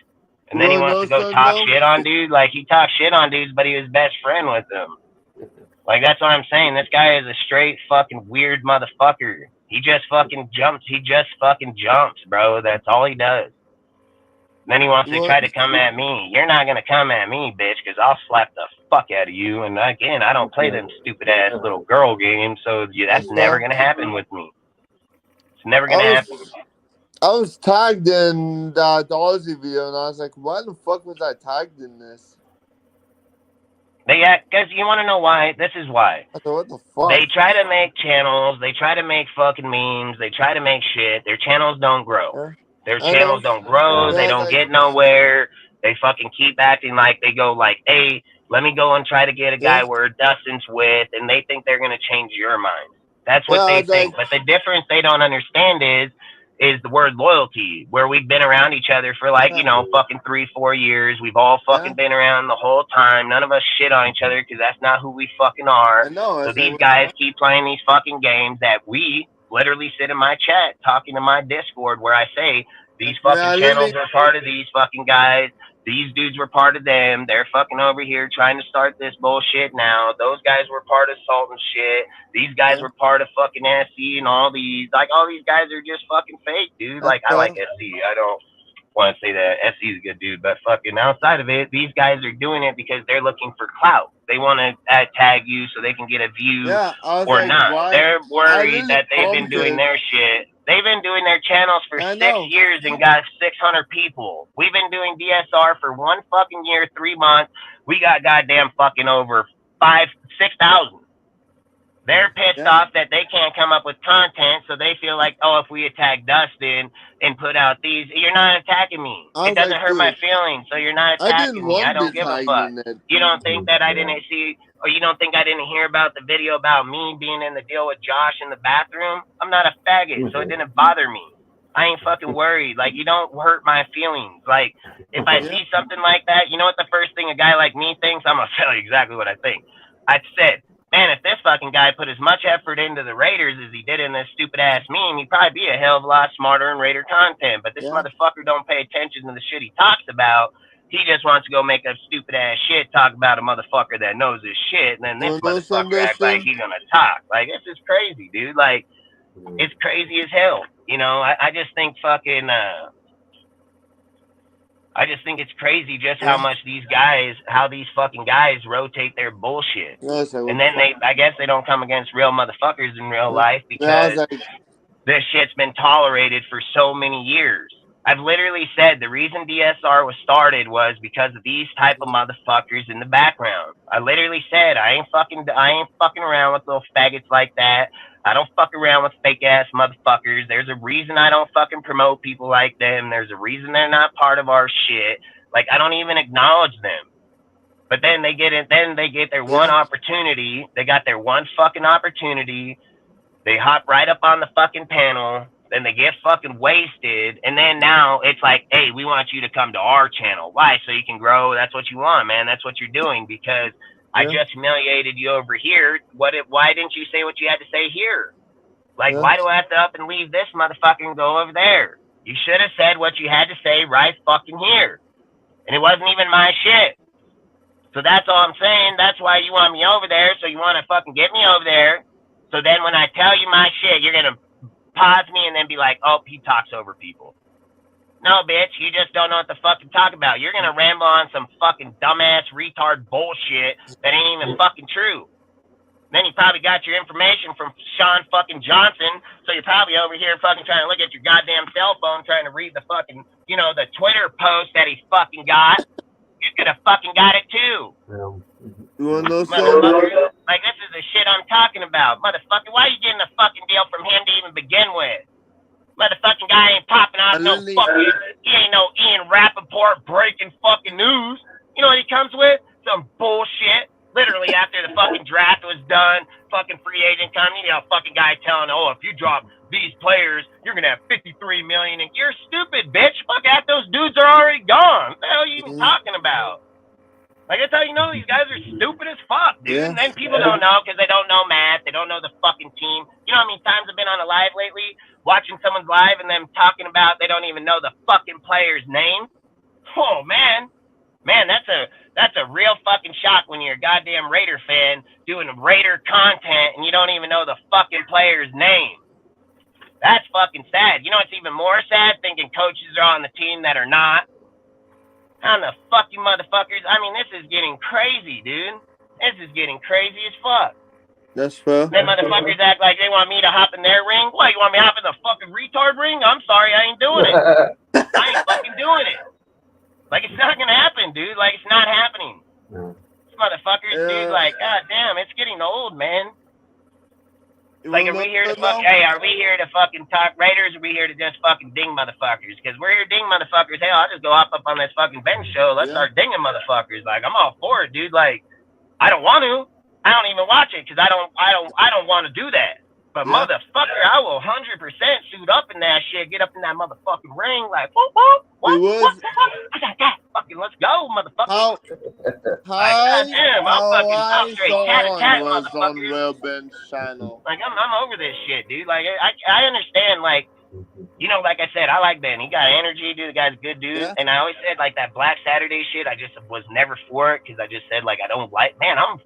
And then he wants to go talk shit on dudes. Like, he talks shit on dudes, but he was best friend with them. Like, that's what I'm saying. This guy is a straight fucking weird motherfucker. He just fucking jumps. Bro. That's all he does. And then he wants to try to come at me. You're not going to come at me, bitch, because I'll slap the fuck out of you. And again, I don't play them stupid-ass little girl games, so that's never going to happen with me. It's never going to happen. I was tagged in the Aussie video, and I was like, why the fuck was I tagged in this? Because you want to know why? This is why. I thought, what the fuck? They try to make channels. They try to make fucking memes. They try to make shit. Their channels don't grow. Their channels don't grow. They don't get nowhere. They fucking keep acting like they go like, hey, let me go and try to get a guy where Dustin's with, and they think they're going to change your mind. That's what they think. But the difference they don't understand is the word loyalty, where we've been around each other for like, you know, fucking 3-4 years. We've all fucking been around the whole time. None of us shit on each other because that's not who we fucking are. So these guys keep playing these fucking games that we literally sit in my chat talking to my Discord where I say these fucking channels are part of these fucking guys. These dudes were part of them. They're fucking over here trying to start this bullshit now. Those guys were part of Sultan shit. These guys were part of fucking SC and all these. Like, all these guys are just fucking fake, dude. Like, I like SC. I don't want to say that SC is a good dude, but fucking outside of it, these guys are doing it because they're looking for clout. They want to tag you so they can get a view or like, not. Why? They're worried that they've been doing their shit. They've been doing their channels for 6 years and got 600 people. We've been doing DSR for 1 fucking year, 3 months. We got goddamn fucking over 6,000. They're pissed off that they can't come up with content, so they feel like, oh, if we attack Dustin and put out these, you're not attacking me. It doesn't hurt my feelings, so you're not attacking me. I don't give a fuck. You don't think that I didn't see, or you don't think I didn't hear about the video about me being in the deal with Josh in the bathroom? I'm not a faggot, so it didn't bother me. I ain't fucking worried. Like, you don't hurt my feelings. Like, if I see something like that, you know what the first thing a guy like me thinks? I'm going to tell you exactly what I think. I said, man, if this fucking guy put as much effort into the Raiders as he did in this stupid-ass meme, he'd probably be a hell of a lot smarter in Raider content. But this motherfucker don't pay attention to the shit he talks about. He just wants to go make up stupid-ass shit, talk about a motherfucker that knows his shit, and then this motherfucker acts like he's gonna talk. Like, this is crazy, dude. Like, it's crazy as hell. You know, I just think fucking... I just think it's crazy just how much these fucking guys rotate their bullshit. And then I guess they don't come against real motherfuckers in real life because this shit's been tolerated for so many years. I've literally said the reason DSR was started was because of these type of motherfuckers in the background. I literally said I ain't fucking around with little faggots like that. I don't fuck around with fake ass motherfuckers. There's a reason I don't fucking promote people like them. There's a reason they're not part of our shit. Like, I don't even acknowledge them. But then they get their one opportunity. They got their one fucking opportunity. They hop right up on the fucking panel. Then they get fucking wasted. And then now it's like, hey, we want you to come to our channel. Why? So you can grow. That's what you want, man. That's what you're doing because I just humiliated you over here. Why didn't you say what you had to say here? Like, why do I have to up and leave this motherfucker and go over there? You should have said what you had to say right fucking here. And it wasn't even my shit. So that's all I'm saying. That's why you want me over there. So you want to fucking get me over there. So then when I tell you my shit, you're going to pause me and then be like, oh, he talks over people. No, bitch, you just don't know what the fuck to talk about. You're going to ramble on some fucking dumbass retard bullshit that ain't even fucking true. Then you probably got your information from Sean fucking Johnson, so you're probably over here fucking trying to look at your goddamn cell phone trying to read the fucking, you know, the Twitter post that he fucking got. You could have fucking got it too. You want to know something? Like, this is the shit I'm talking about. Motherfucker, why are you getting a fucking deal from him to even begin with? Motherfucking guy ain't popping off no fucking, he ain't no Ian Rappaport breaking fucking news. You know what he comes with? Some bullshit. Literally after the fucking draft was done, fucking free agent coming, you know, fucking guy telling, oh, if you drop these players, you're gonna have $53 million. And you're stupid, bitch. Fuck, half those dudes are already gone. What the hell are you even talking about? Like, that's how you know these guys are stupid as fuck, dude. Yeah. And then people don't know because they don't know math. They don't know the fucking team. You know how many times I've been on a live lately, watching someone's live and them talking about they don't even know the fucking player's name? Oh, man. Man, that's a real fucking shock when you're a goddamn Raider fan doing Raider content and you don't even know the fucking player's name. That's fucking sad. You know what's even more sad? Thinking coaches are on the team that are not. How the fuck you motherfuckers? I mean, this is getting crazy, dude. This is getting crazy as fuck. That's fair. Then motherfuckers act like they want me to hop in their ring. What, you want me to hop in the fucking retard ring? I'm sorry, I ain't doing it. I ain't fucking doing it. Like, it's not gonna happen, dude. Like, it's not happening. These motherfuckers, dude, like, god damn, it's getting old, man. Like, are we here to fucking talk Raiders, or are we here to just fucking ding motherfuckers? Because we're here to ding motherfuckers. Hey, I'll just go hop up on this fucking bench show. Let's start dinging motherfuckers. Like, I'm all for it, dude. Like, I don't want to. I don't even watch it because I don't want to do that. But motherfucker, I will 100% suit up in that shit. Get up in that motherfucking ring, like, what? I got that. Fucking, let's go, motherfucker. Was on Real Ben's channel. Like, I'm over this shit, dude. Like, I understand, like, you know, like I said, I like Ben. He got energy, dude. The guy's a good dude. Yeah. And I always said, like, that Black Saturday shit, I just was never for it because I just said, like, I don't like, man, I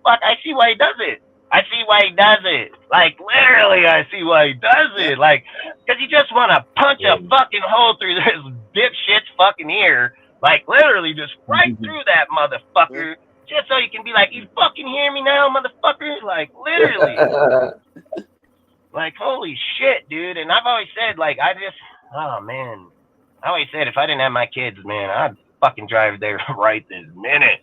see why he does it. I see why he does it. Like, literally, I see why he does it. Like, because you just want to punch a fucking hole through this dipshit's fucking ear. Like, literally, just right through that motherfucker. Just so you can be like, you fucking hear me now, motherfucker? Like, literally. Like, holy shit, dude. And I've always said, like, oh, man. I always said, if I didn't have my kids, man, I'd fucking drive there right this minute.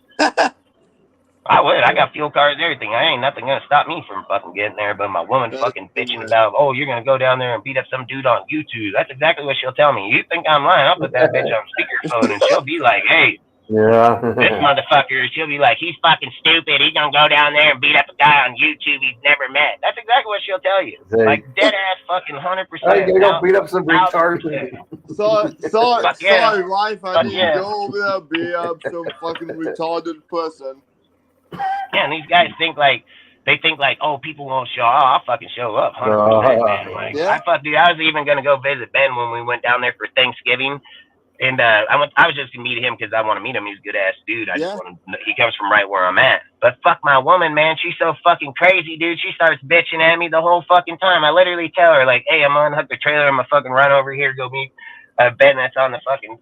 I would. I got fuel cards and everything. I ain't nothing gonna stop me from fucking getting there. But my woman fucking bitching about, oh, you're gonna go down there and beat up some dude on YouTube. That's exactly what she'll tell me. You think I'm lying? I'll put that bitch on speakerphone and she'll be like, hey, this motherfucker. She'll be like, he's fucking stupid. He's gonna go down there and beat up a guy on YouTube he's never met. That's exactly what she'll tell you. Like dead ass fucking 100%. You're gonna go beat up some retards. Sorry, wife. I need to go over there and beat up some fucking retarded person. Yeah, and these guys think like, oh, people won't show up. I'll fucking show up, 100%, man. Like, I was even gonna go visit Ben when we went down there for Thanksgiving, and I was just gonna meet him because I want to meet him. He's a good ass dude. He comes from right where I'm at. But fuck my woman, man. She's so fucking crazy, dude. She starts bitching at me the whole fucking time. I literally tell her like, hey, I'm gonna unhook the trailer. I'm gonna fucking run over here, go meet Ben that's on the fucking,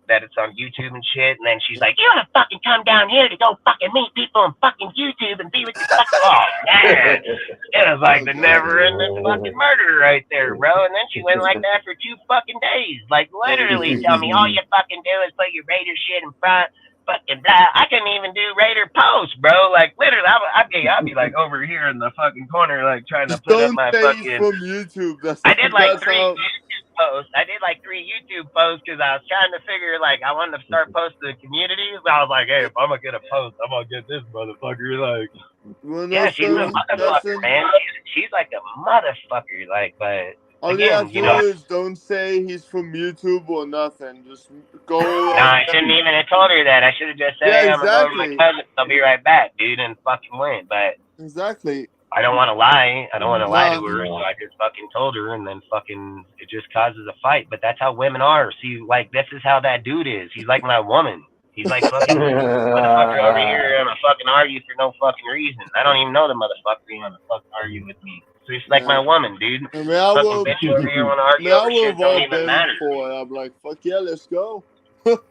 that it's on YouTube and shit. And then she's like, you want to fucking come down here to go fucking meet people on fucking YouTube and be with your fucking, oh, man. It was like the never-ending fucking murder right there, bro. And then she went like that for 2 fucking days. Like, literally tell me all you fucking do is put your Raider shit in front, fucking blah. I couldn't even do Raider posts, bro. Like, literally, I'd be like over here in the fucking corner, like trying to put up my fucking. From YouTube. I did like 3 YouTube posts. I did like 3 YouTube posts because I was trying to figure, like, I wanted to start posting to the community. So I was like, hey, if I'm gonna get a post, I'm gonna get this motherfucker. Like, yeah, she's a motherfucker, man. She's like a motherfucker. Like, but. All you have to do is don't say he's from YouTube or nothing. Just go. No, I shouldn't even have told her that. I should have just said, hey, I'm going to go to my cousin. I'll be right back, dude, and fucking win. But exactly. I don't want to lie. I don't want to lie to her, so I just fucking told her, and then fucking it just causes a fight. But that's how women are. See, like this is how that dude is. He's like my woman. He's like fucking motherfucker over here. I'm gonna fucking argue for no fucking reason. I don't even know the motherfucker. You want to fucking argue with me? So he's like my woman, dude. I mean, I will. Don't even matter. I'm like, fuck yeah, let's go.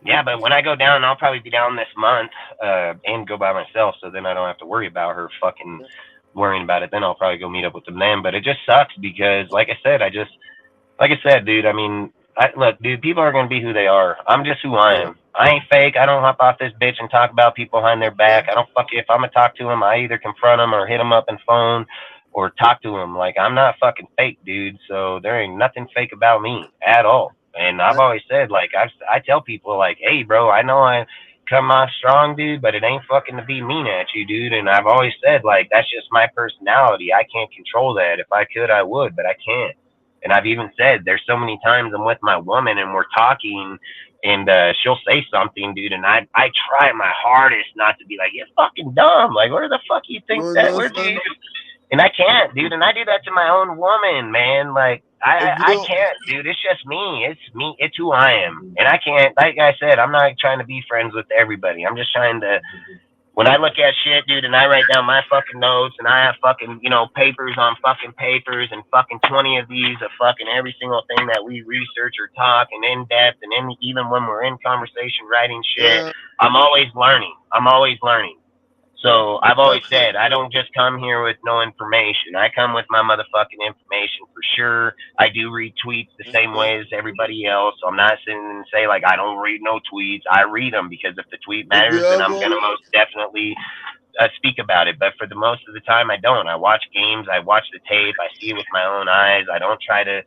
Yeah, but when I go down, I'll probably be down this month and go by myself, so then I don't have to worry about her fucking worrying about it. Then I'll probably go meet up with them then. But it just sucks because, like I said, dude, I mean, look, dude, people are going to be who they are. I'm just who I am. I ain't fake. I don't hop off this bitch and talk about people behind their back. I don't if I'm going to talk to them, I either confront them or hit them up in phone or talk to them. Like, I'm not fucking fake, dude. So there ain't nothing fake about me at all. And I've always said, like, I tell people, like, hey, bro, I know I come off strong, dude, but it ain't fucking to be mean at you, dude. And I've always said, like, that's just my personality. I can't control that. If I could, I would, but I can't. And I've even said there's so many times I'm with my woman and we're talking and she'll say something, dude, and I try my hardest not to be like, you're fucking dumb. Like, where the fuck you think that? Where do you? And I can't, dude. And I do that to my own woman, man. Like, I can't, dude. It's just me. It's me. It's who I am. And I can't, like I said, I'm not trying to be friends with everybody. I'm just trying to, when I look at shit, dude, and I write down my fucking notes and I have fucking, you know, papers on fucking papers and fucking 20 of these of fucking every single thing that we research or talk and in depth and even when we're in conversation writing shit, I'm always learning. So I've always said, I don't just come here with no information. I come with my motherfucking information for sure. I do read tweets the same way as everybody else. So I'm not sitting and say, like, I don't read no tweets. I read them because if the tweet matters, then I'm going to most definitely speak about it. But for the most of the time, I don't. I watch games. I watch the tape. I see it with my own eyes. I don't try to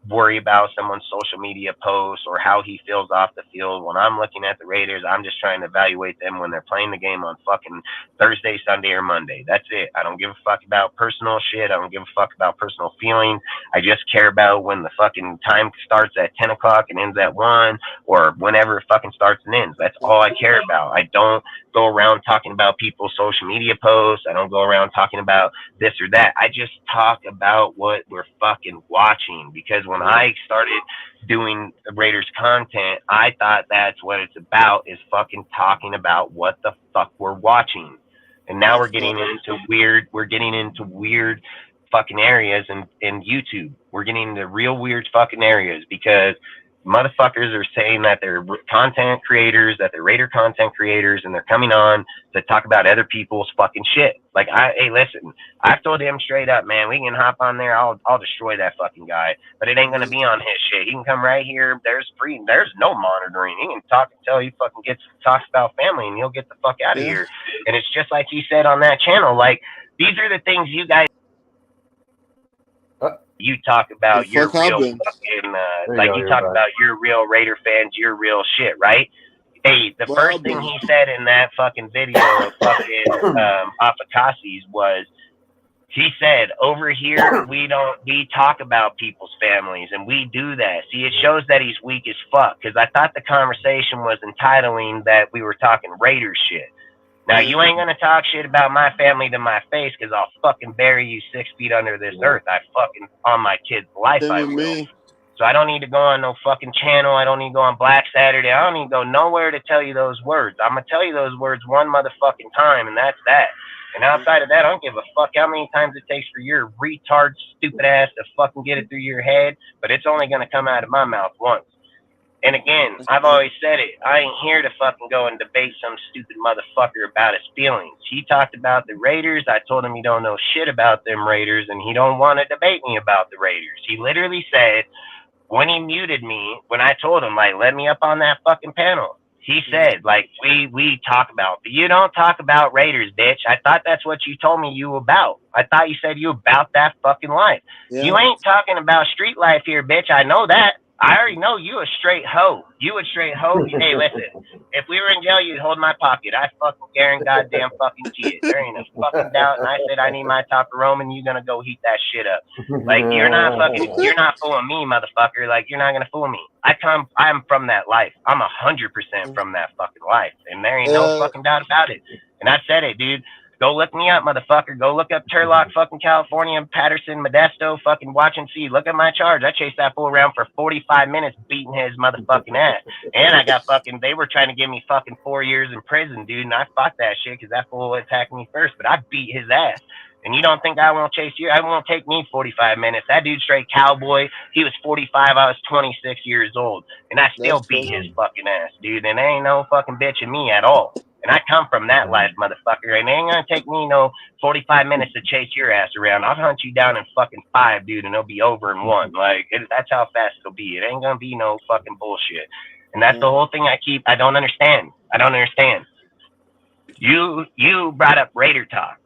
worry about someone's social media posts or how he feels off the field. When I'm looking at the Raiders, I'm just trying to evaluate them when they're playing the game on fucking Thursday, Sunday, or Monday. That's it. I don't give a fuck about personal shit. I don't give a fuck about personal feelings. I just care about when the fucking time starts at 10 o'clock and ends at 1 or whenever it fucking starts and ends. That's all I care about. I don't go around talking about people's social media posts. I don't go around talking about this or that. I just talk about what we're fucking watching, because when I started doing the Raiders content, I thought that's what it's about, is fucking talking about what the fuck we're watching. And now we're getting into weird fucking areas in YouTube. We're getting into real weird fucking areas because motherfuckers are saying that they're content creators, that they're Raider content creators, and they're coming on to talk about other people's fucking shit. Like, hey, listen, I've told him straight up, man, we can hop on there. I'll destroy that fucking guy, but it ain't gonna be on his shit. He can come right here. There's no monitoring. He can talk until he fucking talks about family, and he'll get the fuck out of here. And it's just like he said on that channel. Like, these are the things you guys. You talk about your real fucking, like you talk about your real Raider fans, your real shit, right? Hey, the first thing he said in that fucking video of fucking off of Cassie's was, he said, over here, we talk about people's families, and we do that. See, it shows that he's weak as fuck, because I thought the conversation was entitling that we were talking Raider shit. Now, you ain't going to talk shit about my family to my face, because I'll fucking bury you 6 feet under this earth. I fucking, on my kid's life, I will. So I don't need to go on no fucking channel. I don't need to go on Black Saturday. I don't need to go nowhere to tell you those words. I'm going to tell you those words one motherfucking time, and that's that. And outside of that, I don't give a fuck how many times it takes for your retard, stupid ass to fucking get it through your head, but it's only going to come out of my mouth once. And again, I've always said it. I ain't here to fucking go and debate some stupid motherfucker about his feelings. He talked about the Raiders. I told him he don't know shit about them Raiders, and he don't want to debate me about the Raiders. He literally said, when he muted me, when I told him, like, let me up on that fucking panel, he said, like, we talk about, but you don't talk about Raiders, bitch. I thought that's what you told me you about. I thought you said you about that fucking life. Yeah. You ain't talking about street life here, bitch. I know that. I already know you a straight hoe. You a straight hoe. Hey, listen, if we were in jail, you'd hold my pocket. I fucking guarantee goddamn fucking kid. There ain't a fucking doubt. And I said I need my Taco Roman. You gonna go heat that shit up. Like, you're not fooling me, motherfucker. Like, you're not gonna fool me. I'm from that life. I'm 100% from that fucking life. And there ain't no fucking doubt about it. And I said it, dude. Go look me up, motherfucker. Go look up Turlock, fucking California, Patterson, Modesto, fucking watch and see. Look at my charge. I chased that fool around for 45 minutes beating his motherfucking ass. And I got fucking, they were trying to give me fucking 4 years in prison, dude. And I fought that shit because that fool attacked me first. But I beat his ass. And you don't think I won't chase you? I won't take me 45 minutes. That dude straight cowboy. He was 45. I was 26 years old. And I still beat his fucking ass, dude. And there ain't no fucking bitch in me at all. And I come from that life, motherfucker. And it ain't gonna take me no 45 minutes to chase your ass around. I'll hunt you down in fucking 5, dude, and it'll be over in 1. Like, that's how fast it'll be. It ain't gonna be no fucking bullshit. And that's the whole thing I don't understand. I don't understand. You brought up Raider talk.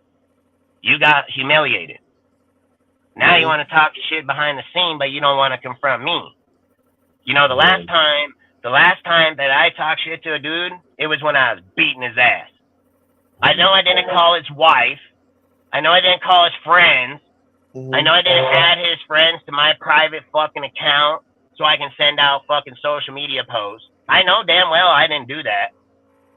You got humiliated. Now you want to talk shit behind the scene, but you don't want to confront me. You know, the last time that I talked shit to a dude, it was when I was beating his ass. I know I didn't call his wife. I know I didn't call his friends. I know I didn't add his friends to my private fucking account so I can send out fucking social media posts. I know damn well I didn't do that.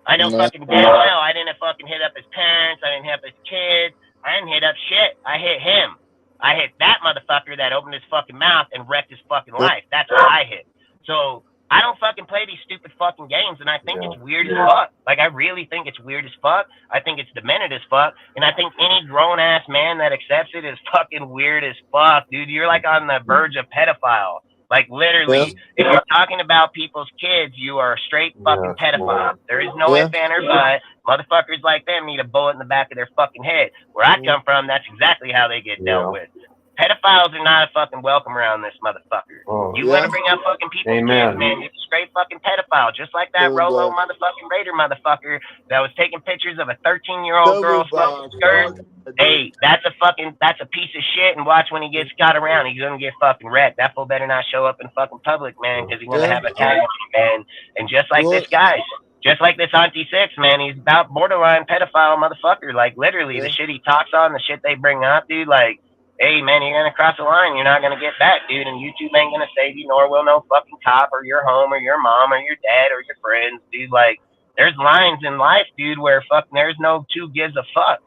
I know fucking damn well I didn't fucking hit up his parents. I didn't hit up his kids. I didn't hit up shit. I hit him. I hit that motherfucker that opened his fucking mouth and wrecked his fucking life. That's what I hit. So I don't fucking play these stupid fucking games, and I think it's weird as fuck. Like, I really think it's weird as fuck. I think it's demented as fuck, and I think any grown-ass man that accepts it is fucking weird as fuck, dude. You're, like, on the verge of pedophile. Like, literally, if you're talking about people's kids, you are a straight fucking pedophile. There is no if, and, or but. Motherfuckers like them need a bullet in the back of their fucking head. Where I come from, that's exactly how they get dealt with. Pedophiles are not a fucking welcome around this motherfucker. You want to bring up fucking people's kids, man. You're a straight fucking pedophile. Just like that Rolo motherfucking Raider motherfucker that was taking pictures of a 13-year-old girl smoking skirt. Hey, that's a piece of shit, and watch when he gets got around, he's gonna get fucking wrecked. That fool better not show up in fucking public, man, because he's gonna have a tag, man. And just like this guy, just like this Auntie Six, man, he's about borderline pedophile motherfucker. Like, literally, the shit he talks on, the shit they bring up, dude, like, hey, man, you're going to cross the line. You're not going to get back, dude. And YouTube ain't going to save you, nor will no fucking cop or your home or your mom or your dad or your friends, dude. Like, there's lines in life, dude, where fucking there's no 2 gives a fuck.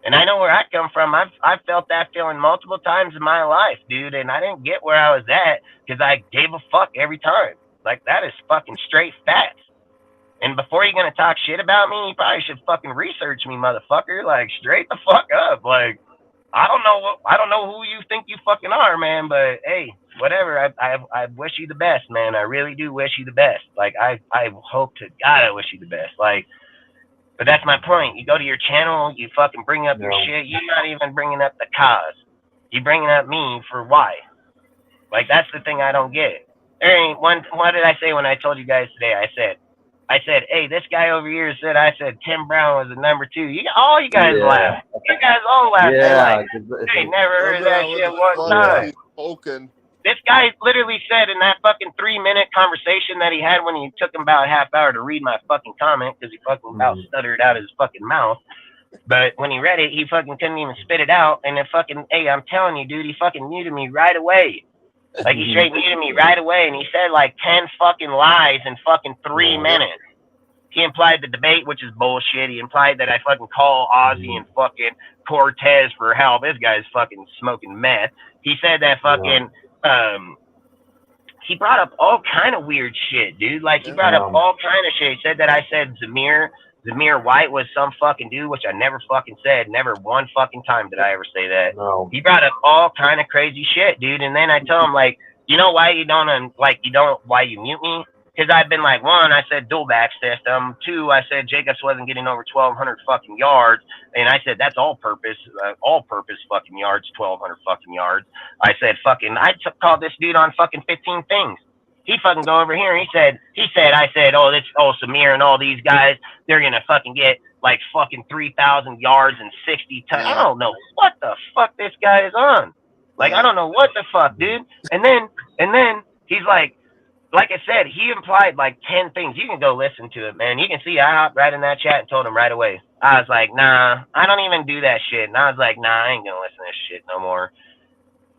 And I know where I come from. I've felt that feeling multiple times in my life, dude. And I didn't get where I was at because I gave a fuck every time. Like, that is fucking straight facts. And before you're going to talk shit about me, you probably should fucking research me, motherfucker. Like, straight the fuck up. Like, I don't know who you think you fucking are, man, but hey, whatever. I wish you the best, man. I really do wish you the best. Like, I hope to God I wish you the best. Like, but that's my point. You go to your channel, you fucking bring up your shit. You're not even bringing up the cause. You bringing up me for why? Like, that's the thing I don't get. There ain't one. What did I say when I told you guys today? I said, hey, this guy over here said, I said Tim Brown was the number 2. All you guys laugh. You guys all laugh. Like, hey, never heard that shit one time. This guy literally said in that fucking 3-minute conversation that he had when he took him about a half hour to read my fucking comment because he fucking about stuttered out his fucking mouth. But when he read it, he fucking couldn't even spit it out. And then fucking, hey, I'm telling you, dude, he fucking muted me right away. Like, he straight muted me right away, and he said, like, 10 fucking lies in fucking 3 minutes. He implied the debate, which is bullshit. He implied that I fucking call Ozzy and fucking Cortez for help. This guy's fucking smoking meth. He said that fucking, he brought up all kind of weird shit, dude. Like, he brought up all kind of shit. He said that I said Zamir White was some fucking dude, which I never fucking said. Never one fucking time did I ever say that. He brought up all kind of crazy shit, dude. And then I told him, like, you know why why you mute me? Because I've been like, 1, I said dual back system. 2, I said Jacobs wasn't getting over 1,200 fucking yards. And I said that's all purpose fucking yards, 1,200 fucking yards. I said I called this dude on fucking 15 things. He fucking go over here and he said, Samir and all these guys, they're going to fucking get like fucking 3,000 yards and 60 tons. I don't know what the fuck this guy is on. Like, I don't know what the fuck, dude. And then he's like I said, he implied like 10 things. You can go listen to it, man. You can see I hopped right in that chat and told him right away. I was like, nah, I don't even do that shit. And I was like, nah, I ain't going to listen to this shit no more.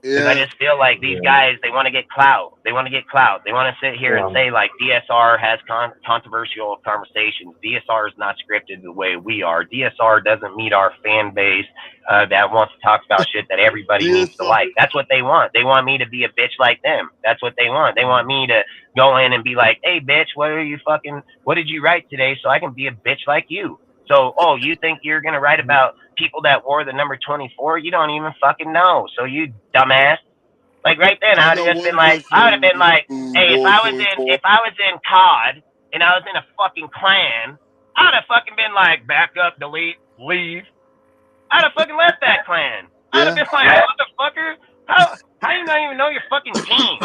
Because I just feel like these guys, they want to get clout. They want to get clout. They want to sit here and say, like, DSR has controversial conversations. DSR is not scripted the way we are. DSR doesn't meet our fan base that wants to talk about shit that everybody needs to like. That's what they want. They want me to be a bitch like them. That's what they want. They want me to go in and be like, hey, bitch, what did you write today so I can be a bitch like you? So, oh, you think you're going to write about people that wore the number 24? You don't even fucking know. So you dumbass. Like right then, I would have just been like, hey, if I was in COD and I was in a fucking clan, I would have fucking been like, back up, delete, leave. I'd have fucking left that clan. I'd have been like, motherfucker, how do you not even know your fucking team?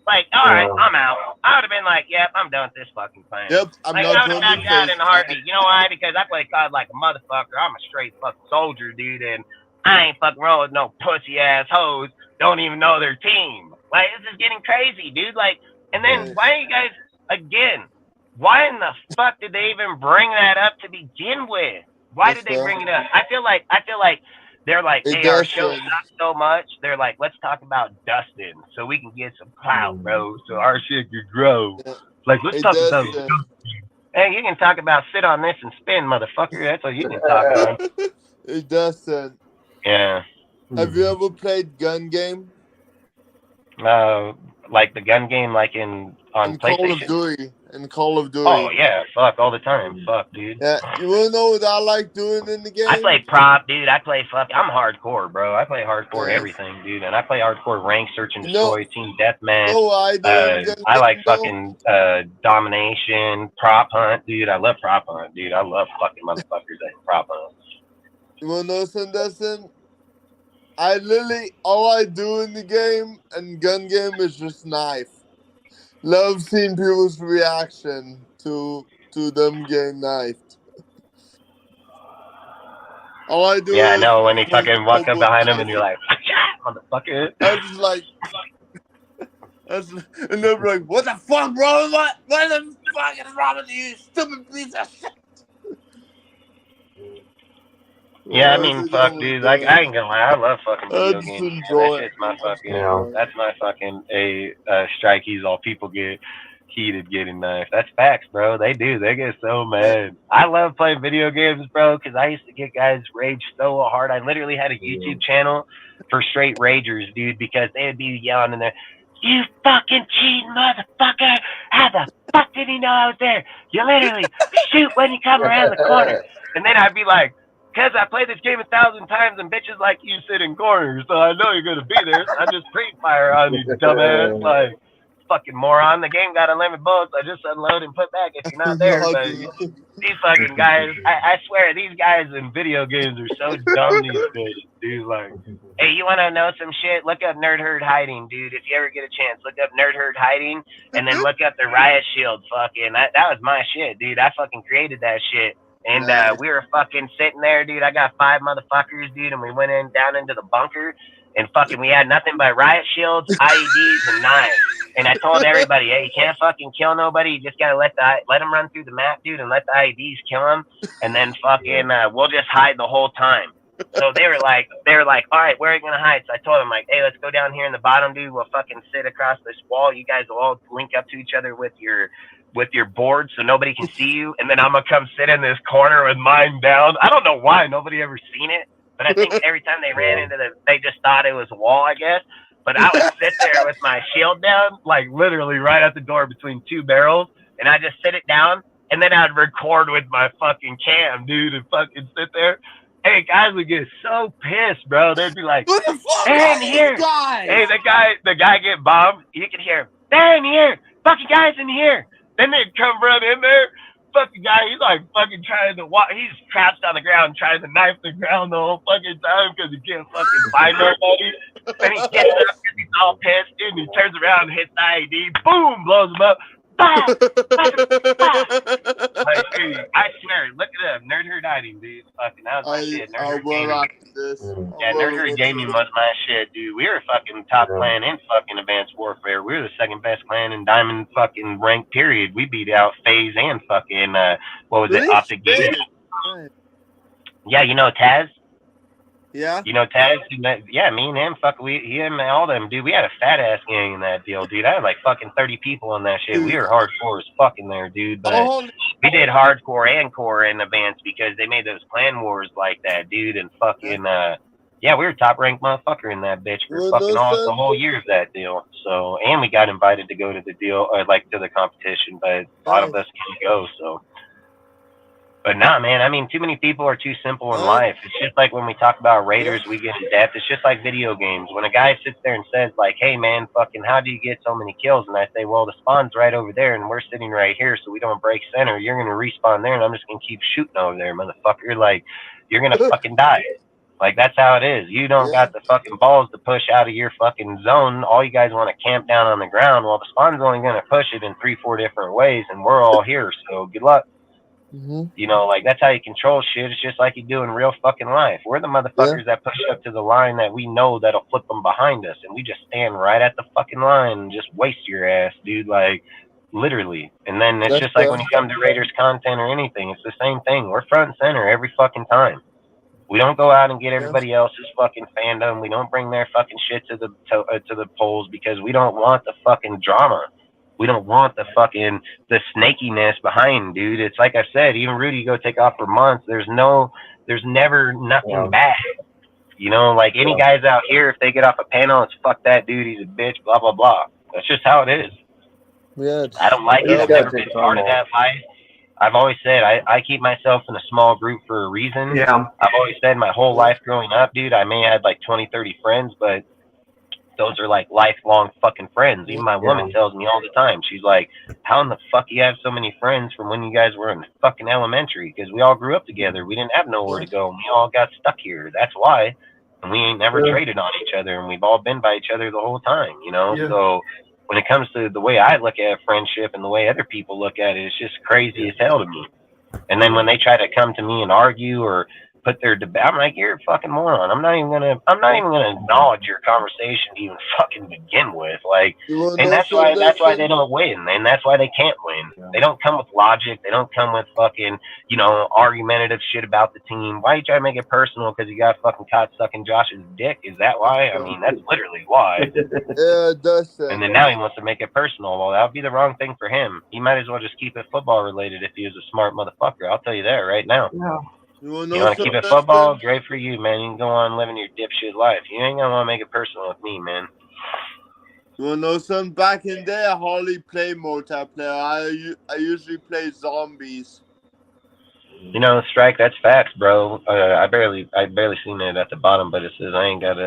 Like, all right, I'm out. I would have been like, yep, I'm done with this fucking clan. Yep, I'm like, I would have backed out in a heartbeat. You know why? Because I play COD like a motherfucker. I'm a straight fucking soldier, dude, and I ain't fucking rolling with no pussy ass hoes. Don't even know their team. Like, this is getting crazy, dude. Like, and then why are you guys again? Why in the fuck did they even bring that up to begin with? Why did they bring it up? I feel like they're like, hey, our show sucks so much. They're like, let's talk about Dustin so we can get some clout, bro, so our shit could grow. Like, let's talk about Dustin. Hey, you can talk about sit on this and spin, motherfucker. That's what you can talk about. Hey, Dustin. Yeah. Have you ever played gun game? Like the gun game, like on PlayStation? Call of Duty. Oh yeah, fuck all the time. Fuck, dude. Yeah, you wanna know what I like doing in the game? I play prop, dude. I'm hardcore, bro. I play hardcore everything, dude. And I play hardcore rank, search and destroy, team deathmatch. I like fucking domination, prop hunt, dude. I love prop hunt, dude. I love fucking motherfuckers that prop hunt. You wanna know something, Dustin? All I do in the game and gun game is just knife. Love seeing people's reaction to them getting knifed. All I do. Yeah, I know when he fucking walk up behind him and you're like, motherfucker. I was just like, and they're like, what the fuck, bro? What the fuck is wrong with you, stupid piece of shit? Yeah, I mean, fuck, dude. Like, I ain't gonna lie, I love fucking video games. That shit's my fucking, that's my fucking strikeys. All people get heated getting knifed. That's facts, bro. They do. They get so mad. I love playing video games, bro, because I used to get guys rage so hard. I literally had a YouTube channel for straight ragers, dude, because they would be yelling in there, you fucking cheating motherfucker! How the fuck did he know I was there? You literally shoot when you come around the corner. And then I'd be like, because I played this game 1,000 times and bitches like you sit in corners, so I know you're going to be there. So I just pre-fire on you, dumbass. Like, fucking moron. The game got unlimited bullets. I just unload and put back if you're not there. But these fucking guys, I swear, these guys in video games are so dumb these days, dude. Like, hey, you want to know some shit? Look up Nerd Herd Hiding, dude. If you ever get a chance, look up Nerd Herd Hiding and then look up the Riot Shield. Fucking, that was my shit, dude. I fucking created that shit. And we were fucking sitting there, dude. I got 5 motherfuckers, dude, and we went down into the bunker, and fucking we had nothing but riot shields, IEDs, and knives. And I told everybody, hey, you can't fucking kill nobody. You just gotta let them run through the map, dude, and let the IEDs kill them, and then fucking we'll just hide the whole time. So they were like, all right, where are you gonna hide? So I told them, like, hey, let's go down here in the bottom, dude. We'll fucking sit across this wall. You guys will all link up to each other with your board so nobody can see you, and then I'm gonna come sit in this corner with mine down. I don't know why nobody ever seen it, but I think every time they ran into they just thought it was a wall, I guess. But I would sit there with my shield down, like literally right at the door between 2 barrels, and I just sit it down, and then I'd record with my fucking cam, dude, and fucking sit there. Hey, guys would get so pissed, bro. They'd be like, what the fuck? Hey, in here. Hey, the guy get bombed. You can hear him. They're in here. Fucking guys in here. Then they'd come run in there. Fucking guy, he's like fucking trying to walk. He's crouched on the ground trying to knife the ground the whole fucking time because he can't fucking find nobody. Then he gets up because he's all pissed, dude, and he turns around and hits the IED. Boom, blows him up. Like, dude, I swear, look it up. Nerd Herd Hiding, dude. Fucking, that was my shit. Nerd Herd Gaming was my shit, dude. We were fucking top clan in fucking Advanced Warfare. We were the second best clan in Diamond fucking rank, period. We beat out FaZe and fucking, what was it, Optic Gaming. Yeah, you know Taz? Yeah. You know, Taz, yeah, me and him, him and all them, dude, we had a fat ass gang in that deal, dude. I had like fucking 30 people in that shit. We were hardcore as fuck in there, dude. But we did hardcore and core in advance because they made those clan wars like that, dude. And fucking, yeah, we were top ranked motherfucker in that bitch for fucking almost the whole year of that deal. So, and we got invited to go to the deal, like to the competition, but a lot of us can't go, so. But nah, man, I mean, too many people are too simple in life. It's just like when we talk about Raiders, we get in depth. It's just like video games. When a guy sits there and says, like, hey, man, fucking, how do you get so many kills? And I say, well, the spawn's right over there, and we're sitting right here, so we don't break center. You're going to respawn there, and I'm just going to keep shooting over there, motherfucker. Like, you're going to fucking die. Like, that's how it is. You don't got the fucking balls to push out of your fucking zone. All you guys want to camp down on the ground. Well, the spawn's only going to push it in 3-4 different ways, and we're all here, so good luck. You know, like, that's how you control shit. It's just like you do in real fucking life. We're the motherfuckers that push up to the line that we know that'll flip them behind us, and we just stand right at the fucking line and just waste your ass, dude. Like, literally. And then it's just like when you come to Raiders content or anything, it's the same thing. We're front and center every fucking time. We don't go out and get everybody else's fucking fandom. We don't bring their fucking shit to the polls because we don't want the fucking drama. We don't want the snakiness behind, dude. It's like I said, even Rudy go take off for months. There's never nothing bad. You know, like any guys out here, if they get off a panel, it's fuck that dude, he's a bitch, blah, blah, blah. That's just how it is. Yeah. I don't like it. I've never been part of that life. I've always said I keep myself in a small group for a reason. Yeah. I've always said my whole life growing up, dude, I may have had like 20, 30 friends, but those are like lifelong fucking friends. Even my woman tells me all the time. She's like, how in the fuck you have so many friends from when you guys were in fucking elementary? Because we all grew up together. We didn't have nowhere to go. And we all got stuck here. That's why. And we ain't never traded on each other. And we've all been by each other the whole time, you know? Yeah. So when it comes to the way I look at friendship and the way other people look at it, it's just crazy as hell to me. And then when they try to come to me and argue or put their debate, I'm like, you're a fucking moron. I'm not even gonna acknowledge your conversation to even fucking begin with. Like, and that's why they don't win, and that's why they can't win. Yeah. They don't come with logic. They don't come with fucking, you know, argumentative shit about the team. Why you try to make it personal because you got fucking caught sucking Josh's dick? Is that why? I mean, that's literally why. Yeah, it does. And then now he wants to make it personal. Well, that would be the wrong thing for him. He might as well just keep it football related if he was a smart motherfucker. I'll tell you that right now. Yeah. You want to keep it football? Great for you, man. You can go on living your dipshit life. You ain't gonna want to make it personal with me, man. You want to know something? Back in there, I hardly play multiplayer. I usually play zombies. You know, Strike, that's facts, bro. I barely seen it at the bottom, but it says I ain't got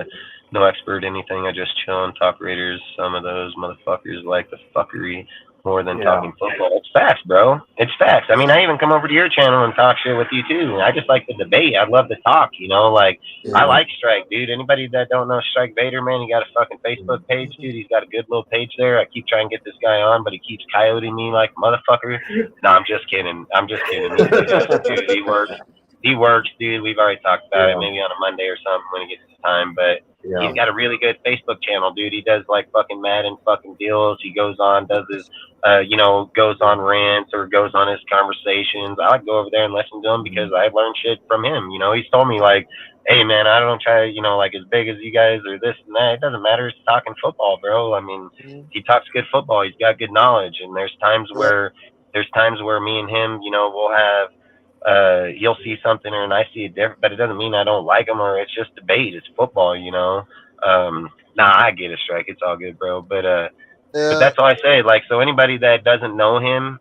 no expert anything. I just chill and talk Raiders. Some of those motherfuckers like the fuckery more than talking football. It's facts, bro. It's facts. I mean, I even come over to your channel and talk shit with you too. I just like the debate. I love to talk, you know, like I like Strike, dude. Anybody that don't know Strike Vader, man, he got a fucking Facebook page, dude. He's got a good little page there. I keep trying to get this guy on, but he keeps coyoting me like motherfucker. No, I'm just kidding. Dude, he works, dude. We've already talked about it, maybe on a Monday or something when he gets his time, but he's got a really good Facebook channel, dude. He does like fucking Madden fucking deals. He goes on, does his, you know, goes on rants or goes on his conversations. I like to go over there and listen to him because I learned shit from him. You know, he's told me like, hey man, I don't try, you know, like as big as you guys or this and that. It doesn't matter. It's talking football, bro. I mean, he talks good football. He's got good knowledge. And there's times where me and him, you know, we'll have, he'll see something and I see it different, but it doesn't mean I don't like him or it's just debate. It's football, you know. I get it, Strike. It's all good, bro. But that's all I say. Like, so anybody that doesn't know him,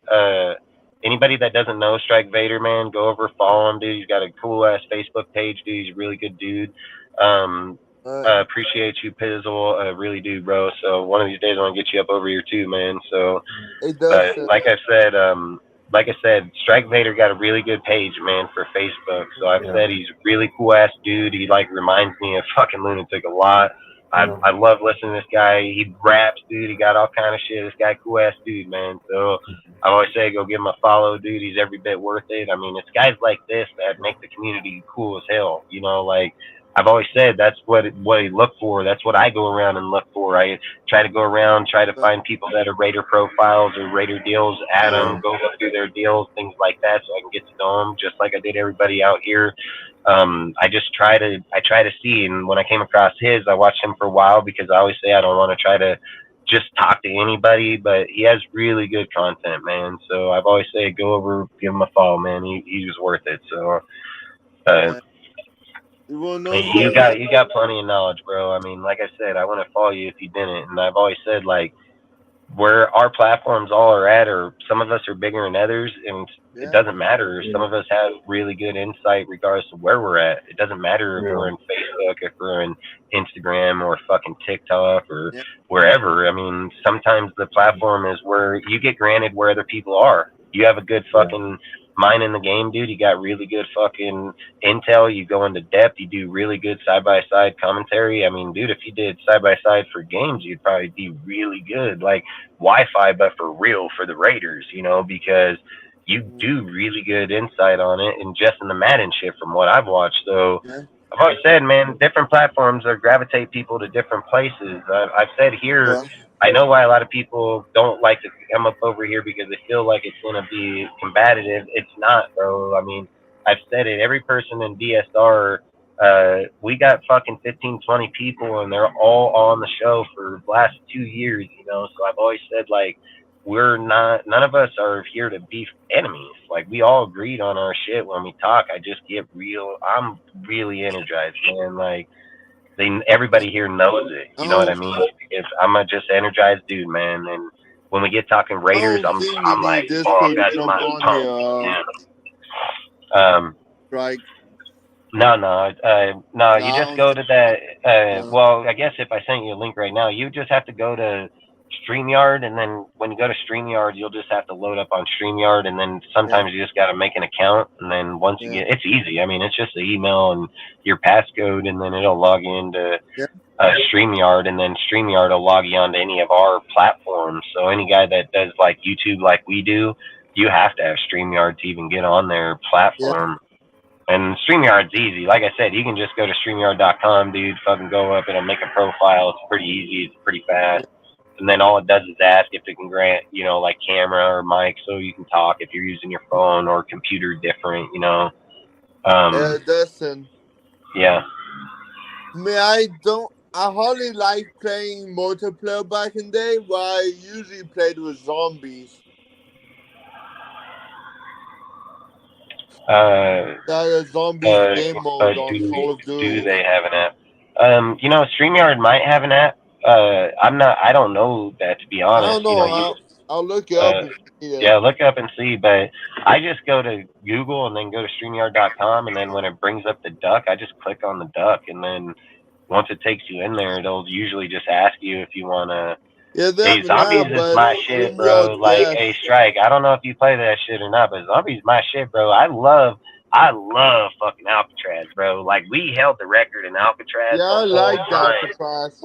anybody that doesn't know Strike Vader, man, go over, follow him, dude. He's got a cool ass Facebook page, dude. He's a really good dude. Appreciate you, Pizzle. Really do, bro. So one of these days I want to get you up over here too, man. So, like I said, Strike Vader got a really good page, man, for Facebook. So I've said he's a really cool ass dude. He like reminds me of fucking Lunatic a lot. I love listening to this guy. He raps, dude. He got all kind of shit. This guy, cool ass dude, man. So I always say, go give him a follow, dude. He's every bit worth it. I mean, it's guys like this that make the community cool as hell. You know, like I've always said, that's what I look for. That's what I go around and look for. I try to go around, try to find people that are Raider profiles or Raider deals, add them, go through their deals, things like that, so I can get to know them, just like I did everybody out here. I try to see, and when I came across his, I watched him for a while because I always say I don't want to try to just talk to anybody, but he has really good content, man. So I've always say go over, give him a follow, man. He was worth it. So you got plenty of knowledge, bro. I mean, like I said, I wouldn't follow you if you didn't, and I've always said like where our platforms all are at, or some of us are bigger than others, and it doesn't matter. Some of us have really good insight regardless of where we're at. It doesn't matter if we're in Facebook, if we're in Instagram or fucking TikTok or wherever. I mean, sometimes the platform is where you get granted where other people are. You have a good fucking mind in the game, dude. You got really good fucking intel. You go into depth. You do really good side-by-side commentary. I mean, dude, if you did side-by-side for games, you'd probably be really good. Like Wi-Fi, but for real for the Raiders, you know, because you do really good insight on it, and just in the Madden shit from what I've watched. So I've always said, man, different platforms are gravitate people to different places. I've said here, I know why a lot of people don't like to come up over here because they feel like it's going to be combative. It's not, bro. I mean, I've said it. Every person in DSR, we got fucking 15, 20 people, and they're all on the show for the last 2 years, you know? So I've always said, like, none of us are here to be enemies. Like, we all agreed on our shit when we talk. I just get I'm really energized, man. Like, everybody here knows it. You know what I mean? Because I'm a just energized dude, man. And when we get talking Raiders, I'm like, oh, that's my pump. Right. No. You just go to that. Well, I guess if I sent you a link right now, you just have to go to StreamYard, and then when you go to StreamYard, you'll just have to load up on StreamYard, and then sometimes you just got to make an account, and then once you get, it's easy. I mean, it's just an email and your passcode, and then it'll log into StreamYard, and then StreamYard will log you onto any of our platforms. So any guy that does like YouTube like we do, you have to have StreamYard to even get on their platform. And StreamYard's easy. Like I said, you can just go to StreamYard.com, dude. Fucking go up, it'll make a profile. It's pretty easy. It's pretty fast. And then all it does is ask if it can grant, you know, like camera or mic so you can talk if you're using your phone or computer different, you know. Listen. Yeah. I mean, I hardly like playing multiplayer back in the day, but I usually played with zombies. That zombie game mode on Call of Duty. Do they have an app? You know, StreamYard might have an app. I don't know that, to be honest. I don't know. You know, I'll look it up. Yeah, look up and see. But I just go to Google and then go to StreamYard.com, and then when it brings up the duck, I just click on the duck, and then once it takes you in there, it'll usually just ask you if you want to. Yeah, hey, Zombies is my shit, bro. Like, hey, Strike, I don't know if you play that shit or not, but Zombies is my shit, bro. I love fucking Alcatraz, bro. Like, we held the record in Alcatraz. Yeah, I like Alcatraz.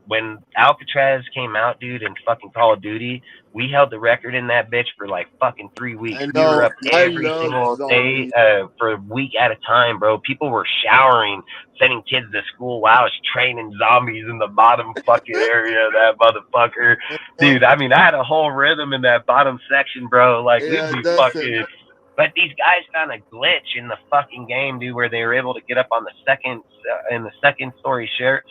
When Alcatraz came out, dude, in fucking Call of Duty, we held the record in that bitch for like fucking 3 weeks. We were up every single day for a week at a time, bro. People were showering, sending kids to school while I was training zombies in the bottom fucking area of that motherfucker. Dude, I mean, I had a whole rhythm in that bottom section, bro. Like, we'd be fucking... But these guys found a glitch in the fucking game, dude, where they were able to get up on the second story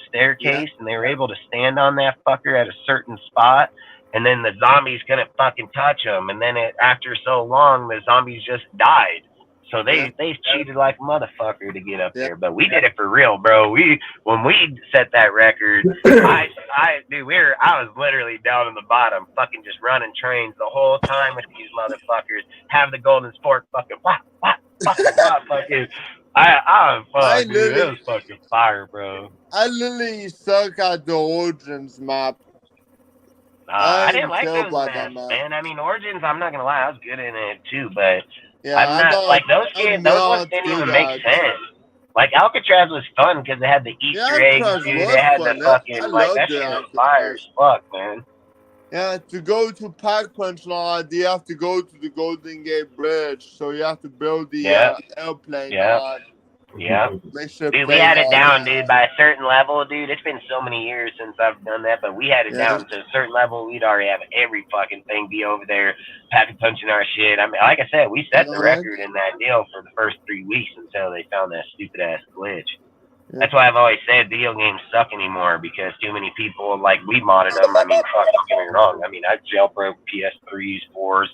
staircase, and they were able to stand on that fucker at a certain spot, and then the zombies couldn't fucking touch them. And then after so long, the zombies just died. So they cheated like a motherfucker to get up there. But we did it for real, bro. When we set that record, I was literally down in the bottom, fucking just running trains the whole time with these motherfuckers. Have the golden sport fucking fucking. Dude, it was fucking fire, bro. I literally suck at the Origins map. I didn't like those maps, man. I mean, Origins, I'm not gonna lie, I was good in it too, but I'm not like those games. Those ones didn't even make sense. Like Alcatraz was fun because it had the Easter eggs, dude. They had the fucking that shit was fire as fuck, man. Yeah, to go to Pack Punch Lord, you have to go to the Golden Gate Bridge, so you have to build the airplane. Yeah. Make sure Dude, we had it down, dude, by a certain level, dude. It's been so many years since I've done that, but we had it down to a certain level. We'd already have every fucking thing be over there, packet punching our shit. I mean, like I said, we set the record in that deal for the first 3 weeks until they found that stupid ass glitch. That's why I've always said video games suck anymore, because too many people, like, we modded them. I mean, fuck, don't get me wrong. I mean, I jailbroke PS3s, 4s,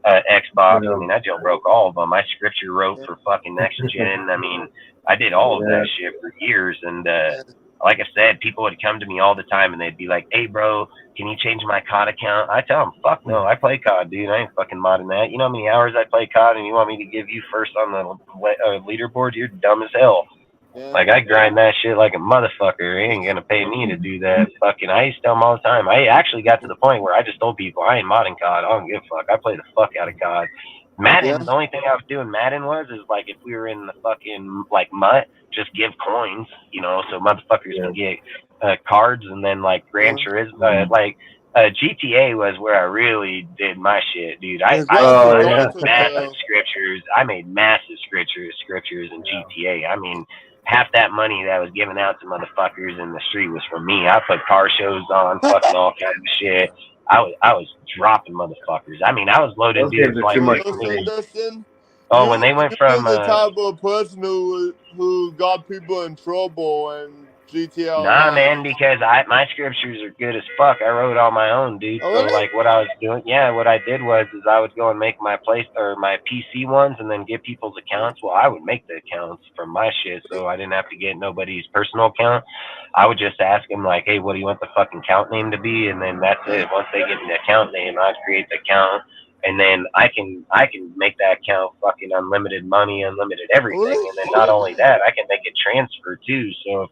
Xbox. I mean, I jailbroke all of them. I scripture wrote for fucking next gen. I mean, I did all of that shit for years. And like I said, people would come to me all the time and they'd be like, hey, bro, can you change my COD account? I tell them, fuck no, I play COD, dude. I ain't fucking modding that. You know how many hours I play COD, and you want me to give you first on the leaderboard? You're dumb as hell. Like, I grind that shit like a motherfucker. He ain't gonna pay me to do that. Fucking, I used to tell them all the time. I actually got to the point where I just told people, I ain't modding COD. I don't give a fuck. I play the fuck out of COD. Madden, the only thing I was doing Madden is like, if we were in the fucking, like, MUT, just give coins, you know, so motherfuckers can get cards, and then, like, Gran Turismo, like, GTA was where I really did my shit, dude. I made massive scriptures. I made massive scriptures in GTA. I mean, half that money that was given out to motherfuckers in the street was from me. I put car shows on, fucking all kinds of shit. I was dropping motherfuckers. I mean, I was loaded dudes like when they went from the type of person who got people in trouble and GTA. Nah, man, because my scriptures are good as fuck. I wrote all my own, dude. So like, what I was doing, what I did was I would go and make my my PC ones, and then get people's accounts. Well, I would make the accounts from my shit, so I didn't have to get nobody's personal account. I would just ask them, like, hey, what do you want the fucking account name to be? And then that's it. Once they give me the account name, I'd create the account. And then I can make that account fucking unlimited money, unlimited everything. And then not only that, I can make it transfer too. So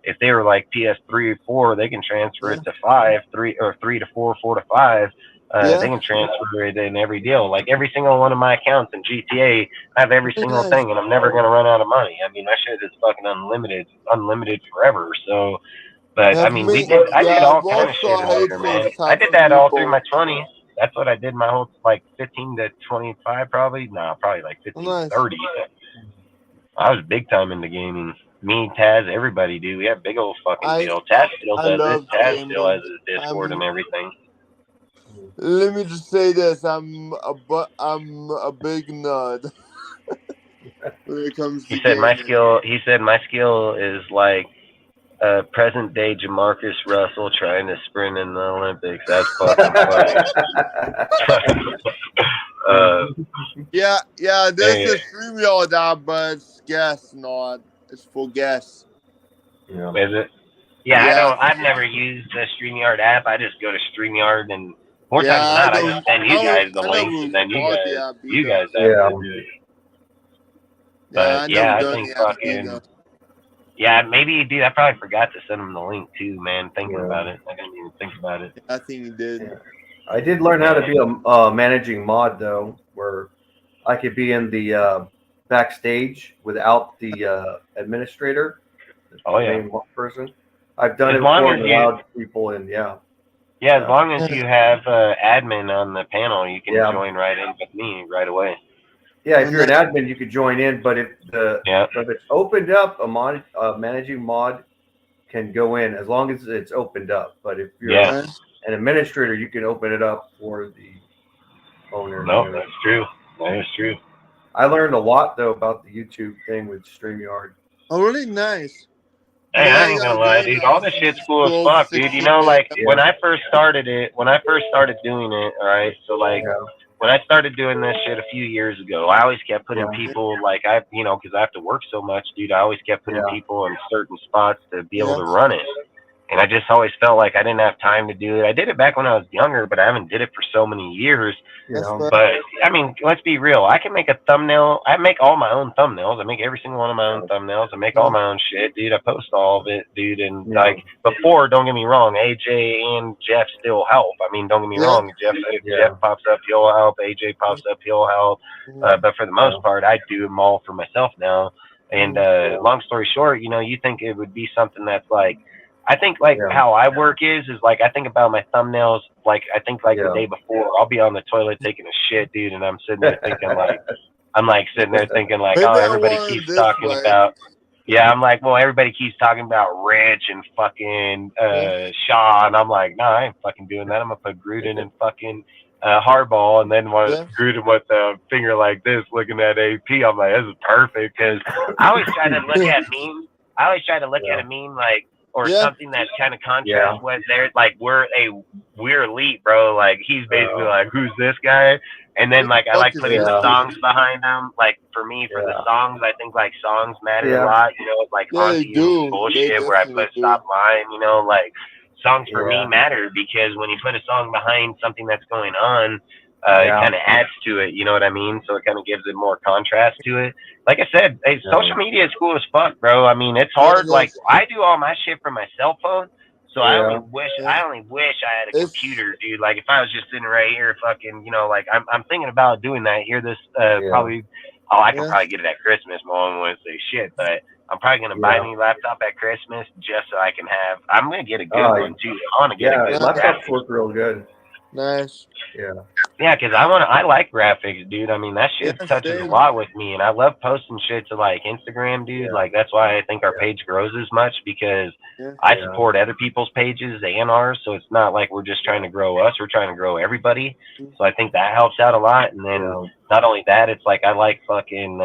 if they were like PS3 or 4, they can transfer it to 5, 3 or 3 to 4, 4 to 5. They can transfer it in every deal. Like, every single one of my accounts in GTA, I have every single thing, and I'm never gonna run out of money. I mean, my shit is fucking unlimited forever. So, but I mean, I did all kind of shit later, man. I did that all through my 20s. That's what I did my whole, like, 15 to 25 probably. No, probably like 15 to 30. I was big time into gaming. Me, Taz, everybody, dude. We have big old fucking deal. Taz still does it. Taz still has his Discord and everything. Let me just say this: I'm a big nerd when it comes to. He said my skill is like present day Jamarcus Russell trying to sprint in the Olympics. That's fucking funny. Yeah. There's a StreamYard app, but it's guess not. It's for guess. Yeah. Is it? Yeah, I've never used the StreamYard app. I just go to StreamYard, and more times than not, I just send you guys the links, and then you guys have to do it. But I think fucking. Yeah, maybe, dude. I probably forgot to send him the link too, man. Thinking about it, I didn't even think about it. I think you did. Yeah. I did learn how to be a managing mod though, where I could be in the backstage without the administrator. Oh yeah, person. I've done it before and allowed people in. Yeah, as long as you have admin on the panel, you can join right in with me right away. Yeah, if you're an admin, you could join in, but if it's opened up, a managing mod can go in as long as it's opened up. But if you're an administrator, you can open it up for the owner. No, that's true. That is true. I learned a lot though about the YouTube thing with StreamYard. Oh, really nice. Hey, I ain't gonna lie, dude. All this shit's cool as fuck, dude. You know, like when I first started doing it, all right. So like. When I started doing this shit a few years ago, I always kept putting people, like, because I have to work so much, dude, I always kept putting people in certain spots to be able to run it. And I just always felt like I didn't have time to do it. I did it back when I was younger, but I haven't did it for so many years. But, I mean, let's be real. I can make a thumbnail. I make all my own thumbnails. I make every single one of my own thumbnails. I make all my own shit, dude. I post all of it, dude. And, like, before, don't get me wrong, AJ and Jeff still help. I mean, don't get me wrong. If Jeff pops up, he'll help. AJ pops up, he'll help. But for the most part, I do them all for myself now. And long story short, you know, you think it would be something that's like, I think like how I work is like I think about my thumbnails like I think like the day before I'll be on the toilet taking a shit, dude, and I'm sitting there thinking like I'm like sitting there thinking like, Maybe oh, I everybody want it keeps this talking way. about. Yeah, I'm like, well, everybody keeps talking about Rich and fucking Shaw, and I'm like, no, I ain't fucking doing that. I'm gonna put Gruden and fucking Harbaugh, and then Gruden with a finger like this, looking at AP. I'm like, this is perfect because I always try to look at memes. I always try to look at a meme like or something that's kind of contrast with there. Like we're elite, bro. Like he's basically like, who's this guy? And then like I like putting the songs behind them. Like for me, for the songs, I think like songs matter a lot. You know, like Auntie bullshit where I put Stop Lying. You know, like songs for me matter because when you put a song behind something that's going on, it kind of adds to it. You know what I mean? So it kind of gives it more contrast to it. Like I said, social media is cool as fuck, bro. I mean, it's hard. Like I do all my shit from my cell phone. So I only wish I had a computer, dude. Like if I was just sitting right here, fucking, you know, like I'm thinking about doing that here. This probably, I can probably get it at Christmas. My mom wouldn't say shit, but I'm probably gonna buy a new laptop at Christmas just so I can have. I'm gonna get a good one too. I want to get a good laptops work real good. Nice. Yeah, because I like graphics, dude. I mean, that shit touches a lot with me, and I love posting shit to like Instagram, dude. Like that's why I think our page grows as much because I support other people's pages and ours. So it's not like we're just trying to grow us; we're trying to grow everybody. So I think that helps out a lot. And then not only that, it's like I like fucking.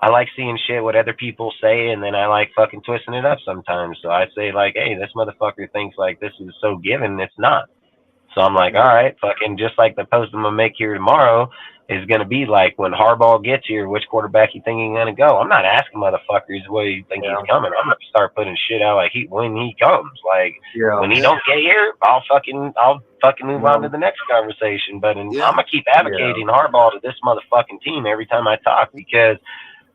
I like seeing shit what other people say, and then I like fucking twisting it up sometimes. So I say like, hey, this motherfucker thinks like this is so given. It's not. So I'm like, all right, fucking just like the post I'm going to make here tomorrow is going to be like when Harbaugh gets here, which quarterback you think he's going to go? I'm not asking motherfuckers where you think he's coming. I'm going to start putting shit out like when he comes. Like when he don't get here, I'll fucking move on to the next conversation. But I'm going to keep advocating Harbaugh to this motherfucking team every time I talk because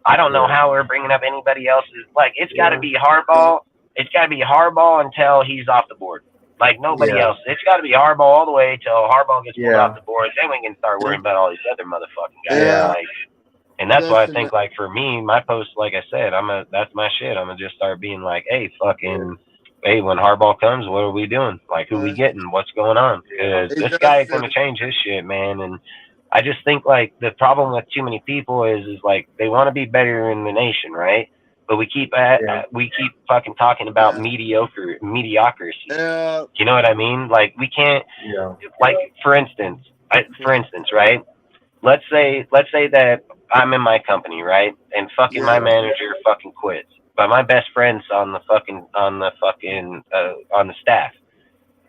I don't know how we're bringing up anybody else's. Like it's got to be Harbaugh. It's got to be Harbaugh until he's off the board. Like nobody else. It's got to be Harbaugh all the way till Harbaugh gets pulled off the board. Then we can start worrying about all these other motherfucking guys. Like, and that's why I think, like for me, my post, like I said, that's my shit. I'm gonna just start being like, hey, fucking, hey, when Harbaugh comes, what are we doing? Like, who we getting? What's going on? Because this guy is gonna change his shit, man. And I just think like the problem with too many people is like they want to be better in the nation, right? But we keep fucking talking about mediocrity. You know what I mean? Like we can't. Like for instance, right? Let's say that I'm in my company, right? And fucking my manager fucking quits, but my best friend's on the staff.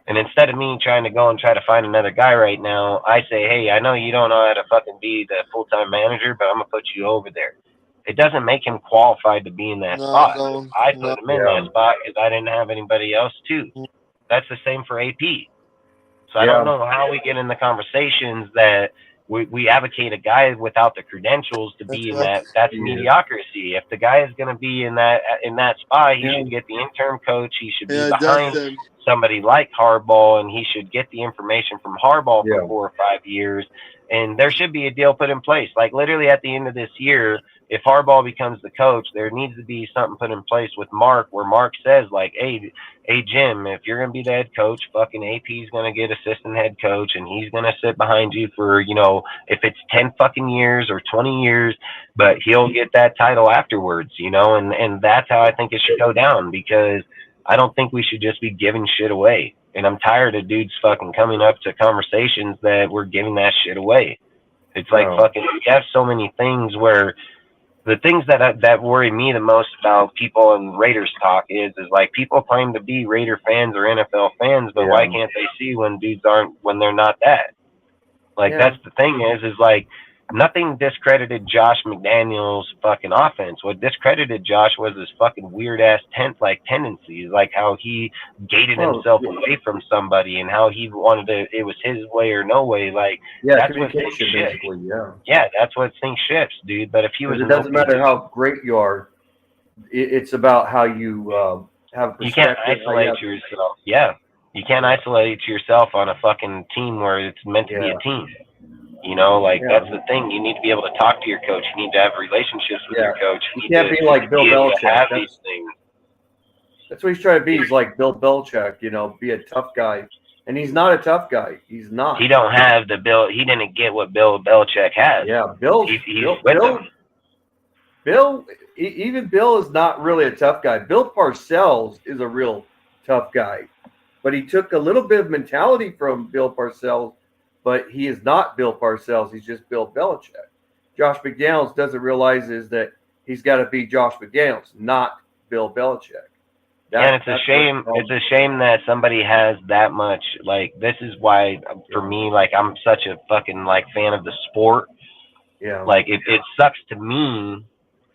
And instead of me trying to go and try to find another guy right now, I say, hey, I know you don't know how to fucking be the full-time manager, but I'm gonna put you over there. It doesn't make him qualified to be in that spot. I put him in that spot because I didn't have anybody else too. That's the same for AP. So I don't know how we get in the conversations that we advocate a guy without the credentials to be in that. That's mediocrity. If the guy is going to be in that spot, he should get the interim coach. He should be behind somebody like Harbaugh, and he should get the information from Harbaugh for 4 or 5 years. And there should be a deal put in place. Like literally at the end of this year, if Harbaugh becomes the coach, there needs to be something put in place with Mark where Mark says like, hey, Jim, if you're going to be the head coach, fucking AP's going to get assistant head coach and he's going to sit behind you for, you know, if it's 10 fucking years or 20 years, but he'll get that title afterwards, you know, and that's how I think it should go down because I don't think we should just be giving shit away. And I'm tired of dudes fucking coming up to conversations that we're giving that shit away. It's like fucking, we have so many things where the things that worry me the most about people and Raiders talk is like people claim to be Raider fans or NFL fans, but why can't they see when dudes aren't, when they're not that? Like that's the thing is like nothing discredited Josh McDaniels' fucking offense. What discredited Josh was his fucking weird ass tendencies, like how he gated himself away from somebody and how he wanted to. It was his way or no way. Like that's what things shift. Yeah, that's what things shifts, dude. But if he was, it doesn't matter how great you are. It's about how you have. You can't isolate yourself. Yeah, you can't isolate yourself on a fucking team where it's meant to be a team. You know, like that's the thing. You need to be able to talk to your coach. You need to have relationships with your coach. You can't be like Bill Belichick. That's what he's trying to be. He's like Bill Belichick, you know, be a tough guy And he's not a tough guy. He's not. He don't have the Bill. He didn't get what Bill Belichick has. Yeah, Bill. Even Bill is not really a tough guy. Bill Parcells is a real tough guy, but he took a little bit of mentality from Bill Parcells. But he is not Bill Parcells. He's just Bill Belichick. Josh McDaniels doesn't realize is that he's got to be Josh McDaniels, not Bill Belichick. And it's a shame. It's a shame that somebody has that much. Like, this is why, for me, like, I'm such a fucking like fan of the sport. Yeah. Like, it sucks to me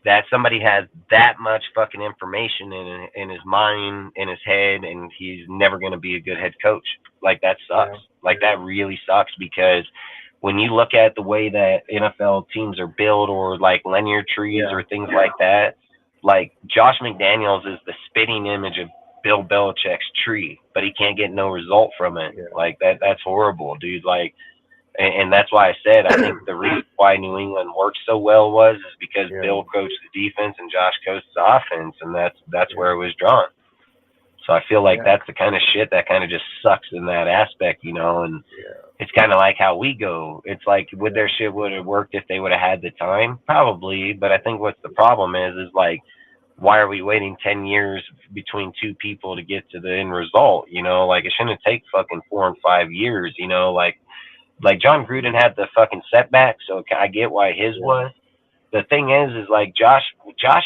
that somebody has that much fucking information in his mind, in his head, and he's never going to be a good head coach. Like, that sucks. Yeah. Like, that really sucks, because when you look at the way that NFL teams are built, or like linear trees or things like that, like, Josh McDaniels is the spitting image of Bill Belichick's tree, but he can't get no result from it. Yeah. Like, that's horrible, dude. Like, and that's why I said I think the reason why New England worked so well is because Bill coached the defense and Josh coached the offense, and that's where it was drawn. So I feel like that's the kind of shit that kind of just sucks in that aspect, you know. And it's kind of like how we go. It's like, would their shit would have worked if they would have had the time? Probably. But I think what's the problem is like, why are we waiting 10 years between two people to get to the end result? You know, like, it shouldn't take fucking 4 and 5 years, you know, like John Gruden had the fucking setback. So I get why his was. The thing is like Josh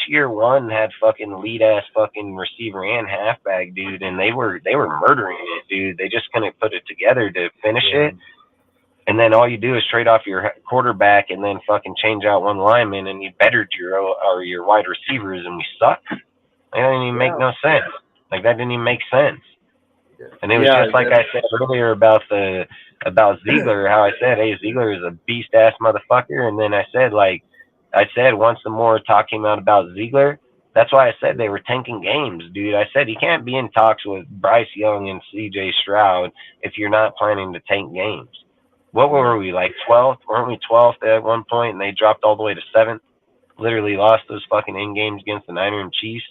year one had fucking lead ass fucking receiver and halfback, dude, and they were murdering it, dude. They just couldn't put it together to finish it. And then all you do is trade off your quarterback and then fucking change out one lineman, and you bettered your wide receivers, and we suck. That didn't even make no sense. Like, that didn't even make sense. And it was just like I said earlier about Ziegler, how I said, hey, Ziegler is a beast ass motherfucker, and then I said once the more talk came out about Ziegler, that's why I said they were tanking games, dude. I said you can't be in talks with Bryce Young and C.J. Stroud if you're not planning to tank games. What were we, like 12th? Weren't we 12th at one point, and they dropped all the way to 7th? Literally lost those fucking end games against the Niners and Chiefs.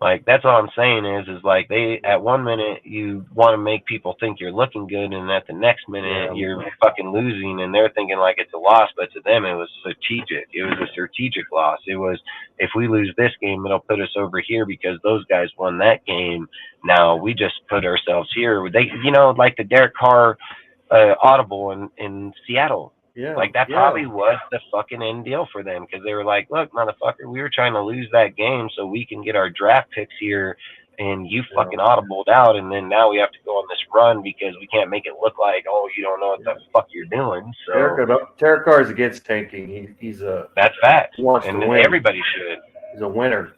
Like, that's all I'm saying is like, they, at one minute, you want to make people think you're looking good, and at the next minute, you're fucking losing, and they're thinking like it's a loss, but to them, it was strategic. It was a strategic loss. It was, if we lose this game, it'll put us over here because those guys won that game. Now, we just put ourselves here. They, you know, like the Derek Carr audible in Seattle. Like, that probably was the fucking end deal for them, because they were like, look, motherfucker, we were trying to lose that game so we can get our draft picks here, and you fucking audibled out, and then now we have to go on this run because we can't make it look like, oh, you don't know what the fuck you're doing. So Derek Carr is against tanking. He's a... That's fact. And everybody should. He's a winner.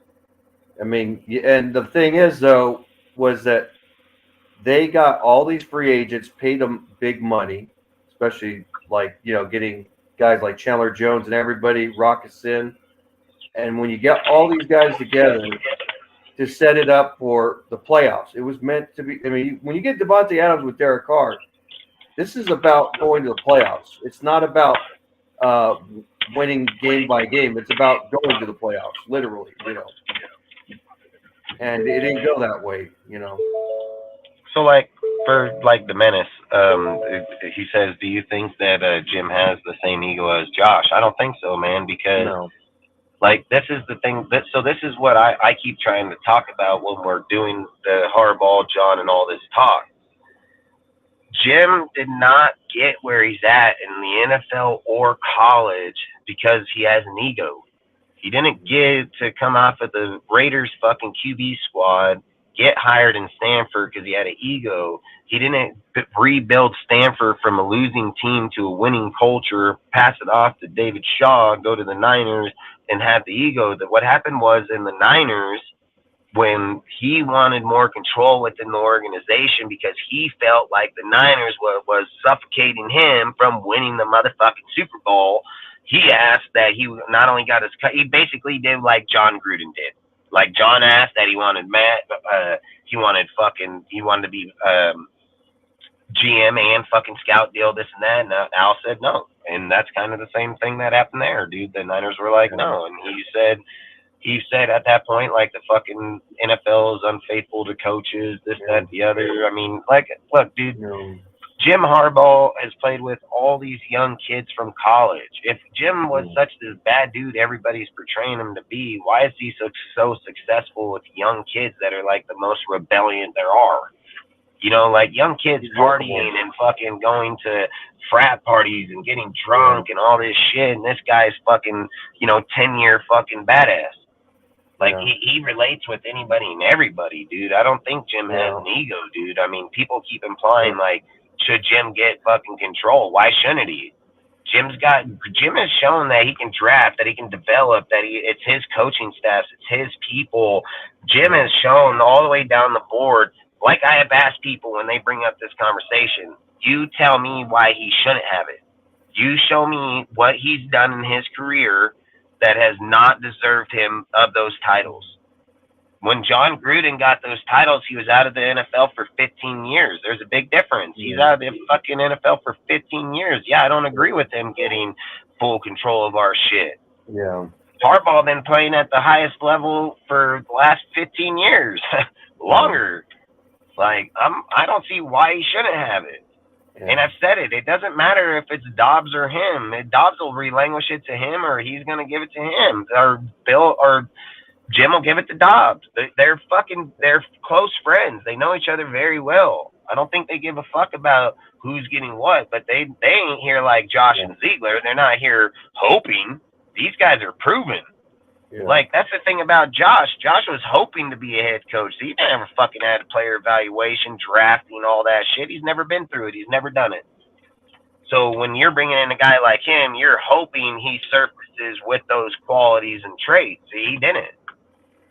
I mean, and the thing is, though, was that they got all these free agents, paid them big money, especially... like, you know, getting guys like Chandler Jones and everybody, Rocket in. And when you get all these guys together to set it up for the playoffs, it was meant to be. I mean, when you get Devontae Adams with Derek Carr, this is about going to the playoffs. It's not about winning game by game. It's about going to the playoffs, literally, you know. And it didn't go that way, you know. So, like, for, like, the Menace, he says, do you think that Jim has the same ego as Josh? I don't think so, man, because, like, this is the thing. So this is what I keep trying to talk about when we're doing the Harbaugh, John, and all this talk. Jim did not get where he's at in the NFL or college because he has an ego. He didn't get to come off of the Raiders fucking QB squad, get hired in Stanford because he had an ego. He didn't rebuild Stanford from a losing team to a winning culture, pass it off to David Shaw, go to the Niners, and have the ego. That what happened was in the Niners, when he wanted more control within the organization because he felt like the Niners was suffocating him from winning the motherfucking Super Bowl, he asked that he not only got his cut, he basically did like John Gruden did. Like, John asked that he wanted he wanted to be GM and fucking scout deal, this and that. And Al said no. And that's kind of the same thing that happened there, dude. The Niners were like, no. And he said, he said at that point, like, the fucking NFL is unfaithful to coaches, this, that, the other. I mean, like, look, dude, Jim Harbaugh has played with all these young kids from college. If Jim was such this bad dude everybody's portraying him to be, why is he so successful with young kids that are, like, the most rebellion there are? You know, like, young kids partying and fucking going to frat parties and getting drunk and all this shit, and this guy's fucking, 10-year fucking badass. Like, he relates with anybody and everybody, dude. I don't think Jim has an ego, dude. I mean, people keep implying, like, should Jim get fucking control? Why shouldn't he? Jim has shown that he can draft, that he can develop, that it's his coaching staff, it's his people. Jim has shown all the way down the board, like I have asked people when they bring up this conversation, you tell me why he shouldn't have it. You show me what he's done in his career that has not deserved him of those titles. When John Gruden got those titles, he was out of the NFL for 15 years. There's a big difference. He's out of the fucking NFL for 15 years. Yeah, I don't agree with him getting full control of our shit. Yeah. Harbaugh been playing at the highest level for the last 15 years. Longer. Like, I don't see why he shouldn't have it. Yeah. And I've said it. It doesn't matter if it's Dobbs or him. Dobbs will relinquish it to him, or he's going to give it to him. Or Bill or Jim will give it to Dobbs. They're close friends. They know each other very well. I don't think they give a fuck about who's getting what, but they ain't here like Josh and Ziegler. They're not here hoping. These guys are proven. Yeah. Like, that's the thing about Josh. Josh was hoping to be a head coach. He never fucking had a player evaluation, drafting, all that shit. He's never been through it. He's never done it. So when you're bringing in a guy like him, you're hoping he surfaces with those qualities and traits. See, he didn't.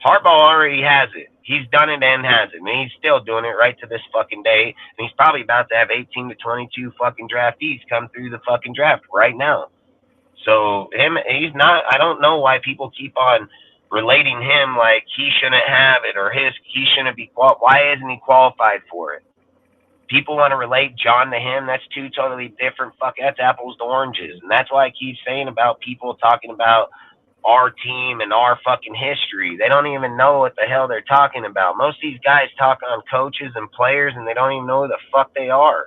Harbaugh already has it. He's done it and has it. And he's still doing it right to this fucking day. And he's probably about to have 18 to 22 fucking draftees come through the fucking draft right now. So he's not, I don't know why people keep on relating him like he shouldn't have it or he shouldn't be why isn't he qualified for it? People want to relate John to him. That's two totally different that's apples to oranges. And that's why I keep saying about people talking about our team and our fucking history. They don't even know what the hell they're talking about. Most of these guys talk on coaches and players and they don't even know who the fuck they are.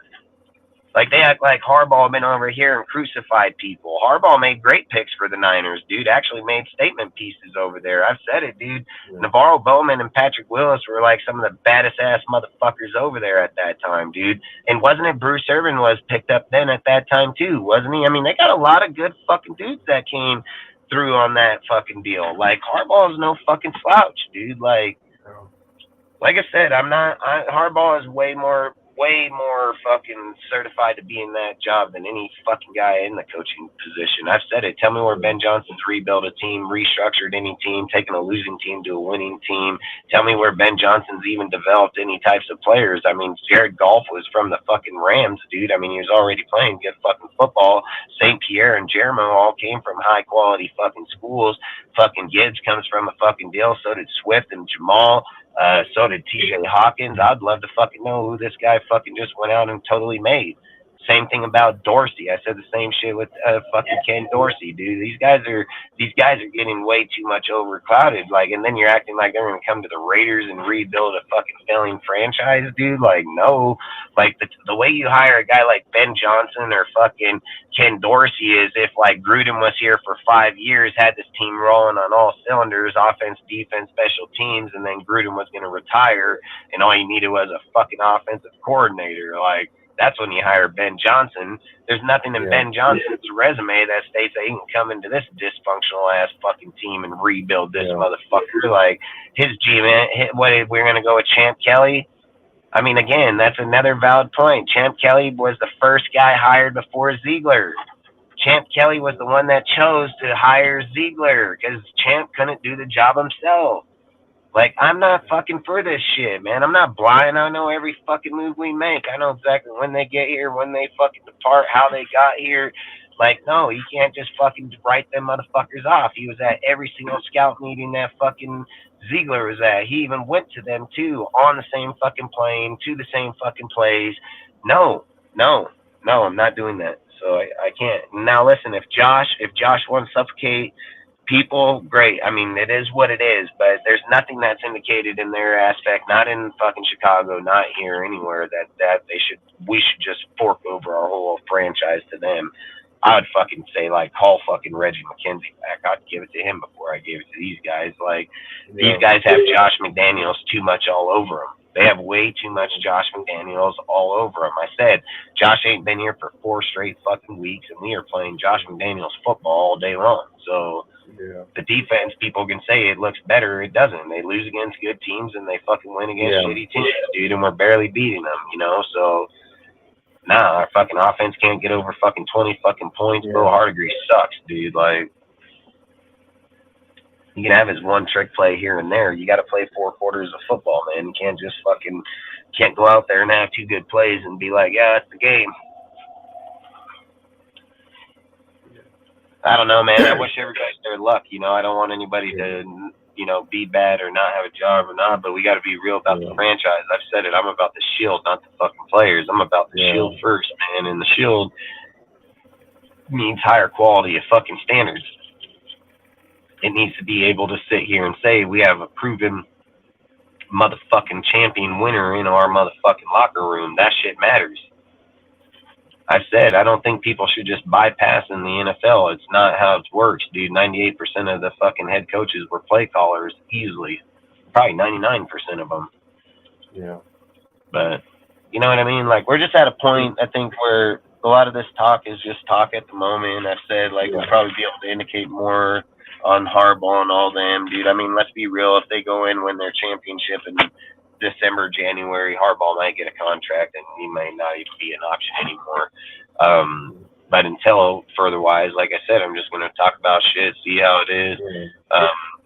Like, they act like Harbaugh been over here and crucified people. Harbaugh made great picks for the Niners, dude. Actually made statement pieces over there. I've said it, dude. Yeah. Navarro Bowman and Patrick Willis were like some of the baddest ass motherfuckers over there at that time, dude. And wasn't it Bruce Irvin was picked up then at that time too, wasn't he? I mean, they got a lot of good fucking dudes that came through on that fucking deal. Like, Harbaugh is no fucking slouch, dude. Like I said, Harbaugh is way more fucking certified to be in that job than any fucking guy in the coaching position. I've said it. Tell me where Ben Johnson's rebuilt a team, restructured any team, taken a losing team to a winning team. Tell me where Ben Johnson's even developed any types of players. I mean, Jared Goff was from the fucking Rams, dude. I mean, he was already playing good fucking football. St. Pierre and Jeremo all came from high quality fucking schools. Fucking Gibbs comes from a fucking deal. So did Swift and Jamal. So did TJ Hawkins. I'd love to fucking know who this guy fucking just went out and totally made. Same thing about Dorsey. I said the same shit with fucking Ken Dorsey, dude. These guys are getting way too much overclouded. Like, and then you're acting like they're gonna come to the Raiders and rebuild a fucking failing franchise, dude. Like, no. Like, the way you hire a guy like Ben Johnson or fucking Ken Dorsey is if like Gruden was here for 5 years, had this team rolling on all cylinders, offense, defense, special teams, and then Gruden was gonna retire, and all you needed was a fucking offensive coordinator. Like, that's when you hire Ben Johnson. There's nothing in Ben Johnson's resume that states that he can come into this dysfunctional ass fucking team and rebuild this motherfucker. Like, his GM, we're going to go with Champ Kelly? I mean, again, that's another valid point. Champ Kelly was the first guy hired before Ziegler. Champ Kelly was the one that chose to hire Ziegler because Champ couldn't do the job himself. Like, I'm not fucking for this shit, man. I'm not blind. I know every fucking move we make. I know exactly when they get here, when they fucking depart, how they got here. Like, no, you can't just fucking write them motherfuckers off. He was at every single scout meeting that fucking Ziegler was at. He even went to them, too, on the same fucking plane, to the same fucking plays. No, I'm not doing that. So I can't. Now, listen, if Josh wants to suffocate people, great. I mean, it is what it is, but there's nothing that's indicated in their aspect, not in fucking Chicago, not here, anywhere, that we should just fork over our whole franchise to them. I would fucking say, like, call fucking Reggie McKenzie back. I'd give it to him before I gave it to these guys. Like, these guys have Josh McDaniels too much all over them. They have way too much Josh McDaniels all over them. I said, Josh ain't been here for 4 straight fucking weeks, and we are playing Josh McDaniels football all day long. So the defense, people can say it looks better. It doesn't. They lose against good teams, and they fucking win against shitty teams, dude, and we're barely beating them, you know? So, nah, our fucking offense can't get over fucking 20 fucking points. Bo Hardegree sucks, dude. Like, you can have his one trick play here and there. You got to play 4 quarters of football, man. You can't just can't go out there and have 2 good plays and be like, yeah, that's the game. I don't know, man. I wish everybody their luck. You know, I don't want anybody to, you know, be bad or not have a job or not, but we got to be real about the franchise. I've said it. I'm about the shield, not the fucking players. I'm about the shield first, man. And the shield needs higher quality of fucking standards. It needs to be able to sit here and say we have a proven motherfucking champion winner in our motherfucking locker room. That shit matters. I've said I don't think people should just bypass in the NFL. It's not how it works, dude. 98% of the fucking head coaches were play callers easily. Probably 99% of them. Yeah. But, you know what I mean? Like, we're just at a point, I think, where a lot of this talk is just talk at the moment. I've said, like, we'll probably be able to indicate more on Harbaugh and all them, dude. I mean, let's be real. If they go in, win their championship in December, January, Harbaugh might get a contract and he may not even be an option anymore. But until furtherwise, like I said, I'm just going to talk about shit, see how it is.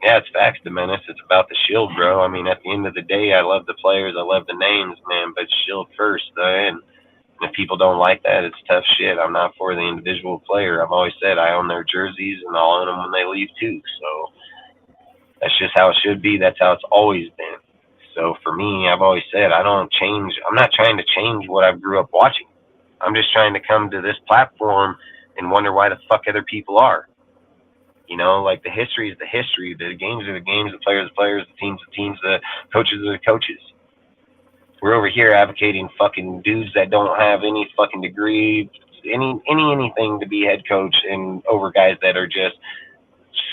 Yeah, it's facts, the menace. It's about the shield, bro. I mean, at the end of the day, I love the players. I love the names, man, but shield first. And if people don't like that, it's tough shit. I'm not for the individual player. I've always said I own their jerseys and I'll own them when they leave too. So that's just how it should be. That's how it's always been. So for me, I've always said I'm not trying to change what I grew up watching. I'm just trying to come to this platform and wonder why the fuck other people are. You know, like, the history is the history. The games are the games. The players are the players. The teams are the teams. The coaches are the coaches. We're over here advocating fucking dudes that don't have any fucking degree, anything to be head coach, and over guys that are just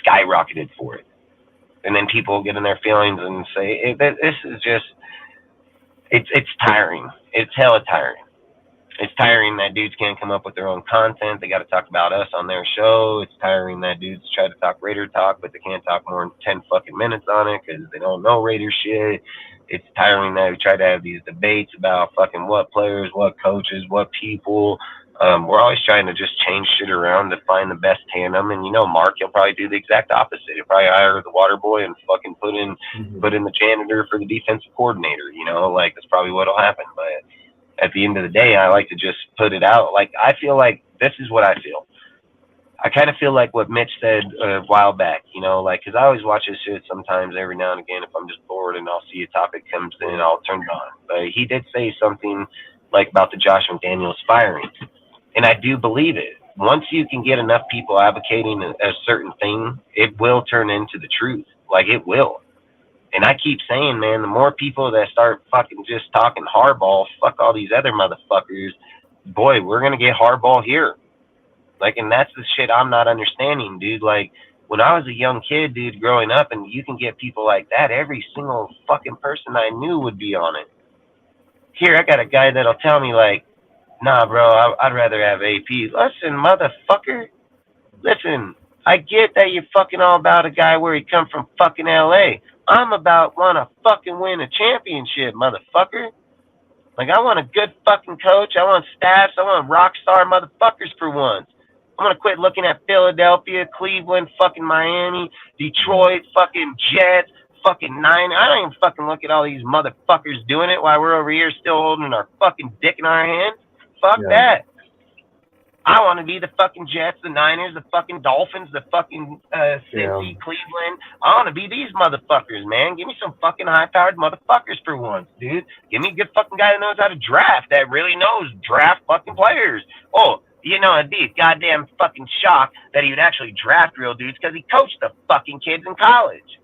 skyrocketed for it. And then people get in their feelings and say, this is just, it's tiring. It's hella tiring. It's tiring that dudes can't come up with their own content. They got to talk about us on their show. It's tiring that dudes try to talk Raider talk, but they can't talk more than 10 fucking minutes on it because they don't know Raider shit. It's tiring that we try to have these debates about fucking what players, what coaches, what people. We're always trying to just change shit around to find the best tandem. And, you know, Mark, he'll probably do the exact opposite. He'll probably hire the water boy and fucking put in the janitor for the defensive coordinator. You know, like, that's probably what'll happen. But at the end of the day, I like to just put it out. Like, I feel like this is what I feel. I kind of feel like what Mitch said a while back, you know, like, because I always watch this shit sometimes every now and again if I'm just bored and I'll see a topic comes in and I'll turn it on. But he did say something, like, about the Josh McDaniels firing. And I do believe it. Once you can get enough people advocating a certain thing, it will turn into the truth. Like, it will. And I keep saying, man, the more people that start fucking just talking hardball, fuck all these other motherfuckers, boy, we're going to get hardball here. Like, and that's the shit I'm not understanding, dude. Like, when I was a young kid, dude, growing up, and you can get people like that, every single fucking person I knew would be on it. Here, I got a guy that'll tell me, like, nah, bro, I'd rather have AP. Listen, motherfucker. Listen, I get that you're fucking all about a guy where he come from fucking L.A. I'm about want to fucking win a championship, motherfucker. Like, I want a good fucking coach. I want staffs. I want rock star motherfuckers for once. I'm going to quit looking at Philadelphia, Cleveland, fucking Miami, Detroit, fucking Jets, fucking Niners. I don't even fucking look at all these motherfuckers doing it while we're over here still holding our fucking dick in our hands. Fuck that. I want to be the fucking Jets, the Niners, the fucking Dolphins, the fucking Cincy, Cleveland. I want to be these motherfuckers, man. Give me some fucking high-powered motherfuckers for once, dude. Give me a good fucking guy that knows how to draft, that really knows draft fucking players. Oh, you no, it'd be a goddamn fucking shock that he would actually draft real dudes because he coached the fucking kids in college.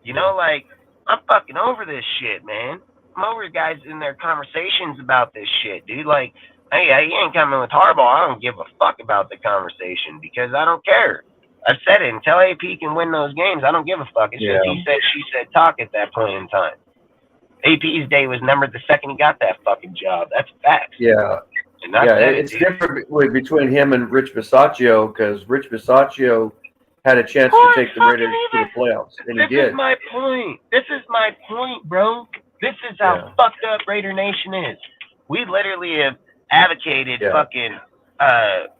You know, like, I'm fucking over this shit, man. I'm over guys in their conversations about this shit, dude. Like, hey, you ain't coming with Harbaugh. I don't give a fuck about the conversation because I don't care. I've said it. Until AP can win those games, I don't give a fuck. It's just he said, she said, talk at that point in time. AP's day was numbered the second he got that fucking job. That's facts. Yeah. And I said it's different between him and Rich Bisaccia because Rich Bisaccia had a chance to take the Raiders to the playoffs, and he did. This is my point. This is my point, bro. This is how fucked up Raider Nation is. We literally have advocated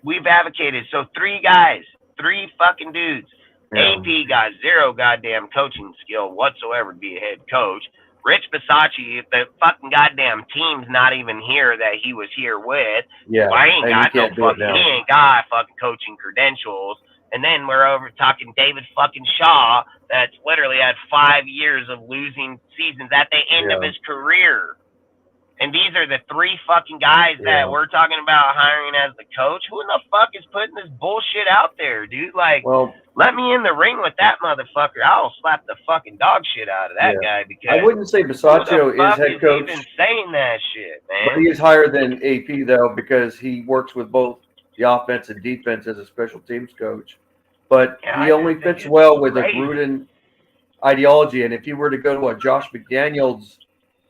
we've advocated. So 3 guys, 3 fucking dudes. Yeah. AP got 0 goddamn coaching skill whatsoever to be a head coach. Rich Bisaccia, the fucking goddamn team's not even here that he was here with. Yeah. Well, he ain't got fucking coaching credentials. And then we're over talking David fucking Shaw, that's literally had 5 years of losing seasons at the end of his career. And these are the 3 fucking guys that we're talking about hiring as the coach. Who in the fuck is putting this bullshit out there, dude? Like, let me in the ring with that motherfucker. I'll slap the fucking dog shit out of that guy. Because I wouldn't say Bisaccia is head coach. Even saying that shit, man. But he is higher than AP though because he works with both the offense and defense as a special teams coach. But he only fits well with a Gruden ideology. And if you were to go to a Josh McDaniels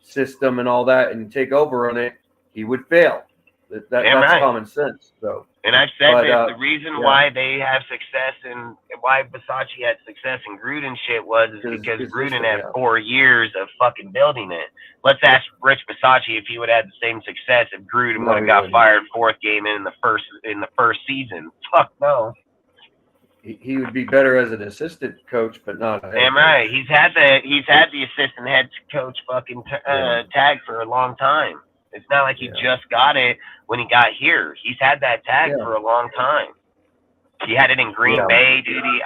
system and all that and take over on it, he would fail. That's common sense. So, and I've said this, the reason why they have success and why Bisaccia had success in Gruden shit was because Gruden had 4 years of fucking building it. Let's ask Rich Bisaccia if he would have had the same success if Gruden would have got fired 4th game in the first season. Fuck no. He would be better as an assistant coach, but not a head Damn right. He's had the assistant head coach fucking tag for a long time. It's not like he just got it when he got here. He's had that tag for a long time. He had it in Green Bay, dude. It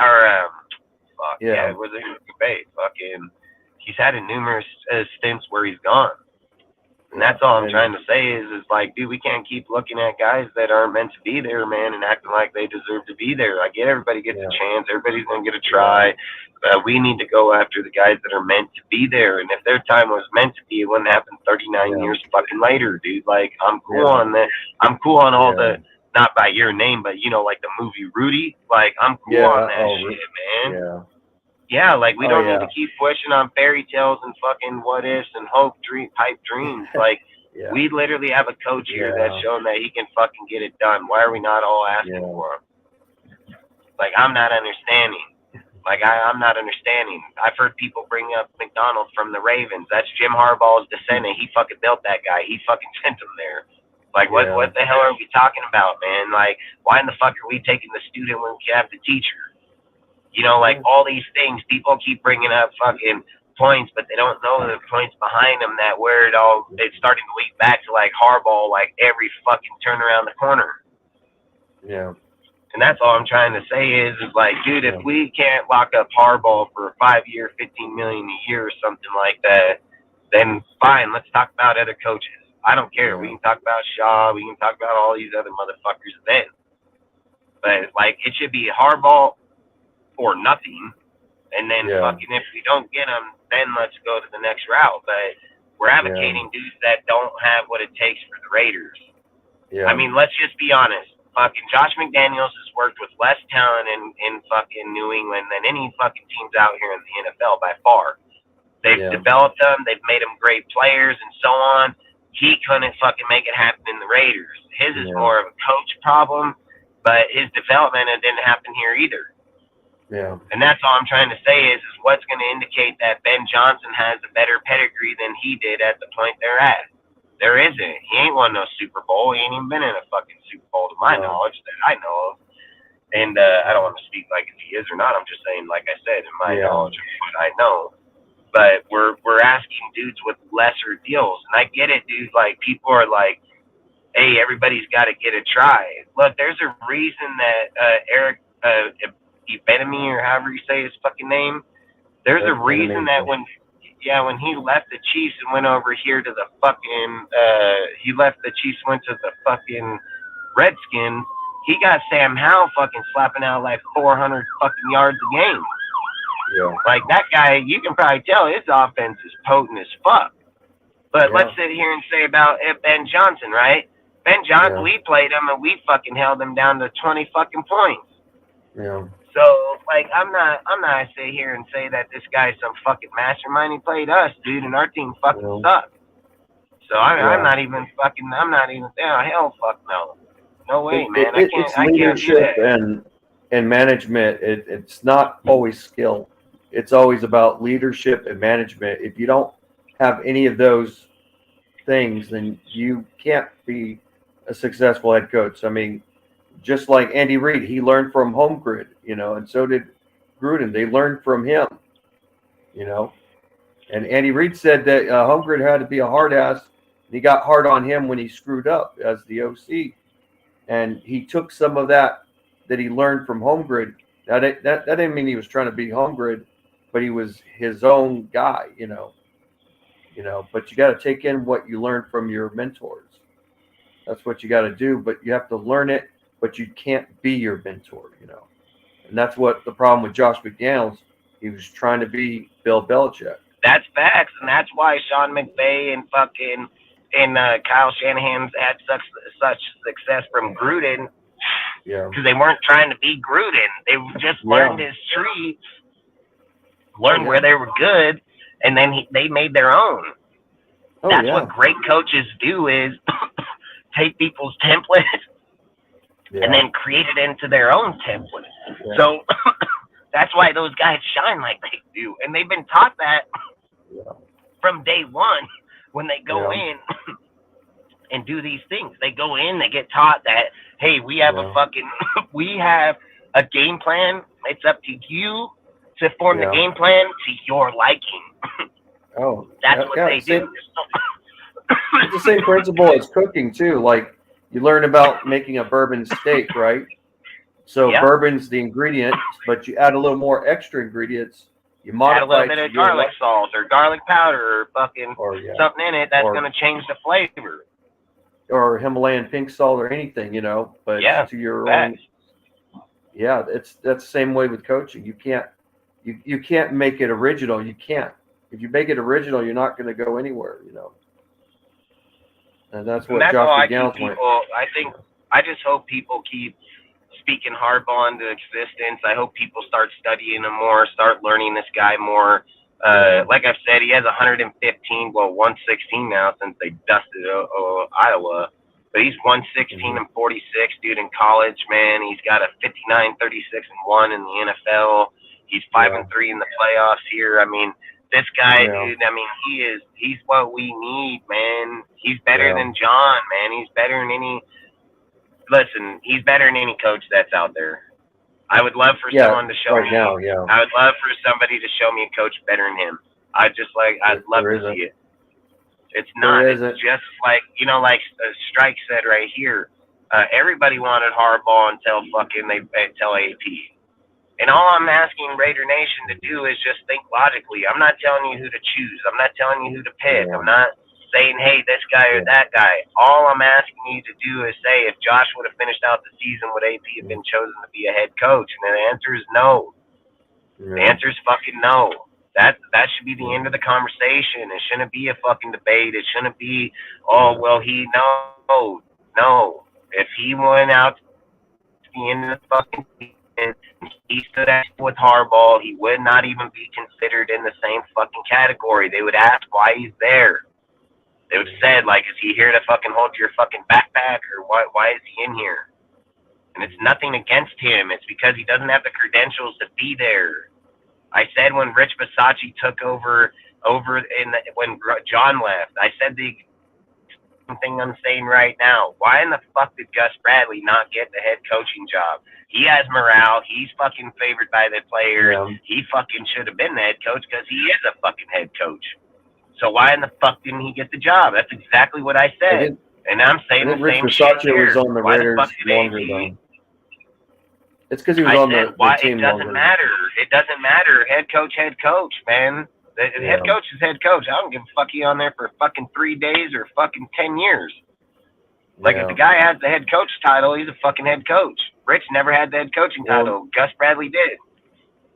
was in Green Bay. Fucking, he's had it numerous stints where he's gone. And that's all I'm trying to say is like, dude, we can't keep looking at guys that aren't meant to be there, man, and acting like they deserve to be there. I get everybody gets a chance. Everybody's going to get a try. We need to go after the guys that are meant to be there. And if their time was meant to be, it wouldn't happen 39 years fucking later, dude. Like, I'm cool on that. I'm cool on all the, not by your name, but, you know, like the movie Rudy. Like, I'm cool on that shit, man. Yeah, like we don't need to keep pushing on fairy tales and fucking what ifs and pipe dreams. Like we literally have a coach here that's shown that he can fucking get it done. Why are we not all asking for him? Like I'm not understanding. I'm not understanding. I've heard people bring up McDonald from the Ravens. That's Jim Harbaugh's descendant. He fucking built that guy. He fucking sent him there. Like what the hell are we talking about, man? Like why in the fuck are we taking the student when we can have the teacher? You know, like all these things, people keep bringing up fucking points, but they don't know the points behind them that where it's starting to lead back to like Harbaugh, like every fucking turn around the corner. Yeah. And that's all I'm trying to say is like, dude, if we can't lock up Harbaugh for a 5-year, $15 million a year or something like that, then fine, let's talk about other coaches. I don't care. We can talk about Shaw. We can talk about all these other motherfuckers then. But like, it should be Harbaugh or nothing, and then fucking if we don't get them, then let's go to the next route. But we're advocating dudes that don't have what it takes for the Raiders. I mean, let's just be honest. Fucking Josh McDaniels has worked with less talent in fucking New England than any fucking teams out here in the NFL by far. They've developed them. They've made them great players and so on. He couldn't fucking make it happen in the Raiders. His is more of a coach problem, but his development didn't happen here either. Yeah. And that's all I'm trying to say is what's going to indicate that Ben Johnson has a better pedigree than he did at the point they're at. There isn't. He ain't won no Super Bowl. He ain't even been in a fucking Super Bowl to my knowledge that I know of. And I don't want to speak like if he is or not. I'm just saying, like I said, in my knowledge of what I know. But we're asking dudes with lesser deals. And I get it, dude. Like, people are like, hey, everybody's got to get a try. Look, there's a reason that Eric Bieniemy, or however you say his fucking name, there's a reason that when he left the Chiefs and went over here to the fucking went to the fucking Redskins, he got Sam Howell fucking slapping out like 400 fucking yards a game. Yeah. Like that guy, you can probably tell his offense is potent as fuck. But let's sit here and say about Ben Johnson, right? Ben Johnson, we played him and we fucking held him down to 20 fucking points. Yeah. So, like, I'm not gonna sit here and say that this guy's some fucking mastermind. He played us, dude, and our team fucking sucked. So I'm not even, hell fuck no. No way, man. It's leadership and management. It's not always skill. It's always about leadership and management. If you don't have any of those things, then you can't be a successful head coach. I mean, just like Andy Reid, he learned from Holmgren, and so did Gruden. They learned from him, And Andy Reid said that Holmgren had to be a hard ass. He got hard on him when he screwed up as the OC. And he took some of that he learned from Holmgren. That didn't mean he was trying to be Holmgren, but he was his own guy, But you got to take in what you learned from your mentors. That's what you got to do. But you have to learn it, but you can't be your mentor, And that's what the problem with Josh McDaniels. He was trying to be Bill Belichick. That's facts, and that's why Sean McVay and Kyle Shanahan's had such success from Gruden. Yeah. Because they weren't trying to be Gruden. They just learned his tree, learned where they were good, and then they made their own. That's what great coaches do is take people's templates and then create it into their own template. Yeah. So that's why those guys shine like they do. And they've been taught that from day one when they go in and do these things. They go in, they get taught that, hey, we have we have a game plan. It's up to you to form the game plan to your liking. That's what they do. It's the same principle as cooking too. Like you learn about making a bourbon steak, right? So bourbon's the ingredient, but you add a little more extra ingredients. You modify add a little bit of garlic salt or garlic powder or fucking something in it that's going to change the flavor. Or Himalayan pink salt or anything, but to your own. Yeah, that's the same way with coaching. You can't make it original. You can't. If you make it original, you're not going to go anywhere, And that's what Josh McDaniels went. I just hope people keep speaking Harbaugh into existence. I hope people start studying him more, start learning this guy more. Like I've said, he has 115, 116 now since they dusted Iowa. But he's 116 and 46, dude, in college, man. He's got a 59, 36 and 1 in the NFL. He's 5 and 3 in the playoffs here. I mean, this guy, dude, I mean, he's what we need, man. He's better than John, man. He's better than he's better than any coach that's out there. I would love for someone to show me. I would love for somebody to show me a coach better than him. I'd love to see it. It's not. It's just like, like Strike said right here. Everybody wanted Harbaugh until AP. And all I'm asking Raider Nation to do is just think logically. I'm not telling you who to choose. I'm not telling you who to pick. I'm not saying, hey, this guy or that guy. All I'm asking you to do is say, if Josh would have finished out the season, would AP have been chosen to be a head coach? And the answer is no. The answer is fucking no. That should be the end of the conversation. It shouldn't be a fucking debate. It shouldn't be, no. If he went out to the end of the fucking season, he stood out with Harbaugh, he would not even be considered in the same fucking category. They would ask why he's there. They would have said, like, is he here to fucking hold your fucking backpack, or why is he in here? And it's nothing against him. It's because he doesn't have the credentials to be there. I said when Rich Bisaccia took over when John left, I said the thing I'm saying right now. Why in the fuck did Gus Bradley not get the head coaching job? He has morale. He's fucking favored by the players. Yeah. He fucking should have been the head coach because he is a fucking head coach. So why in the fuck didn't he get the job? That's exactly what I said. And I'm saying the same shit here. Was on the Raiders longer though. It's because he was on the team longer. It doesn't matter. It doesn't matter. Head coach, man. The head coach is head coach. I don't give a fuck he on there for fucking 3 days or fucking 10 years. Like, if the guy has the head coach title, he's a fucking head coach. Rich never had the head coaching title. Gus Bradley did.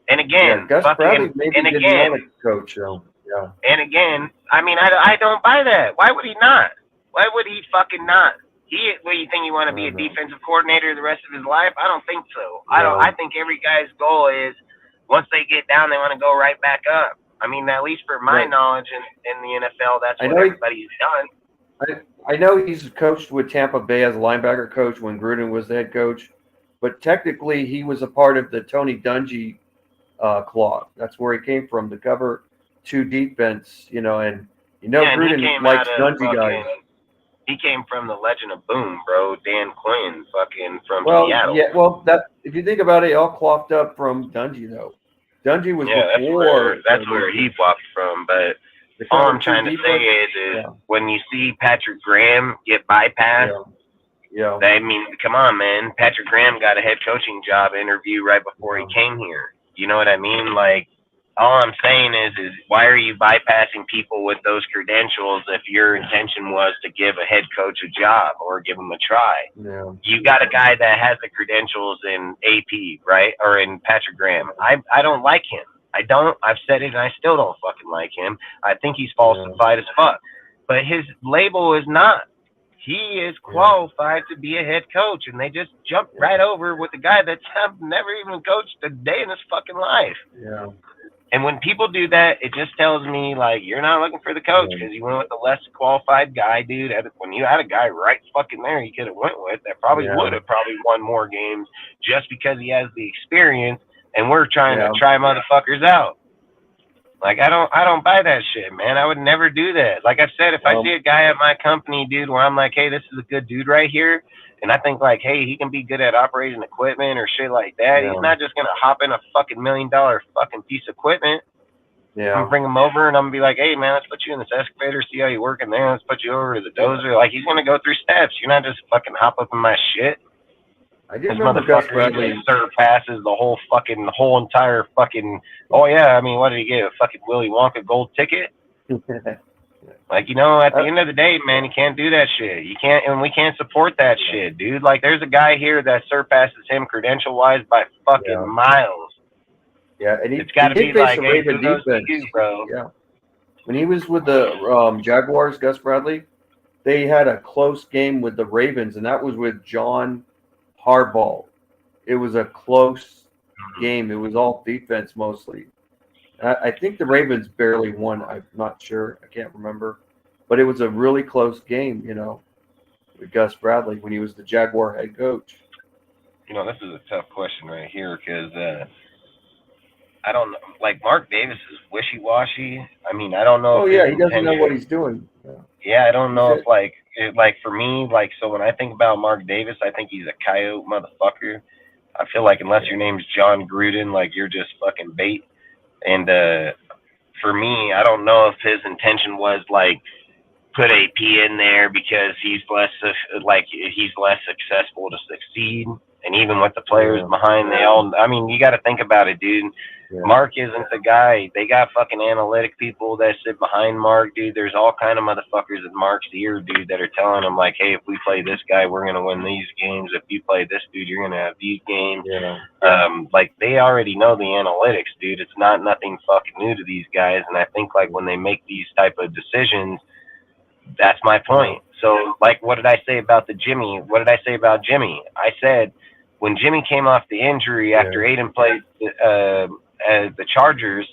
And again, Gus Bradley maybe and didn't again, want to coach, though. Yeah. And again, I mean, I don't buy that. Why would he not? Why would he fucking not? What do you think? You want to be a defensive coordinator the rest of his life? I don't think so. I think every guy's goal is once they get down, they want to go right back up. I mean, at least for my knowledge in the NFL, that's what everybody's done. I know he's coached with Tampa Bay as a linebacker coach when Gruden was the head coach, but technically he was a part of the Tony Dungy clause. That's where he came from, to cover 2 defense, and Gruden likes Dungy guys. He came from the Legend of Boom, bro. Dan Quinn, fucking from Seattle. Yeah, well, if you think about it, all clocked up from Dungy, though. Dungy was before. That's where he walked from. But all I'm trying to say is when you see Patrick Graham get bypassed, I mean, come on, man. Patrick Graham got a head coaching job interview right before he came here. You know what I mean? Like, all I'm saying is why are you bypassing people with those credentials if your intention was to give a head coach a job or give him a try? Yeah. You got a guy that has the credentials in AP, right? Or in Patrick Graham. I don't like him. I don't. I've said it and I still don't fucking like him. I think he's falsified as fuck. But his label is not. He is qualified to be a head coach, and they just jumped right over with a guy that's never even coached a day in his fucking life. Yeah. And when people do that, it just tells me, like, you're not looking for the coach because you went with the less qualified guy, dude. When you had a guy right fucking there you could have went with, that probably would have won more games just because he has the experience, and we're trying to try motherfuckers out. Like, I don't buy that shit, man. I would never do that. Like I've said, if I see a guy at my company, dude, where I'm like, hey, this is a good dude right here, and I think, like, hey, he can be good at operating equipment or shit like that. He's not just going to hop in a fucking $1 million fucking piece of equipment. Yeah. I'm going to bring him over, and I'm going to be like, hey, man, let's put you in this excavator, see how you work in there. Let's put you over to the dozer. Like, he's going to go through steps. You're not just fucking hop up in my shit. I did This remember Gus motherfucker Bradley. surpasses the whole entire fucking, I mean, what did he get? A fucking Willy Wonka gold ticket? Like, at the end of the day, man, you can't do that shit. You can't, and we can't support that shit, dude. Like, there's a guy here that surpasses him credential-wise by fucking miles. Yeah, and it's got to be like, hey, kudos to you, bro. Yeah. When he was with the Jaguars, Gus Bradley, they had a close game with the Ravens, and that was with John Harbaugh. It was a close game. It was all defense mostly. I think the Ravens barely won. I'm not sure. I can't remember. But it was a really close game, with Gus Bradley when he was the Jaguar head coach. This is a tough question right here because I don't know. Like, Mark Davis is wishy-washy. I mean, I don't know. He doesn't know what he's doing. Yeah, I don't know if, like for me, like, so when I think about Mark Davis, I think he's a coyote motherfucker. I feel like unless your name's John Gruden, like, you're just fucking bait. And for me, I don't know if his intention was, like, put AP in there because he's less successful to succeed. And even with the players behind, you got to think about it, dude. Yeah. Mark isn't the guy. They got fucking analytic people that sit behind Mark, dude. There's all kind of motherfuckers in Mark's ear, dude, that are telling him, like, hey, if we play this guy, we're going to win these games. If you play this dude, you're going to have these games. Yeah. Like, they already know the analytics, dude. It's not nothing fucking new to these guys. And I think, like, when they make these type of decisions, that's my point. So, like, what did I say about Jimmy? What did I say about Jimmy? I said when Jimmy came off the injury after Aiden played the Chargers,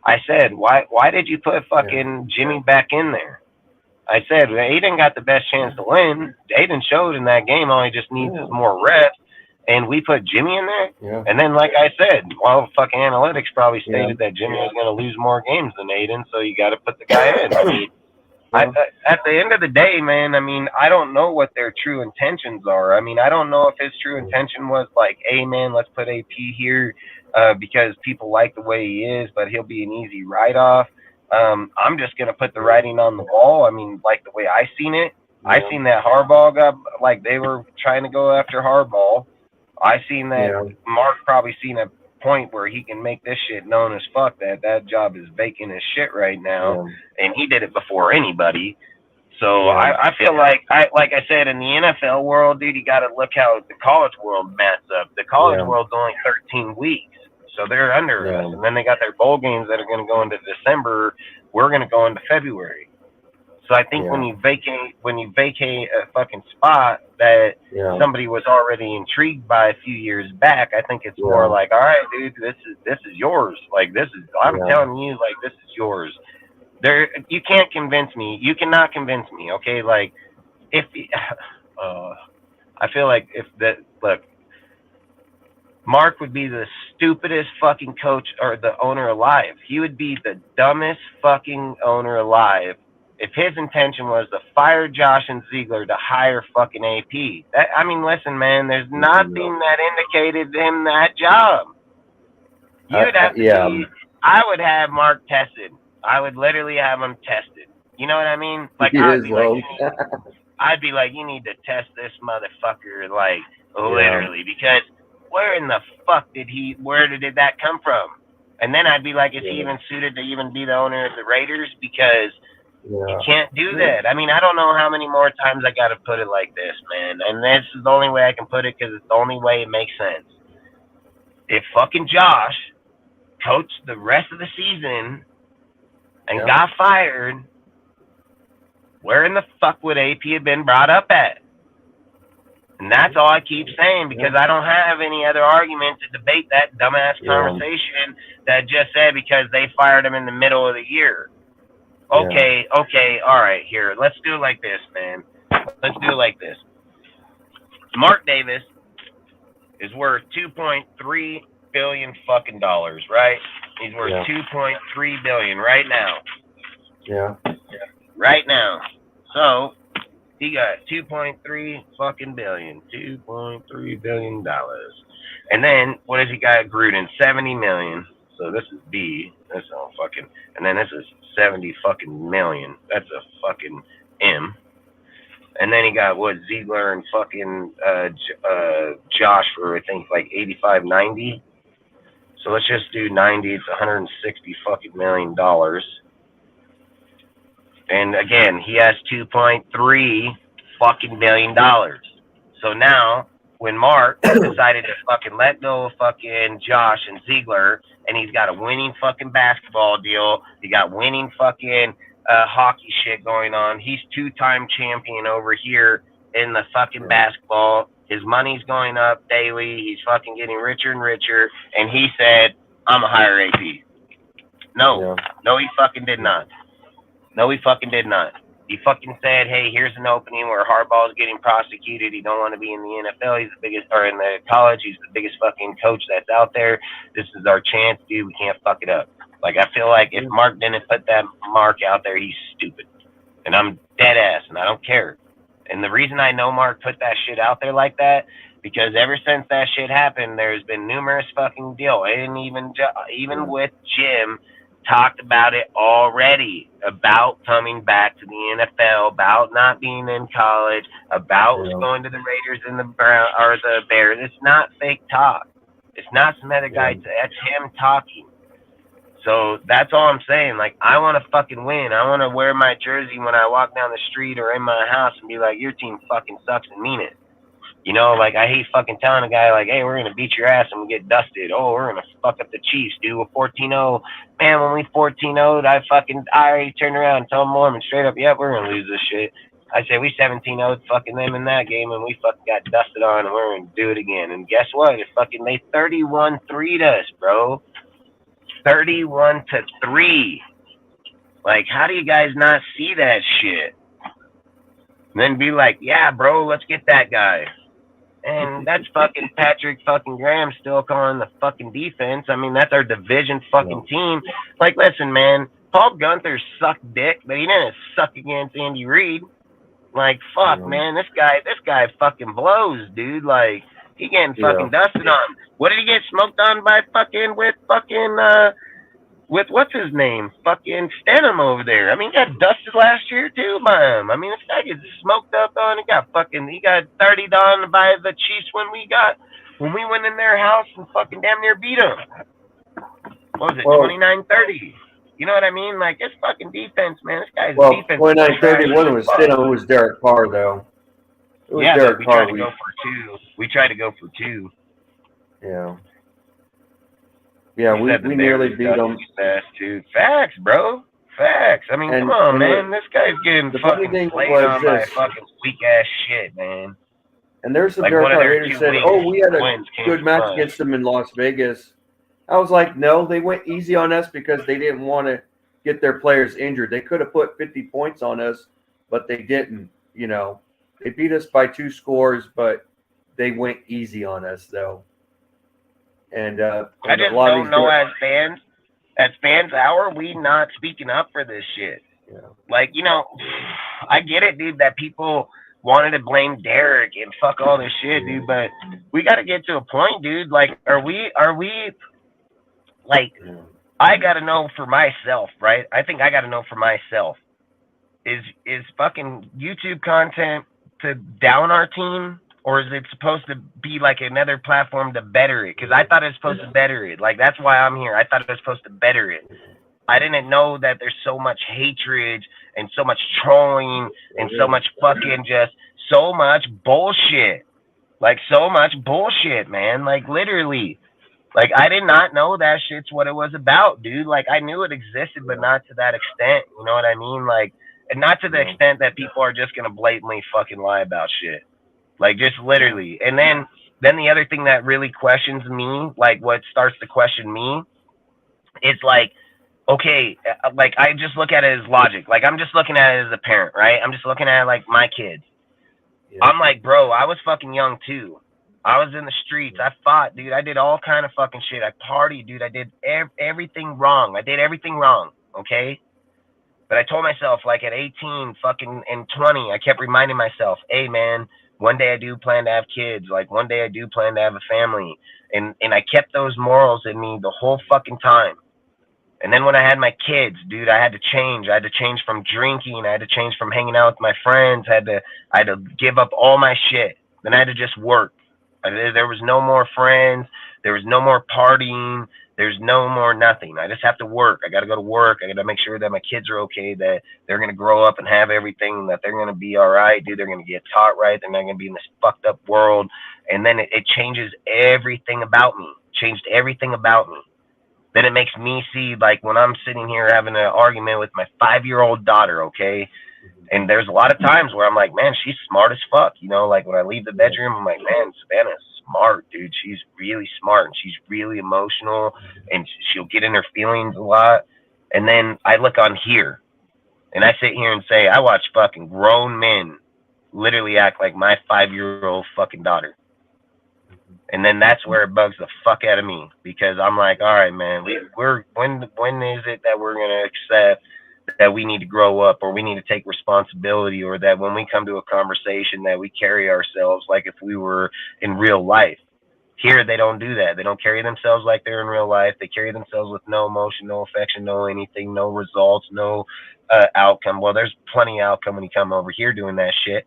I said, why did you put fucking Jimmy back in there? I said, Aiden got the best chance to win. Aiden showed in that game all he just needs is more reps. And we put Jimmy in there. Yeah. And then, like I said, fucking analytics probably stated that Jimmy was going to lose more games than Aiden, so you got to put the guy in. I mean, at the end of the day, man, I mean, I don't know what their true intentions are. I mean, I don't know if his true intention was like, hey, man, let's put AP here because people like the way he is, but he'll be an easy write-off. I'm just going to put the writing on the wall. I mean, like the way I seen it, I seen that Harbaugh got, like, they were trying to go after Harbaugh. I seen that Mark probably seen a point where he can make this shit known as fuck that job is vacant as shit right now, and he did it before anybody. So I feel like I said, in the NFL world, dude, you got to look how the college world mats up. The college world's only 13 weeks, so they're under us, and then they got their bowl games that are going to go into December. We're going to go into February. So I think when you vacate a fucking spot that somebody was already intrigued by a few years back, I think it's more like, all right, dude, this is yours. Like I'm telling you, like, this is yours. You can't convince me. You cannot convince me. Okay, like if I feel like look, Mark would be the stupidest fucking coach or the owner alive. He would be the dumbest fucking owner alive if his intention was to fire Josh and Ziegler to hire fucking AP. I mean, listen, man, there's nothing that indicated him that job. You'd have to I would have Mark tested. I would literally have him tested. You know what I mean? Like, I'd be like, you need to test this motherfucker, like, literally, because where in the fuck did that come from? And then I'd be like, is he even suited to even be the owner of the Raiders? Because you can't do that. I mean, I don't know how many more times I got to put it like this, man. And this is the only way I can put it, because it's the only way it makes sense. If fucking Josh coached the rest of the season and got fired, where in the fuck would AP have been brought up at? And that's all I keep saying, because I don't have any other argument to debate that dumbass conversation that just said because they fired him in the middle of the year. Okay, all right, here. Let's do it like this, man. Let's do it like this. Mark Davis is worth $2.3 billion fucking dollars, right? He's worth $2.3 billion right now. Yeah. Right now. So he got $2.3 fucking billion. $2.3 billion. And then what has he got? Gruden? $70 million. So this is B. That's all fucking. And then this is 70 fucking million. That's a fucking M. And then he got Ziegler and fucking Josh for, I think, like 85, 90. So let's just do 90. It's 160 fucking $1 million. And again, he has $2.3 fucking billion. So now, when Mark decided to fucking let go of fucking Josh and Ziegler, and he's got a winning fucking basketball deal, he got winning fucking hockey shit going on. He's 2-time champion over here in the fucking basketball. His money's going up daily. He's fucking getting richer and richer. And he said, I'm a hire AP. No, he fucking did not. No, he fucking did not. He fucking said, hey, here's an opening where Harbaugh's getting prosecuted. He don't want to be in the NFL. He's the biggest, or in the college, he's the biggest fucking coach that's out there. This is our chance, dude. We can't fuck it up. Like, I feel like if Mark didn't put that mark out there, he's stupid. And I'm dead ass, and I don't care. And the reason I know Mark put that shit out there like that, because ever since that shit happened, there's been numerous fucking deals. And even with Jim, talked about it already, about coming back to the NFL, about not being in college, about going to the Raiders and the Bears. It's not fake talk. It's not some other guy. That's him talking. So that's all I'm saying. Like, I want to fucking win. I want to wear my jersey when I walk down the street or in my house and be like, your team fucking sucks, and mean it. You know, like, I hate fucking telling a guy, like, hey, we're going to beat your ass and we get dusted. Oh, we're going to fuck up the Chiefs, dude. We're 14-0. Man, when we 14-0'd, I already turned around and told Mormon straight up, yep, we're going to lose this shit. I said, we 17-0'd fucking them in that game, and we fucking got dusted on, and we're going to do it again. And guess what? They 31-3'd us, bro. 31-3. Like, how do you guys not see that shit? And then be like, yeah, bro, let's get that guy. And that's fucking Patrick fucking Graham still calling the fucking defense. I mean, that's our division fucking team. Like, listen, man, Paul Gunther sucked dick, but he didn't suck against Andy Reid. Like, fuck, man, this guy fucking blows, dude. Like, he getting fucking dusted on. What did he get smoked on by with what's his name? Fucking Stenham over there. I mean, he got dusted last year too by him. I mean, this guy gets smoked up on. He got 30'd on by the Chiefs when we went in their house and fucking damn near beat them. What was it, 29-30? You know what I mean? Like, it's fucking defense, man. This guy's Well, defense. 29-31 was still, it was Derek Carr, though. It was Derek we Carr. tried to go for 2. We tried to go for 2. Yeah. Yeah, we nearly beat them. Best, too. Facts, bro. Facts. I mean, come on, man. This guy's getting fucking played on by fucking weak-ass shit, man. And there's some Derek Carr haters who said, we had a good match against them in Las Vegas. I was like, no, they went easy on us because they didn't want to get their players injured. They could have put 50 points on us, but they didn't. You know, they beat us by 2 scores, but they went easy on us, though. And I just don't know as fans, how are we not speaking up for this shit? Yeah. Like, you know, I get it, dude, that people wanted to blame Derek and fuck all this shit, dude, but we got to get to a point, dude. Like, are we like, I got to know for myself, right? I think I got to know for myself. Is fucking YouTube content to down our team, or is it supposed to be like another platform to better it? Because I thought it was supposed to better it. Like, that's why I'm here. I thought it was supposed to better it. I didn't know that there's so much hatred and so much trolling and so much fucking just so much bullshit. Like, so much bullshit, man. Like, literally. Like, I did not know that shit's what it was about, dude. Like, I knew it existed, but not to that extent. You know what I mean? Like, and not to the extent that people are just going to blatantly fucking lie about shit. Like, just literally. And then the other thing that really questions me, like what starts to question me, it's like, okay, like I just look at it as logic. Like, I'm just looking at it as a parent, right? I'm just looking at it like my kids. Yeah. I'm like, bro, I was fucking young too. I was in the streets. I fought, dude. I did all kind of fucking shit. I partied, dude. I did everything wrong. I did everything wrong, okay? But I told myself, like, at 18 fucking and 20, I kept reminding myself, hey, man, one day I do plan to have kids. Like, one day I do plan to have a family. And I kept those morals in me the whole fucking time. And then when I had my kids, dude, I had to change. I had to change from drinking. I had to change from hanging out with my friends. I had to give up all my shit. Then I had to just work. There was no more friends. There was no more partying. There's no more nothing. I just have to work. I got to go to work. I got to make sure that my kids are okay, that they're going to grow up and have everything, that they're going to be all right, dude. They're going to get taught right. They're not going to be in this fucked up world. And then it changes everything about me. Changed everything about me. Then it makes me see, like, when I'm sitting here having an argument with my 5-year-old daughter, okay? And there's a lot of times where I'm like, man, she's smart as fuck. You know, like when I leave the bedroom, I'm like, man, Savannah's smart, dude. She's really smart and she's really emotional and she'll get in her feelings a lot. And then I look on here and I sit here and say, I watch fucking grown men literally act like my 5-year-old fucking daughter. And then that's where it bugs the fuck out of me, because I'm like, all right, man, when is it that we're going to accept that we need to grow up, or we need to take responsibility, or that when we come to a conversation that we carry ourselves like if we were in real life? Here, they don't do that. They don't carry themselves like they're in real life. They carry themselves with no emotion, no affection, no anything, no results, no outcome. Well, there's plenty of outcome when you come over here doing that shit.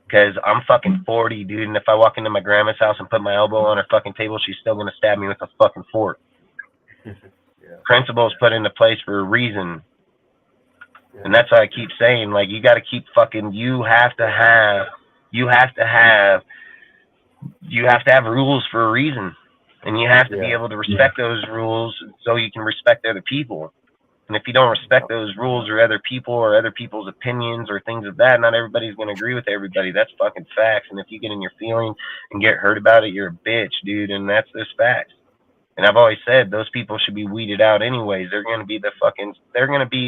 Because I'm fucking 40, dude, and if I walk into my grandma's house and put my elbow on her fucking table, she's still going to stab me with a fucking fork. Yeah. Principles put into place for a reason. Yeah. And that's why I keep saying, like, you got to keep fucking, you have to have rules for a reason. And you have to be able to respect those rules so you can respect other people. And if you don't respect those rules or other people or other people's opinions or things of that, not everybody's going to agree with everybody. That's fucking facts. And if you get in your feelings and get hurt about it, you're a bitch, dude. And that's just facts. And I've always said those people should be weeded out anyways. They're going to be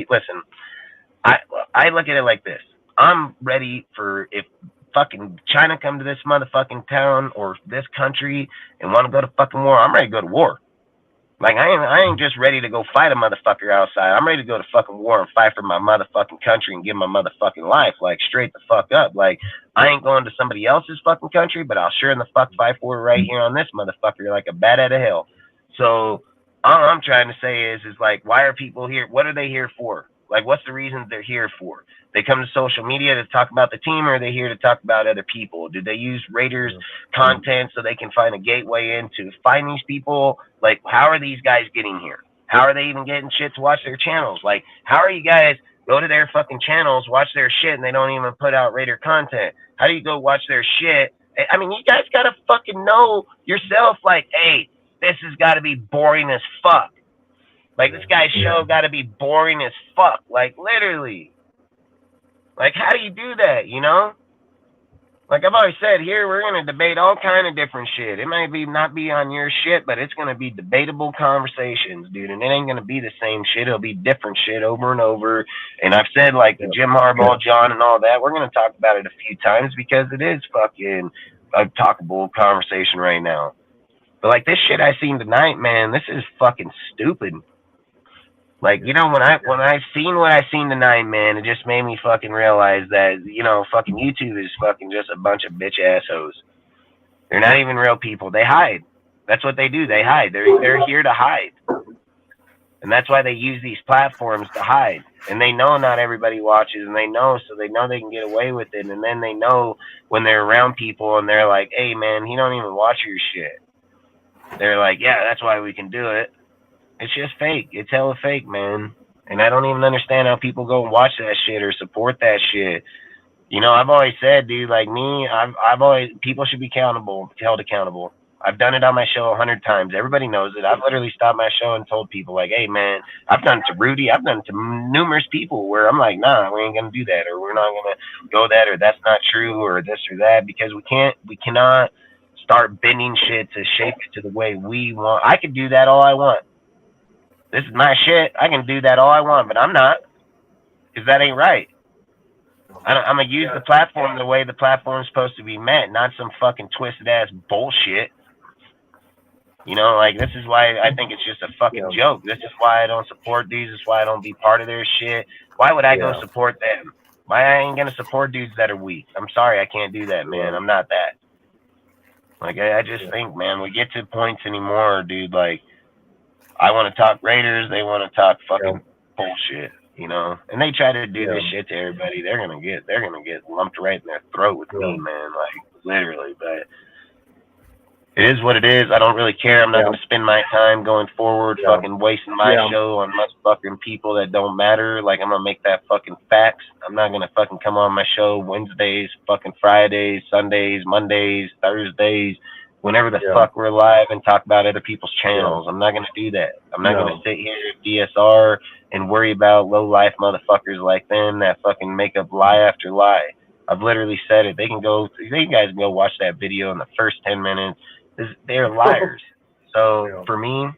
listen, I look at it like this. I'm ready for, if fucking China come to this motherfucking town or this country and want to go to fucking war, I'm ready to go to war. Like, I ain't just ready to go fight a motherfucker outside. I'm ready to go to fucking war and fight for my motherfucking country and give my motherfucking life, like, straight the fuck up. Like, I ain't going to somebody else's fucking country, but I'll sure in the fuck fight for it right here on this motherfucker like a bat out of hell. So all I'm trying to say is like, why are people here? What are they here for? Like, what's the reasons they're here for? They come to social media to talk about the team, or are they here to talk about other people? Do they use Raiders content so they can find a gateway in to find these people? Like, how are these guys getting here? How are they even getting shit to watch their channels? Like, how are you guys go to their fucking channels, watch their shit, and they don't even put out Raider content? How do you go watch their shit? I mean, you guys gotta fucking know yourself, like, hey, this has gotta be boring as fuck. Like, this guy's show gotta be boring as fuck. Like, literally. Like, how do you do that, you know? Like I've always said, here we're gonna debate all kind of different shit. It may be not be on your shit, but it's gonna be debatable conversations, dude. And it ain't gonna be the same shit. It'll be different shit over and over. And I've said, like, the Jim Harbaugh, John, and all that. We're gonna talk about it a few times because it is fucking a talkable conversation right now. But like this shit I seen tonight, man, this is fucking stupid. Like, you know, when I seen what I seen tonight, man, it just made me fucking realize that, you know, fucking YouTube is fucking just a bunch of bitch assholes. They're not even real people. They hide. That's what they do. They hide. They're here to hide. And that's why they use these platforms to hide. And they know not everybody watches, and they know, so they know they can get away with it. And then they know when they're around people and they're like, hey, man, he don't even watch your shit. They're like, yeah, that's why we can do it. It's just fake. It's hella fake, man. And I don't even understand how people go and watch that shit or support that shit. You know, I've always said, dude, like me, I've always, people should be held accountable. I've done it on my show 100 times. Everybody knows it. I've literally stopped my show and told people, like, hey, man, I've done it to Rudy. I've done it to numerous people where I'm like, nah, we ain't going to do that, or we're not going to go that, or that's not true, or this or that, because we cannot start bending shit to shape it to the way we want. I can do that all I want. This is my shit. I can do that all I want, but I'm not, because that ain't right. I'm going to use the platform the way the platform's supposed to be met, not some fucking twisted-ass bullshit. You know, like, this is why I think it's just a fucking joke. This is why I don't support these. This is why I don't be part of their shit. Why would I go support them? Why I ain't going to support dudes that are weak? I'm sorry, I can't do that, man. I'm not that. Like, I just think, man, we get to points anymore, dude, like, I want to talk Raiders. They want to talk fucking bullshit, you know. And they try to do this shit to everybody. They're gonna get lumped right in their throat with me, man. Like, literally. But it is what it is. I don't really care. I'm not gonna spend my time going forward, fucking wasting my show on fucking people that don't matter. Like, I'm gonna make that fucking facts. I'm not gonna fucking come on my show Wednesdays, fucking Fridays, Sundays, Mondays, Thursdays, whenever the fuck we're live, and talk about other people's channels. I'm not going to do that. I'm not going to sit here at DSR and worry about low-life motherfuckers like them that fucking make up lie after lie. I've literally said it. You guys can go watch that video in the first 10 minutes. They're liars. So for me,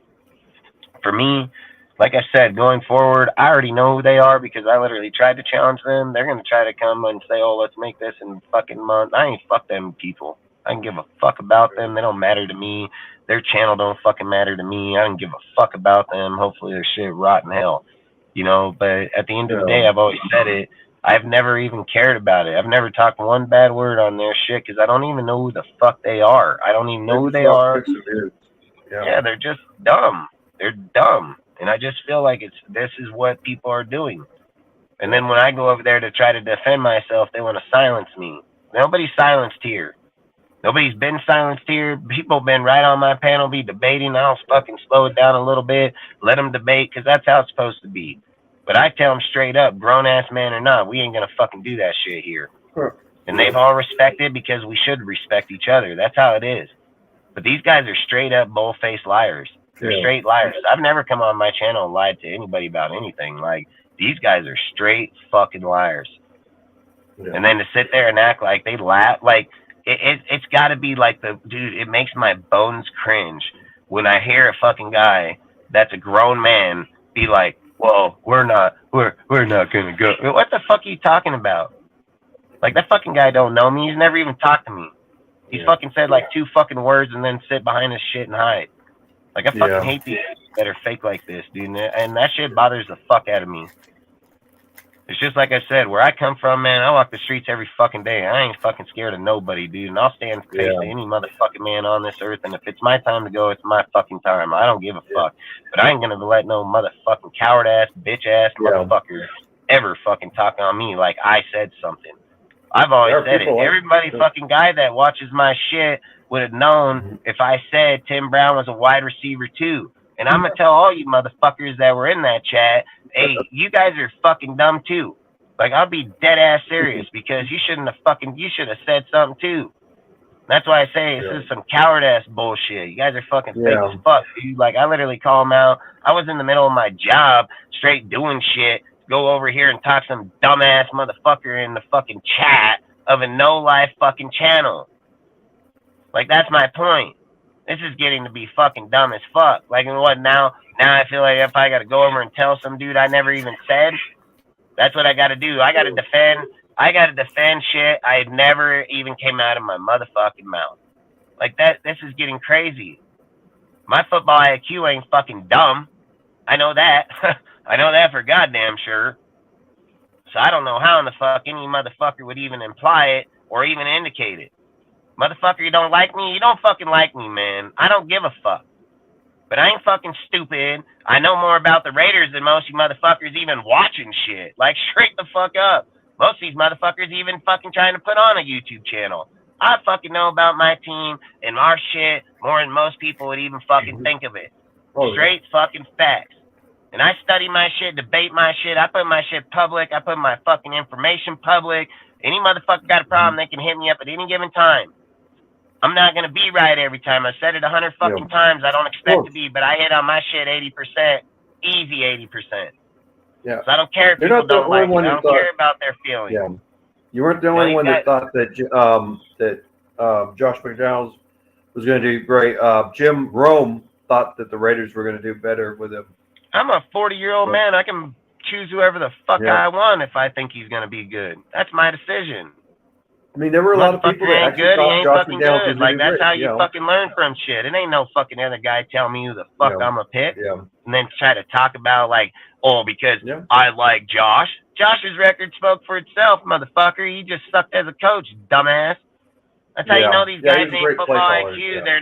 like I said, going forward, I already know who they are because I literally tried to challenge them. They're going to try to come and say, oh, let's make this in fucking month. I ain't fuck them people. I don't give a fuck about them. They don't matter to me. Their channel don't fucking matter to me. I don't give a fuck about them. Hopefully their shit rot in hell. You know, but at the end of the day, I've always said it. I've never even cared about it. I've never talked one bad word on their shit because I don't even know who the fuck they are. I don't even know who they are. Yeah, they're just dumb. They're dumb. And I just feel like this is what people are doing. And then when I go over there to try to defend myself, they want to silence me. Nobody's silenced here. Nobody's been silenced here. People been right on my panel, be debating. I'll fucking slow it down a little bit, let them debate, because that's how it's supposed to be. But I tell them straight up, grown-ass man or not, we ain't going to fucking do that shit here. And they've all respected because we should respect each other. That's how it is. But these guys are straight-up bull-faced liars. They're straight liars. I've never come on my channel and lied to anybody about anything. Like, these guys are straight fucking liars. And then to sit there and act like they laugh, like, it's got to be like dude, it makes my bones cringe when I hear a fucking guy that's a grown man be like, well, we're not gonna go. What the fuck are you talking about? Like, that fucking guy don't know me. He's never even talked to me. He's fucking said like 2 fucking words and then sit behind his shit and hide. Like, I fucking hate these that are fake like this, dude. And that shit bothers the fuck out of me. It's just like I said, where I come from, man, I walk the streets every fucking day. I ain't fucking scared of nobody, dude. And I'll stand face to any motherfucking man on this earth. And if it's my time to go, it's my fucking time. I don't give a fuck. But I ain't gonna let no motherfucking coward-ass, bitch-ass motherfucker ever fucking talk on me like I said something. I've always said it. Everybody fucking guy that watches my shit would have known if I said Tim Brown was a wide receiver too. And I'm gonna tell all you motherfuckers that were in that chat, hey, you guys are fucking dumb too. Like, I'll be dead ass serious because you should have said something too. That's why I say this is some coward ass bullshit. You guys are fucking fake as fuck, dude. Like, I literally call them out. I was in the middle of my job, straight doing shit. Go over here and talk some dumbass motherfucker in the fucking chat of a no life fucking channel. Like, that's my point. This is getting to be fucking dumb as fuck. Like, and what now? Now I feel like if I got to go over and tell some dude I never even said, that's what I got to do. I got to defend shit I never even came out of my motherfucking mouth. Like, that, this is getting crazy. My football IQ ain't fucking dumb. I know that. I know that for goddamn sure. So I don't know how in the fuck any motherfucker would even imply it or even indicate it. Motherfucker, you don't like me? You don't fucking like me, man. I don't give a fuck. But I ain't fucking stupid. I know more about the Raiders than most of you motherfuckers even watching shit. Like, straight the fuck up. Most of these motherfuckers even fucking trying to put on a YouTube channel. I fucking know about my team and our shit more than most people would even fucking think of it. Straight fucking facts. And I study my shit, debate my shit. I put my shit public. I put my fucking information public. Any motherfucker got a problem, they can hit me up at any given time. I'm not going to be right every time. I said it 100 fucking times. I don't expect to be, but I hit on my shit 80%. Easy 80%. Yeah. So I don't care if people don't like it. I don't care about their feelings. Yeah. You weren't the only one that thought that Josh McDaniels was going to do great. Jim Rome thought that the Raiders were going to do better with him. I'm a 40-year-old man. I can choose whoever the fuck I want if I think he's going to be good. That's my decision. I mean, there were a lot of people that actually thought Josh McDaniels was like, that's great, how you fucking learn from shit. It ain't no fucking other guy tell me who the fuck I'm gonna pick, and then try to talk about like, oh, because I like Josh. Josh's record spoke for itself, motherfucker. He just sucked as a coach, dumbass. That's how you know these guys ain't football IQ. They're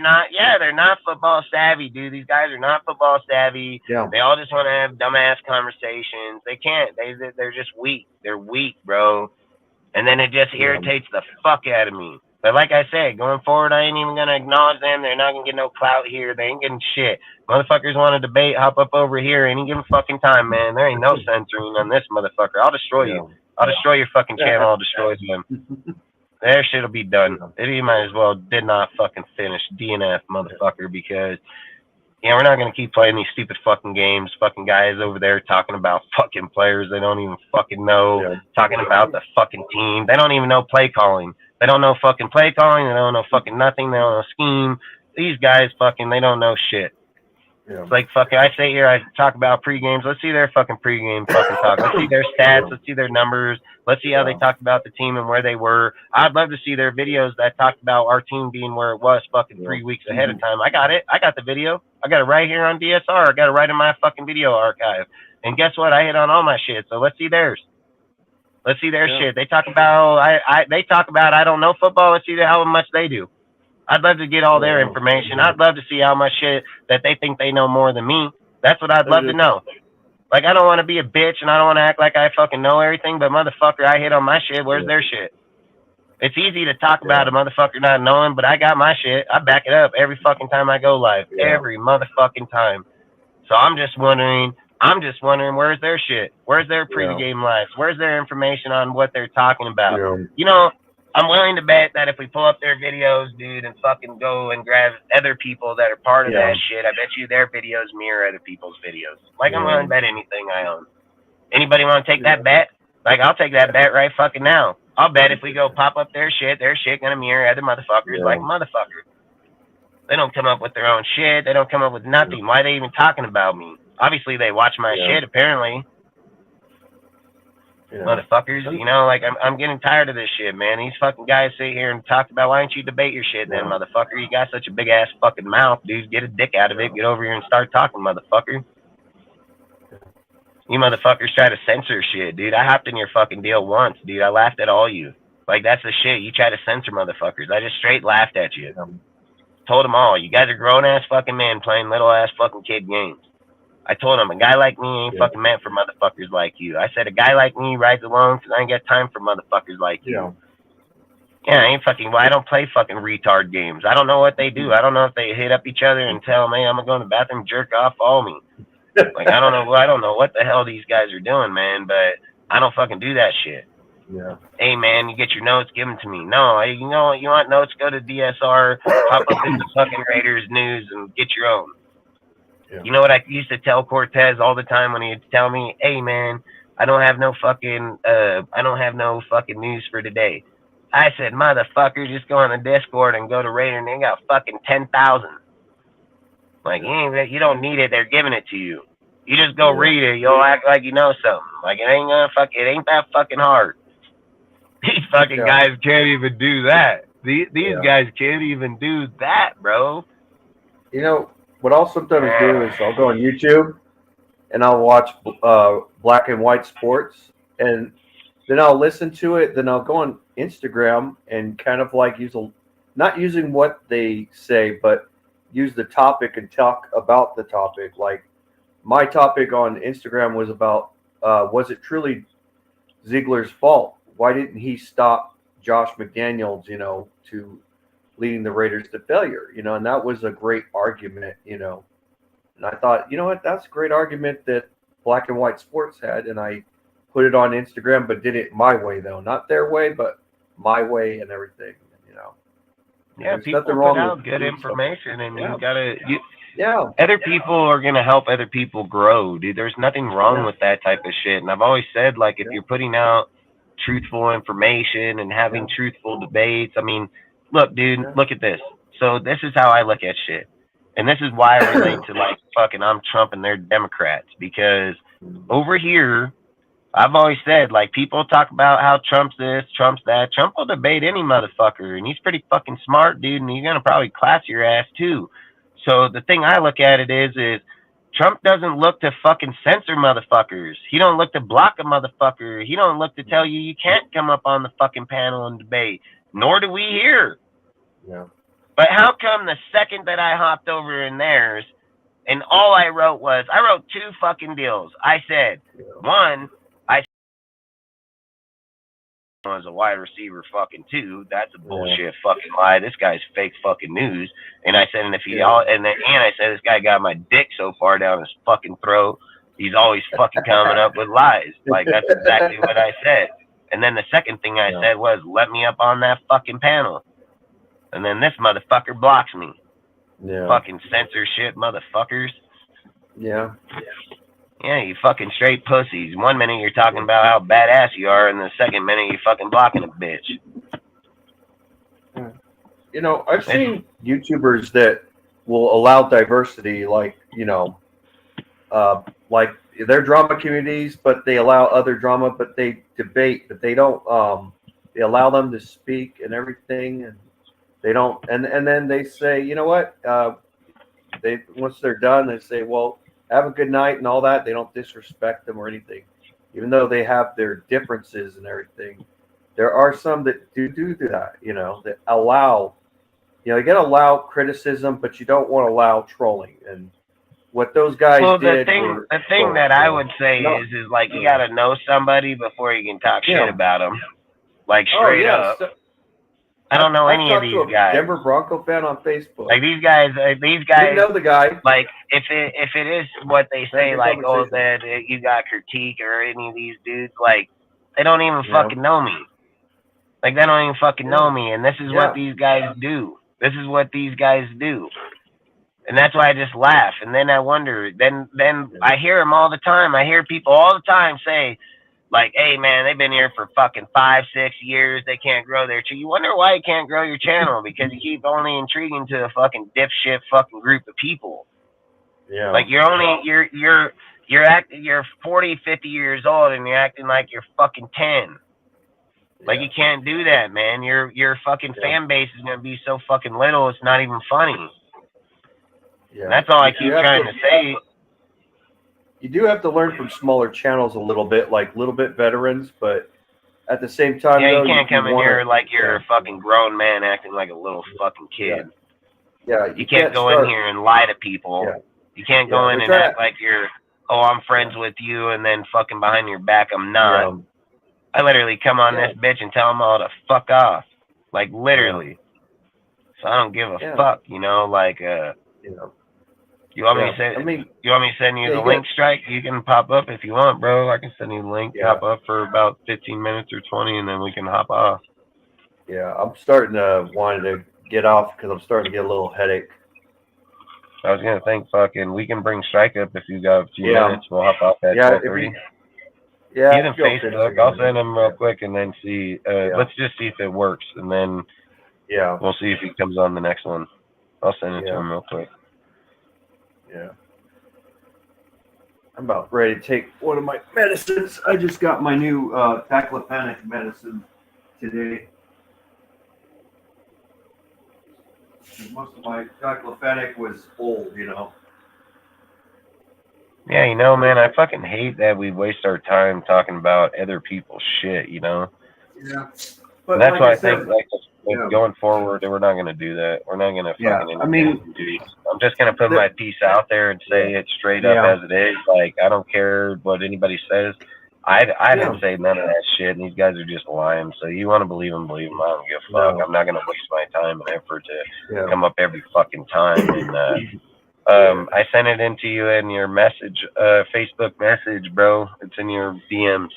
not football savvy, dude. These guys are not football savvy. They all just want to have dumbass conversations. They can't. They're just weak. They're weak, bro. And then it just irritates the fuck out of me. But like I said, going forward, I ain't even going to acknowledge them. They're not going to get no clout here. They ain't getting shit. Motherfuckers want to debate, hop up over here any given fucking time, man. There ain't no censoring on this motherfucker. I'll destroy you. I'll destroy your fucking channel. I'll destroy them. Their shit'll be done. You might as well did not fucking finish DNF, motherfucker, because we're not going to keep playing these stupid fucking games. Fucking guys over there talking about fucking players they don't even fucking know. Talking about the fucking team. They don't even know play calling. They don't know fucking play calling. They don't know fucking nothing. They don't know scheme. These guys fucking, they don't know shit. It's like fucking, I sit here, I talk about pre-games. Let's see their fucking pre-game fucking talk. Let's see their stats. Let's see their numbers. Let's see how they talked about the team and where they were. I'd love to see their videos that talked about our team being where it was fucking 3 weeks ahead of time. I got it. I got the video. I got it right here on DSR. I got it right in my fucking video archive. And guess what? I hit on all my shit. So let's see theirs. Let's see their shit. They talk about I don't know football. Let's see how much they do. I'd love to get all their information. I'd love to see how much shit that they think they know more than me. That's what I'd love to know. Like, I don't want to be a bitch and I don't want to act like I fucking know everything, but motherfucker, I hit on my shit. Where's their shit? It's easy to talk about a motherfucker not knowing, but I got my shit. I back it up every fucking time I go live. Every motherfucking time. So I'm just wondering, where's their shit? Where's their pre-game lives? Where's their information on what they're talking about? You know, I'm willing to bet that if we pull up their videos, dude, and fucking go and grab other people that are part of that shit, I bet you their videos mirror other people's videos. Like, I'm willing to bet anything I own. Anybody want to take that bet? Like, I'll take that bet right fucking now. I'll bet if we go pop up their shit gonna mirror other motherfuckers like motherfuckers. They don't come up with their own shit. They don't come up with nothing. Why are they even talking about me? Obviously, they watch my shit, apparently. Motherfuckers, you know, like, I'm getting tired of this shit, man. These fucking guys sit here and talk about, why don't you debate your shit then, motherfucker? You got such a big ass fucking mouth, dude. Get a dick out of it. Get over here and start talking, motherfucker. You motherfuckers try to censor shit, dude. I hopped in your fucking deal once, dude. I laughed at all you. Like, that's the shit. You try to censor motherfuckers. I just straight laughed at you. Told them all, you guys are grown ass fucking men playing little ass fucking kid games. I told him, a guy like me ain't fucking meant for motherfuckers like you. I said, a guy like me rides alone because I ain't got time for motherfuckers like you. Yeah, I don't play fucking retard games. I don't know what they do. I don't know if they hit up each other and tell them, hey, I'm gonna go in the bathroom, jerk off, follow me. Like, I don't know what the hell these guys are doing, man, but I don't fucking do that shit. Yeah. Hey, man, you get your notes, give them to me. No, you know what, you want notes, go to DSR, pop up in the fucking Raiders news and get your own. Yeah. You know what I used to tell Cortez all the time when he'd tell me, hey, man, I don't have no fucking news for today. I said, motherfucker, just go on the Discord and go to Raider, and they got fucking 10,000. Like, you don't need it. They're giving it to you. You just go read it. You'll act like you know something. Like, it ain't that fucking hard. These fucking guys can't even do that. These guys can't even do that, bro. You know, what I'll sometimes do is I'll go on YouTube and I'll watch Black and White Sports, and then I'll listen to it. Then I'll go on Instagram and kind of like not using what they say, but use the topic and talk about the topic. Like my topic on Instagram was about, was it truly Ziegler's fault? Why didn't he stop Josh McDaniels, to leading the Raiders to failure, and that was a great argument, and I thought, you know what, that's a great argument that Black and White Sports had, and I put it on Instagram, but did it my way though, not their way, but my way and everything, Yeah, There's people nothing put wrong out with good doing information, and Yeah. you gotta. Yeah. Other people are gonna help other people grow, dude. There's nothing wrong with that type of shit. And I've always said, like, if you're putting out truthful information and having truthful debates, I mean, look, dude, look at this. So this is how I look at shit, and this is why I relate to like fucking I'm Trump and they're Democrats, because over here, I've always said, like, people talk about how Trump's this, Trump's that. Trump will debate any motherfucker, and he's pretty fucking smart, dude, and he's gonna probably class your ass too. So the thing I look at it is Trump doesn't look to fucking censor motherfuckers. He don't look to block a motherfucker. He don't look to tell you can't come up on the fucking panel and debate. Nor do we here. Yeah. But how come the second that I hopped over in theirs, and all I wrote two fucking deals. I said, one, as a wide receiver fucking two. That's a bullshit fucking lie. This guy's fake fucking news. And I said, and if he and I said, this guy got my dick so far down his fucking throat, he's always fucking coming up with lies. Like, that's exactly what I said. And then the second thing I said was, let me up on that fucking panel. And then this motherfucker blocks me. Yeah. Fucking censorship motherfuckers. Yeah. Yeah, you fucking straight pussies. 1 minute you're talking about how badass you are, and the second minute you're fucking blocking a bitch. I've seen YouTubers that will allow diversity, like, like they're drama communities, but they allow other drama, but they debate, but they don't, they allow them to speak and everything, and they don't, and then they say, you know what, once they're done, they say, well, have a good night and all that. They don't disrespect them or anything, even though they have their differences and everything. There are some that do that, that allow, you got to allow criticism, but you don't want to allow trolling. And what those guys did. The thing that I would say is like, you got to know somebody before you can talk shit about them. Like, straight up. So, I don't know any of these guys. Denver Bronco fan on Facebook. Like these guys. You know the guy. Like if it is what they say, like, oh, that you got critique or any of these dudes, like they don't even fucking know me. Like they don't even fucking know me, and this is what these guys do. This is what these guys do, and that's why I just laugh. And then I wonder. Then I hear them all the time. I hear people all the time say, like, hey, man, they've been here for fucking 5-6 years. They can't grow their channel. You wonder why you can't grow your channel, because you keep only intriguing to a fucking dipshit fucking group of people. Yeah. Like you're 40, 50 years old and you're acting like you're fucking 10. Like you can't do that, man. Your fucking fan base is gonna be so fucking little, it's not even funny. Yeah. And that's all I keep trying to say. You do have to learn from smaller channels a little bit, like little bit veterans, but at the same time, you can't come in here like you're a fucking grown man acting like a little fucking kid. Yeah, you can't go in here and lie to people. Yeah. You can't go in and act like you're, oh, I'm friends with you, and then fucking behind your back, I'm not. I literally come on this bitch and tell them all to fuck off. like literally. So I don't give a fuck, you know, like you know. You want me to send? You want me to send you the link, Strike? You can pop up if you want, bro. I can send you the link. Pop up for about 15 minutes or 20, and then we can hop off. Yeah, I'm starting to want to get off because I'm starting to get a little headache. I was gonna think, fucking, we can bring Strike up if you got a few minutes. We'll hop off at 12:30. Yeah, he's in Facebook. I'll send him real quick and then see. Let's just see if it works, and then we'll see if he comes on the next one. I'll send it to him real quick. Yeah. I'm about ready to take one of my medicines. I just got my new Taclopanic medicine today. Most of my Taclopanic was old, you know. Yeah, you know, man, I fucking hate that we waste our time talking about other people's shit, you know? Yeah. But that's why I think, like, going forward, we're not going to do that. We're not going to fucking I'm just going to put my piece out there and say it straight up as it is. Like, I don't care what anybody says. I didn't say none of that shit, and these guys are just lying. So you want to believe them, believe them. I don't give a fuck. I'm not going to waste my time and effort to come up every fucking time. And I sent it into you in your message, Facebook message, bro. It's in your DMs.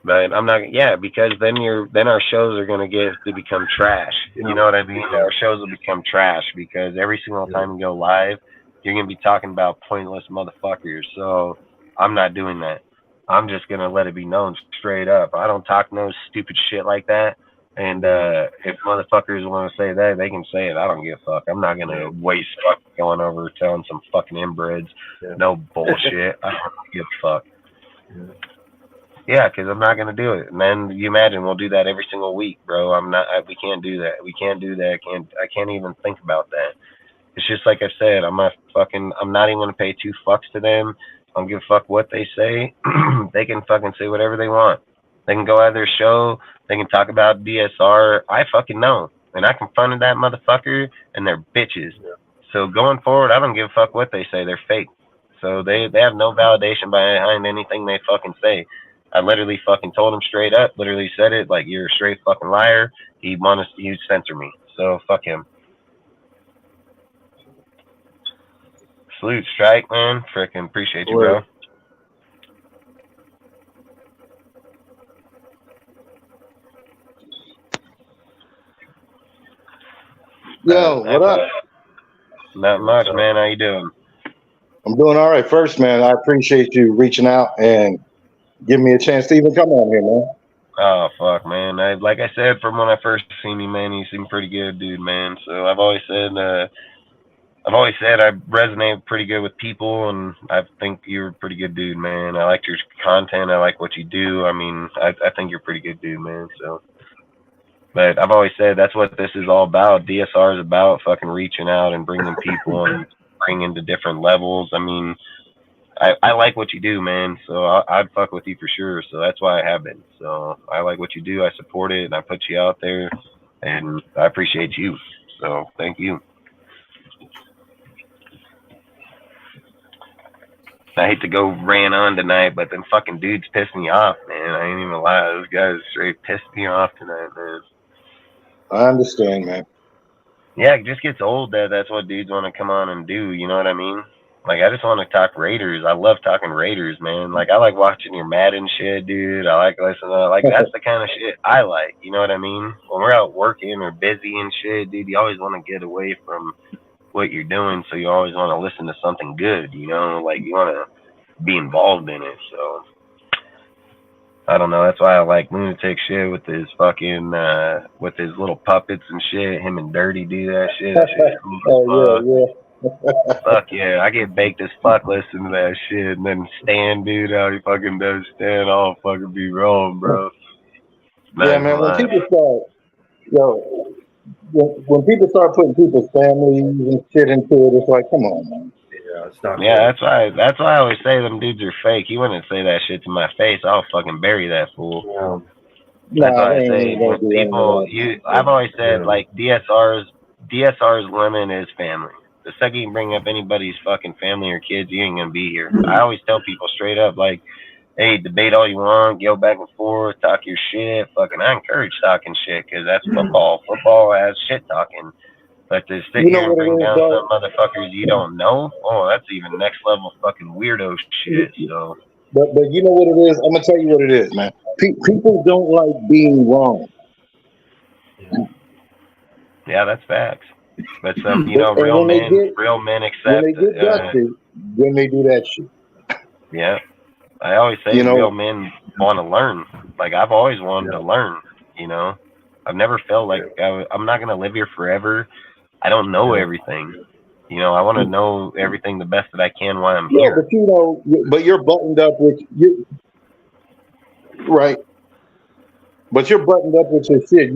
But I'm not, because then our shows are gonna get to become trash. You know what I mean? Our shows will become trash because every single time we go live, you're gonna be talking about pointless motherfuckers. So I'm not doing that. I'm just gonna let it be known straight up. I don't talk no stupid shit like that. And if motherfuckers want to say that, they can say it. I don't give a fuck. I'm not gonna waste fuck going over telling some fucking inbreds no bullshit. I don't give a fuck. Yeah, because I'm not gonna do it. And then you imagine we'll do that every single week, bro. We can't do that. We can't do that. I can't even think about that. It's just like I said. I'm not even gonna pay 2 fucks to them. I don't give a fuck what they say. They can fucking say whatever they want. They can go out of their show. They can talk about DSR. I fucking know. And I confronted that motherfucker, and they're bitches. So going forward, I don't give a fuck what they say. They're fake. So they have no validation behind anything they fucking say. I literally fucking told him straight up, literally said it, like, you're a straight fucking liar. He wanted to censor me. So fuck him. Salute, Strike, man. Frickin' appreciate you, bro. Yo, what up? Not much, man. How you doing? I'm doing all right. First, man, I appreciate you reaching out and giving me a chance to even come on here, man. Oh, fuck, man. Like I said, from when I first seen you, man, you seem pretty good, dude, man. So I've always said I resonate pretty good with people, and I think you're a pretty good dude, man. I like your content. I like what you do. I mean, I think you're a pretty good dude, man. So, but I've always said that's what this is all about. DSR is about fucking reaching out and bringing people and bringing to different levels. I mean, I like what you do, man. So I'd fuck with you for sure. So that's why I have been. So I like what you do. I support it, and I put you out there, and I appreciate you. So thank you. I hate to go ran on tonight, but them fucking dudes pissed me off, man. I ain't even lie. Those guys straight pissed me off tonight, man. I understand, man. Yeah, it just gets old that that's what dudes want to come on and do. You know what I mean? Like, I just want to talk Raiders. I love talking Raiders, man. Like, I like watching your Madden shit, dude. I like listening to, like, that's the kind of shit I like. You know what I mean? When we're out working or busy and shit, dude, you always want to get away from what you're doing, so you always want to listen to something good, you know? Like, you want to be involved in it, so I don't know. That's why I like Lunatic shit with his fucking, with his little puppets and shit. Him and Dirty do that shit. That shit's cool. Yeah. Fuck yeah, I get baked as fuck listening to that shit. And then Stan, dude, how he fucking does Stan, I'll fucking be wrong, bro. Yeah, man, when people start, when people start putting people's families and shit into it, it's like, come on, man. Yeah, it's not. Yeah, that's why I always say them dudes are fake. You wouldn't say that shit to my face. I'll fucking bury that fool. That's why I say when people. I've always said like DSR's limit is family. The second you bring up anybody's fucking family or kids, you ain't gonna be here. I always tell people straight up, like, hey, debate all you want, go back and forth, talk your shit. Fucking, I encourage talking shit because that's football. Football has shit talking. But to sit here and bring down some motherfuckers you don't know, that's even next level fucking weirdo shit. So. But you know what it is? I'm gonna tell you what it is, man. People don't like being wrong. Yeah, that's facts. But some, real men accept. When they get dusty, then they do that shit. Yeah, I always say real men want to learn. Like I've always wanted to learn. I've never felt like I'm not gonna live here forever. I don't know everything. I want to know everything the best that I can while I'm here. But you're buttoned up with you, right? But you're buttoned up with your shit.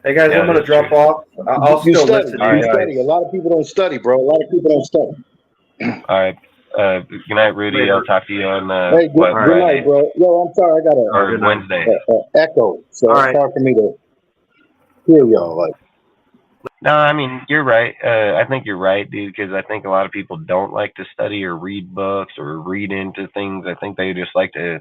Hey guys, I'm gonna drop off. I'll still listen. You study. A lot of people don't study, bro. A lot of people don't study. All right. Good night, Rudy. I'll talk to you on hey, good night, bro. Yo, I'm sorry, I got a Wednesday echo, so it's hard for me to hear y'all. Like, no, I mean you're right. I think you're right, dude. Because I think a lot of people don't like to study or read books or read into things. I think they just like to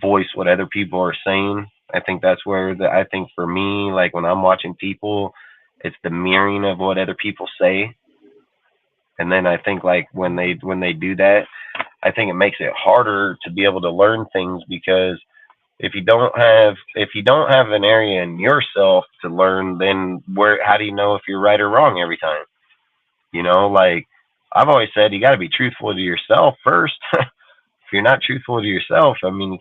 voice what other people are saying. I think that's where I think for me, like when I'm watching people, it's the mirroring of what other people say. And then I think like when they do that, I think it makes it harder to be able to learn things because if you don't have an area in yourself to learn, then how do you know if you're right or wrong every time? Like I've always said, you got to be truthful to yourself first. If you're not truthful to yourself, I mean, you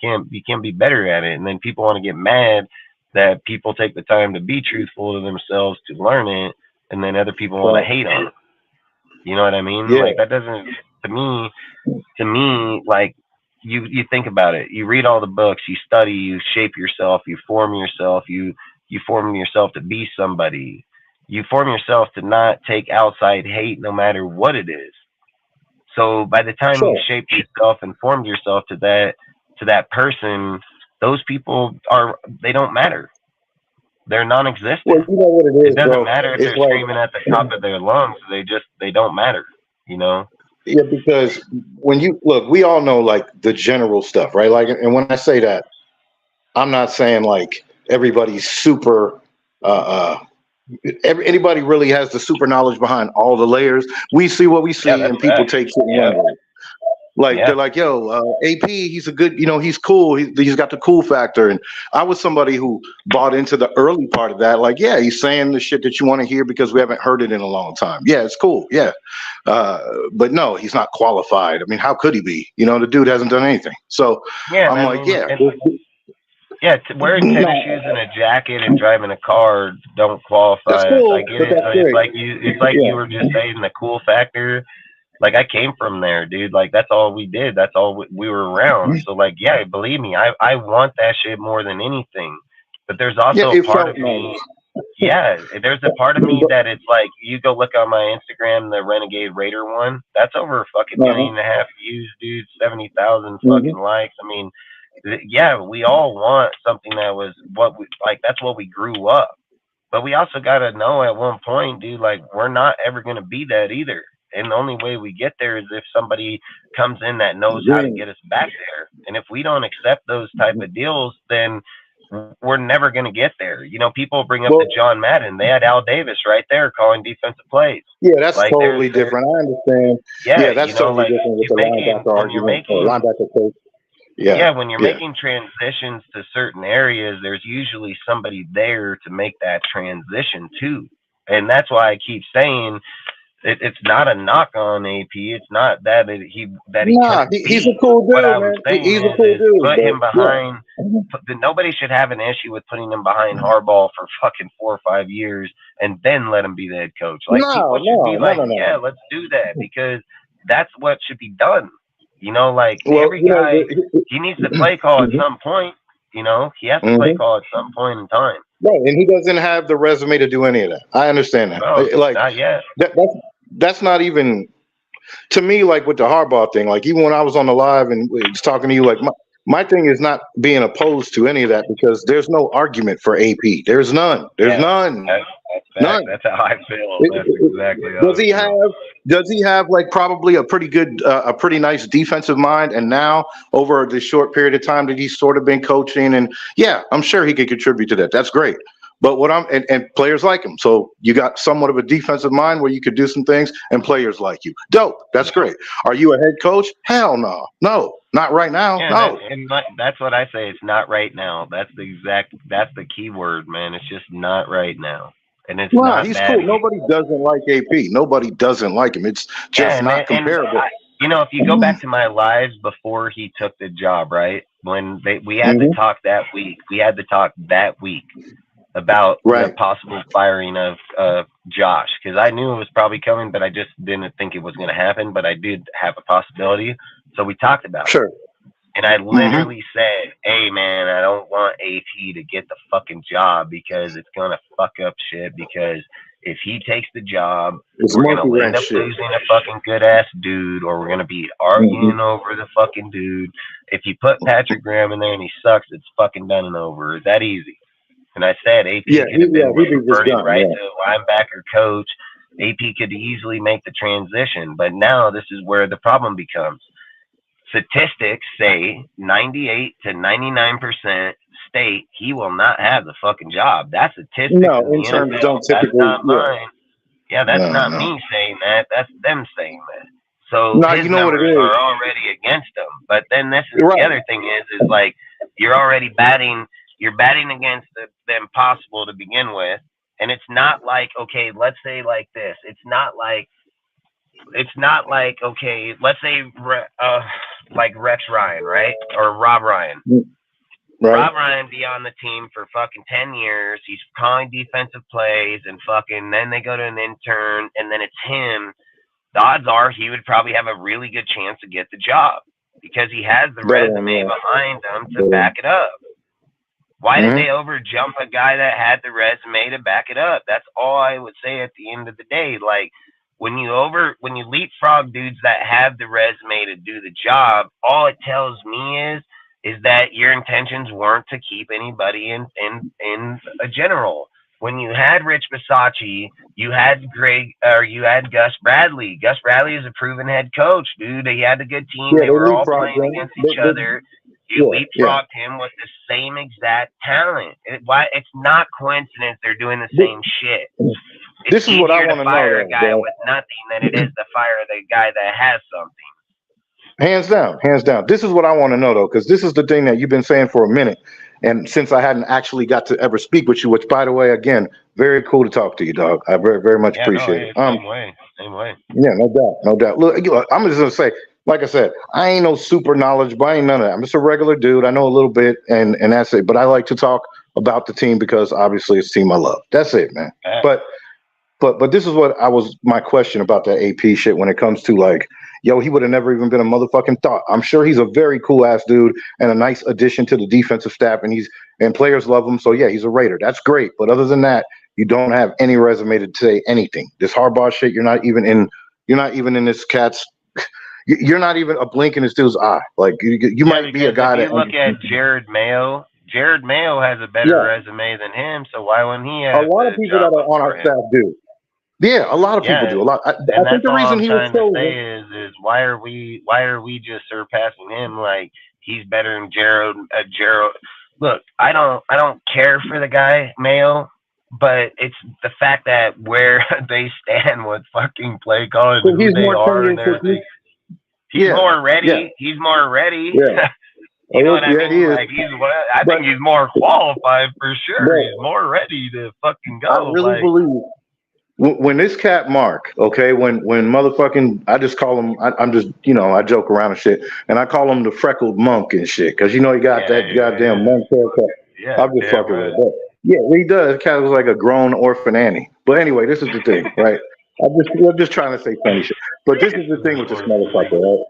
can't be better at it. And then people want to get mad that people take the time to be truthful to themselves to learn it, and then other people want to hate on it. You know what I mean? Yeah. Like that doesn't, to me, like you think about it. You read all the books, you study, you shape yourself, you form yourself, you form yourself to be somebody. You form yourself to not take outside hate no matter what it is. So by the time you shaped yourself and formed yourself to that person, those people they don't matter. They're non-existent. Well, you know what it is, it doesn't bro. matter if they're screaming at the top of their lungs. They don't matter, Yeah, because when you look, we all know like the general stuff, right? Like, and when I say that, I'm not saying like everybody's super anybody really has the super knowledge behind all the layers. We see what we see, and people take shit and run with it. Like they're like, yo, AP, he's a good, he's cool. He's got the cool factor. And I was somebody who bought into the early part of that. Like, yeah, he's saying the shit that you want to hear because we haven't heard it in a long time. Yeah, it's cool. Yeah. But no, he's not qualified. I mean, how could he be? The dude hasn't done anything. So I'm like, wearing tennis shoes and a jacket and driving a car don't qualify. That's cool, I get it. It's like you were just saying the cool factor. Like I came from there, dude. Like that's all we did. That's all we were around. So like, yeah, believe me, I want that shit more than anything. But there's also a part of me. Yeah, there's a part of me that it's like you go look on my Instagram, the Renegade Raider one. That's over fucking 1.5 million views, dude. 70,000 fucking likes. I mean, yeah, we all want something that was what we like. That's what we grew up. But we also got to know at one point, dude, like we're not ever going to be that either. And the only way we get there is if somebody comes in that knows how to get us back there. And if we don't accept those type of deals, then we're never going to get there. People bring up the John Madden. They had Al Davis right there calling defensive plays. Yeah, that's like, totally different. I understand. Yeah, that's totally different with the linebacker argument or linebacker coach. Yeah, when you're making transitions to certain areas, there's usually somebody there to make that transition too. And that's why I keep saying it's not a knock on AP. It's not that he's a cool dude, man. He's a cool dude. Put him behind. Nobody should have an issue with putting him behind Harbaugh for fucking 4 or 5 years and then let him be the head coach. Like people should be like, yeah, let's do that because that's what should be done. Every guy, he needs to play call at some point. He has to play call at some point in time. Right, and he doesn't have the resume to do any of that. I understand that. No, like, not yet. That's not even to me. Like with the Harbaugh thing, like even when I was on the live and was talking to you, like my thing is not being opposed to any of that because there's no argument for AP. There's none. There's none. None. That's how I feel. That's exactly. Does he have? Does he have like probably a pretty good, a pretty nice defensive mind? And now over the short period of time that he's sort of been coaching, and yeah, I'm sure he could contribute to that. That's great. But what and players like him. So you got somewhat of a defensive mind where you could do some things, and players like you. Dope. That's great. Are you a head coach? Hell no. No, not right now. Yeah, no. That's what I say. It's not right now. That's the key word, man. It's just not right now. And it's not he's bad. cool. Nobody doesn't like AP. Nobody doesn't like him. It's just not comparable. If you go back to my lives before he took the job, right? When we had to talk that week. We had to talk that week about the possible firing of Josh, because I knew it was probably coming, but I just didn't think it was going to happen. But I did have a possibility, so we talked about it. And I literally said, "Hey, man, I don't want AP to get the fucking job because it's gonna fuck up shit. Because if he takes the job, we're gonna end up losing a fucking good ass dude, or we're gonna be arguing over the fucking dude. If you put Patrick Graham in there and he sucks, it's fucking done and over. It's that easy." And I said AP could have been converted right to linebacker coach. AP could easily make the transition, but now this is where the problem becomes. Statistics say 98 to 99% state he will not have the fucking job. That's statistics. No, interns don't typically. That's not mine. Yeah, that's not me saying that. That's them saying that. So his you know what it is. Are already against him. But then this is the other thing is like you're already batting. You're batting against the impossible to begin with, and it's not like, okay, let's say like this. It's not like okay, let's say like Rex Ryan, right, or Rob Ryan. Rob Ryan be on the team for fucking 10 years. He's calling defensive plays and fucking. Then they go to an intern, and then it's him. The odds are he would probably have a really good chance to get the job because he has the resume behind him to back it up. Why did they overjump a guy that had the resume to back it up? That's all I would say at the end of the day. Like when you leapfrog dudes that have the resume to do the job, all it tells me is that your intentions weren't to keep anybody in a general. When you had Rich Bisaccia, you had Gus Bradley. Gus Bradley is a proven head coach, dude. He had a good team. They were all playing against each other. You leapfrogged him with the same exact talent. It's not coincidence they're doing the same shit. This is what I want to know. Fire a guy with nothing than it is to fire the guy that has something. Hands down. This is what I want to know though, because this is the thing that you've been saying for a minute. And since I hadn't actually got to ever speak with you, which by the way, again, very cool to talk to you, dog. I very, very much appreciate it. Same way. Yeah, no doubt. Look, I'm just gonna say, like I said, I ain't no super knowledgeable. I ain't none of that. I'm just a regular dude. I know a little bit, and that's it. But I like to talk about the team because obviously it's a team I love. That's it, man. But this is what my question about that AP shit when it comes to like, yo, he would have never even been a motherfucking thought. I'm sure he's a very cool ass dude and a nice addition to the defensive staff, and players love him. So yeah, he's a Raider. That's great. But other than that, you don't have any resume to say anything. This Harbaugh shit, you're not even in this cat's. You're not even a blink in this dude's eye. Like you might be a guy that. If you look at Jared Mayo. Jared Mayo has a better resume than him, so why wouldn't he have? A lot of people that are on our staff do. Yeah, a lot of people do. I think the reason he was chosen is why are we just surpassing him? Like he's better than Gerald. Look, I don't care for the guy Mayo, but it's the fact that where they stand with fucking play calling, who they are, and everything. He's more ready. Yeah. He's more ready. Yeah. You know what I mean? Like I think he's more qualified for sure. He's more ready to fucking go. I really believe when this cat Mark, okay, when motherfucking, I just call him. I'm just I joke around and shit, and I call him the freckled monk and shit because he got that goddamn monk haircut. Yeah, I'm just fucking with that. Yeah, he does. Cat was like a grown orphan Annie. But anyway, this is the thing, right? I'm just trying to say funny shit. But this is the thing with this motherfucker, right?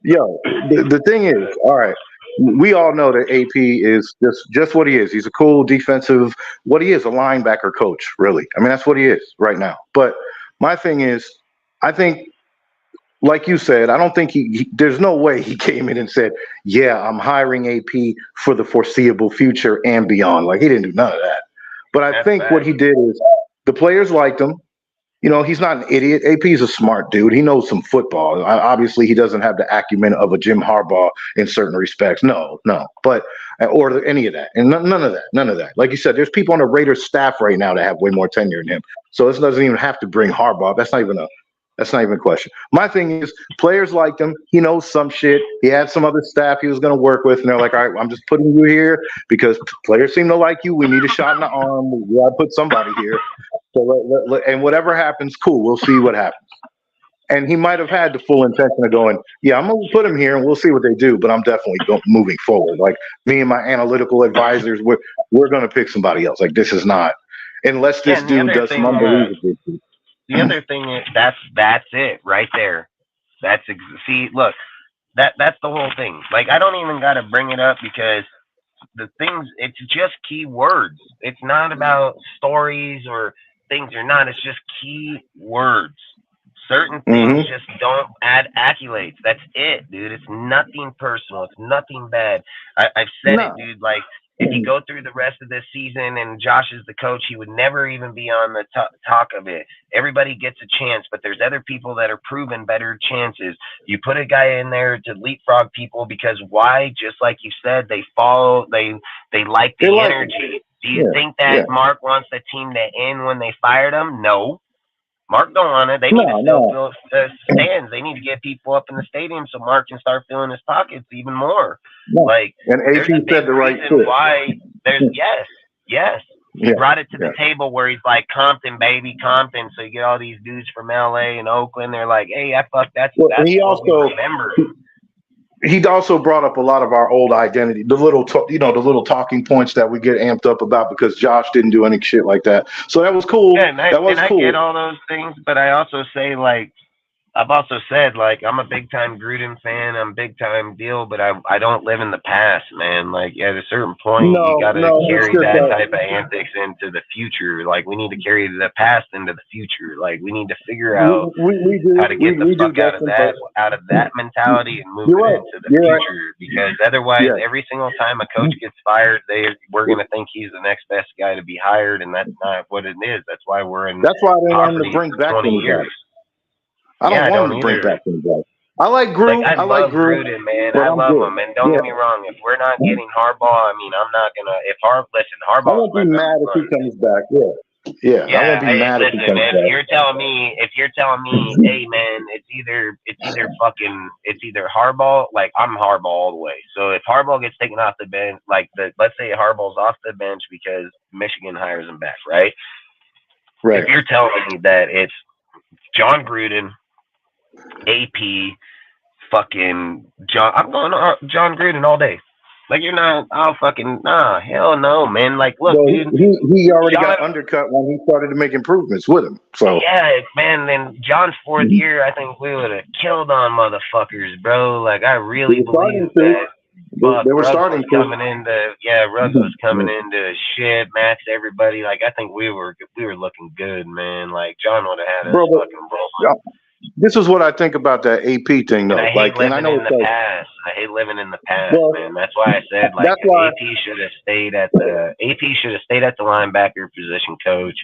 Yo, the thing is, all right, we all know that AP is just what he is. He's a cool defensive, a linebacker coach, really. I mean, that's what he is right now. But my thing is, I think, like you said, I don't think there's no way he came in and said, yeah, I'm hiring AP for the foreseeable future and beyond. Like, he didn't do none of that. But I think what he did is the players liked him. You know, he's not an idiot. AP is a smart dude. He knows some football. Obviously, he doesn't have the acumen of a Jim Harbaugh in certain respects. No, but or any of that, and none of that. Like you said, there's people on the Raiders staff right now that have way more tenure than him. So this doesn't even have to bring Harbaugh. That's not even a question. My thing is, players like him. He knows some shit. He had some other staff he was going to work with, and they're like, all right, I'm just putting you here because players seem to like you. We need a shot in the arm. We got to put somebody here. So and whatever happens, cool. We'll see what happens. And he might have had the full intention of going, yeah, I'm going to put him here, and we'll see what they do. But I'm definitely moving forward. Like me and my analytical advisors, we're going to pick somebody else. Like this is not, unless this dude does some unbelievable. The other thing is that's it right there. See, look, that's the whole thing. Like I don't even got to bring it up because the things, it's just key words. It's not about stories or things or not. It's just key words. Certain things just don't add accolades. That's it, dude. It's nothing personal. It's nothing bad. I've said it, dude. Like, if you go through the rest of this season and Josh is the coach, he would never even be on the talk of it. Everybody gets a chance, but there's other people that are proven better chances. You put a guy in there to leapfrog people because why? Just like you said, they follow, they like the energy. Do you think that Mark wants the team to end when they fired him? No. Mark don't want it. They need to still fill the stands. They need to get people up in the stadium so Mark can start filling his pockets even more. Like, and AP said the right thing. Why there's yes. He brought it to the table where he's like Compton, baby, Compton. So you get all these dudes from LA and Oakland. They're like, hey, that's he what also we remember. He also brought up a lot of our old identity, the little talking points that we get amped up about because Josh didn't do any shit like that. So that was cool. Yeah, that was cool. I get all those things, but I also say, like, I've also said, like, I'm a big time Gruden fan. I'm big time deal, but I don't live in the past, man. Like, at a certain point, you got to carry that type of antics into the future. Like, we need to carry the past into the future. Like, we need to figure out how to get the fuck out of that mentality and move it into the future. Because otherwise, every single time a coach gets fired, we're going to think he's the next best guy to be hired, and that's not what it is. That's why we're in. That's why they want to bring back 20 years. I don't want him to bring back the guy. I like Gruden. I like Gruden, man. I love him. And don't get me wrong, if we're not getting Harbaugh, I mean, I'm not gonna. Harbaugh. I won't be mad if he comes back. Yeah. I won't be mad if he comes back. If you're telling me, hey man, it's either Harbaugh. Like I'm Harbaugh all the way. So if Harbaugh gets taken off the bench, let's say Harbaugh's off the bench because Michigan hires him back, right? Right. If you're telling me that it's John Gruden, AP, fucking John. I'm going John Gruden all day. Like you're not. Hell no, man. Like look, dude. He already got undercut when he started to make improvements with him. So yeah, man. Then John's fourth year, I think we would have killed on motherfuckers, bro. Like I really believe that. They were starting coming into Russ was coming into shit, Max, everybody. Like I think we were looking good, man. Like John would have had us fucking broken. This is what I think about that AP thing, though. I hate living in the past. I hate living in the past, man. That's why I said AP should have stayed at the linebacker position coach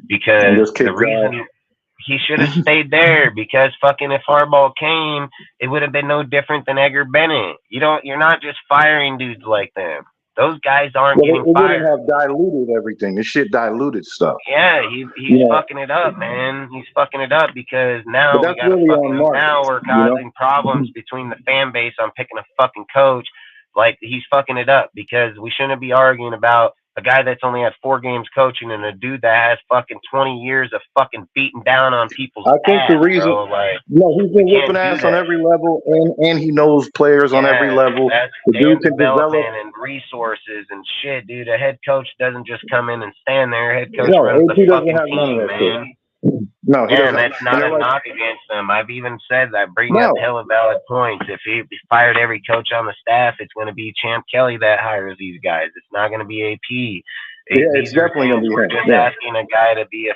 because the reason he should have stayed there because fucking if Harbaugh came, it would have been no different than Edgar Bennett. You're not just firing dudes like them. Those guys aren't getting fired. It would have diluted everything. This shit diluted stuff. Yeah, he's fucking it up, man. He's fucking it up because now we're causing problems between the fan base on picking a fucking coach. Like he's fucking it up because we shouldn't be arguing about a guy that's only had 4 games coaching and a dude that has fucking 20 years of fucking beating down on people's I think the reason, he's been whipping ass on every level, and he knows players on every level. The dude can develop and resources and shit, dude. A head coach doesn't just come in and stand there. A head coach runs the fucking team, man. No, and that's not a knock against them. I've even said that, bringing up hella valid points. If he fired every coach on the staff, it's going to be Champ Kelly that hires these guys. It's not going to be AP. It's definitely going to be We're just asking a guy to be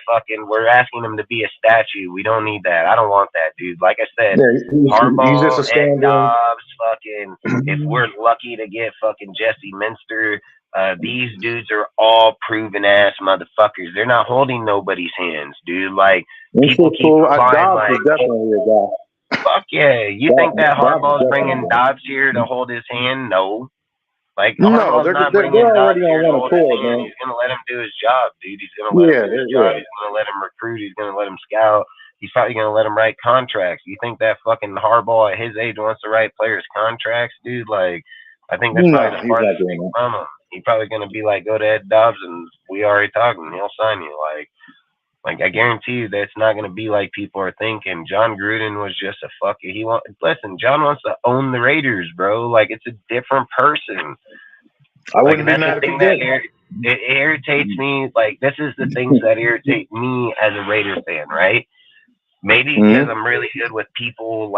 we're asking him to be a statue. We don't need that. I don't want that, dude. Like I said, Harbaugh, Ed Dobbs, fucking, if we're lucky to get fucking Jesse Minster, These dudes are all proven ass motherfuckers. They're not holding nobody's hands, dude. Like, people keep implying, like, definitely a guy. Fuck yeah. You think that Harbaugh's bringing Dobbs here to hold his hand? No. Like, No, Harbaugh's they're not bringing Dobbs already here to on one hold his accord, hand. man. He's going to let him do his job, dude. He's going to let him do his job. He's going to let him recruit. He's going to let him scout. He's probably going to let him write contracts. You think that fucking Harbaugh at his age wants to write players' contracts, dude? Like, I think that's probably the farthest thing from him. He's probably going to be like, go to Ed Dobbs and we already talking. He'll sign you. Like I guarantee you that's not going to be like people are thinking. John Gruden was just a fucker. Listen, John wants to own the Raiders, bro. Like, it's a different person. I wouldn't be that's mad the if thing he that did. it irritates me. Like, this is the things that irritate me as a Raider fan, right? Maybe because I'm really good with people,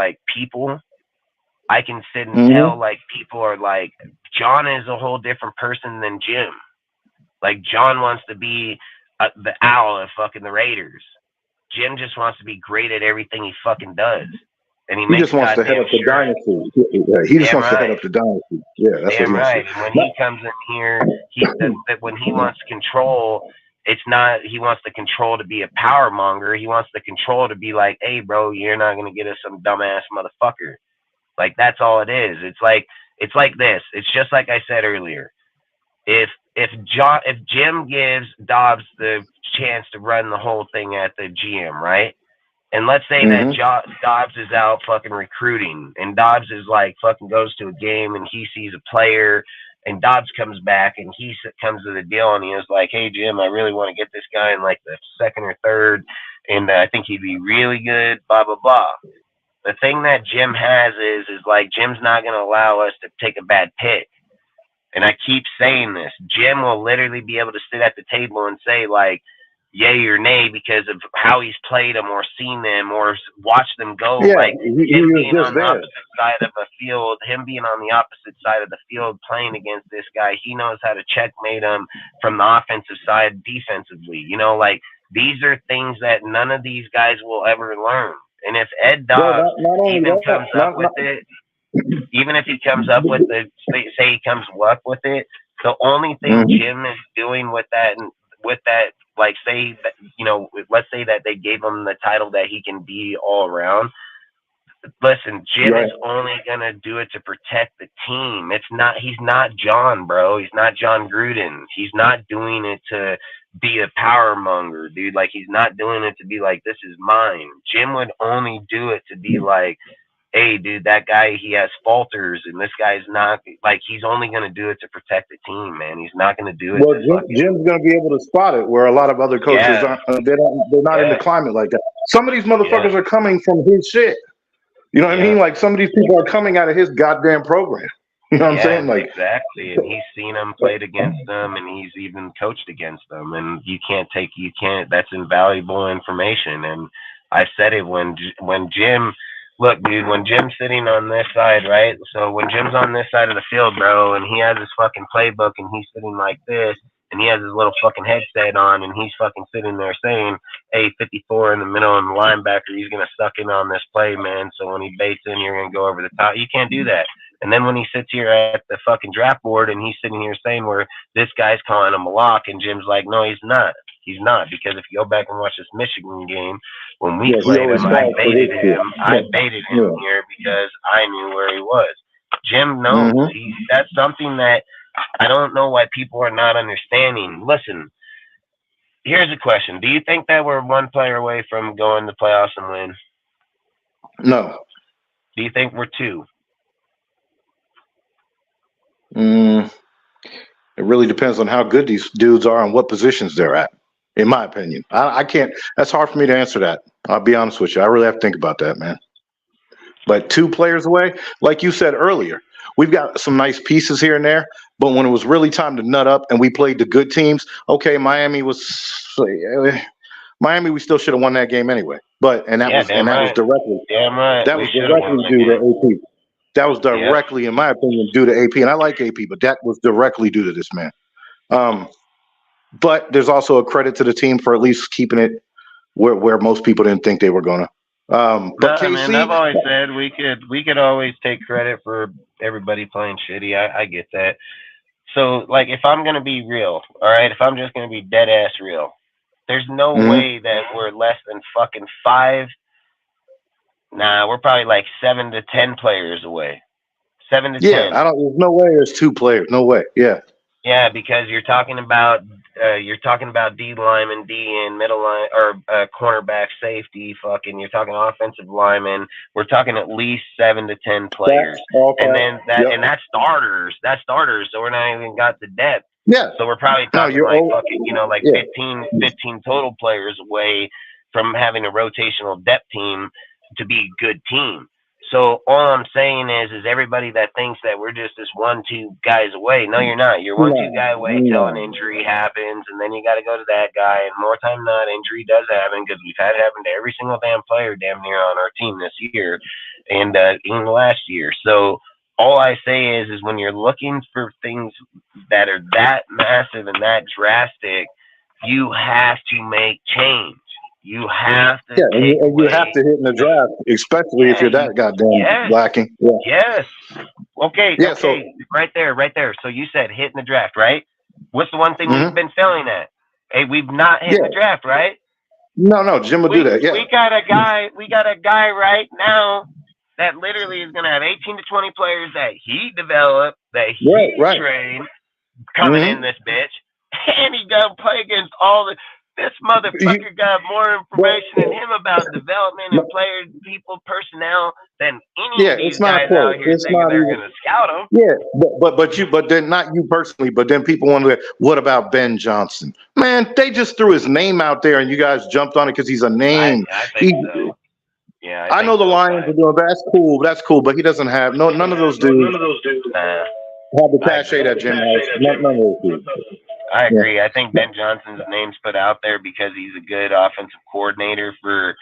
I can sit and tell, like, people are like, John is a whole different person than Jim. Like, John wants to be the owl of fucking the Raiders. Jim just wants to be great at everything he fucking does. And he just wants to head up the dynasty. Yeah, he just wants to head up the dynasty. Yeah, that's damn what right. And when he comes in here, when he wants control, it's not he wants the control to be a power monger. He wants the control to be like, hey, bro, you're not gonna get us some dumbass motherfucker. Like, that's all it is. It's like this. It's just like I said earlier. If Jim gives Dobbs the chance to run the whole thing at the GM, right? And let's say that Dobbs is out fucking recruiting, and Dobbs is like fucking goes to a game and he sees a player, and Dobbs comes back and he comes to the deal and he is like, hey, Jim, I really want to get this guy in like the second or third, and I think he'd be really good, blah, blah, blah. The thing that Jim has is like, Jim's not going to allow us to take a bad pick. And I keep saying this. Jim will literally be able to sit at the table and say, like, yay or nay because of how he's played them or seen them or watched them go. Yeah, like, he him was being just on the there. opposite side of a field, him being on the opposite side of the field playing against this guy, he knows how to checkmate him from the offensive side defensively. You know, like, these are things that none of these guys will ever learn. And if Ed Dobbs comes up with it, even if he comes up with it, say he comes up with it, the only thing Jim is doing with that, like, say that, you know, let's say that they gave him the title that he can be all around. Listen, Jim is only gonna do it to protect the team. He's not John, bro. He's not John Gruden. He's not doing it to be a power monger, dude. Like, he's not doing it to be like, this is mine. Jim would only do it to be like, hey, dude, that guy, he has falters, and this guy's not, like, he's only going to do it to protect the team, man. He's not going to do it. Well, Jim's going to be able to spot it where a lot of other coaches aren't. They're not in the climate like that. Some of these motherfuckers are coming from his shit. You know what I mean? Like, some of these people are coming out of his goddamn program. You know what I'm saying? Like, exactly. And he's seen them, played against them, and he's even coached against them. And that's invaluable information. And I said it when Jim. Look, dude, when Jim's sitting on this side, right? So when Jim's on this side of the field, bro, and he has his fucking playbook and he's sitting like this, and he has his little fucking headset on, and he's fucking sitting there saying, hey, 54 in the middle and the linebacker, he's going to suck in on this play, man. So when he baits in, you're going to go over the top. You can't do that. And then when he sits here at the fucking draft board and he's sitting here saying where this guy's calling him a lock, and Jim's like, no, he's not. He's not, because if you go back and watch this Michigan game, when we played him, I baited him. Here because I knew where he was. Jim knows. That's something that I don't know why people are not understanding. Listen, here's a question. Do you think that we're one player away from going to playoffs and win? No. Do you think we're two? It really depends on how good these dudes are and what positions they're at. In my opinion, I can't. That's hard for me to answer that. I'll be honest with you. I really have to think about that, man. But 2 players away, like you said earlier, we've got some nice pieces here and there. But when it was really time to nut up and we played the good teams, okay, Miami, we still should have won that game anyway. But that was directly due to AP. That was directly, in my opinion, due to AP. And I like AP, but that was directly due to this man. But there's also a credit to the team for at least keeping it where most people didn't think they were gonna. But KC, I've always said we could always take credit for everybody playing shitty. I get that. So, like, if I'm gonna be real, all right, if I'm just gonna be dead ass real, there's no way that we're less than fucking 5. Nah, we're probably like 7 to 10 players away. 7 to 10. Yeah, there's no way there's 2 players. No way. Yeah. Yeah, because you're talking about D lineman, D and middle line or cornerback, safety, fucking. You're talking offensive lineman. We're talking at least 7 to 10 players, and then and that's starters. That's starters. So we're not even got the depth. Yeah. So we're probably talking like 15 total players away from having a rotational depth team to be a good team. So all I'm saying is everybody that thinks that we're just this 1-2 guys away. No, you're not. You're 1-2 guy away till an injury happens, and then you got to go to that guy. And more time than not, injury does happen because we've had it happen to every single damn player damn near on our team this year and even last year. So all I say is when you're looking for things that are that massive and that drastic, you have to make change. You have to and you have to hit in the draft, especially if you're that goddamn lacking. Yeah. Yes. Okay. Yeah, okay. Right there. So you said hit in the draft, right? What's the one thing we've been failing at? Hey, we've not hit the draft, right? No, Jim will do that. Yeah. We got a guy right now that literally is gonna have 18 to 20 players that he developed, that he trained coming in this bitch, and he gonna play against all the. This motherfucker got more information than him about development and player, people, personnel than any of these guys out here thinking they're going to scout him. Yeah, but then not you personally, but then people wonder, what about Ben Johnson? Man, they just threw his name out there and you guys jumped on it because he's a name. I think so. Yeah, I know the Lions are doing that. That's cool, but he doesn't have none of those dudes have the cachet that Jim has. None of those dudes. I agree. I think Ben Johnson's name's put out there because he's a good offensive coordinator for,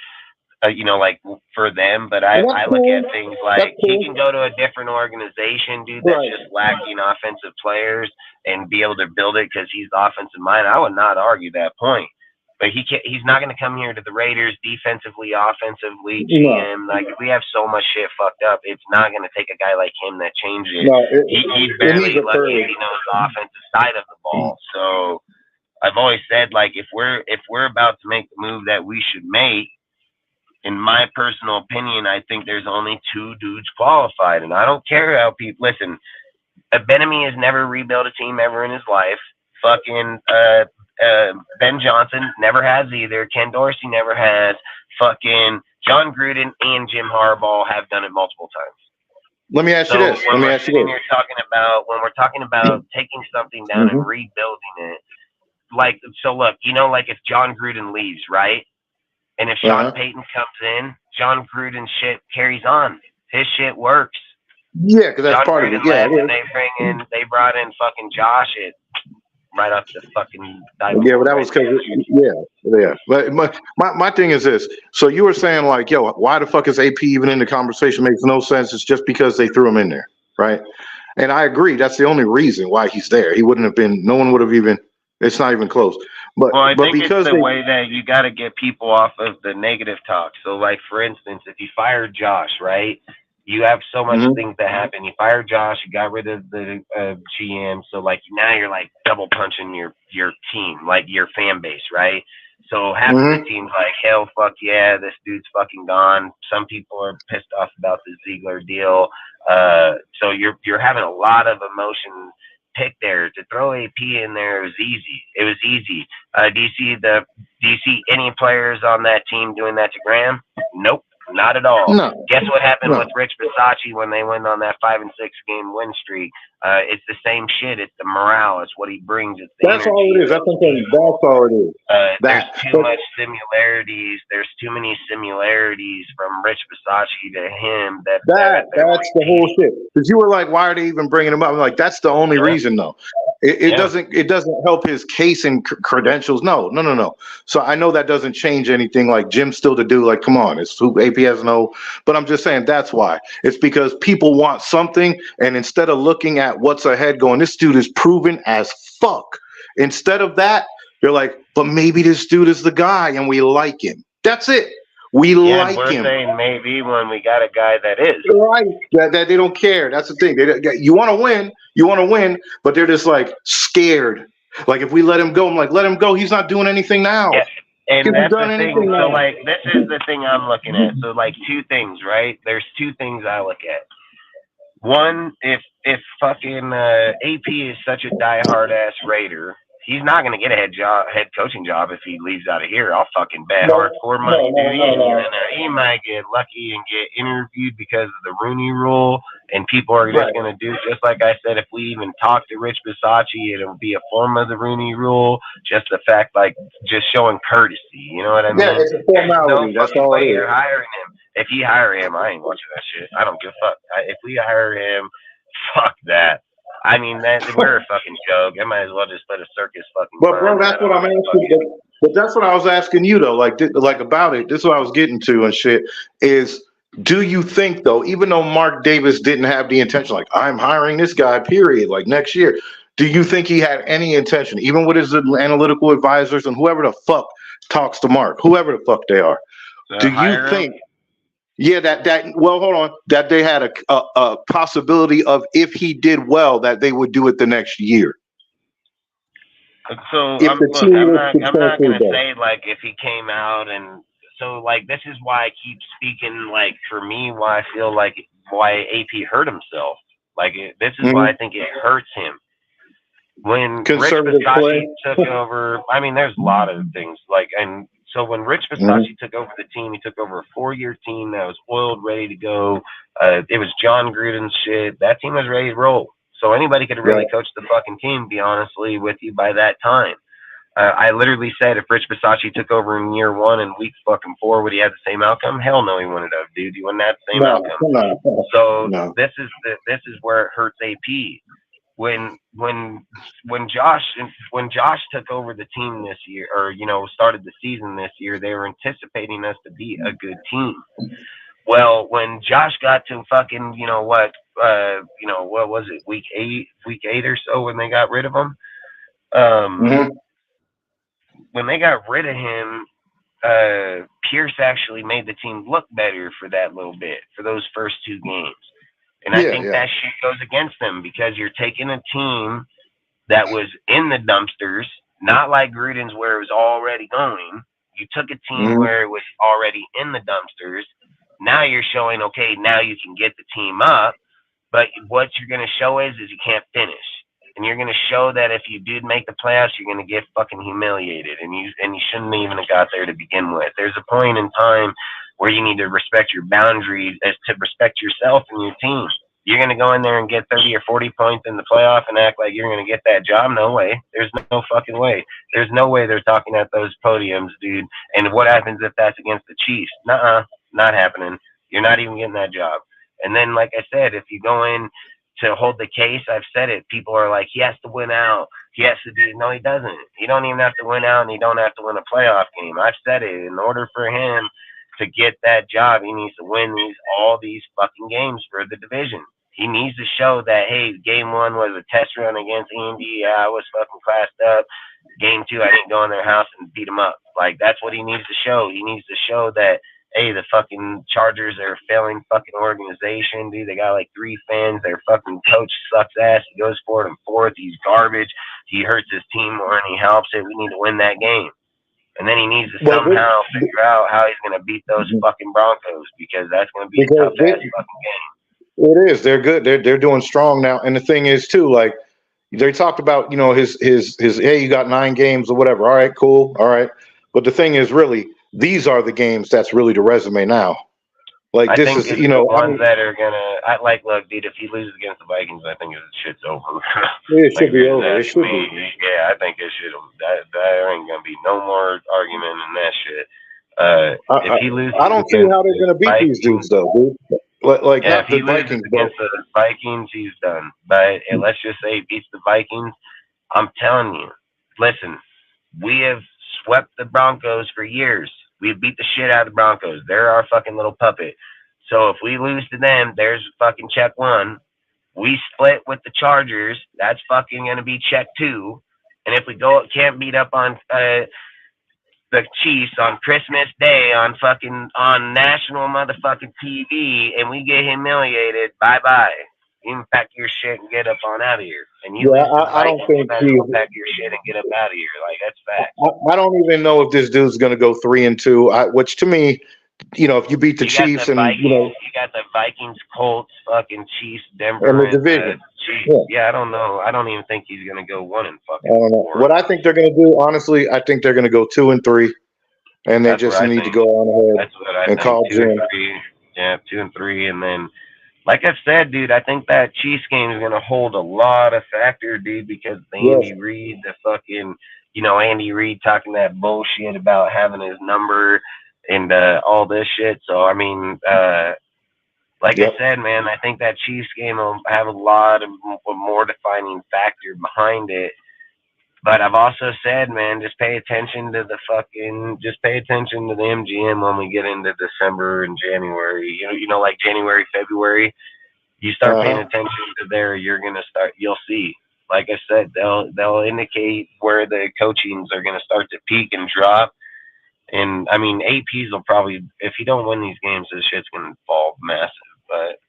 for them. But I look at things like he can go to a different organization, dude, that's just lacking offensive players and be able to build it because he's offensive minded. I would not argue that point. But he's not going to come here to the Raiders defensively, offensively, GM. Like, we have so much shit fucked up. It's not going to take a guy like him that changes it. He's barely lucky he knows the offensive side of the ball. So I've always said, like, if we're about to make the move that we should make, in my personal opinion, I think there's only 2 dudes qualified. And I don't care how people listen. Benemy has never rebuilt a team ever in his life. Fucking Ben Johnson never has either. Ken Dorsey never has. Fucking John Gruden and Jim Harbaugh have done it multiple times. Let me ask you this. When we're talking about taking something down and rebuilding it, like, so look, like if John Gruden leaves, right? And if Sean Payton comes in, John Gruden's shit carries on. His shit works. Yeah, because that's part of it. Yeah, and they brought in fucking Josh right off the fucking diamond. Yeah, but that was because But my thing is this. So you were saying like, yo, why the fuck is AP even in the conversation? Makes no sense. It's just because they threw him in there, right? And I agree. That's the only reason why he's there. He wouldn't have been. No one would have even. It's not even close. But I think because it's the way that you got to get people off of the negative talk. So, like for instance, if you fire Josh, right? You have so much things that happen. You fired Josh. You got rid of the GM. So like now you're like double punching your team, like your fan base, right? So half of the team's like, hell, fuck yeah, this dude's fucking gone. Some people are pissed off about the Ziegler deal. So you're having a lot of emotion pick there. To throw AP in there was easy. It was easy. Do you see any players on that team doing that to Graham? Nope. Not at all. No. Guess what happened with Rich Bisaccia when they went on that 5-6 game win streak? It's the same shit. It's the morale. It's what he brings. It's the that's energy. all it is. That's all it is. There's too much similarities. There's too many similarities from Rich Bisaccia to him. That's the whole shit. Because you were like, why are they even bringing him up? I'm like, that's the only reason, though. It doesn't help his case and credentials. No. So I know that doesn't change anything. Like Jim's still to do. Like, come on, it's who AP has no. But I'm just saying that's why. It's because people want something, and instead of looking at what's ahead, going, this dude is proven as fuck. Instead of that, you're like, but maybe this dude is the guy, and we like him. That's it. We Yeah, like we're him. saying maybe when we got a guy that is. Right. That they don't care. That's the thing. You want to win, but they're just like scared. Like if we let him go, I'm like, let him go. He's not doing anything now. Yeah. And He hasn't that's done the thing. anything So, now. like, this is the thing I'm looking at. So, like, two things, right? There's two things I look at. One, if fucking AP is such a diehard ass Raider, he's not gonna get a head coaching job if he leaves out of here. I'll fucking bet hardcore money, dude. He might get lucky and get interviewed because of the Rooney Rule, and people are just gonna do just like I said. If we even talk to Rich Bisaccia, it'll be a form of the Rooney Rule. Just the fact, like, just showing courtesy. You know what I mean? Yeah, it's a formality. That's all it is. You're hiring him. If you hire him, I ain't watching that shit. I don't give a fuck. If we hire him, fuck that. I mean, we're a fucking joke. I might as well just let a circus fucking. But bro, that's what I'm asking. But that's what I was asking you though. Like about it. This is what I was getting to and shit. Is do you think though, even though Mark Davis didn't have the intention, like I'm hiring this guy, period, like next year, do you think he had any intention, even with his analytical advisors and whoever the fuck talks to Mark, whoever the fuck they are? Do you think? Yeah, well, hold on. That they had a possibility of if he did well, that they would do it the next year. So I'm not gonna say like if he came out and so like this is why I keep speaking like for me why I feel like why AP hurt himself. Like this is why I think it hurts him. When Rich Bisaccia took over, I mean, there's a lot of things like and. So when Rich Bisaccia took over the team, he took over a 4-year team that was oiled, ready to go. It was John Gruden's shit. That team was ready to roll. So anybody could have really coached the fucking team, to be honestly with you, by that time. I literally said if Rich Bisaccia took over in year 1 and week fucking 4, would he have the same outcome? Hell no, he wouldn't have, dude. He wouldn't have the same outcome. So this is where it hurts AP. When Josh took over the team this year, or started the season this year, they were anticipating us to be a good team. Well, when Josh got to fucking what was it, week 8 or so when they got rid of him, when they got rid of him, Pierce actually made the team look better for that little bit for those first 2 games. And I think that shit goes against them because you're taking a team that was in the dumpsters, not like Gruden's where it was already going. You took a team where it was already in the dumpsters. Now you're showing, okay, now you can get the team up, but what you're going to show is you can't finish. And you're going to show that if you did make the playoffs, you're going to get fucking humiliated. And you shouldn't even have got there to begin with. There's a point in time where you need to respect your boundaries as to respect yourself and your team. You're going to go in there and get 30 or 40 points in the playoff and act like you're going to get that job? No way. There's no fucking way. There's no way they're talking at those podiums, dude. And what happens if that's against the Chiefs? Nuh-uh, not happening. You're not even getting that job. And then, like I said, if you go in to hold the case, I've said it. People are like, he has to win out. He has to do. No, he doesn't. He don't even have to win out, and he don't have to win a playoff game. I've said it. In order for him to get that job, he needs to win all these fucking games for the division. He needs to show that, hey, game 1 was a test run against Indy. Yeah, I was fucking classed up. Game 2, I didn't go in their house and beat them up. Like, that's what he needs to show. He needs to show that, hey, the fucking Chargers are a failing fucking organization, dude. They got like 3 fans. Their fucking coach sucks ass. He goes for it and forth. He's garbage. He hurts his team more than he helps it. We need to win that game. And then he needs to somehow figure out how he's going to beat those fucking Broncos because that's going to be a tough ass fucking game. It is. They're good. They're doing strong now. And the thing is too, like they talked about, his hey, you got 9 games or whatever. All right, cool. All right. But the thing is, really, these are the games that's really the resume now. Like I this think is, the ones that are gonna. Look, dude. If he loses against the Vikings, I think his shit's over. It should be over. It should be. Yeah, I think it should. There ain't gonna be no more argument in that shit. If he loses, I don't see how they're gonna beat these dudes though, dude. Like if he loses against the Vikings, he's done. But let's just say he beats the Vikings. I'm telling you, listen, we have swept the Broncos for years. We beat the shit out of the Broncos. They're our fucking little puppet. So if we lose to them, there's fucking check 1. We split with the Chargers. That's fucking going to be check 2. And if we can't beat up on the Chiefs on Christmas Day on national motherfucking TV, and we get humiliated. Bye. You can pack your shit and get up on out of here. And you I don't think you pack your shit and get up out of here. Like, that's fact. I don't even know if this dude's going to go 3-2. Which to me, if you beat the Chiefs and Vikings, you got the Vikings, Colts, fucking Chiefs, Denver, and the division. Yeah, I don't know. I don't even think he's gonna go 1 and fucking. I don't know. What I think they're gonna do, honestly, I think they're gonna go 2-3, and they just need to go on ahead and call Jim. 2-3, and then, like I said, dude, I think that Chiefs game is gonna hold a lot of factor, dude, because Andy Reid, Andy Reid talking that bullshit about having his number and all this shit. So I mean, I said, man, I think that Chiefs game will have a lot of more defining factor behind it. But I've also said, man, just pay attention to the MGM when we get into December and January. Like January, February, you start paying attention to there, you'll see. Like I said, they'll indicate where the coachings are gonna start to peak and drop. And I mean, APs will probably, if you don't win these games, this shit's gonna fall massive. But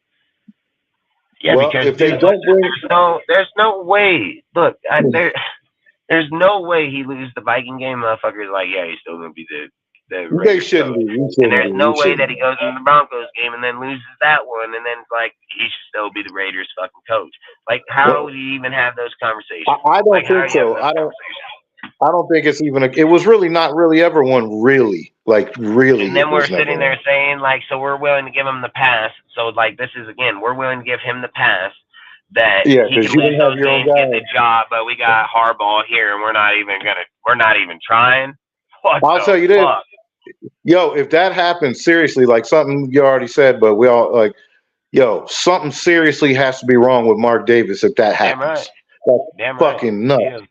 yeah, because if they don't there's no way. Look, there's no way he loses the Viking game. Motherfuckers like, yeah, he's still gonna be the they shouldn't be. And there's no way that he goes in the Broncos game and then loses that one, and then like he should still be the Raiders fucking coach. Like, how would you even have those conversations? I don't think so. I don't think it's even it was really not really ever one really. And then we're sitting there saying, like, so we're willing to give him the pass. So like, this is, again, we're willing to give him the pass that he can lose those games, get the job, but we got Harbaugh here and we're not even trying. I'll tell you this. Yo, if that happens, seriously, like something you already said, but we all like, something seriously has to be wrong with Mark Davis if that happens. That's fucking nuts.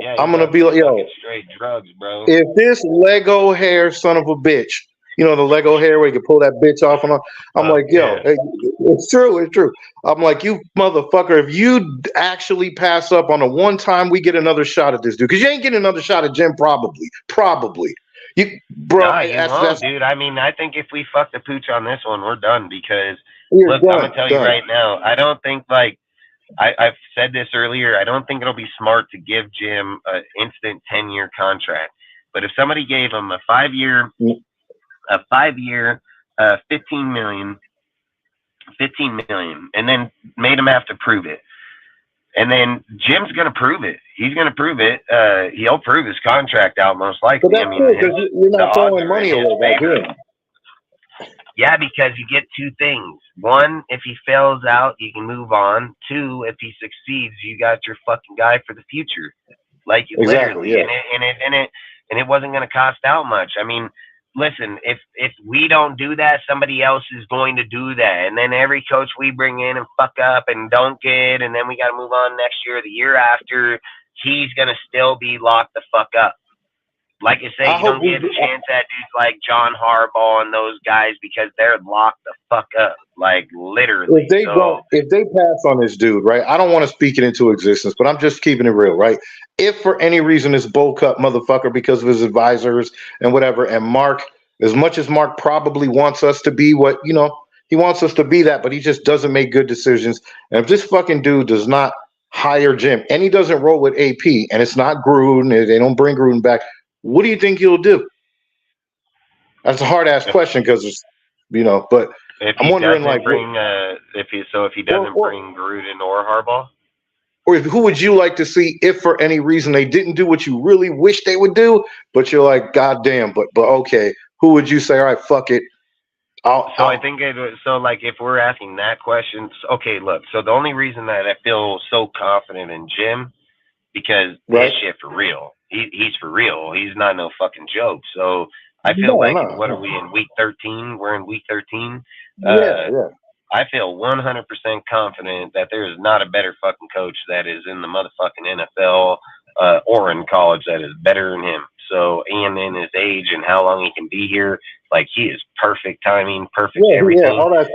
Yeah, I'm gonna be like, straight drugs, bro. If this Lego hair son of a bitch, the Lego hair where you can pull that bitch off and on, I'm like, it's true. I'm like, you motherfucker, if you actually pass up on the one time we get another shot at this dude, because you ain't getting another shot at Jim, probably. You won't, dude. I mean, I think if we fuck the pooch on this one, we're done, because look, I'm gonna tell you right now, I don't think I've said this earlier. I don't think it'll be smart to give Jim an instant 10-year contract. But if somebody gave him a 5-year, 15 million, and then made him have to prove it, and then Jim's gonna prove it. He's gonna prove it. He'll prove his contract out most likely. But that's cool, because you're not throwing money away. Yeah, because you get two things. One, if he fails out, you can move on. Two, if he succeeds, you got your fucking guy for the future. Like, literally, and it wasn't going to cost out much. I mean, listen, if we don't do that, somebody else is going to do that, and then every coach we bring in and fuck up and don't get, and then we got to move on next year, the year after, he's going to still be locked the fuck up. Like I say, you don't get a chance at dudes like John Harbaugh and those guys because they're locked the fuck up, like literally. If they pass on this dude, right? I don't want to speak it into existence, but I'm just keeping it real, right? If for any reason this bull cut motherfucker, because of his advisors and whatever, and Mark, as much as Mark probably wants us to be what, he wants us to be that, but he just doesn't make good decisions. And if this fucking dude does not hire Jim and he doesn't roll with AP and it's not Gruden, they don't bring Gruden back, what do you think he'll do? That's a hard ass question because it's, but I'm wondering, like, if he doesn't bring Gruden or Harbaugh, or who would you like to see if for any reason they didn't do what you really wish they would do, but you're like, God damn, but okay, who would you say, all right, fuck it? I think if we're asking that question, okay, look, so the only reason that I feel so confident in Jim, because this shit for real. He's for real. He's not no fucking joke. So I feel what are we in week 13? We're in week 13. I feel 100% confident that there is not a better fucking coach that is in the motherfucking NFL or in college that is better than him. So, and in his age and how long he can be here, like, he is perfect timing, perfect everything. All that,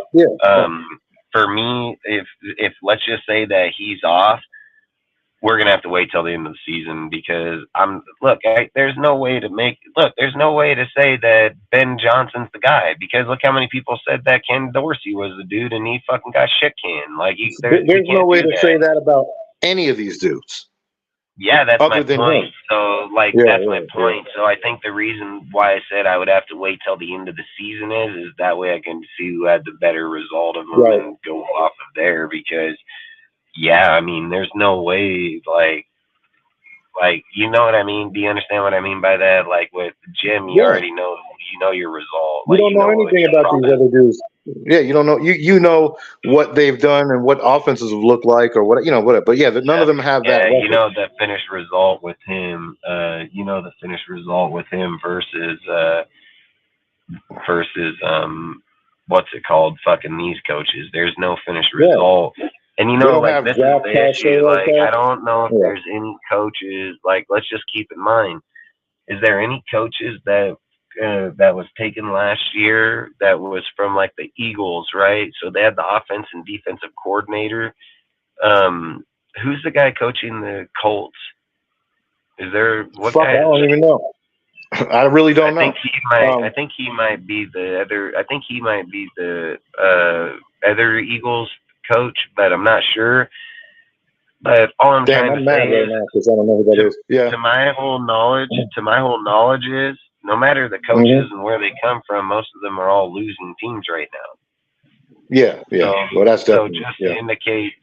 for me, if let's just say that he's off, we're gonna have to wait till the end of the season because there's no way to say that Ben Johnson's the guy because look how many people said that Ken Dorsey was the dude and he fucking got shit canned. Like there's no way to say that about any of these dudes. Yeah, that's my point. Him. So that's my point. So I think the reason why I said I would have to wait till the end of the season is that way I can see who had the better result of them and go off of there because. Yeah, I mean, there's no way, like, you know what I mean? Do you understand what I mean by that? Like, with Jim, you already know, your result. You don't know anything about these other dudes. Yeah, you don't know. You know what they've done and what offenses have looked like or what, whatever. But yeah, none of them have that. Yeah, you know the finished result with him. Versus what's it called? Fucking these coaches. There's no finished result. And this is the issue. Like, I don't know if there's any coaches. Like, let's just keep in mind: is there any coaches that was taken last year that was from like the Eagles, right? So they had the offense and defensive coordinator. Who's the guy coaching the Colts? Is there what guy? I don't even know. I really don't know. I think he might be the other Eagles coach, but I'm not sure. But all I'm trying to say is, because I don't know who that is. Yeah. To my whole knowledge is, no matter the coaches and where they come from, most of them are all losing teams right now. Yeah. Well, that's definitely. So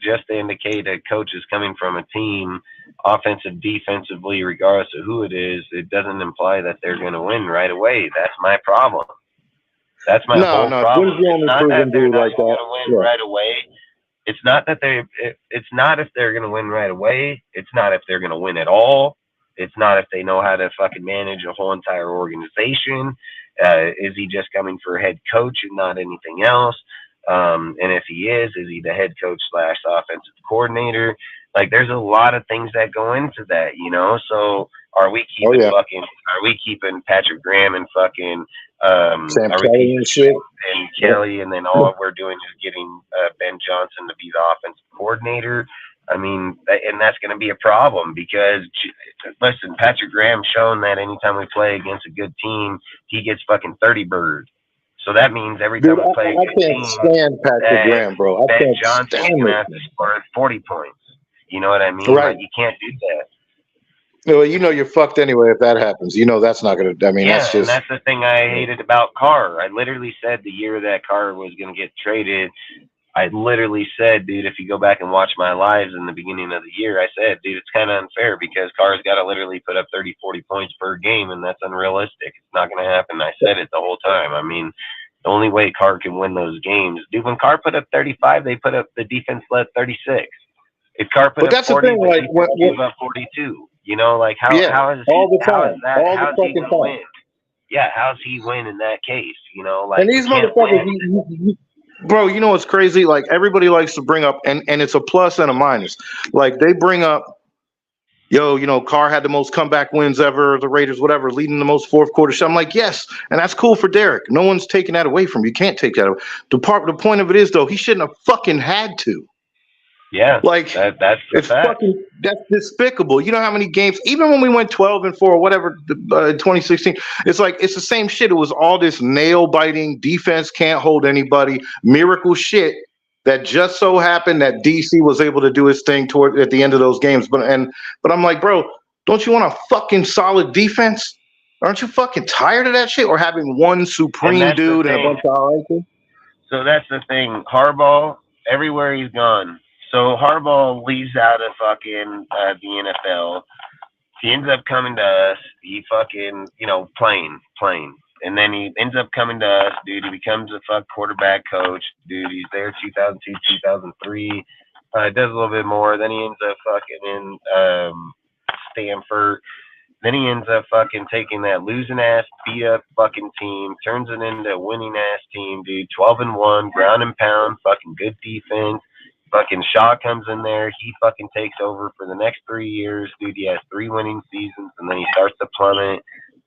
just to indicate a coach is coming from a team, offensive, defensively, regardless of who it is, it doesn't imply that they're going to win right away. That's my problem. That's my whole problem. It's not that they're not going to win right away. It's not that it's not if they're going to win right away. It's not if they're going to win at all. It's not if they know how to fucking manage a whole entire organization. Is he just coming for a head coach and not anything else? And if he is he the head coach / offensive coordinator? Like, there's a lot of things that go into that, So are we keeping Patrick Graham and fucking Sam Kelly and shit? And Kelly, and then all we're doing is getting Ben Johnson to be the offensive coordinator? I mean, and that's going to be a problem because, listen, Patrick Graham's shown that anytime we play against a good team, he gets fucking 30 birds. So that means every time we play a good team, I can't stand Patrick Graham, bro. Ben Johnson's going to have to score 40 points. You know what I mean? Right. Like, you can't do that. Well, you're fucked anyway if that happens. That's not going to, that's just. And that's the thing I hated about Carr. I literally said the year that Carr was going to get traded, I literally said, dude, if you go back and watch my lives in the beginning of the year, I said, dude, it's kind of unfair because Carr's got to literally put up 30, 40 points per game, and that's unrealistic. It's not going to happen. I said it the whole time. I mean, the only way Carr can win those games, dude, when Carr put up 35, the defense led 36. If Carr put up 40, the defense gave up 42. Like, how is he going to win? Yeah, how's he win in that case? Like, and these motherfuckers, bro, what's crazy? Like, everybody likes to bring up, and it's a plus and a minus. Like, they bring up, Carr had the most comeback wins ever, the Raiders, whatever, leading the most fourth quarter shot. I'm like, yes, and that's cool for Derek. No one's taking that away from you. You can't take that away. The point of it is, though, he shouldn't have fucking had to. Yeah, like that's despicable. You know how many games, even when we went 12-4 or whatever, 2016, it's like it's the same shit. It was all this nail biting defense can't hold anybody, miracle shit that just so happened that DC was able to do his thing at the end of those games. But I'm like, bro, don't you want a fucking solid defense? Aren't you fucking tired of that shit or having one supreme dude and a bunch of guys? So that's the thing, Harbaugh, everywhere he's gone. So Harbaugh leaves out of fucking the NFL. He ends up coming to us. He fucking, playing. And then he ends up coming to us, dude. He becomes a quarterback coach. Dude, he's there 2002, 2003. Does a little bit more. Then he ends up fucking in Stanford. Then he ends up fucking taking that losing-ass, beat-up fucking team, turns it into a winning-ass team, dude. 12-1, ground and pound, fucking good defense. Fucking Shaw comes in there. He fucking takes over for the next 3 years. Dude, he has 3 winning seasons, and then he starts to plummet.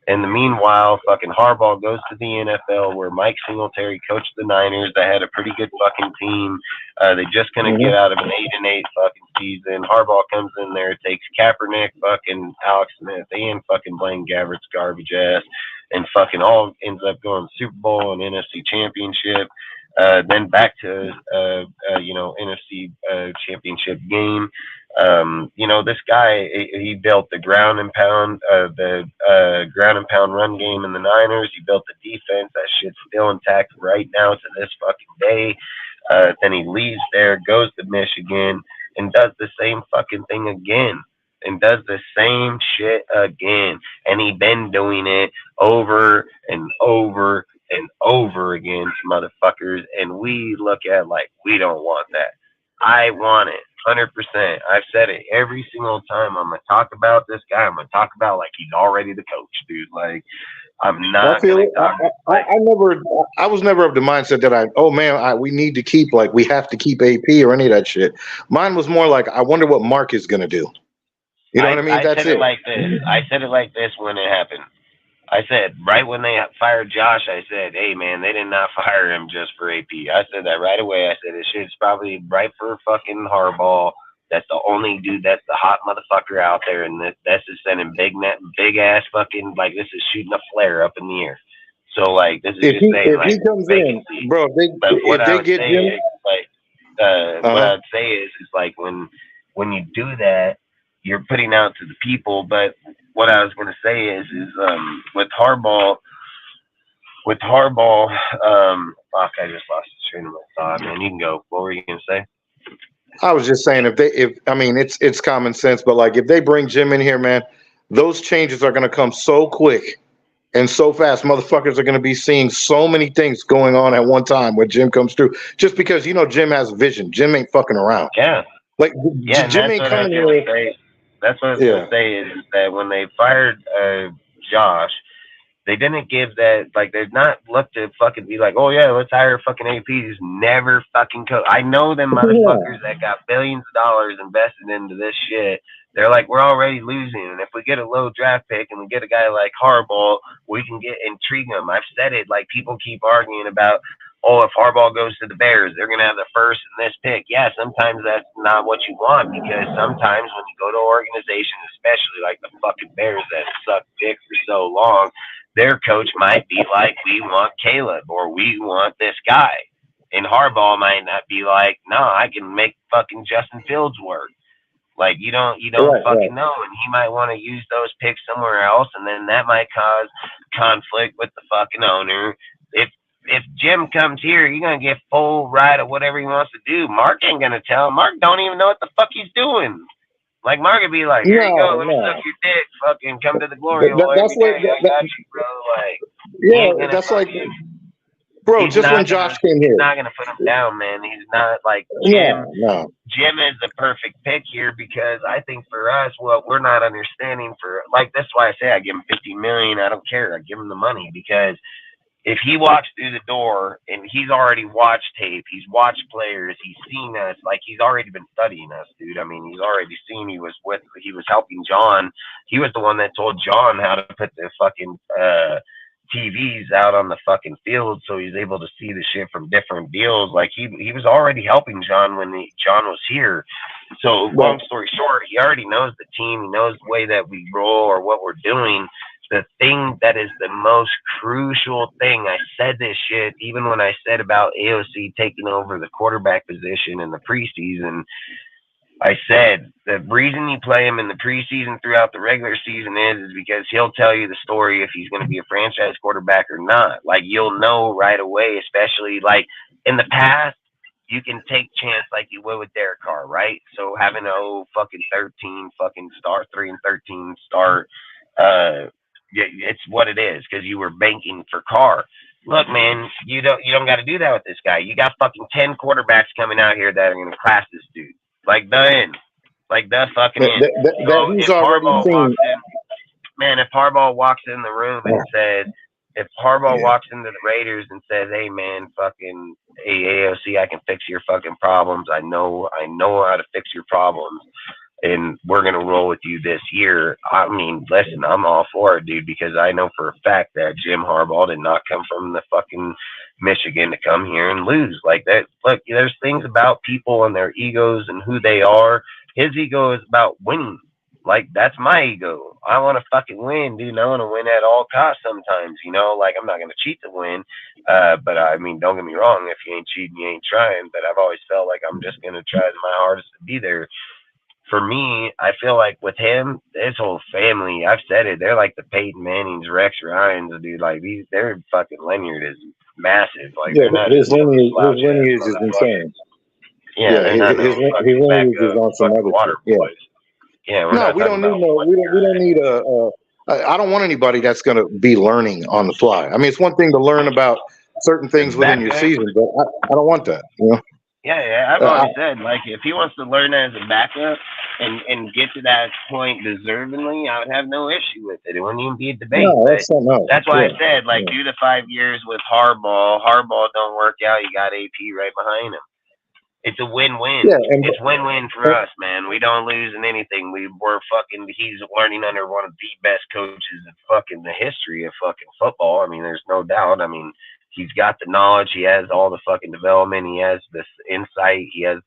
In the meanwhile, fucking Harbaugh goes to the NFL where Mike Singletary coached the Niners. They had a pretty good fucking team. They just couldn't get out of an 8-8 fucking season. Harbaugh comes in there, takes Kaepernick, fucking Alex Smith, and fucking Blaine Gabbert's garbage ass, and fucking all ends up going Super Bowl and NFC Championship. Then back to NFC championship game. This guy, he built the ground and pound run game in the Niners. He built the defense. That shit's still intact right now to this fucking day. Then he leaves there, goes to Michigan, and does the same fucking thing again. And does the same shit again. And he been doing it over and over and over again to motherfuckers. And we look at like, we don't want that. I want it. 100%. I've said it every single time. I'm gonna talk about this guy. I'm gonna talk about like he's already the coach, dude. Like I'm not. I was never of the mindset that we need to keep, like, we have to keep AP or any of that shit. Mine was more like, I wonder what Mark is gonna do. You know what I mean? That's said it like this. I said it like this when it happened. I said, right when they fired Josh, I said, hey, man, they did not fire him just for AP. I said that right away. I said, this shit's probably right for fucking Harbaugh. That's the only dude that's the hot motherfucker out there. And that's just sending big ass fucking, like, this is shooting a flare up in the air. So, like, this is if he comes in, bro, if they get him. What I'd say is like, when you do that, you're putting out to the people. But what I was going to say is with Harbaugh, fuck, I just lost the train of my thought, man. You can go. What were you going to say? I was just saying, it's common sense, but like, if they bring Jim in here, man, those changes are going to come so quick and so fast. Motherfuckers are going to be seeing so many things going on at one time when Jim comes through, just because, Jim has vision. Jim ain't fucking around. Yeah. Like, Jim ain't coming here. That's what I was going to say is that when they fired Josh, they didn't give that, like, they've not looked to fucking be like, oh, yeah, let's hire fucking AP. He's never fucking coach. I know them motherfuckers that got billions of dollars invested into this shit. They're like, we're already losing. And if we get a low draft pick and we get a guy like Harbaugh, we can intrigue them. I've said it, like, people keep arguing about, oh, if Harbaugh goes to the Bears, they're going to have the first in this pick. Yeah, sometimes that's not what you want, because sometimes when you go to organizations, especially like the fucking Bears that suck dick for so long, their coach might be like, we want Caleb or we want this guy. And Harbaugh might not be like, no, I can make fucking Justin Fields work. Like, you don't fucking know. And he might want to use those picks somewhere else, and then that might cause conflict with the fucking owner. If Jim comes here, you're going to get full ride of whatever he wants to do. Mark ain't going to tell him. Mark don't even know what the fuck he's doing. Like, Mark would be like, here you go, let me suck your dick, fucking come to the glory hole every day. I got you, bro. Like, that's like, bro, just when Josh came here. He's not going to put him down, man. He's not like Jim. No. Jim is the perfect pick here, because I think for us, what we're not understanding like, that's why I say I give him $50 million. I don't care. I give him the money, because if he walks through the door and he's already watched tape, he's watched players, he's seen us, like, he's already been studying us, dude. I mean, he's already seen, he was helping John. He was the one that told John how to put the fucking TVs out on the fucking field, so he's able to see the shit from different deals. Like, he was already helping John when John was here. So long story short, he already knows the team. He knows the way that we roll or what we're doing. The thing that is the most crucial thing, I said this shit even when I said about AOC taking over the quarterback position in the preseason. I said the reason you play him in the preseason throughout the regular season is because he'll tell you the story if he's going to be a franchise quarterback or not. Like, you'll know right away, especially like in the past, you can take chance like you would with Derek Carr, right? So having a 13 fucking start, 3-13 start, it's what it is, because you were banking for Carr. Look, man, you don't got to do that with this guy. You got fucking 10 quarterbacks coming out here that are going to class this dude. Like the end. Like the fucking end. So if Harbaugh walks in, man, if Harbaugh walks in the room and said, if Harbaugh walks into the Raiders and says, hey, man, fucking, hey, AOC, I can fix your fucking problems. I know how to fix your problems. and we're going to roll with you this year. I mean, listen, I'm all for it, dude, because I know for a fact that Jim Harbaugh did not come from the fucking Michigan to come here and lose like that. Look, there's things about people and their egos and who they are. His ego is about winning. Like, that's my ego. I want to fucking win, dude. I want to win at all costs sometimes, you know? Like, I'm not going to cheat to win. But, I mean, don't get me wrong. If you ain't cheating, you ain't trying. But I've always felt like I'm just going to try my hardest to be there. For me, I feel like with him, his whole family, I've said it, they're like the Peyton Mannings, Rex Ryans, dude. Like, their fucking lineage is massive. Like, Yeah, they're not his lineage is insane. Yeah, his lineage is on some other shit. Yeah. Yeah, no, we don't need I don't want anybody that's going to be learning on the fly. I mean, it's one thing to learn about certain things within your season, but I don't want that, you know? Yeah, I've always said, like, if he wants to learn as a backup and get to that point deservingly, I would have no issue with it. It wouldn't even be a debate. No, that's why I said, like, do the 5 years with Harbaugh. Harbaugh don't work out, you got AP right behind him. It's a win-win. Yeah, it's win-win for us, man. We don't lose in anything. He's learning under one of the best coaches in fucking the history of fucking football. I mean, there's no doubt. I mean, he's got the knowledge. He has all the fucking development. He has this insight. He has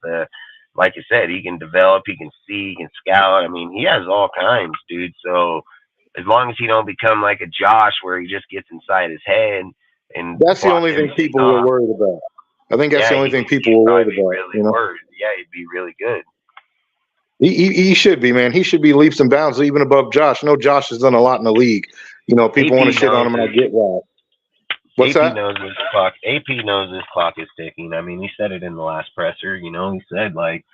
like I said, he can develop. He can see. He can scout. I mean, he has all kinds, dude. So as long as he don't become like a Josh where he just gets inside his head and that's the only thing people were worried about. I think that's the only thing people were worried about. Really, you know? Yeah, he'd be really good. He should be, man. He should be leaps and bounds even above Josh. I know Josh has done a lot in the league. You know, people want to shit on him, and I get why. What's AP that? knows his clock. AP knows his clock is ticking. I mean, he said it in the last presser. You know, he said like,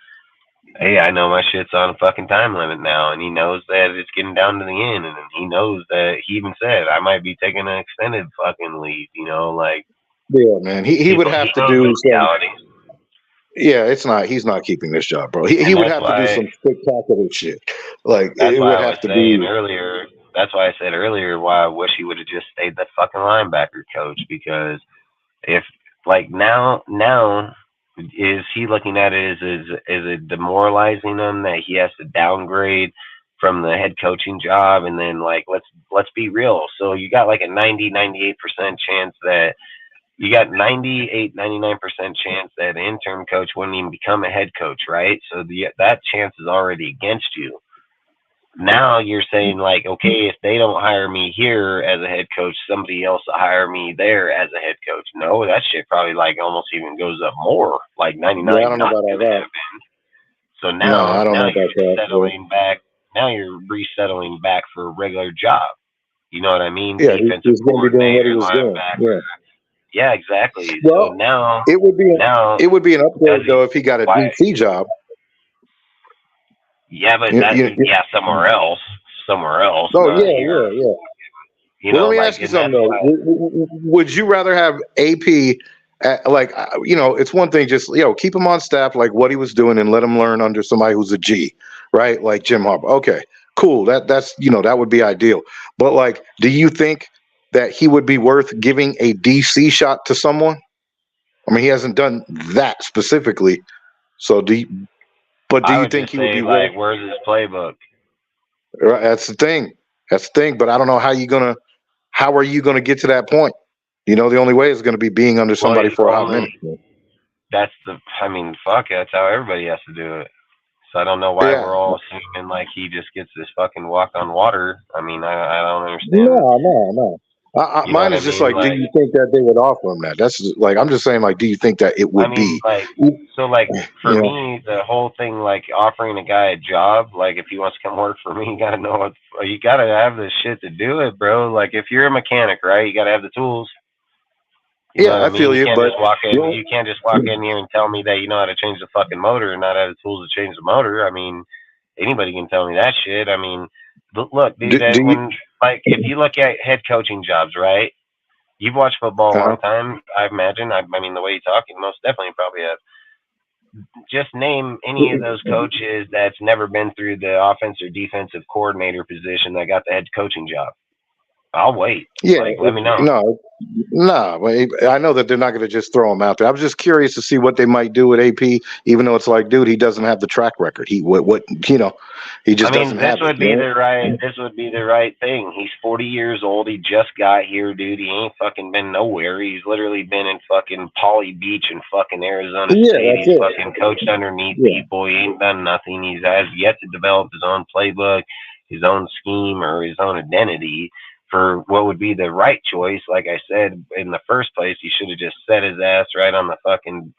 "Hey, I know my shit's on a fucking time limit now," and he knows that it's getting down to the end. And he knows that he even said, "I might be taking an extended fucking leave." You know, like. Yeah, man. He would have to do some. Yeah, he's not keeping this job, bro. He would have to do some spectacular shit. Like it would have to be earlier. That's why I said earlier why I wish he would have just stayed the fucking linebacker coach, because if like now is he looking at it is it demoralizing him that he has to downgrade from the head coaching job? And then like let's be real. So you got like a 98% chance that you got 99% chance that an interim coach wouldn't even become a head coach, right? So that chance is already against you. Now you're saying like, okay, if they don't hire me here as a head coach, somebody else will hire me there as a head coach. No, that shit probably like almost even goes up more, like 99. Yeah, I don't know about that. So now, you're settling back. Now you're resettling back for a regular job. You know what I mean? Yeah, he's going to be doing what he was doing. Yeah. Yeah, exactly. Well, so now it would be an upgrade though if he got a DC job. Yeah, but somewhere else. Oh yeah. You know, let me ask you something though. Would you rather have AP it's one thing just keep him on staff like what he was doing and let him learn under somebody who's a G, right? Like Jim Harbaugh. Okay, cool. That's that would be ideal. But like, do you think that he would be worth giving a DC shot to someone? I mean, he hasn't done that specifically. So do you think he would be like, where's his playbook? Right, that's the thing. But I don't know how are you gonna get to that point? You know, the only way is gonna be being under somebody for a hot minute. That's how everybody has to do it. So I don't know why we're all assuming like he just gets this fucking walk on water. I mean, I don't understand. No. Mine is just like, do you think that they would offer him that? That's like, I'm just saying, like, do you think that it would be? Like, so, like, for me, the whole thing, like, offering a guy a job, like, if he wants to come work for me, you got to have the shit to do it, bro. Like, if you're a mechanic, right, you got to have the tools. You know what I mean? feel you, but you can't just walk in here and tell me that you know how to change the fucking motor and not have the tools to change the motor. I mean, anybody can tell me that shit. I mean, look, dude, if you look at head coaching jobs, right? You've watched football a long time, I imagine. I mean, the way you talk, you most definitely probably have. Just name any of those coaches that's never been through the offense or defensive coordinator position that got the head coaching job. I'll wait. Yeah, Like, let me know. No, I know that they're not going to just throw him out there. I was just curious to see what they might do with AP, even though it's like, dude, he doesn't have the track record. He he just doesn't have This would be the right thing. He's 40 years old. He just got here, dude. He ain't fucking been nowhere. He's literally been in fucking Poly Beach in fucking Arizona State. He's fucking coached underneath people. He ain't done nothing. He's has yet to develop his own playbook, his own scheme, or his own identity for what would be the right choice. Like I said, in the first place, he should have just set his ass right on the fucking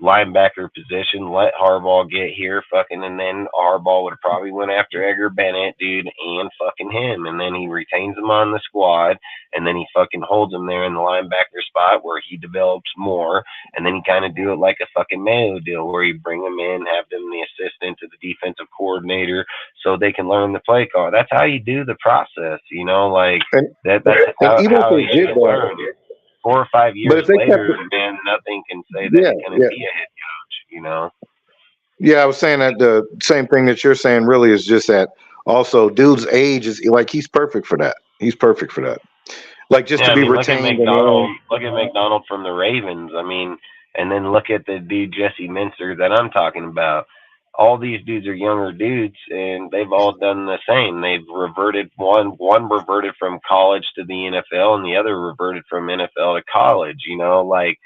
linebacker position, let Harbaugh get here, fucking, and then Harbaugh would have probably went after Edgar Bennett, dude, and fucking him, and then he retains him on the squad, and then he fucking holds him there in the linebacker spot where he develops more, and then he kind of do it like a fucking Mayo deal where you bring him in, have them the assistant to the defensive coordinator so they can learn the play call. That's how you do the process, you know, like that's how you should learn. 4 or 5 years later, man, nothing can say that he's going to be a head coach, you know? Yeah, I was saying that the same thing that you're saying really is just that also dude's age is like, he's perfect for that. He's perfect for that. Like just to be retained. Look at McDonald from the Ravens. I mean, and then look at the dude, Jesse Minster, that I'm talking about. All these dudes are younger dudes, and they've all done the same. They've reverted one reverted from college to the NFL, and the other reverted from NFL to college. You know, like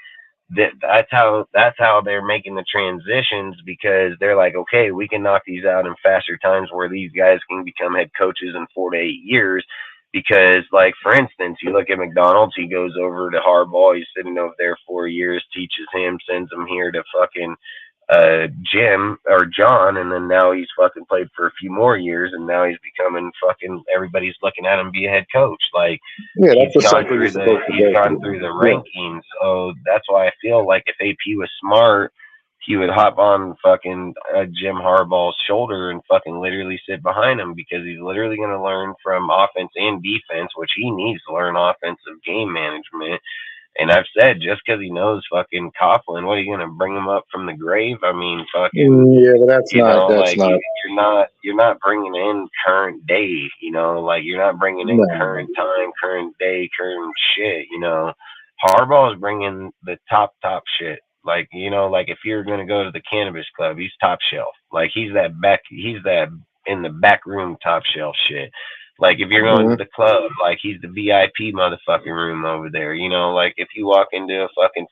that's how they're making the transitions, because they're like, okay, we can knock these out in faster times where these guys can become head coaches in 4 to 8 years. Because, like, for instance, you look at McDonald's, he goes over to Harbaugh, he's sitting over there 4 years, teaches him, sends him here to fucking Jim or John, and then now he's fucking played for a few more years, and now he's becoming fucking, everybody's looking at him be a head coach. Like, he's gone through the rankings. So that's why I feel like if AP was smart, he would hop on fucking Jim Harbaugh's shoulder and fucking literally sit behind him, because he's literally going to learn from offense and defense, which he needs to learn offensive game management. And I've said, just because he knows fucking Coughlin, what are you gonna bring him up from the grave? I mean, fucking but that's not. You're not bringing in current day. You know, like you're not bringing in current time, current day, current shit. You know, Harbaugh is bringing the top shit. Like, you know, like if you're gonna go to the cannabis club, he's top shelf. Like he's that in the back room top shelf shit. Like, if you're going to the club, like, he's the VIP motherfucking room over there. You know, like, if you walk into a fucking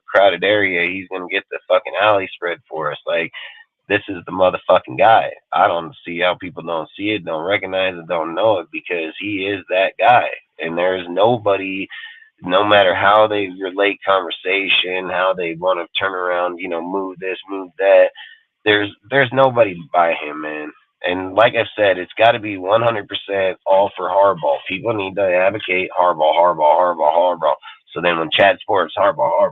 crowded area, he's going to get the fucking alley spread for us. Like, this is the motherfucking guy. I don't see how people don't see it, don't recognize it, don't know it, because he is that guy. And there's nobody, no matter how they relate conversation, how they want to turn around, you know, move this, move that, there's nobody by him, man. And like I said, it's got to be 100% all for Harbaugh. People need to advocate Harbaugh. So then when Chad Sports, Harbaugh,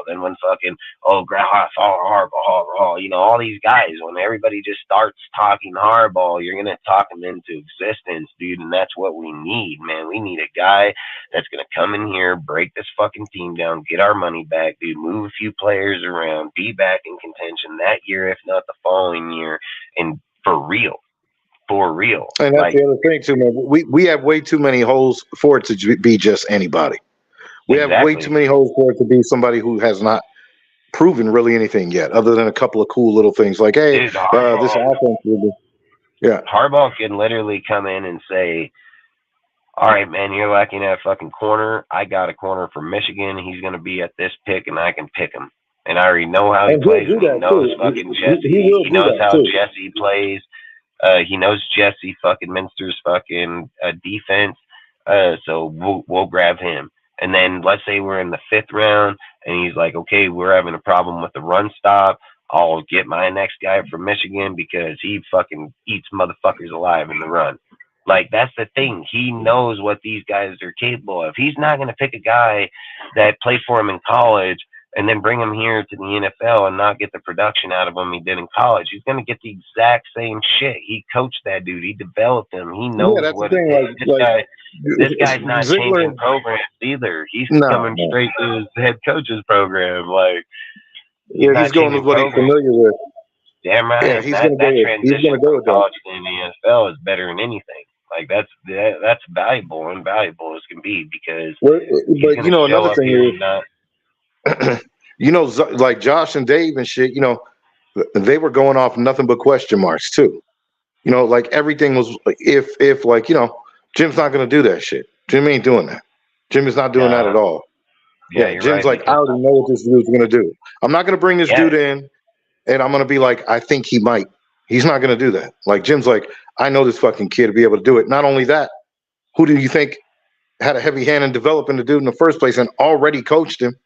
then when fucking, Harbaugh, you know, all these guys, when everybody just starts talking Harbaugh, you're going to talk them into existence, dude. And that's what we need, man. We need a guy that's going to come in here, break this fucking team down, get our money back, dude, move a few players around, be back in contention that year, if not the following year, and for real. And that's the other thing too, man. We have way too many holes for it to be just anybody. We have way too many holes for it to be somebody who has not proven really anything yet, other than a couple of cool little things like, hey, this offense will be. Yeah. Harbaugh can literally come in and say, all right, man, you're lacking at a fucking corner. I got a corner for Michigan. He's going to be at this pick, and I can pick him. And I already know how he plays. He knows fucking Jesse. He knows how Jesse plays. He knows Jesse fucking Minster's fucking defense. So we'll grab him. And then let's say we're in the 5th round, and he's like, okay, we're having a problem with the run stop. I'll get my next guy from Michigan because he fucking eats motherfuckers alive in the run. Like, that's the thing. He knows what these guys are capable of. He's not going to pick a guy that played for him in college and then bring him here to the NFL and not get the production out of him he did in college. He's going to get the exact same shit. He coached that dude. He developed him. He knows what it is. This guy's not changing programs either. He's coming straight to his head coach's program. Like, he's going with what he's familiar with. Damn right. Yeah, he's going to go with college to the NFL is better than anything. Like that's valuable, invaluable as can be, because But you know, show another up thing here is, and not. you know, like Josh and Dave and shit, you know, they were going off nothing but question marks too. You know, like everything was if like, you know, Jim's not going to do that shit. Jim ain't doing that. Jim is not doing that at all. Yeah, Yeah, you're Jim's right, like, I already know what this dude's going to do. I'm not going to bring this Yeah. dude in and I'm going to be like, I think he might. He's not going to do that. Like Jim's like, I know this fucking kid to be able to do it. Not only that, who do you think had a heavy hand in developing the dude in the first place and already coached him?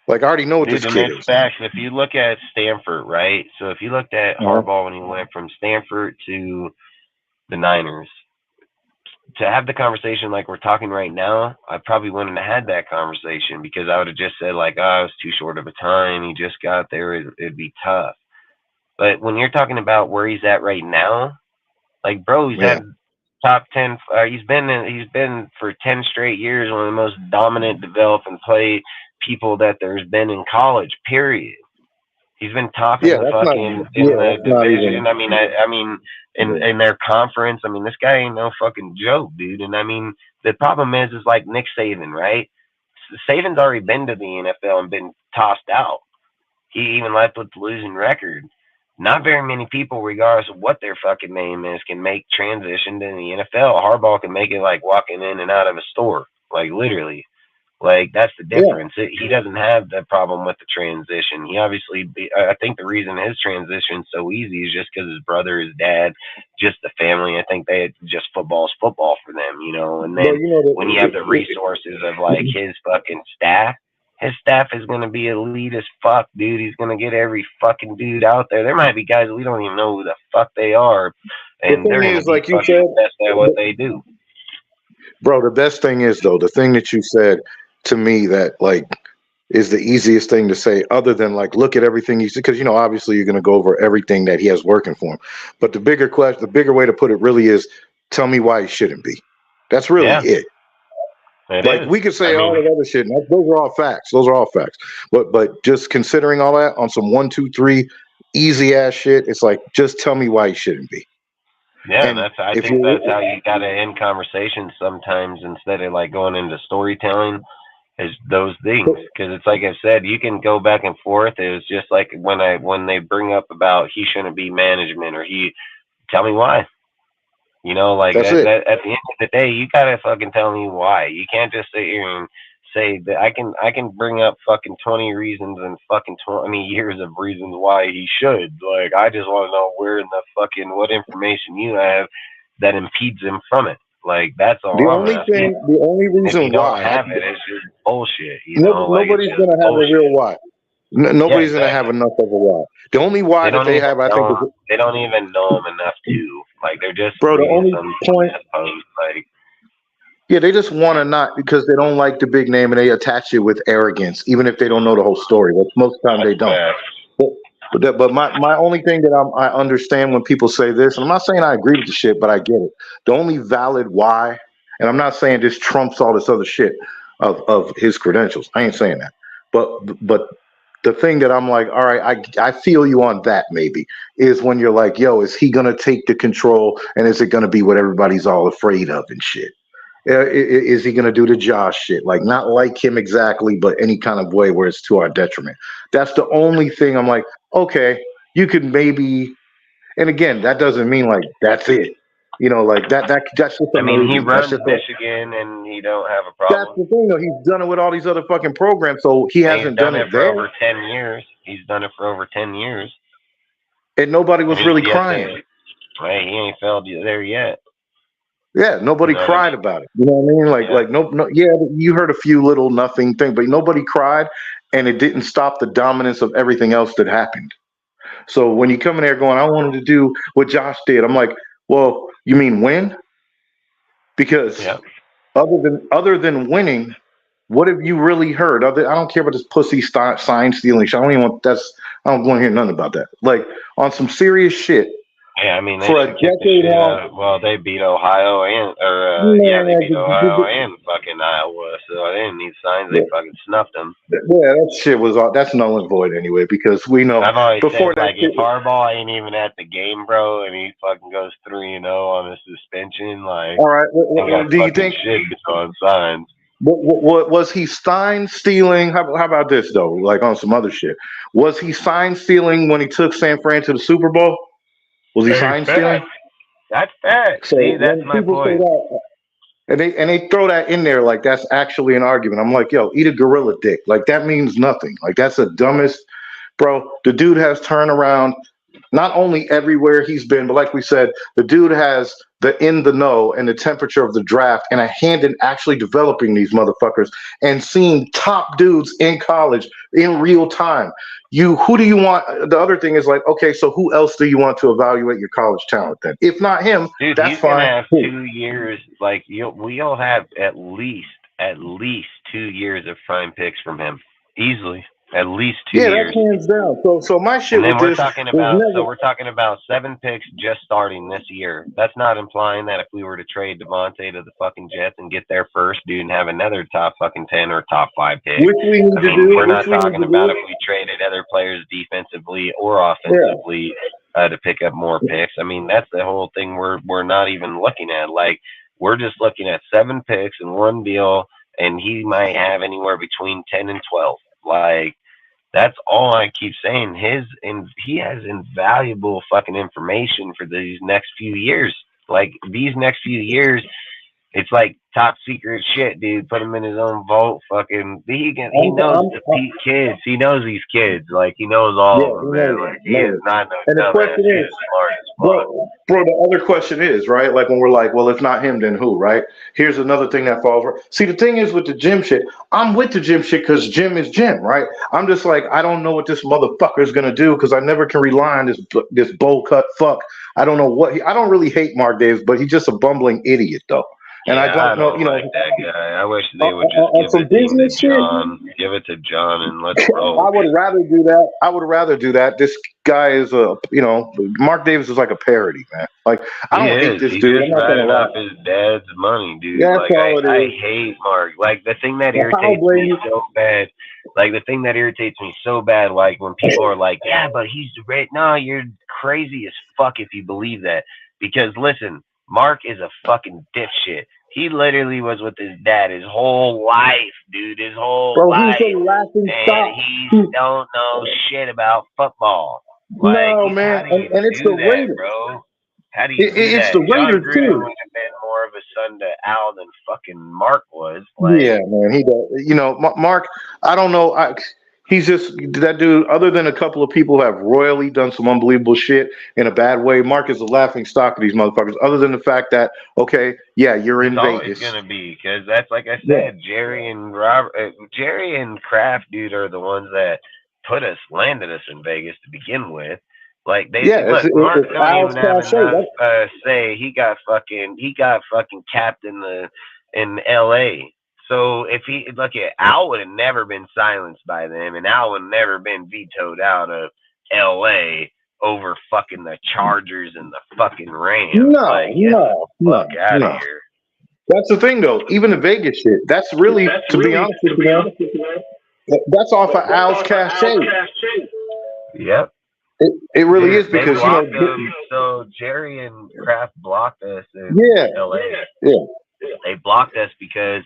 Like, I already know what Dude, this and kid it's is. facts. If you look at Stanford, right? So if you looked at Harbaugh when he went from Stanford to the Niners, to have the conversation like we're talking right now, I probably wouldn't have had that conversation, because I would have just said like, oh, it was too short of a time. He just got there. It'd be tough. But when you're talking about where he's at right now, like, bro, he's had top 10. He's been for 10 straight years one of the most dominant develop and play people that there's been in college. Period. He's been top in the fucking the division. I mean, in their conference. I mean, this guy ain't no fucking joke, dude. And I mean, the problem is like Nick Saban, right? Saban's already been to the NFL and been tossed out. He even left with the losing record. Not very many people, regardless of what their fucking name is, can make transition to the NFL. Harbaugh can make it like walking in and out of a store, like literally. Like, that's the difference. He doesn't have that problem with the transition. He obviously, I think the reason his transition's so easy is just because his brother, his dad, just the family. I think they just football's football for them, you know. And then when you have the resources of like his fucking staff, his staff is going to be elite as fuck, dude. He's going to get every fucking dude out there. There might be guys we don't even know who the fuck they are, and they're going to be like fucking best at what they do. Bro, the best thing is, though, the thing that you said to me that like is the easiest thing to say, other than like, look at everything you see, because, you know, obviously you're going to go over everything that he has working for him. But the bigger question, the bigger way to put it really is, tell me why he shouldn't be. That's really it. Like, we could say all the other shit, and those are all facts. Those are all facts. But just considering all that on some 1, 2, 3 easy ass shit, it's like, just tell me why he shouldn't be. Yeah, and I think that's how you gotta end conversations sometimes, instead of like going into storytelling, is those things. Because it's like I said, you can go back and forth. It was just like when they bring up about he shouldn't be management, or tell me why. You know, like at the end of the day, you gotta fucking tell me why. You can't just sit here and say that I can bring up fucking 20 reasons and fucking 20 years of reasons why he should. Like, I just want to know where in the fucking what information you have that impedes him from it. Like, that's all. The only reason why have it is just bullshit. You know, nobody's gonna have a real why. Nobody's gonna have enough of a why. The only why that they have, I think, they don't even know him enough to. Like, they're just the only point. Like, yeah, they just want to not, because they don't like the big name and they attach it with arrogance, even if they don't know the whole story. But most of the time they don't. But my only thing that I understand when people say this, and I'm not saying I agree with the shit, but I get it. The only valid why, and I'm not saying this trumps all this other shit of his credentials. I ain't saying that. But the thing that I'm like, all right, I feel you on that maybe, is when you're like, yo, is he going to take the control, and is it going to be what everybody's all afraid of and shit? Is he going to do the Josh shit? Like, not like him exactly, but any kind of way where it's to our detriment. That's the only thing I'm like, okay, you could maybe, and again, that doesn't mean like that's it. You know, like that's just. I mean, he runs Michigan, and he don't have a problem. That's the thing, though. He's done it with all these other fucking programs, so he hasn't done it for there. Over 10 years. He's done it for over 10 years, and nobody was really crying. Right, he ain't failed there yet. Yeah, nobody cried about it. You know what I mean? Like no. Yeah, you heard a few little nothing thing, but nobody cried, and it didn't stop the dominance of everything else that happened. So when you come in there going, I wanted to do what Josh did, I'm like, well, you mean win? Because other than winning, what have you really heard? I don't care about this pussy sign stealing shit. I don't want to hear nothing about that. Like, on some serious shit, Yeah, I mean, they for a should kick the decade shit long. out. Well, they beat Ohio and, they beat Ohio and fucking Iowa, so they didn't need signs. They fucking snuffed them. Yeah, that shit was all. That's null and void anyway, because we know I've always before said, that like, shit. if Harbaugh ain't even at the game, bro, and he fucking goes 3-0 on a suspension, like, All right, he got do you fucking think? shit on signs. What was he sign stealing? How about this though? Like on some other shit, was he sign stealing when he took San Fran to the Super Bowl? Was he sign stealing? That's fact. So See, that's when my people say point. that, and they throw that in there like that's actually an argument. I'm like, yo, eat a gorilla dick. Like that means nothing. Like that's the dumbest, bro. The dude has turned around not only everywhere he's been, but like we said, the dude has the in the know and the temperature of the draft and a hand in actually developing these motherfuckers and seeing top dudes in college in real time. Who do you want? The other thing is like, okay, so who else do you want to evaluate your college talent then? If not him, Dude, that's he's fine. gonna have 2 years. Like we'll have at least 2 years of prime picks from him, easily. At least 2 Yeah, years. that's hands down. So my shit And then with we're this talking was about never. we're talking about 7 picks just starting this year. That's not implying that if we were to trade Devontae to the fucking Jets and get there first, dude, and have another top fucking 10 or top 5 pick. Which we need I to mean, do. we're not Which we need talking to about do. if we traded other players defensively or offensively to pick up more picks. I mean, that's the whole thing we're not even looking at. Like, we're just looking at 7 picks in one deal, and he might have anywhere between 10 and 12. Like, that's all I keep saying. He has invaluable fucking information for these next few years. Like these next few years, it's like top secret shit, dude. Put him in his own vault. Fucking, he knows the kids. He knows these kids. Like he knows all of them, man. Like he is not no And the dumbass. question He's is, smart as fuck. bro, the other question is, right? Like when we're like, well, if not him, then who, right? Here's another thing that falls right. See, the thing is with the Jim shit, I'm with the Jim shit because Jim is Jim, right? I'm just like, I don't know what this motherfucker is gonna do because I never can rely on this bowl cut fuck. I don't know what I don't really hate Mark Davis, but he's just a bumbling idiot though. And Yeah, I don't know, like that guy. I wish they would just give it to John and let's roll. I would rather do that. I would rather do that. This guy is Mark Davis is like a parody, man. Like I don't hate this dude. He's I'm not gonna lie. off his dad's money, dude. Yeah, like I hate Mark. Like the thing that irritates me so bad. Like the thing that irritates me so bad, like when people are like, "Yeah, but he's the great." No, you're crazy as fuck if you believe that. Because listen, Mark is a fucking dipshit. He literally was with his dad his whole life, dude. His whole life. He's a laughing stock. He don't know shit about football. Like, no, man, and it's the Raiders, bro. How do you do it's that? the Raiders John Gruden too. would have been more of a son to Al than fucking Mark was. Like, Yeah, man, he does. Mark. I don't know. He's just that dude. Other than a couple of people who have royally done some unbelievable shit in a bad way, Mark is a laughing stock of these motherfuckers. Other than the fact that, okay, yeah, you're in Vegas. It's always gonna be because that's like I said, Jerry and Kraft, dude, are the ones that landed us in Vegas to begin with. Like Mark don't even have enough say. He got fucking capped in LA. So if Al would have never been silenced by them, and Al would have never been vetoed out of LA over fucking the Chargers and the fucking Rams. No. Out of here. That's the thing, though. Even the Vegas shit. That's really, to be honest with you, that's off of Al's cachet. Yep. It really is because so Jerry and Kraft blocked us in LA. Yeah. They blocked us because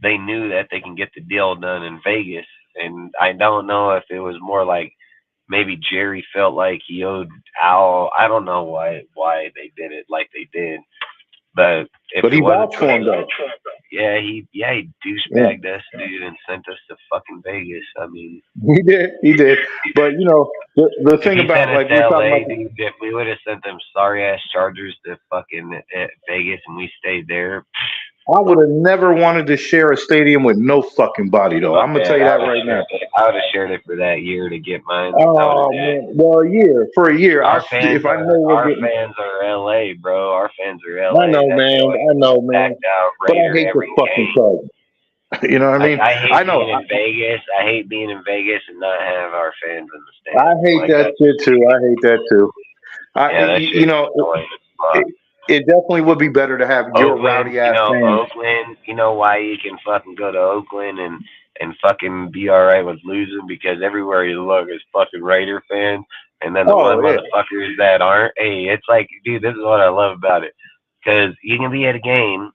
they knew that they can get the deal done in Vegas. And I don't know if it was more like maybe Jerry felt like he owed Al. I don't know why they did it like they did. But he vouched for him, though. Yeah, he douchebagged us, dude, and sent us to fucking Vegas. I mean, he did. But the thing about like we're talking about, dude, if we would have sent them sorry ass Chargers to fucking Vegas and we stayed there, I would have never wanted to share a stadium with no fucking body, though. I'm gonna tell you that right now. I would have shared it for that year to get mine. Oh man, well, for a year. Our fans are LA, bro. Our fans are LA. I know, man. But I hate the fucking Chargers. You know what I mean? I hate being in Vegas. I hate being in Vegas and not have our fans in the stands. I hate that shit too. It definitely would be better to have your Oakland, rowdy ass fans. Oakland, you know why you can fucking go to Oakland and fucking be all right with losing, because everywhere you look is fucking Raider fans, and then the motherfuckers that aren't. Hey, it's like, dude, this is what I love about it, because you can be at a game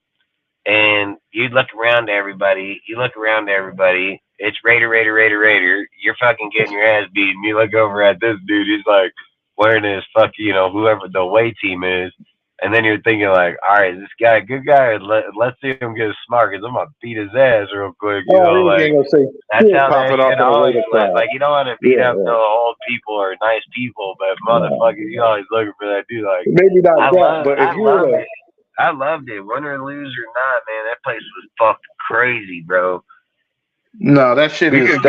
and you look around to everybody. It's Raider. You're fucking getting your ass beat, and you look over at this dude. He's like wearing his whoever the away team is. And then you're thinking like, all right, is this guy a good guy? Or let's see him get smart, because I'm gonna beat his ass real quick. That's how that shit always was. Like, you don't want to beat up no old people or nice people, but motherfucker, you always looking for that dude. Like, maybe not that, but if you I loved it, win or lose or not, man. That place was fucking crazy, bro. No, that shit is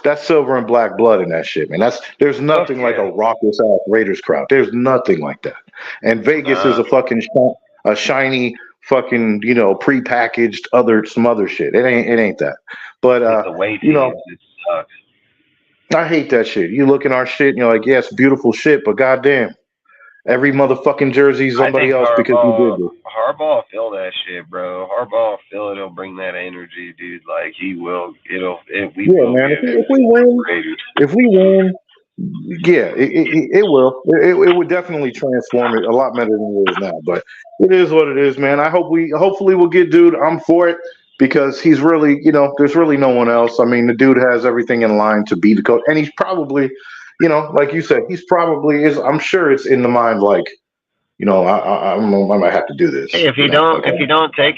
that's silver and black blood in that shit, man. There's nothing like a raucous ass Raiders crowd. There's nothing like that. And Vegas is a fucking shiny fucking prepackaged some other shit. It ain't that. But it sucks. I hate that shit. You look in our shit and you're like, yeah, it's beautiful shit, but goddamn, every motherfucking jersey somebody else because you did it. Harbaugh feel that shit, bro. Harbaugh feel it'll bring that energy, dude. Like he will. If we win, yeah, it will. It would definitely transform it a lot better than it is now. But it is what it is, man. Hopefully we'll get dude. I'm for it because he's really, there's really no one else. I mean, the dude has everything in line to be the coach, and he's probably. Like you said, I'm sure it's in the mind, like, I might have to do this. Hey, if you don't take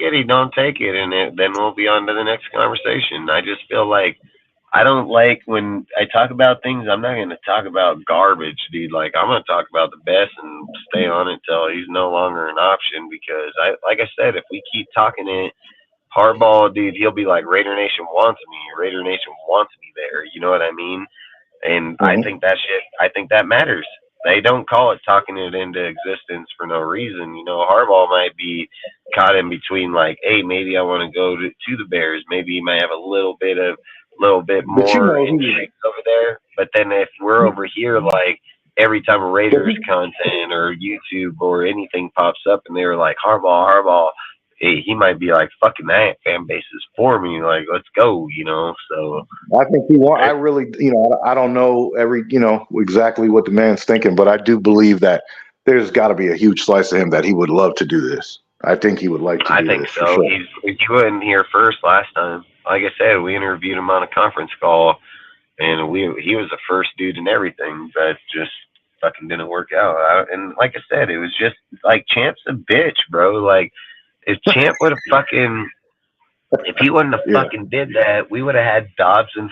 it, you don't take it, and then we'll be on to the next conversation. I just feel like I don't like when I talk about things. I'm not going to talk about garbage, dude. Like, I'm going to talk about the best and stay on it till he's no longer an option, because like I said, if we keep talking it, Harbaugh, dude, he'll be like, Raider Nation wants me. Raider Nation wants me there. You know what I mean? And I think that matters. They don't call it talking it into existence for no reason. Harbaugh might be caught in between, like, hey, maybe I want to go to the Bears. Maybe he might have a little bit more intrigue over there. But then if we're over here, like, every time a Raiders content or YouTube or anything pops up and they're like, Harbaugh, hey, he might be like, fucking that fan base is for me. Like, let's go, So I think I really, I don't know exactly what the man's thinking, but I do believe that there's got to be a huge slice of him that he would love to do this. I think he would like to. I think so. Sure. He wasn't here first last time. Like I said, we interviewed him on a conference call, and he was the first dude and everything, but just fucking didn't work out. And like I said, it was just like Champ's a bitch, bro. Like. If Champ would have if he wouldn't have fucking did that, we would have had Dobbs and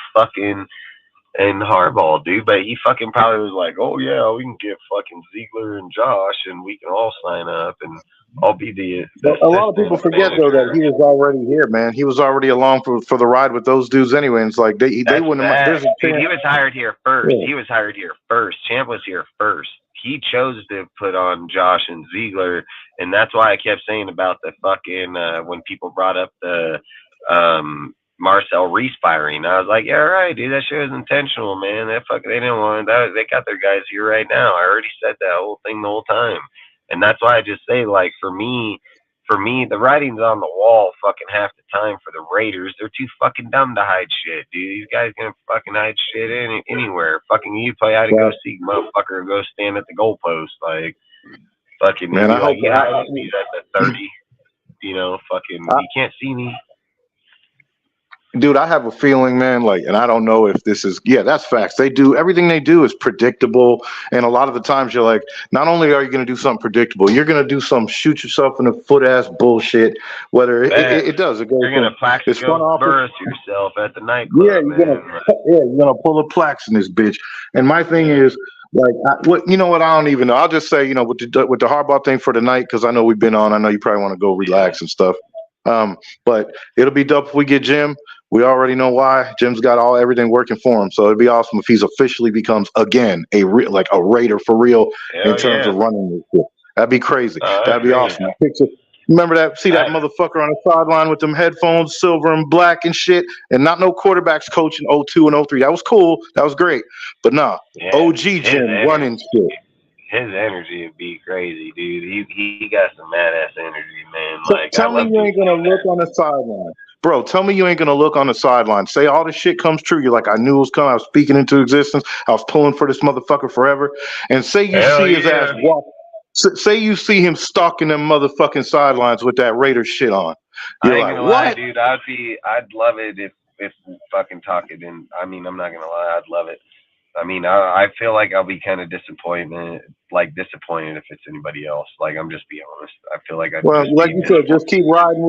Harbaugh, dude. But he fucking probably was like, oh yeah, we can get fucking Ziegler and Josh, and we can all sign up, and I'll be the a lot of people forget though that he was already here, man. He was already along for the ride with those dudes anyway. And it's like they wouldn't have. Dude, he was hired here first. Yeah. He was hired here first. Champ was here first. He chose to put on Josh and Ziegler, and that's why I kept saying about the fucking when people brought up the Marcel Reese firing. I was like, yeah, right, dude, that shit was intentional, man. They didn't want that. They got their guys here right now. I already said that whole thing the whole time, and that's why I just say, like, for me, the writing's on the wall fucking half the time for the Raiders. They're too fucking dumb to hide shit, dude. These guys gonna fucking hide shit anywhere. Fucking you play hide and go seek, motherfucker, go stand at the goalpost. Like, fucking, man, I hope he's at the 30. Fucking, you can't see me. Dude, I have a feeling, man, like, and I don't know if this is, that's facts. Everything they do is predictable. And a lot of the times you're like, not only are you going to do something predictable, you're going to do some shoot yourself in the foot ass bullshit, whether it does. It goes, you're going to Plaxico Burress yourself at the nightclub. Yeah, you're going to pull a Plax in this bitch. And my thing is, like, I don't even know. I'll just say, with the Harbaugh thing for tonight, because I know we've been on. I know you probably want to go relax and stuff. But it'll be dope if we get Jim. We already know why. Jim's got everything working for him, so it'd be awesome if he's officially becomes again a Raider for real in terms of running this shit. That'd be crazy. That'd be awesome. Remember that? See that motherfucker on the sideline with them headphones, silver and black and shit, and not no quarterbacks coaching 02 and 03. That was cool. That was great. But OG Jim running shit. his energy would be crazy, dude. He got some mad ass energy, man. So Like, tell me you ain't gonna look on the sideline. Bro, tell me you ain't gonna look on the sideline. Say all this shit comes true. You're like, I knew it was coming. I was speaking into existence. I was pulling for this motherfucker forever. And say you see his ass walk. Say you see him stalking them motherfucking sidelines with that Raider shit on. You're I ain't like, gonna what? lie, dude. I'd love it if fucking talking. And I mean, I'm not gonna lie, I'd love it. I mean, I feel like I'll be kind of disappointed if it's anybody else. Like, I'm just being honest. I feel like Well, like you said, just keep riding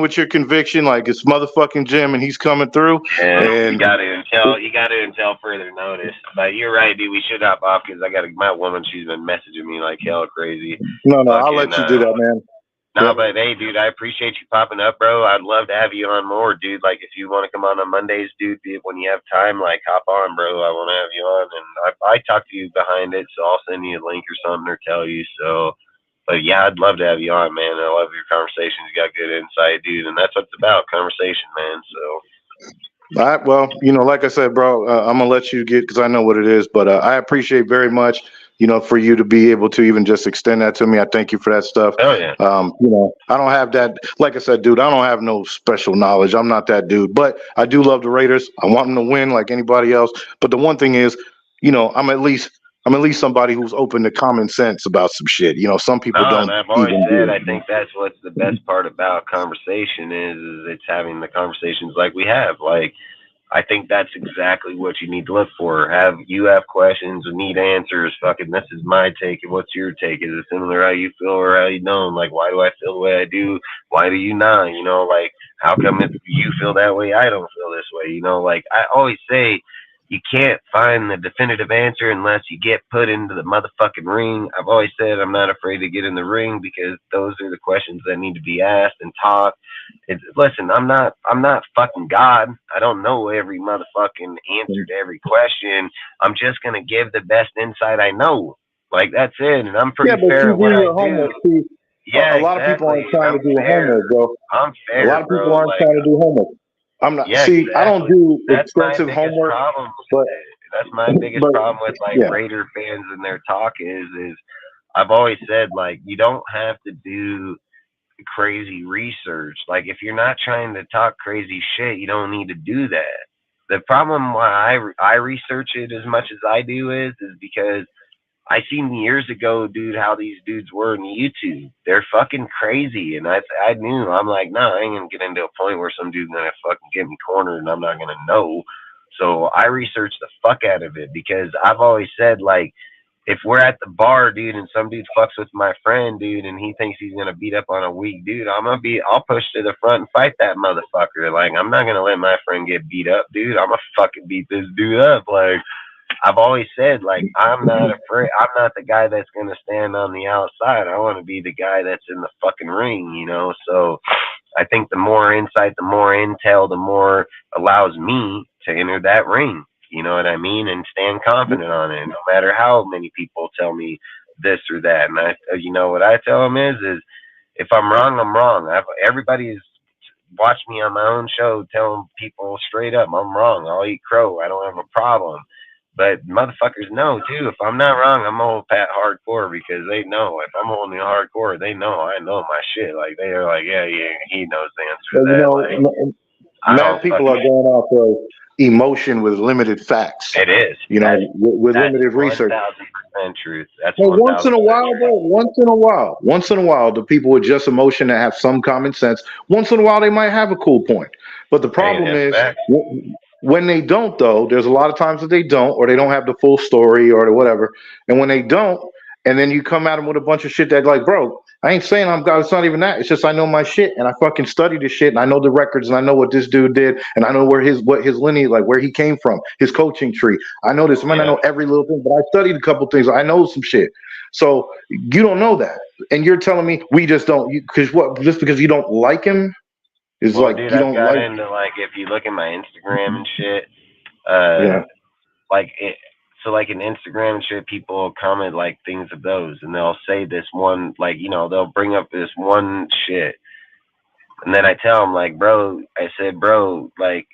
with your conviction. Like it's motherfucking Jim, and he's coming through. And you got it until further notice. But you're right, dude. We should hop off because I got my woman. She's been messaging me like hell crazy. No, I'll let you do that, man. No, but hey, dude, I appreciate you popping up, bro. I'd love to have you on more, dude. Like, if you want to come on Mondays, dude, when you have time, like, hop on, bro. I want to have you on. And I talk to you behind it, so I'll send you a link or something or tell you. So, but yeah, I'd love to have you on, man. I love your conversations. You got good insight, dude. And that's what it's about, conversation, man. So. All right. Well, like I said, bro, I'm going to let you get, because I know what it is, but I appreciate very much, for you to be able to even just extend that to me. I thank you for that stuff. Oh, yeah. I don't have that. Like I said, dude, I don't have no special knowledge. I'm not that dude, but I do love the Raiders. I want them to win like anybody else. But the one thing is, I'm at least somebody who's open to common sense about some shit. Some people don't. And I've always said, I think that's what's the best part about conversation is it's having the conversations like we have. Like, I think that's exactly what you need to look for. You have questions or need answers. Fucking, this is my take. And what's your take? Is it similar how you feel or how you don't? Like, why do I feel the way I do? Why do you not? Like, how come if you feel that way, I don't feel this way? Like, I always say, you can't find the definitive answer unless you get put into the motherfucking ring. I've always said I'm not afraid to get in the ring because those are the questions that need to be asked and talked. Listen, I'm not fucking God. I don't know every motherfucking answer to every question. I'm just gonna give the best insight I know. Like, that's it. And I'm pretty fair at what I do. Yeah, a lot of people aren't trying to do homework, bro. I'm fair. A lot of people aren't trying to do homework. I'm not. Exactly. I don't do extensive homework. But that's my biggest problem with Raider fans and their talk is I've always said, like, you don't have to do crazy research. Like, if you're not trying to talk crazy shit, you don't need to do that. The problem why I research it as much as I do is because I seen years ago, dude, how these dudes were in YouTube. They're fucking crazy. And I knew, I'm like, no, I ain't gonna get into a point where some dude's gonna fucking get me cornered and I'm not gonna know. So I researched the fuck out of it because I've always said, like, if we're at the bar, dude, and some dude fucks with my friend, dude, and he thinks he's gonna beat up on a weak dude, I'll push to the front and fight that motherfucker. Like, I'm not gonna let my friend get beat up, dude. I'm gonna fucking beat this dude up. Like, I've always said, like, I'm not afraid. I'm not the guy that's going to stand on the outside. I want to be the guy that's in the fucking ring, So I think the more insight, the more intel, the more allows me to enter that ring. You know what I mean? And stand confident on it, no matter how many people tell me this or that. And what I tell them is if I'm wrong, I'm wrong. Everybody's watched me on my own show telling people straight up, I'm wrong. I'll eat crow. I don't have a problem. But motherfuckers know, too. If I'm not wrong, I'm old Pat hardcore because they know. If I'm only hardcore, they know I know my shit. Like, they are like, yeah, he knows the answer to that. Now people are going off of emotion with limited facts. It is. With limited research. 1,000% truth. That's once in a while, bro. Once in a while, the people with just emotion that have some common sense, once in a while, they might have a cool point. But the problem is... When they don't, though, there's a lot of times that they don't, or they don't have the full story or whatever. And when they don't, and then you come at them with a bunch of shit that, like, bro, I ain't saying I'm God. It's not even that. It's just I know my shit, and I fucking study this shit, and I know the records, and I know what this dude did, and I know what his lineage, like where he came from, his coaching tree. I know this. I might not know every little thing, but I studied a couple things. I know some shit. So you don't know that, and you're telling me we just don't. Just because you don't like him. It's like, dude, you don't got like into, like, if you look at my Instagram and shit, like in Instagram and shit, people comment like things of those, and they'll say this one, like, they'll bring up this one shit, and then I tell them, like, bro, like,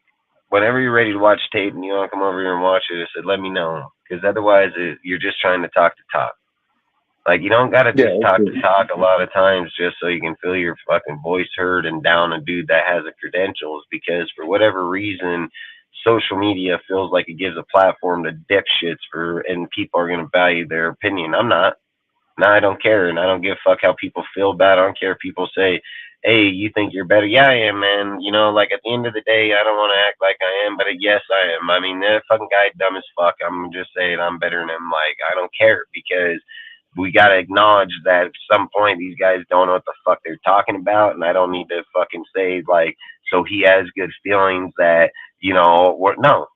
whenever you're ready to watch tape and you want to come over here and watch it, I said, let me know, because otherwise you're just trying to talk. Like, you don't gotta just talk a lot of times just so you can feel your fucking voice heard and down a dude that has the credentials, because for whatever reason, social media feels like it gives a platform to dipshits and people are gonna value their opinion. I'm not. No, I don't care, and I don't give a fuck how people feel bad. I don't care if people say, hey, you think you're better? Yeah, I am, man. You know, like, at the end of the day, I don't want to act like I am, but yes, I am. I mean, that fucking guy dumb as fuck. I'm just saying I'm better than him. Like, I don't care, because we got to acknowledge that at some point these guys don't know what the fuck they're talking about, and I don't need to fucking say, like, so he has good feelings that, you know,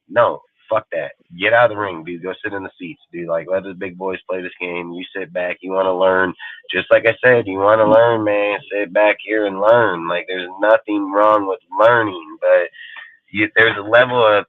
no, fuck that. Get out of the ring, dude. Go sit in the seats, dude. Like, let the big boys play this game. You sit back. You want to learn. Just like I said, you want to learn, man. Sit back here and learn. Like, there's nothing wrong with learning, but there's a level of,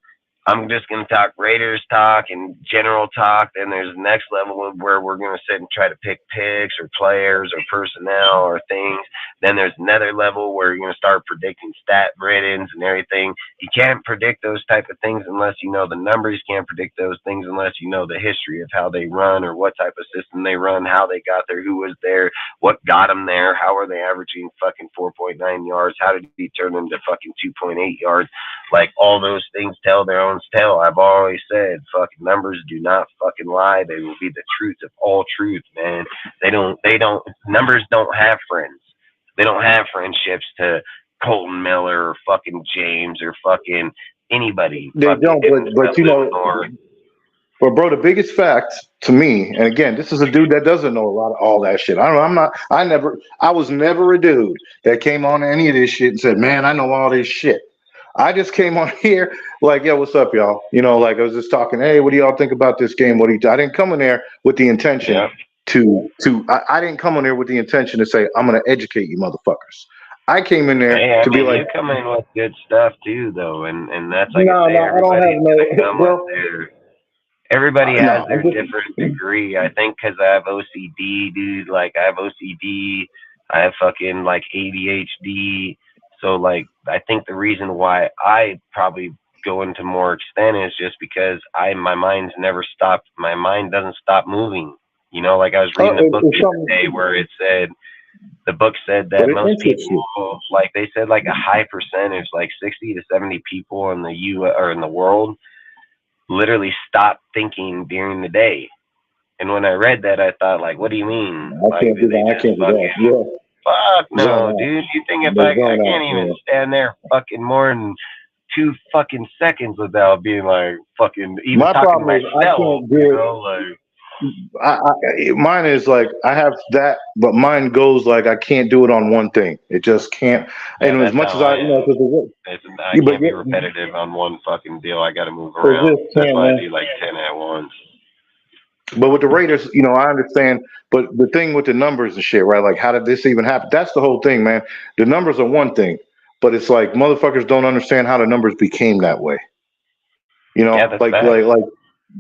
I'm just going to talk Raiders talk and general talk. Then there's the next level of where we're going to sit and try to pick picks or players or personnel or things. Then there's another level where you're going to start predicting stat griddings and everything. You can't predict those type of things unless you know the numbers. You can't predict those things unless you know the history of how they run or what type of system they run, how they got there, who was there, what got them there, how are they averaging fucking 4.9 yards, how did he turn into fucking 2.8 yards. Like, all those things tell their own tale. I've always said, fucking numbers do not fucking lie. They will be the truth of all truth, man. Numbers don't have friends. They don't have friendships to Colton Miller or fucking James or fucking anybody. They don't, but you know, but bro, the biggest fact to me, and again, this is a dude that doesn't know a lot of all that shit. I was never a dude that came on any of this shit and said, man, I know all this shit. I just came on here like, yo, what's up, y'all? You know, like, I was just talking, hey, what do y'all think about this game? I didn't come in there with the intention I didn't come on there with the intention to say, I'm going to educate you motherfuckers. I came in there to be like, you come in with good stuff too, though, and that's like I don't have everybody has their different degree. I think because I have OCD, dude. Like, I have OCD. I have fucking like ADHD. So, like, I think the reason why I probably go into more extent is just because my mind's never stopped. My mind doesn't stop moving. You know, like, I was reading a book the other day where it said, the book said that most people, like, they said like a high percentage, like 60 to 70 people in the or in the world, literally stop thinking during the day. And when I read that, I thought, like, what do you mean? I can't do that. Yeah. Fuck no, dude. You think if I can't even stand there fucking more than 2 fucking seconds without being like fucking even my talking problem to myself, you know, like, mine is like, I have that, but mine goes like, I can't do it on one thing. It just can't. And as much as I can't be repetitive on one fucking deal. I got to move around. That's why I do like 10 at once. But with the Raiders, you know, I understand. But the thing with the numbers and shit, right? Like, how did this even happen? That's the whole thing, man. The numbers are one thing, but it's like motherfuckers don't understand how the numbers became that way. You know, like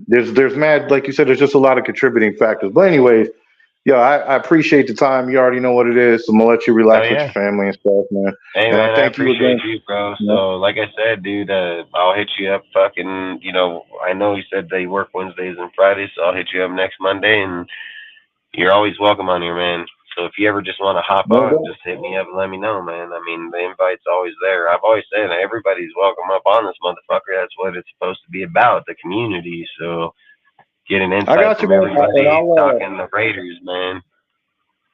there's mad, like you said, there's just a lot of contributing factors. But anyways, I appreciate the time. You already know what it is. So I'm gonna let you relax with your family and stuff, man. Hey, man, I appreciate you, bro. So, like I said, dude, I'll hit you up. Fucking, you know, I know you said they work Wednesdays and Fridays, so I'll hit you up next Monday, and you're always welcome on here, man. So if you ever just want to hop on, just hit me up and let me know, man. I mean, the invite's always there. I've always said everybody's welcome up on this motherfucker. That's what it's supposed to be about, the community. So get an insight from everybody talking the Raiders, man.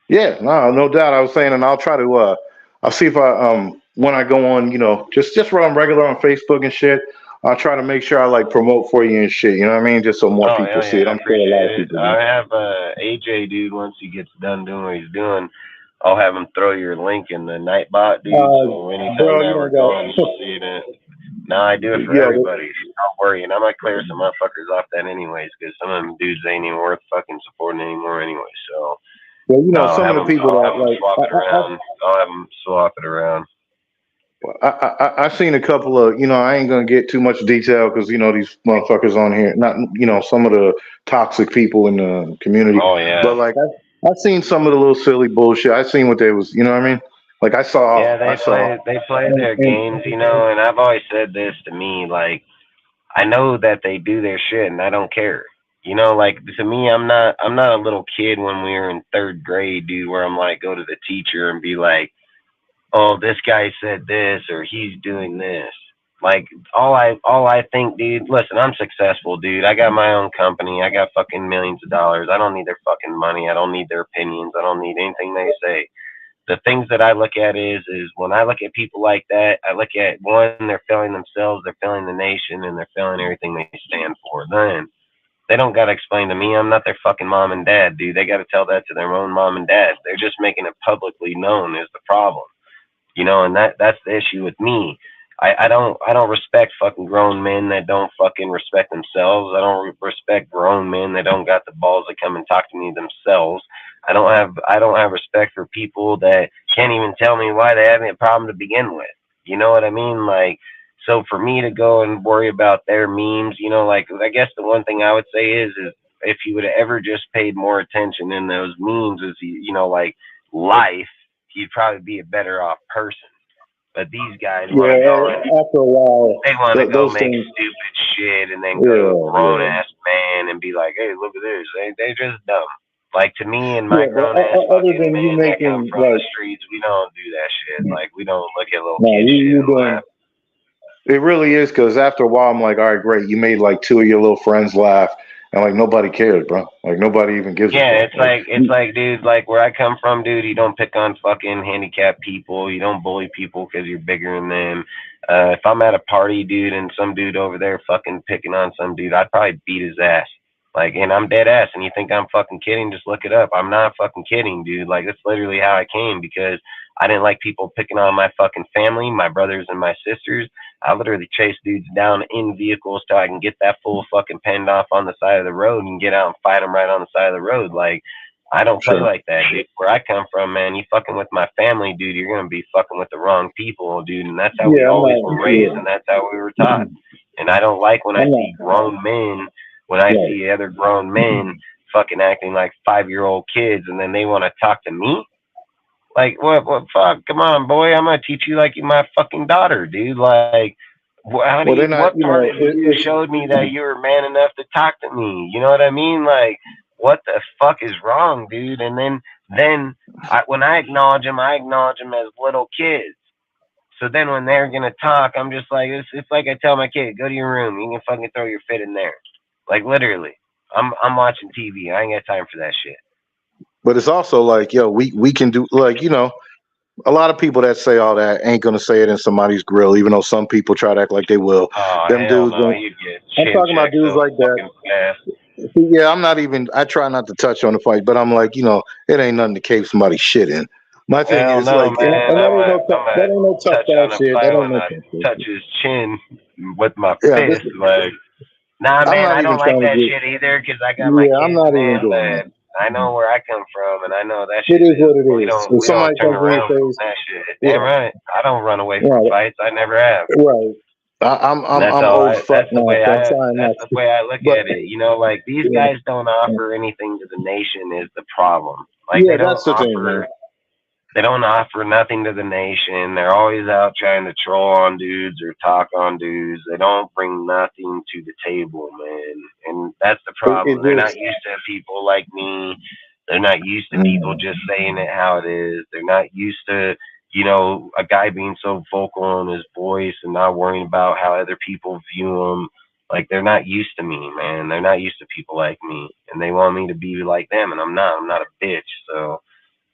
Yeah, no doubt. I was saying, and I'll try to, I'll see if when I go on, you know, just run regular on Facebook and shit, I'll try to make sure I like promote for you and shit. You know what I mean? Just so more people see it. I'm sure a lot of people do. I have AJ, dude. Once he gets done doing what he's doing, I'll have him throw your link in the Nightbot, dude. So anytime that we're going, you'll see it. No, I do it for everybody. Don't worry, and I might clear some motherfuckers off that anyways, because some of them dudes ain't even worth fucking supporting anymore anyway. So, well, you know, some of the people that like, I'll have them swap it around. I've seen a couple of, you know, I ain't gonna get too much detail because, you know, these motherfuckers on here, not, you know, some of the toxic people in the community. Oh yeah. But like, I've seen some of the little silly bullshit. I've seen what they was, you know what I mean? Like I saw. Yeah, they play their games, you know, and I've always said this to me, like, I know that they do their shit and I don't care. You know, like to me, I'm not a little kid when we were in 3rd grade, dude, where I'm like go to the teacher and be like, oh, this guy said this or he's doing this. Like all I think, dude, listen, I'm successful, dude. I got my own company. I got fucking millions of dollars. I don't need their fucking money. I don't need their opinions. I don't need anything they say. The things that I look at is when I look at people like that, I look at one, they're failing themselves, they're failing the nation, and they're failing everything they stand for. Then they don't gotta explain to me. I'm not their fucking mom and dad, dude. They gotta tell that to their own mom and dad. They're just making it publicly known is the problem. You know, and that's the issue with me. I don't respect fucking grown men that don't fucking respect themselves. I don't respect grown men that don't got the balls to come and talk to me themselves. I don't have respect for people that can't even tell me why they have a problem to begin with. You know what I mean? Like, so for me to go and worry about their memes, you know, like I guess the one thing I would say is if you would have ever just paid more attention in those memes, is you know, like life, you'd probably be a better off person. But these guys, after a while, they want to go make stupid shit and then go to a grown ass man and be like, "Hey, look at this." They just dumb. Like to me and my grown ass other than you that come making from like the streets, we don't do that shit. Like we don't look at little kids shit. you and doing. laugh. It really is because after a while, I'm like, all right, great. You made like 2 of your little friends laugh, and like nobody cares, bro. Like nobody even gives. Yeah, it's like, dude, like where I come from, dude. You don't pick on fucking handicapped people. You don't bully people because you're bigger than them. If I'm at a party, dude, and some dude over there fucking picking on some dude, I'd probably beat his ass. Like, and I'm dead ass. And you think I'm fucking kidding? Just look it up. I'm not fucking kidding, dude. Like, that's literally how I came because I didn't like people picking on my fucking family, my brothers and my sisters. I literally chase dudes down in vehicles till I can get that fool fucking penned off on the side of the road and get out and fight him right on the side of the road. Like, I don't play like that, dude. Where I come from, man, you fucking with my family, dude, you're going to be fucking with the wrong people, dude. And that's how we always were raised, and that's how we were taught. And I don't like when I see grown men, when I see other grown men fucking acting like 5-year-old kids and then they want to talk to me. Like, what, fuck, come on, boy, I'm going to teach you like you're my fucking daughter, dude. Like, what part of you showed me that you were man enough to talk to me? You know what I mean? Like, what the fuck is wrong, dude? And then when I acknowledge them as little kids. So then when they're going to talk, I'm just like, it's like I tell my kid, go to your room. You can fucking throw your fit in there. Like, literally. I'm watching TV. I ain't got time for that shit. But it's also like, yo, we can do, like, you know, a lot of people that say all that ain't gonna say it in somebody's grill, even though some people try to act like they will. Oh, them dudes, no, I'm talking about dudes like that. Yeah, I'm not even. I try not to touch on the fight, but I'm like, you know, it ain't nothing to cave somebody's shit in. My thing is like, man, that ain't no tough guy shit. That ain't no touch his chin with my fist, like. Nah, man, I don't like that shit either because I got my kids, I'm not even doing that. I know where I come from, and I know that shit. It is what it is. We don't turn around from that shit. Damn right. I don't run away from fights. I never have. Right. I'm old fuck now. That's the way I look at it. You know, like these guys don't offer anything to the nation is the problem. Like they don't that's the thing, man. They don't offer nothing to the nation. They're always out trying to troll on dudes or talk on dudes. They don't bring nothing to the table, man. And that's the problem. They're not used to people like me. They're not used to people just saying it how it is. They're not used to, you know, a guy being so vocal in his voice and not worrying about how other people view him. Like, they're not used to me, man. They're not used to people like me. And they want me to be like them, and I'm not. I'm not a bitch, so...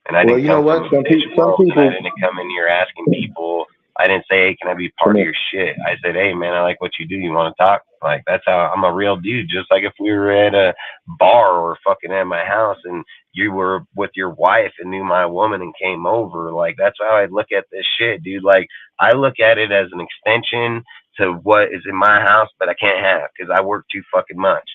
And I didn't come from a bitch world, and I didn't come in here asking people. I didn't say, hey, can I be part of your shit? I said, hey, man, I like what you do. You want to talk? Like, that's how I'm a real dude. Just like if we were at a bar or fucking at my house and you were with your wife and knew my woman and came over, like, that's how I look at this shit, dude. Like, I look at it as an extension to what is in my house, but I can't have because I work too fucking much.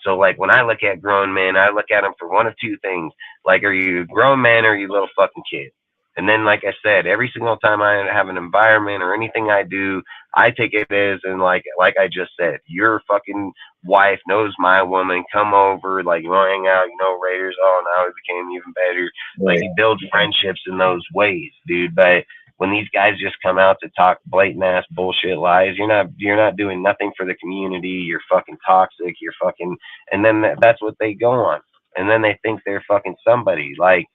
So, like, when I look at grown men, I look at them for one of two things. Like, are you a grown man or are you a little fucking kid? And then, like I said, every single time I have an environment or anything I do, I take it as, and like I just said, your fucking wife knows my woman, come over, like, you want to hang out, you know, Raiders, oh, now it became even better. Like, you build friendships in those ways, dude. But when these guys just come out to talk blatant ass bullshit lies, you're not doing nothing for the community. You're fucking toxic. You're fucking, and then that's what they go on, and then they think they're fucking somebody. Like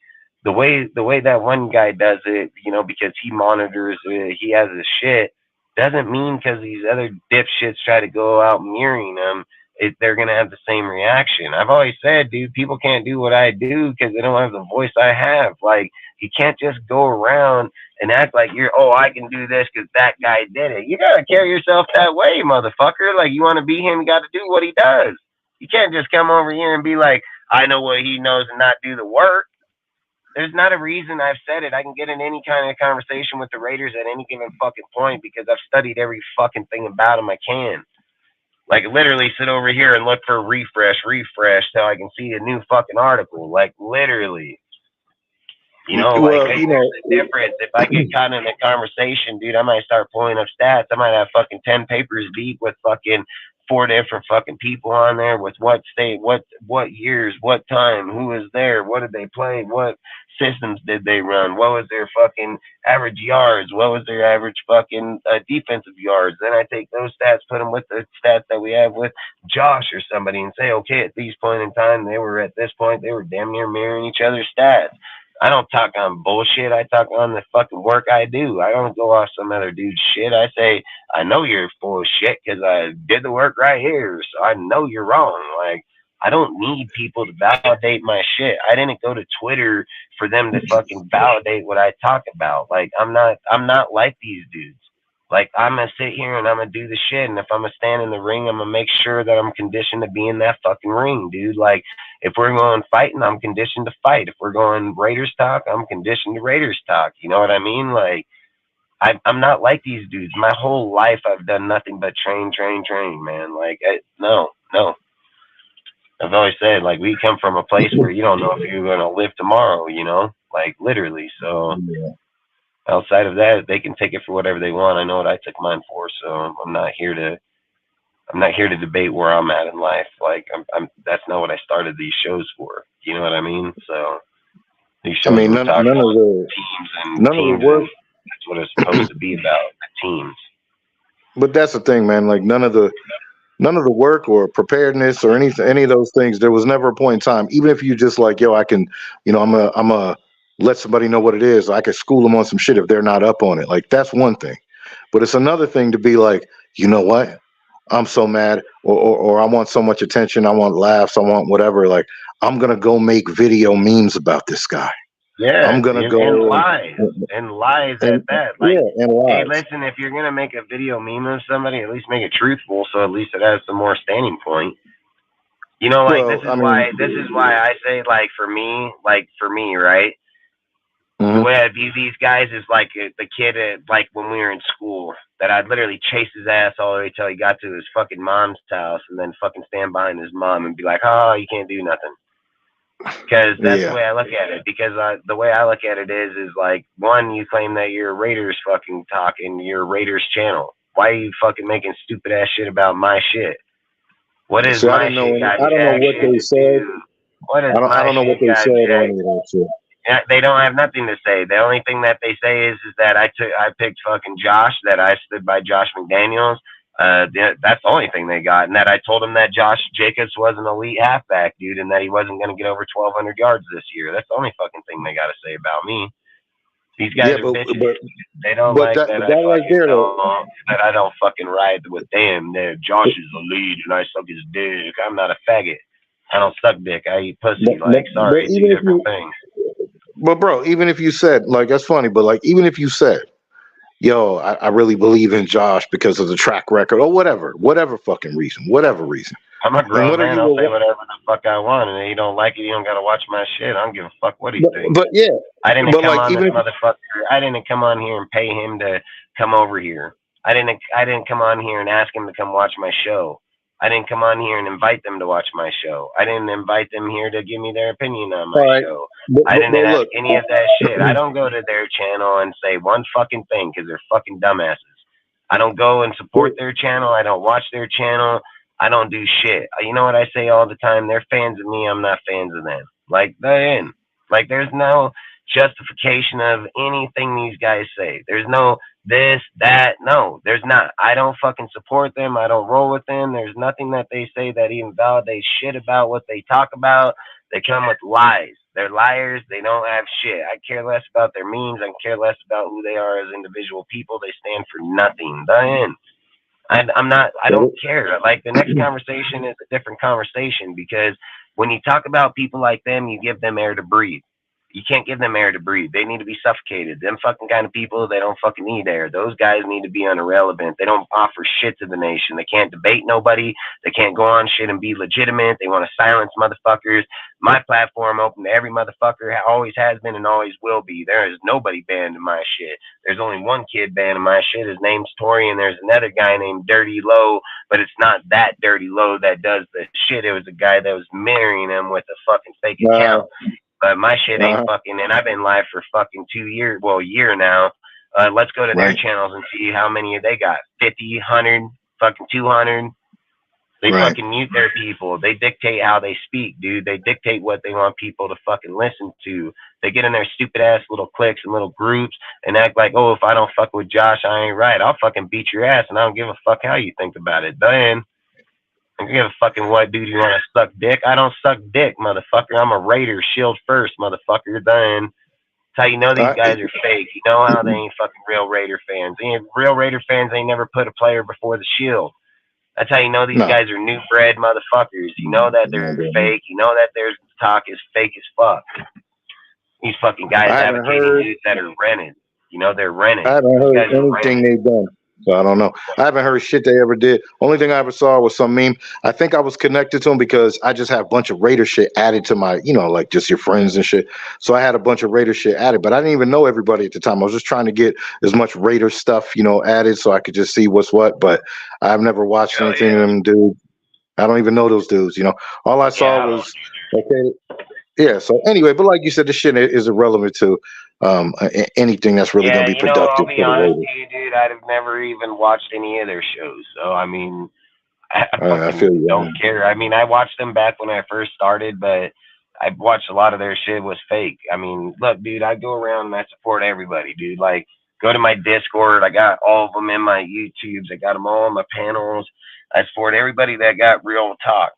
the way that one guy does it, because he monitors it, he has his shit, doesn't mean because these other dipshits try to go out mirroring him, they're gonna have the same reaction. I've always said, dude, people can't do what I do because they don't have the voice I have. Like, you can't just go around and act like I can do this because that guy did it. You gotta carry yourself that way, motherfucker. Like, you want to be him, you got to do what he does. You can't just come over here and be like, I know what he knows and not do the work. There's not a reason. I've said it. I can get in any kind of conversation with the Raiders at any given fucking point because I've studied every fucking thing about them I can. Like, literally sit over here and look for refresh till I can see a new fucking article. Like, literally. There's a difference. If I get caught in a conversation, dude, I might start pulling up stats. I might have fucking 10 papers deep with fucking 4 different fucking people on there with what state, what years, what time, who was there, what did they play, what systems did they run, what was their fucking average yards, what was their average fucking defensive yards. Then I take those stats, put them with the stats that we have with Josh or somebody and say, okay, at these point in time, they were at this point, they were damn near mirroring each other's stats. I don't talk on bullshit. I talk on the fucking work I do. I don't go off some other dude's shit. I say, I know you're full of shit because I did the work right here, so I know you're wrong. Like, I don't need people to validate my shit. I didn't go to Twitter for them to fucking validate what I talk about. Like, I'm not like these dudes. Like, I'm going to sit here and I'm going to do the shit. And if I'm going to stand in the ring, I'm going to make sure that I'm conditioned to be in that fucking ring, dude. Like, if we're going fighting, I'm conditioned to fight. If we're going Raiders talk, I'm conditioned to Raiders talk. You know what I mean? Like, I'm not like these dudes. My whole life, I've done nothing but train, man. Like, no. I've always said, like, we come from a place where you don't know if you're going to live tomorrow, like, literally. So outside of that, they can take it for whatever they want. I know what I took mine for, so I'm not here to debate where I'm at in life. Like, that's not what I started these shows for. You know what I mean? So these shows, none of the work. That's what it's supposed to be about, the teams. But that's the thing, man. Like, none of the work or preparedness or any of those things. There was never a point in time, even if you just like, I can, I'm a let somebody know what it is. I could school them on some shit if they're not up on it. Like, that's one thing. But it's another thing to be like, you know what? I'm so mad, or I want so much attention. I want laughs. I want whatever. Like, I'm going to go make video memes about this guy. Yeah. I'm going to go. And lies at that. Like, hey, listen, if you're going to make a video meme of somebody, at least make it truthful. So at least it has some more standing point. This is why I say, like, for me, right? The way I view these guys is like the kid like when we were in school that I'd literally chase his ass all the way till he got to his fucking mom's house and then fucking stand behind his mom and be like, oh, you can't do nothing. Because that's the way I look at it. Because the way I look at it is like, one, you claim that you're a Raiders fucking talk and you're a Raiders channel. Why are you fucking making stupid ass shit about my shit? What is my shit? I don't know what they said. I don't know what they said on any of that shit. They don't have nothing to say. The only thing that they say is that I picked fucking Josh, that I stood by Josh McDaniels. That's the only thing they got. And that I told them that Josh Jacobs was an elite halfback, dude, and that he wasn't going to get over 1,200 yards this year. That's the only fucking thing they got to say about me. These guys are bitches. They don't like that I don't fucking ride with them. Josh is the lead and I suck his dick. I'm not a faggot. I don't suck dick. I eat pussy. Sorry, two different things. But bro, even if you said, like, that's funny, but like, even if you said, yo, I really believe in Josh because of the track record or whatever fucking reason, I'm a grown man. I'll say whatever the fuck I want, and if you don't like it, you don't gotta watch my shit. I don't give a fuck what he thinks. But yeah, I didn't come on this motherfucker. I didn't come on here and pay him to come over here. I didn't come on here and ask him to come watch my show. I didn't come on here and invite them to watch my show. I didn't invite them here to give me their opinion on my show. I didn't ask any of that shit. I don't go to their channel and say one fucking thing because they're fucking dumbasses. I don't go and support their channel. I don't watch their channel. I don't do shit. You know what I say all the time? They're fans of me. I'm not fans of them. Like, they're in. Like, there's no justification of anything these guys say. There's no this, that. No, there's not. I don't fucking support them. I don't roll with them. There's nothing that they say that even validates shit about what they talk about. They come with lies. They're liars. They don't have shit. I care less about their memes. I care less about who they are as individual people. They stand for nothing. Then I'm not. I don't care. Like, the next conversation is a different conversation, because when you talk about people like them, you give them air to breathe. You can't give them air to breathe. They need to be suffocated. Them fucking kind of people, they don't fucking need air. Those guys need to be irrelevant. They don't offer shit to the nation. They can't debate nobody. They can't go on shit and be legitimate. They want to silence motherfuckers. My platform open to every motherfucker. Always has been and always will be. There is nobody banned in my shit. There's only one kid banned in my shit. His name's Tori, and there's another guy named Dirty Low, but it's not that Dirty Low that does the shit. It was a guy that was marrying him with a fucking fake account. But my shit ain't fucking, and I've been live for fucking 2 years, well, a year now. Let's go to their channels and see how many they got. 50, 100, fucking 200. They fucking mute their people. They dictate how they speak, dude. They dictate what they want people to fucking listen to. They get in their stupid ass little cliques and little groups and act like, oh, if I don't fuck with Josh, I ain't right. I'll fucking beat your ass, and I don't give a fuck how you think about it. Then I don't give a fucking what, dude. You want to suck dick? I don't suck dick, motherfucker. I'm a Raider, shield first, motherfucker. Then that's how you know these guys are fake. You know how they ain't fucking real Raider fans. Real Raider fans ain't never put a player before the shield. That's how you know these guys are new bred motherfuckers. You know that they're fake. You know that their talk is fake as fuck. These fucking guys advocating dudes that are rented. You know, they're rented. I haven't heard anything they've done. So I don't know. I haven't heard shit they ever did. Only thing I ever saw was some meme. I think I was connected to them because I just have a bunch of Raider shit added to my, you know, like just your friends and shit. So I had a bunch of Raider shit added, but I didn't even know everybody at the time. I was just trying to get as much Raider stuff, you know, added so I could just see what's what. But I've never watched anything of them, dude. I don't even know those dudes, you know. All I saw was, okay. Yeah, so anyway, but like you said, this shit is irrelevant to anything that's really going to be productive. I'll be honest with you, dude. I'd have never even watched any of their shows. So, I mean, I feel you, don't care. I mean, I watched them back when I first started, but I watched a lot of their shit was fake. I mean, look, dude, I go around and I support everybody, dude. Like, go to my Discord. I got all of them in my YouTubes. I got them all on my panels. I support everybody that got real talk.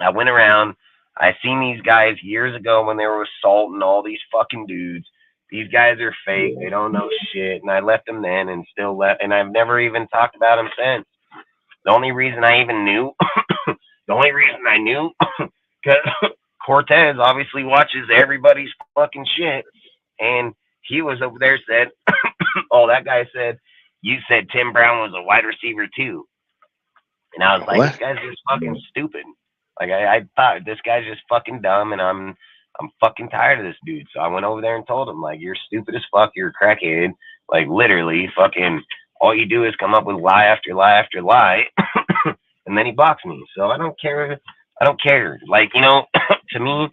I went around. I seen these guys years ago when they were assaulting all these fucking dudes. These guys are fake. They don't know shit. And I left them then and still left. And I've never even talked about them since. The only reason I even knew, because Cortez obviously watches everybody's fucking shit. And he was over there said, oh, that guy said, you said Tim Brown was a wide receiver too. And I was like, this guy's just fucking stupid. Like, I thought this guy's just fucking dumb, and I'm fucking tired of this dude. So I went over there and told him, like, you're stupid as fuck. You're a crackhead. Like, literally, fucking, all you do is come up with lie after lie after lie. And then he blocked me. So I don't care. Like, you know, to me,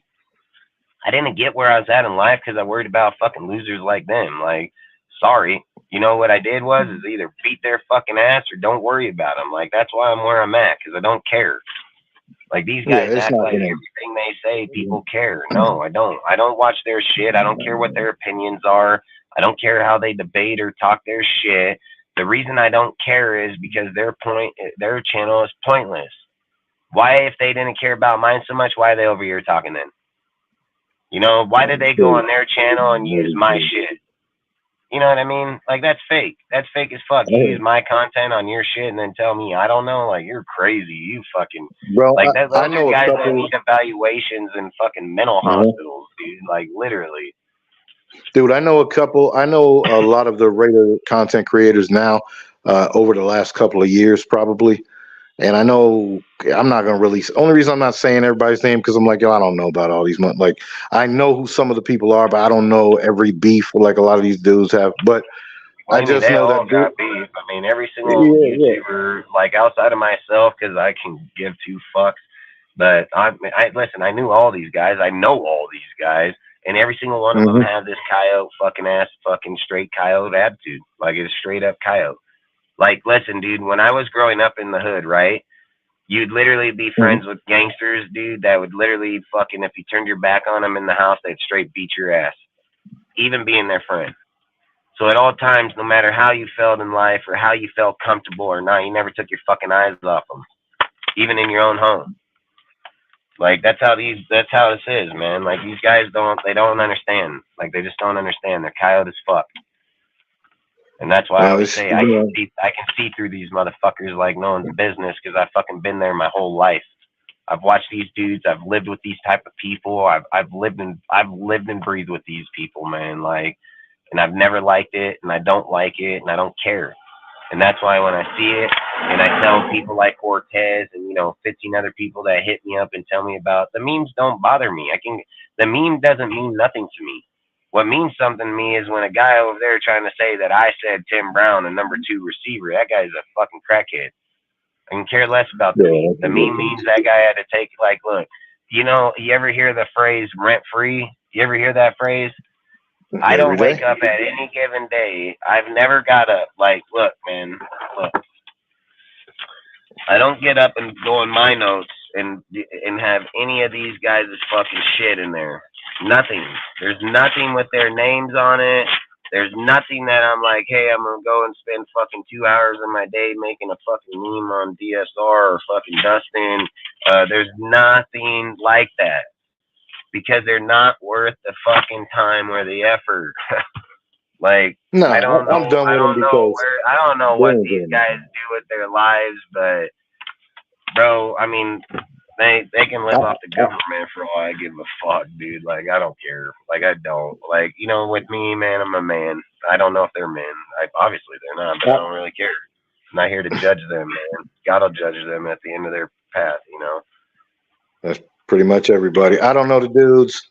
I didn't get where I was at in life because I worried about fucking losers like them. Like, sorry. You know what I did was is either beat their fucking ass or don't worry about them. Like, that's why I'm where I'm at, because I don't care. Like, these guys act like everything they say people care. No, I don't. I don't watch their shit. I don't care what their opinions are. I don't care how they debate or talk their shit. The reason I don't care is because their channel is pointless. Why, if they didn't care about mine so much, why are they over here talking then? You know, why did they go on their channel and use my shit? You know what I mean? Like, that's fake. That's fake as fuck. You use my content on your shit and then tell me, I don't know, like, you're crazy. You fucking... Bro, like, those are guys that need evaluations in fucking mental hospitals, dude. Like, literally. Dude, I know a lot of the Raider content creators now over the last couple of years, probably. And I know I'm not going to release. Only reason I'm not saying everybody's name because I'm like, yo, I don't know about all these. Like, I know who some of the people are, but I don't know every beef like a lot of these dudes have. But I just know that got beef. I mean, every single YouTuber, like outside of myself, because I can give two fucks. But I listen. I knew all these guys. I know all these guys, and every single one of them have this coyote fucking ass, fucking straight coyote attitude. Like, it's straight up coyote. Like, listen, dude, when I was growing up in the hood, right, you'd literally be friends with gangsters, dude, that would literally fucking, if you turned your back on them in the house, they'd straight beat your ass. even being their friend. So at all times, no matter how you felt in life or how you felt comfortable or not, you never took your fucking eyes off them, even in your own home. Like that's how this is, man. Like these guys they don't understand. Like they just don't understand. They're coyote as fuck. And that's why I always say I can see through these motherfuckers like no one's business because I've fucking been there my whole life. I've watched these dudes. I've lived with these type of people. I've lived and breathed with these people, man. Like, and I've never liked it, and I don't like it, and I don't care. And that's why when I see it, and I tell people like Cortez and 15 other people that hit me up and tell me about the memes, don't bother me. The meme doesn't mean nothing to me. What means something to me is when a guy over there trying to say that I said Tim Brown, a number 2 receiver, that guy's a fucking crackhead. I can care less about the meme. The meme means that guy had to take, like, look, you ever hear the phrase rent free? You ever hear that phrase? I don't wake up at any given day. I've never got up. Like, look, man, look. I don't get up and go in my notes and have any of these guys' fucking shit in there. Nothing. There's nothing with their names on it. There's nothing that I'm like, hey, I'm going to go and spend fucking 2 hours of my day making a fucking meme on DSR or fucking Dustin. There's nothing like that because they're not worth the fucking time or the effort. Like, no, I don't know. I don't know what these guys do with their lives, but bro, I mean, they can live off the government for all I give a fuck, dude. Like, I don't care. Like, I don't. Like, with me, man, I'm a man. I don't know if they're men. Obviously they're not, but I don't really care. I'm not here to judge them, man. God will judge them at the end of their path, That's pretty much everybody. I don't know the dudes.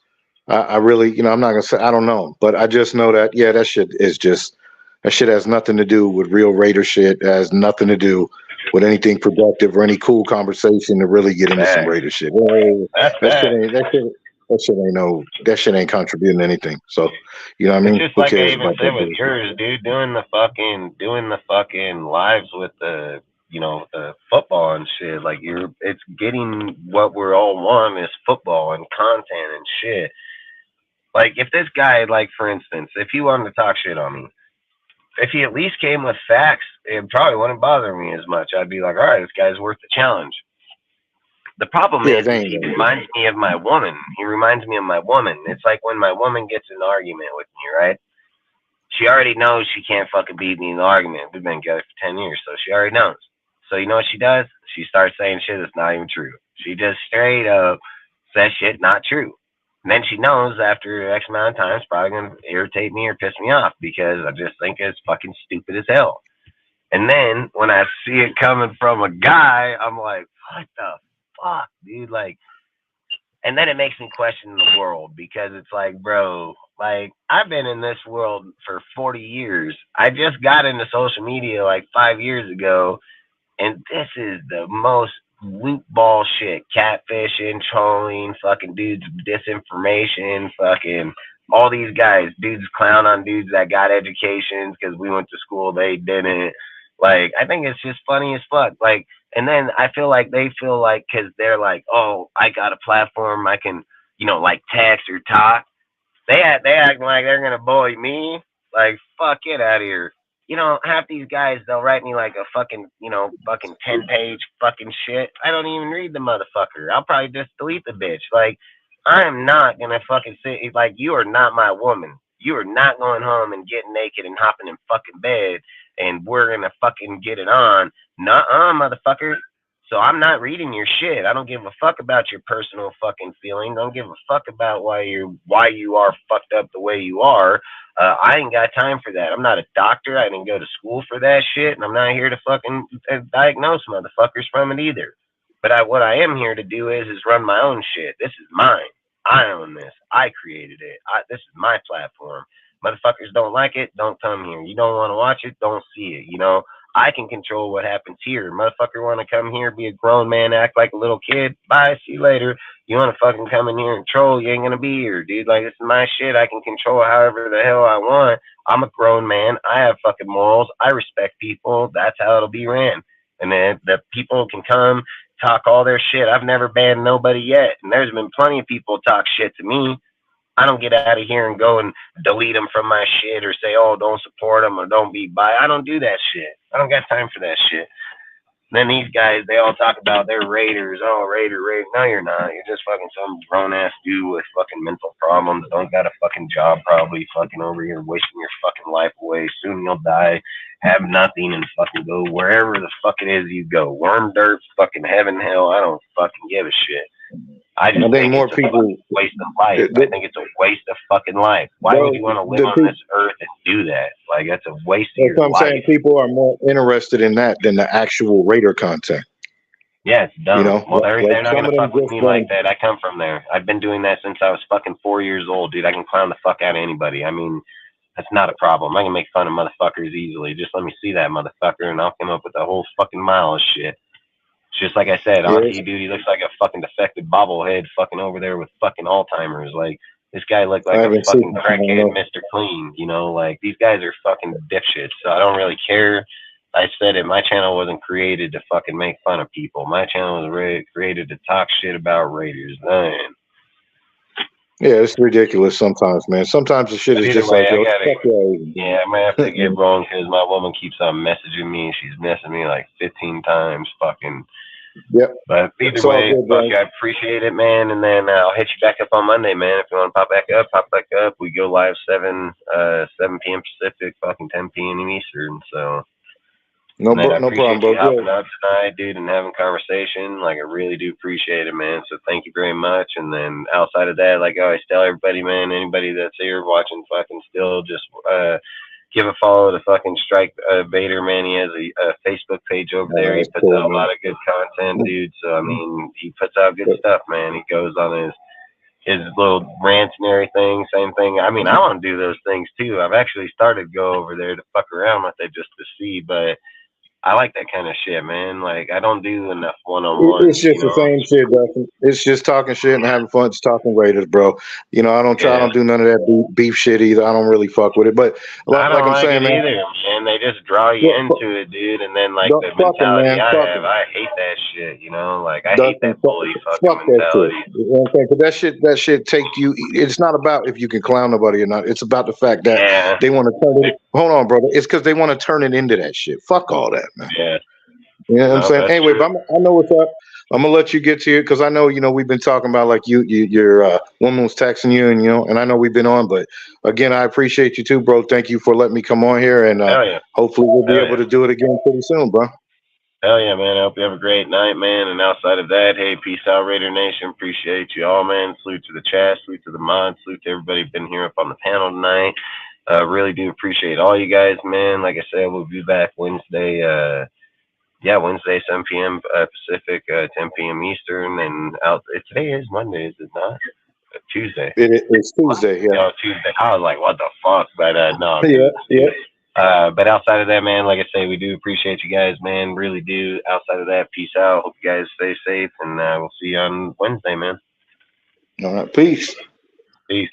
I really, I'm not gonna say I don't know, but I just know that that shit has nothing to do with real Raider shit. It has nothing to do with anything productive or any cool conversation to really get into some Raider shit. That shit ain't contributing anything. So, what I mean? It's just like I even said with yours, dude, doing the fucking lives with the the football and shit. Like it's getting what we're all want is football and content and shit. Like if this guy, like for instance, if he wanted to talk shit on me, if he at least came with facts, it probably wouldn't bother me as much. I'd be like, all right, this guy's worth the challenge. The problem is he reminds me of my woman. It's like when my woman gets in an argument with me, right? She already knows she can't fucking beat me in the argument. We've been together for 10 years, so she already knows. So you know what she does? She starts saying shit that's not even true. She just straight up says shit not true. And then she knows after X amount of time it's probably going to irritate me or piss me off because I just think it's fucking stupid as hell. And then when I see it coming from a guy, I'm like, what the fuck, dude? Like, and then it makes me question the world because it's like, bro, like I've been in this world for 40 years. I just got into social media like 5 years ago, and this is the most loot ball shit, catfishing, trolling, fucking dudes, disinformation, fucking all these guys, dudes clown on dudes that got educations because we went to school, they didn't. Like, I think it's just funny as fuck. Like, and then I feel like they feel like, because they're like, oh, I got a platform, I can, like text or talk. They act like they're gonna bully me. Like, fuck, get out of here. Half these guys, they'll write me like a fucking, fucking 10-page fucking shit. I don't even read the motherfucker. I'll probably just delete the bitch. Like, I am not gonna fucking sit, like, you are not my woman. You are not going home and getting naked and hopping in fucking bed and we're gonna fucking get it on. Nuh-uh, motherfucker. So I'm not reading your shit. I don't give a fuck about your personal fucking feelings. I don't give a fuck about why you are fucked up the way you are. I ain't got time for that. I'm not a doctor. I didn't go to school for that shit, and I'm not here to fucking diagnose motherfuckers from it either. But what I am here to do is run my own shit. This is mine. I own this. I created it. This is my platform. Motherfuckers don't like it, don't come here. You don't want to watch it, don't see it. I can control what happens here. Motherfucker want to come here, be a grown man, act like a little kid. Bye, see you later. You want to fucking come in here and troll, you ain't going to be here, dude. Like, this is my shit. I can control however the hell I want. I'm a grown man. I have fucking morals. I respect people. That's how it'll be ran. And then the people can come, talk all their shit. I've never banned nobody yet. And there's been plenty of people talk shit to me. I don't get out of here and go and delete them from my shit or say, oh, don't support them or don't be bi. I don't do that shit. I don't got time for that shit. Then these guys, they all talk about their Raiders. Oh, Raider. No, you're not. You're just fucking some grown-ass dude with fucking mental problems. Don't got a fucking job probably. Fucking over here wasting your fucking life away. Soon you'll die, have nothing, and fucking go wherever the fuck it is you go. Worm dirt, fucking heaven, hell. I don't fucking give a shit. I just think more it's people a waste of life. I think it's a waste of fucking life. Why would you want to live on this earth and do that? Like, that's a waste of your life. That's what I'm saying. People are more interested in that than the actual Raider content. Yeah, it's dumb. You know, well, they're not going to fuck with me like that. I come from there. I've been doing that since I was fucking 4 years old, dude. I can clown the fuck out of anybody. I mean, that's not a problem. I can make fun of motherfuckers easily. Just let me see that motherfucker, and I'll come up with a whole fucking mile of shit. Just like I said, Auntie, dude, he looks like a fucking defective bobblehead fucking over there with fucking Alzheimer's. Like, this guy looked like a fucking crackhead Mr. Clean, you know? Like, these guys are fucking dipshits, so I don't really care. I said it, my channel wasn't created to fucking make fun of people. My channel was created to talk shit about Raiders. Man. Yeah, it's ridiculous sometimes, man. Sometimes the shit is just like, yeah, I might have to get wrong because my woman keeps on messaging me. She's messaging me like 15 times, fucking. Yep. But either way, I appreciate it, man. And then I'll hit you back up on Monday, man. If you want to pop back up. We go live 7 p.m. Pacific, fucking 10 p.m. Eastern. So. No problem, bro. Hopping up tonight, dude, and having conversation. Like, I really do appreciate it, man. So thank you very much. And then outside of that, like I always tell everybody, man, anybody that's here watching fucking still, just give a follow to fucking Strike Bader, man. He has a Facebook page over there. He puts out a lot of good content, dude. So, I mean, he puts out good stuff, man. He goes on his little rants and everything, same thing. I mean, I want to do those things, too. I've actually started to go over there to fuck around with it just to see, but I like that kind of shit, man. Like, I don't do enough one-on-one. It's just the same shit, Dustin. It's just talking shit and having fun. Just talking Raiders, bro. You know, I don't do none of that beef shit either. I don't really fuck with it. But like I'm saying, man, either, man, they just draw you into it, dude. And then like the mentality I hate that shit. You know, like I hate that bully fucking mentality. That shit. You know what I'm saying? 'Cause that shit take you. It's not about if you can clown nobody or not. It's about the fact that they want to turn it. Hold on, brother. It's because they want to turn it into that shit. Fuck all that, man. Yeah. You know what I'm saying? Anyway, but I know what's up. I'm gonna let you get to it because I know, you know, we've been talking about like your woman was texting you, and you know, and I know we've been on, but again, I appreciate you too, bro. Thank you for letting me come on here, and hopefully we'll be able to do it again pretty soon, bro. Hell yeah, man. I hope you have a great night, man. And outside of that, hey, peace out, Raider Nation. Appreciate you all, man. Salute to the chat, salute to the mods, salute to everybody been here up on the panel tonight. Really do appreciate all you guys, man. Like I said, we'll be back Wednesday. Wednesday, 7 p.m. Pacific, 10 p.m. Eastern. And today is Monday, is it not? Tuesday. It's Tuesday, yeah. No, Tuesday. I was like, what the fuck? But no. Yeah. But outside of that, man, like I say, we do appreciate you guys, man. Really do. Outside of that, peace out. Hope you guys stay safe, and we'll see you on Wednesday, man. All right. Peace. Peace.